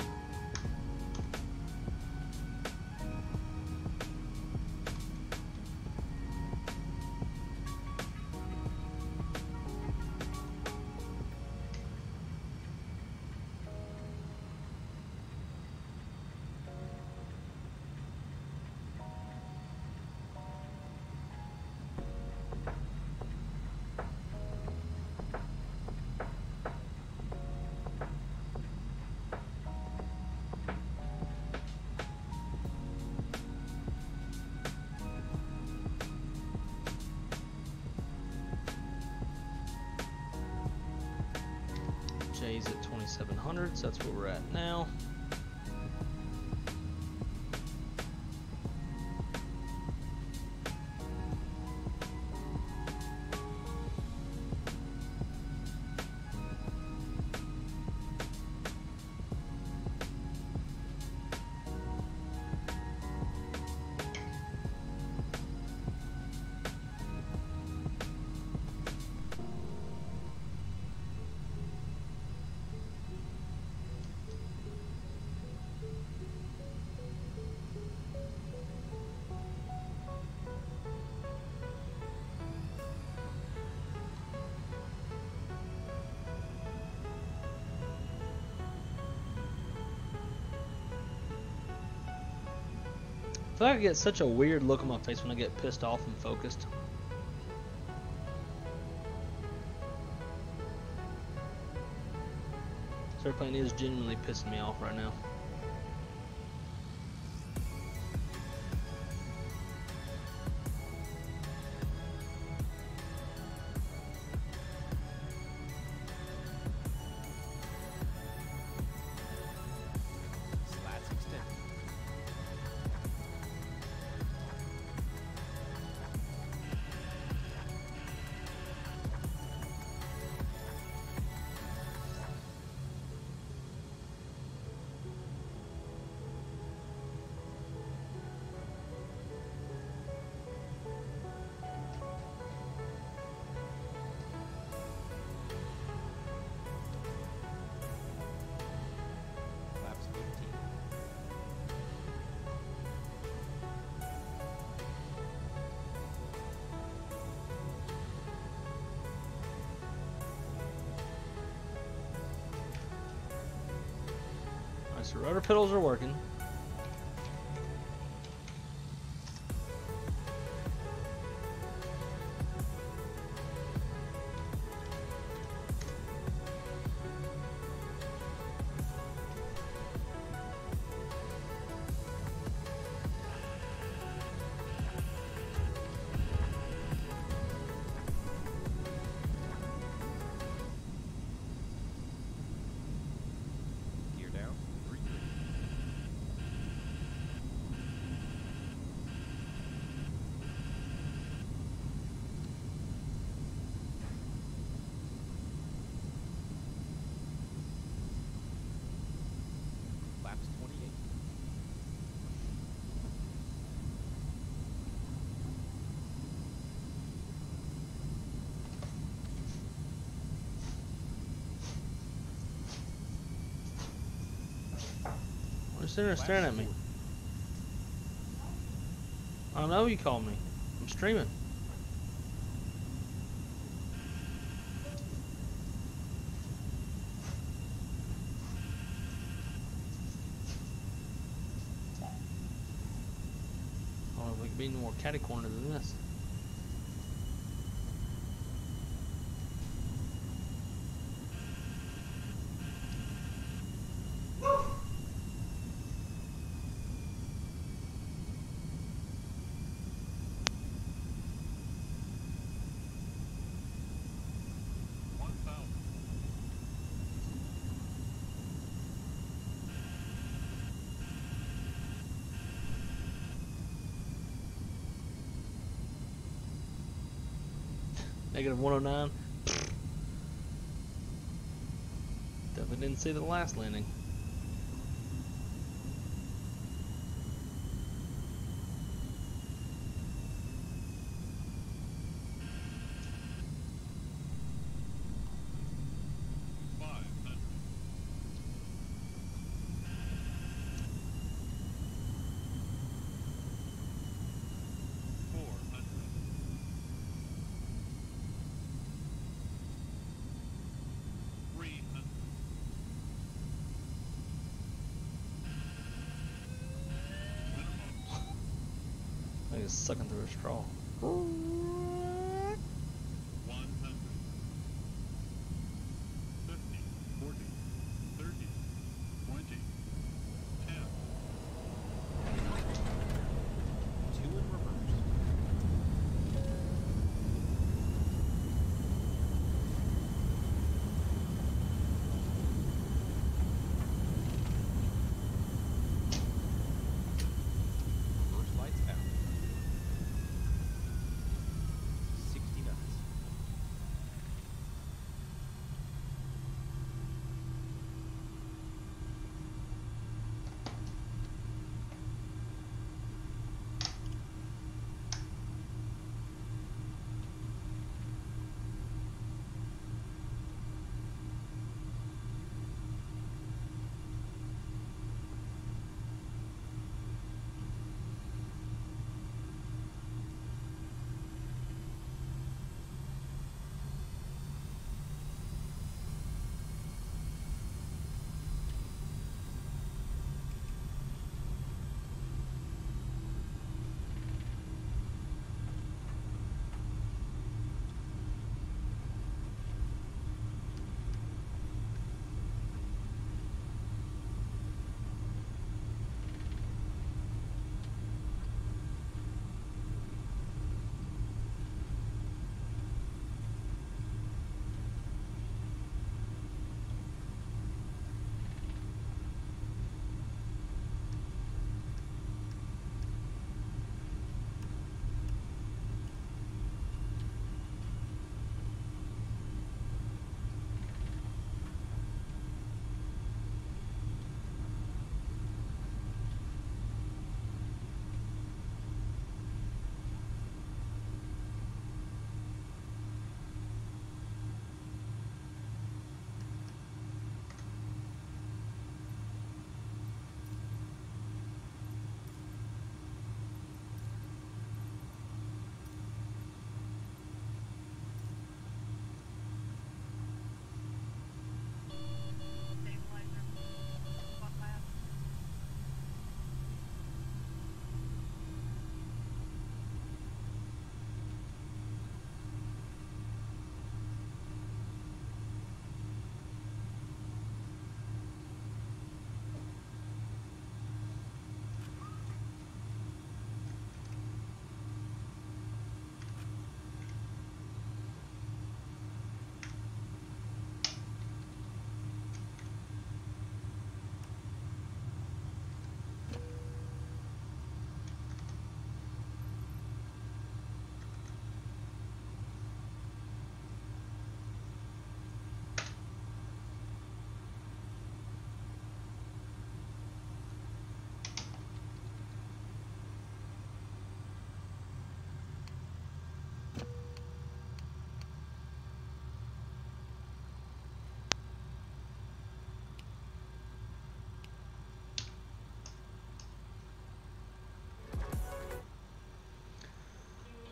J's at 2700, so that's where we're at now. I feel like I get such a weird look on my face when I get pissed off and focused. This airplane is genuinely pissing me off right now. So rudder pedals are working. You're sitting there staring at me. I don't know you called me. I'm streaming. I don't know if we can be any more catty corner than this. Negative 109. Definitely didn't see the last landing. I think it's sucking through a straw. 100. 50, 40, 30, 20, 10. 2 in reverse. Reverse lights out. 60 knots.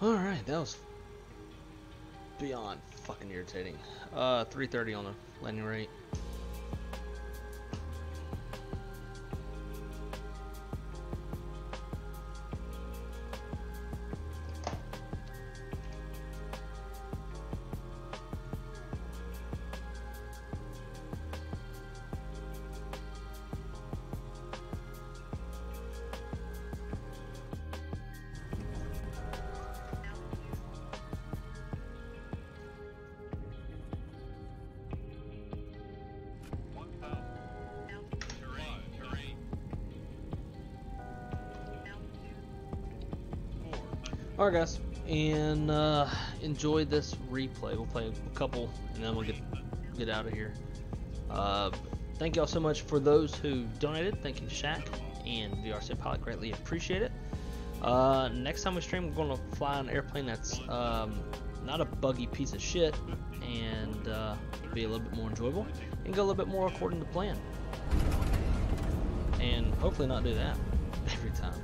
Alright, that was beyond fucking irritating. 330 on the landing rate. Alright guys, and enjoy this replay. We'll play a couple, and then we'll get out of here. Thank y'all so much for those who donated. Thank you, Shaq and VRC Pilot. Greatly appreciate it. Next time we stream, we're going to fly an airplane that's not a buggy piece of shit, and be a little bit more enjoyable, and go a little bit more according to plan. And hopefully not do that every time.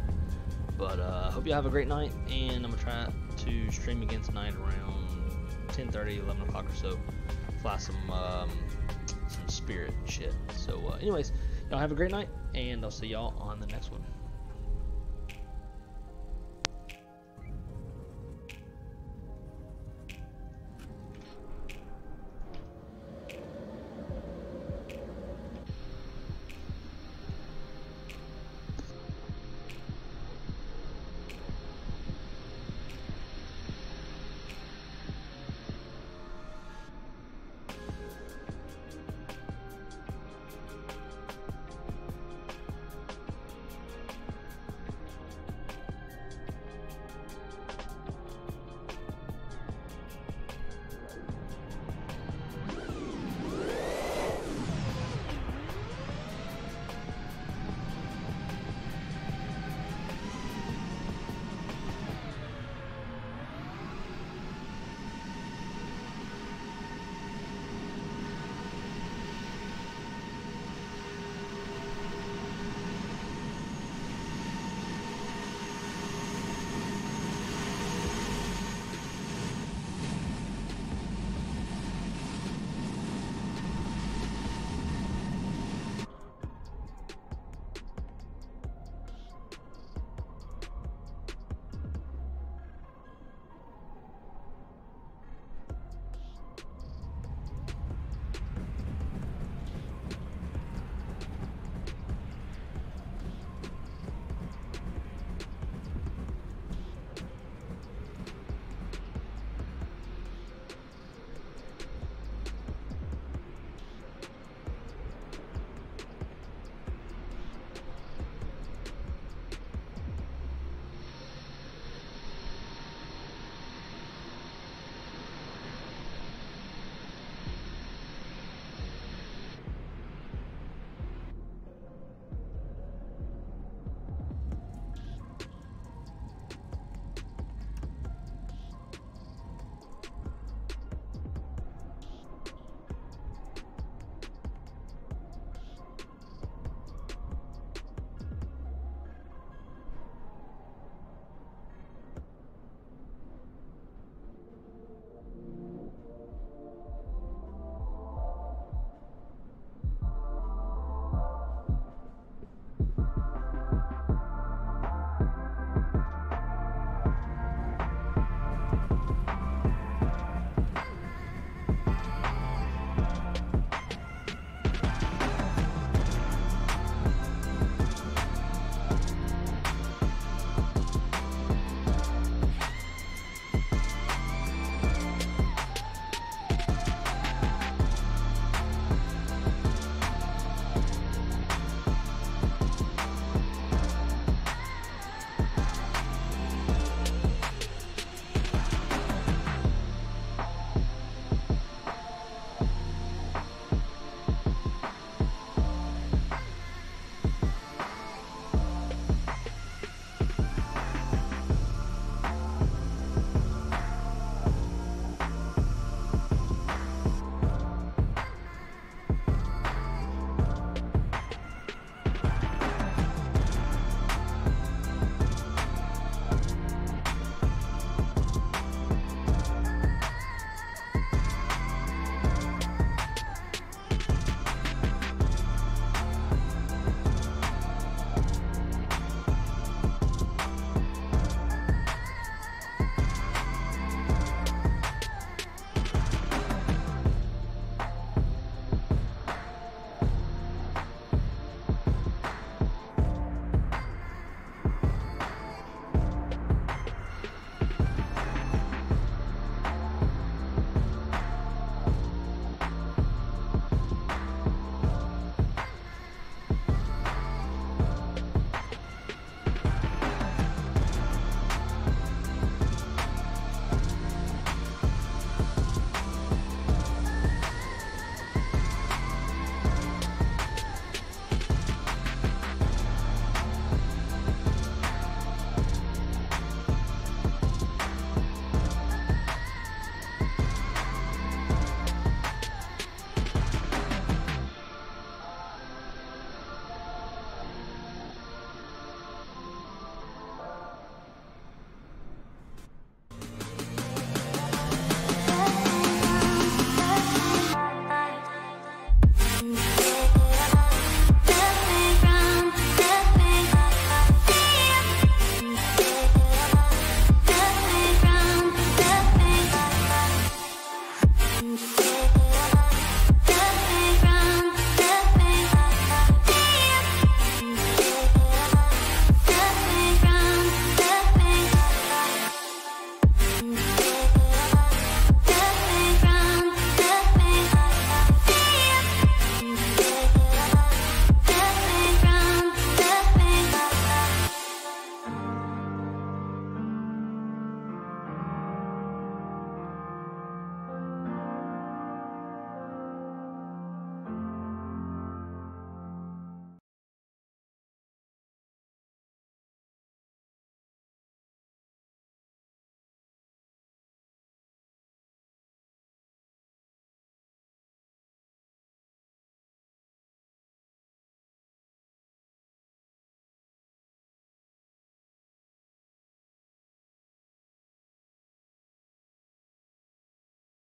But hope you have a great night, and I'm going to try to stream again tonight around 10:30, 11 o'clock or so. Fly some Spirit shit. So anyways, y'all have a great night, and I'll see y'all on the next one.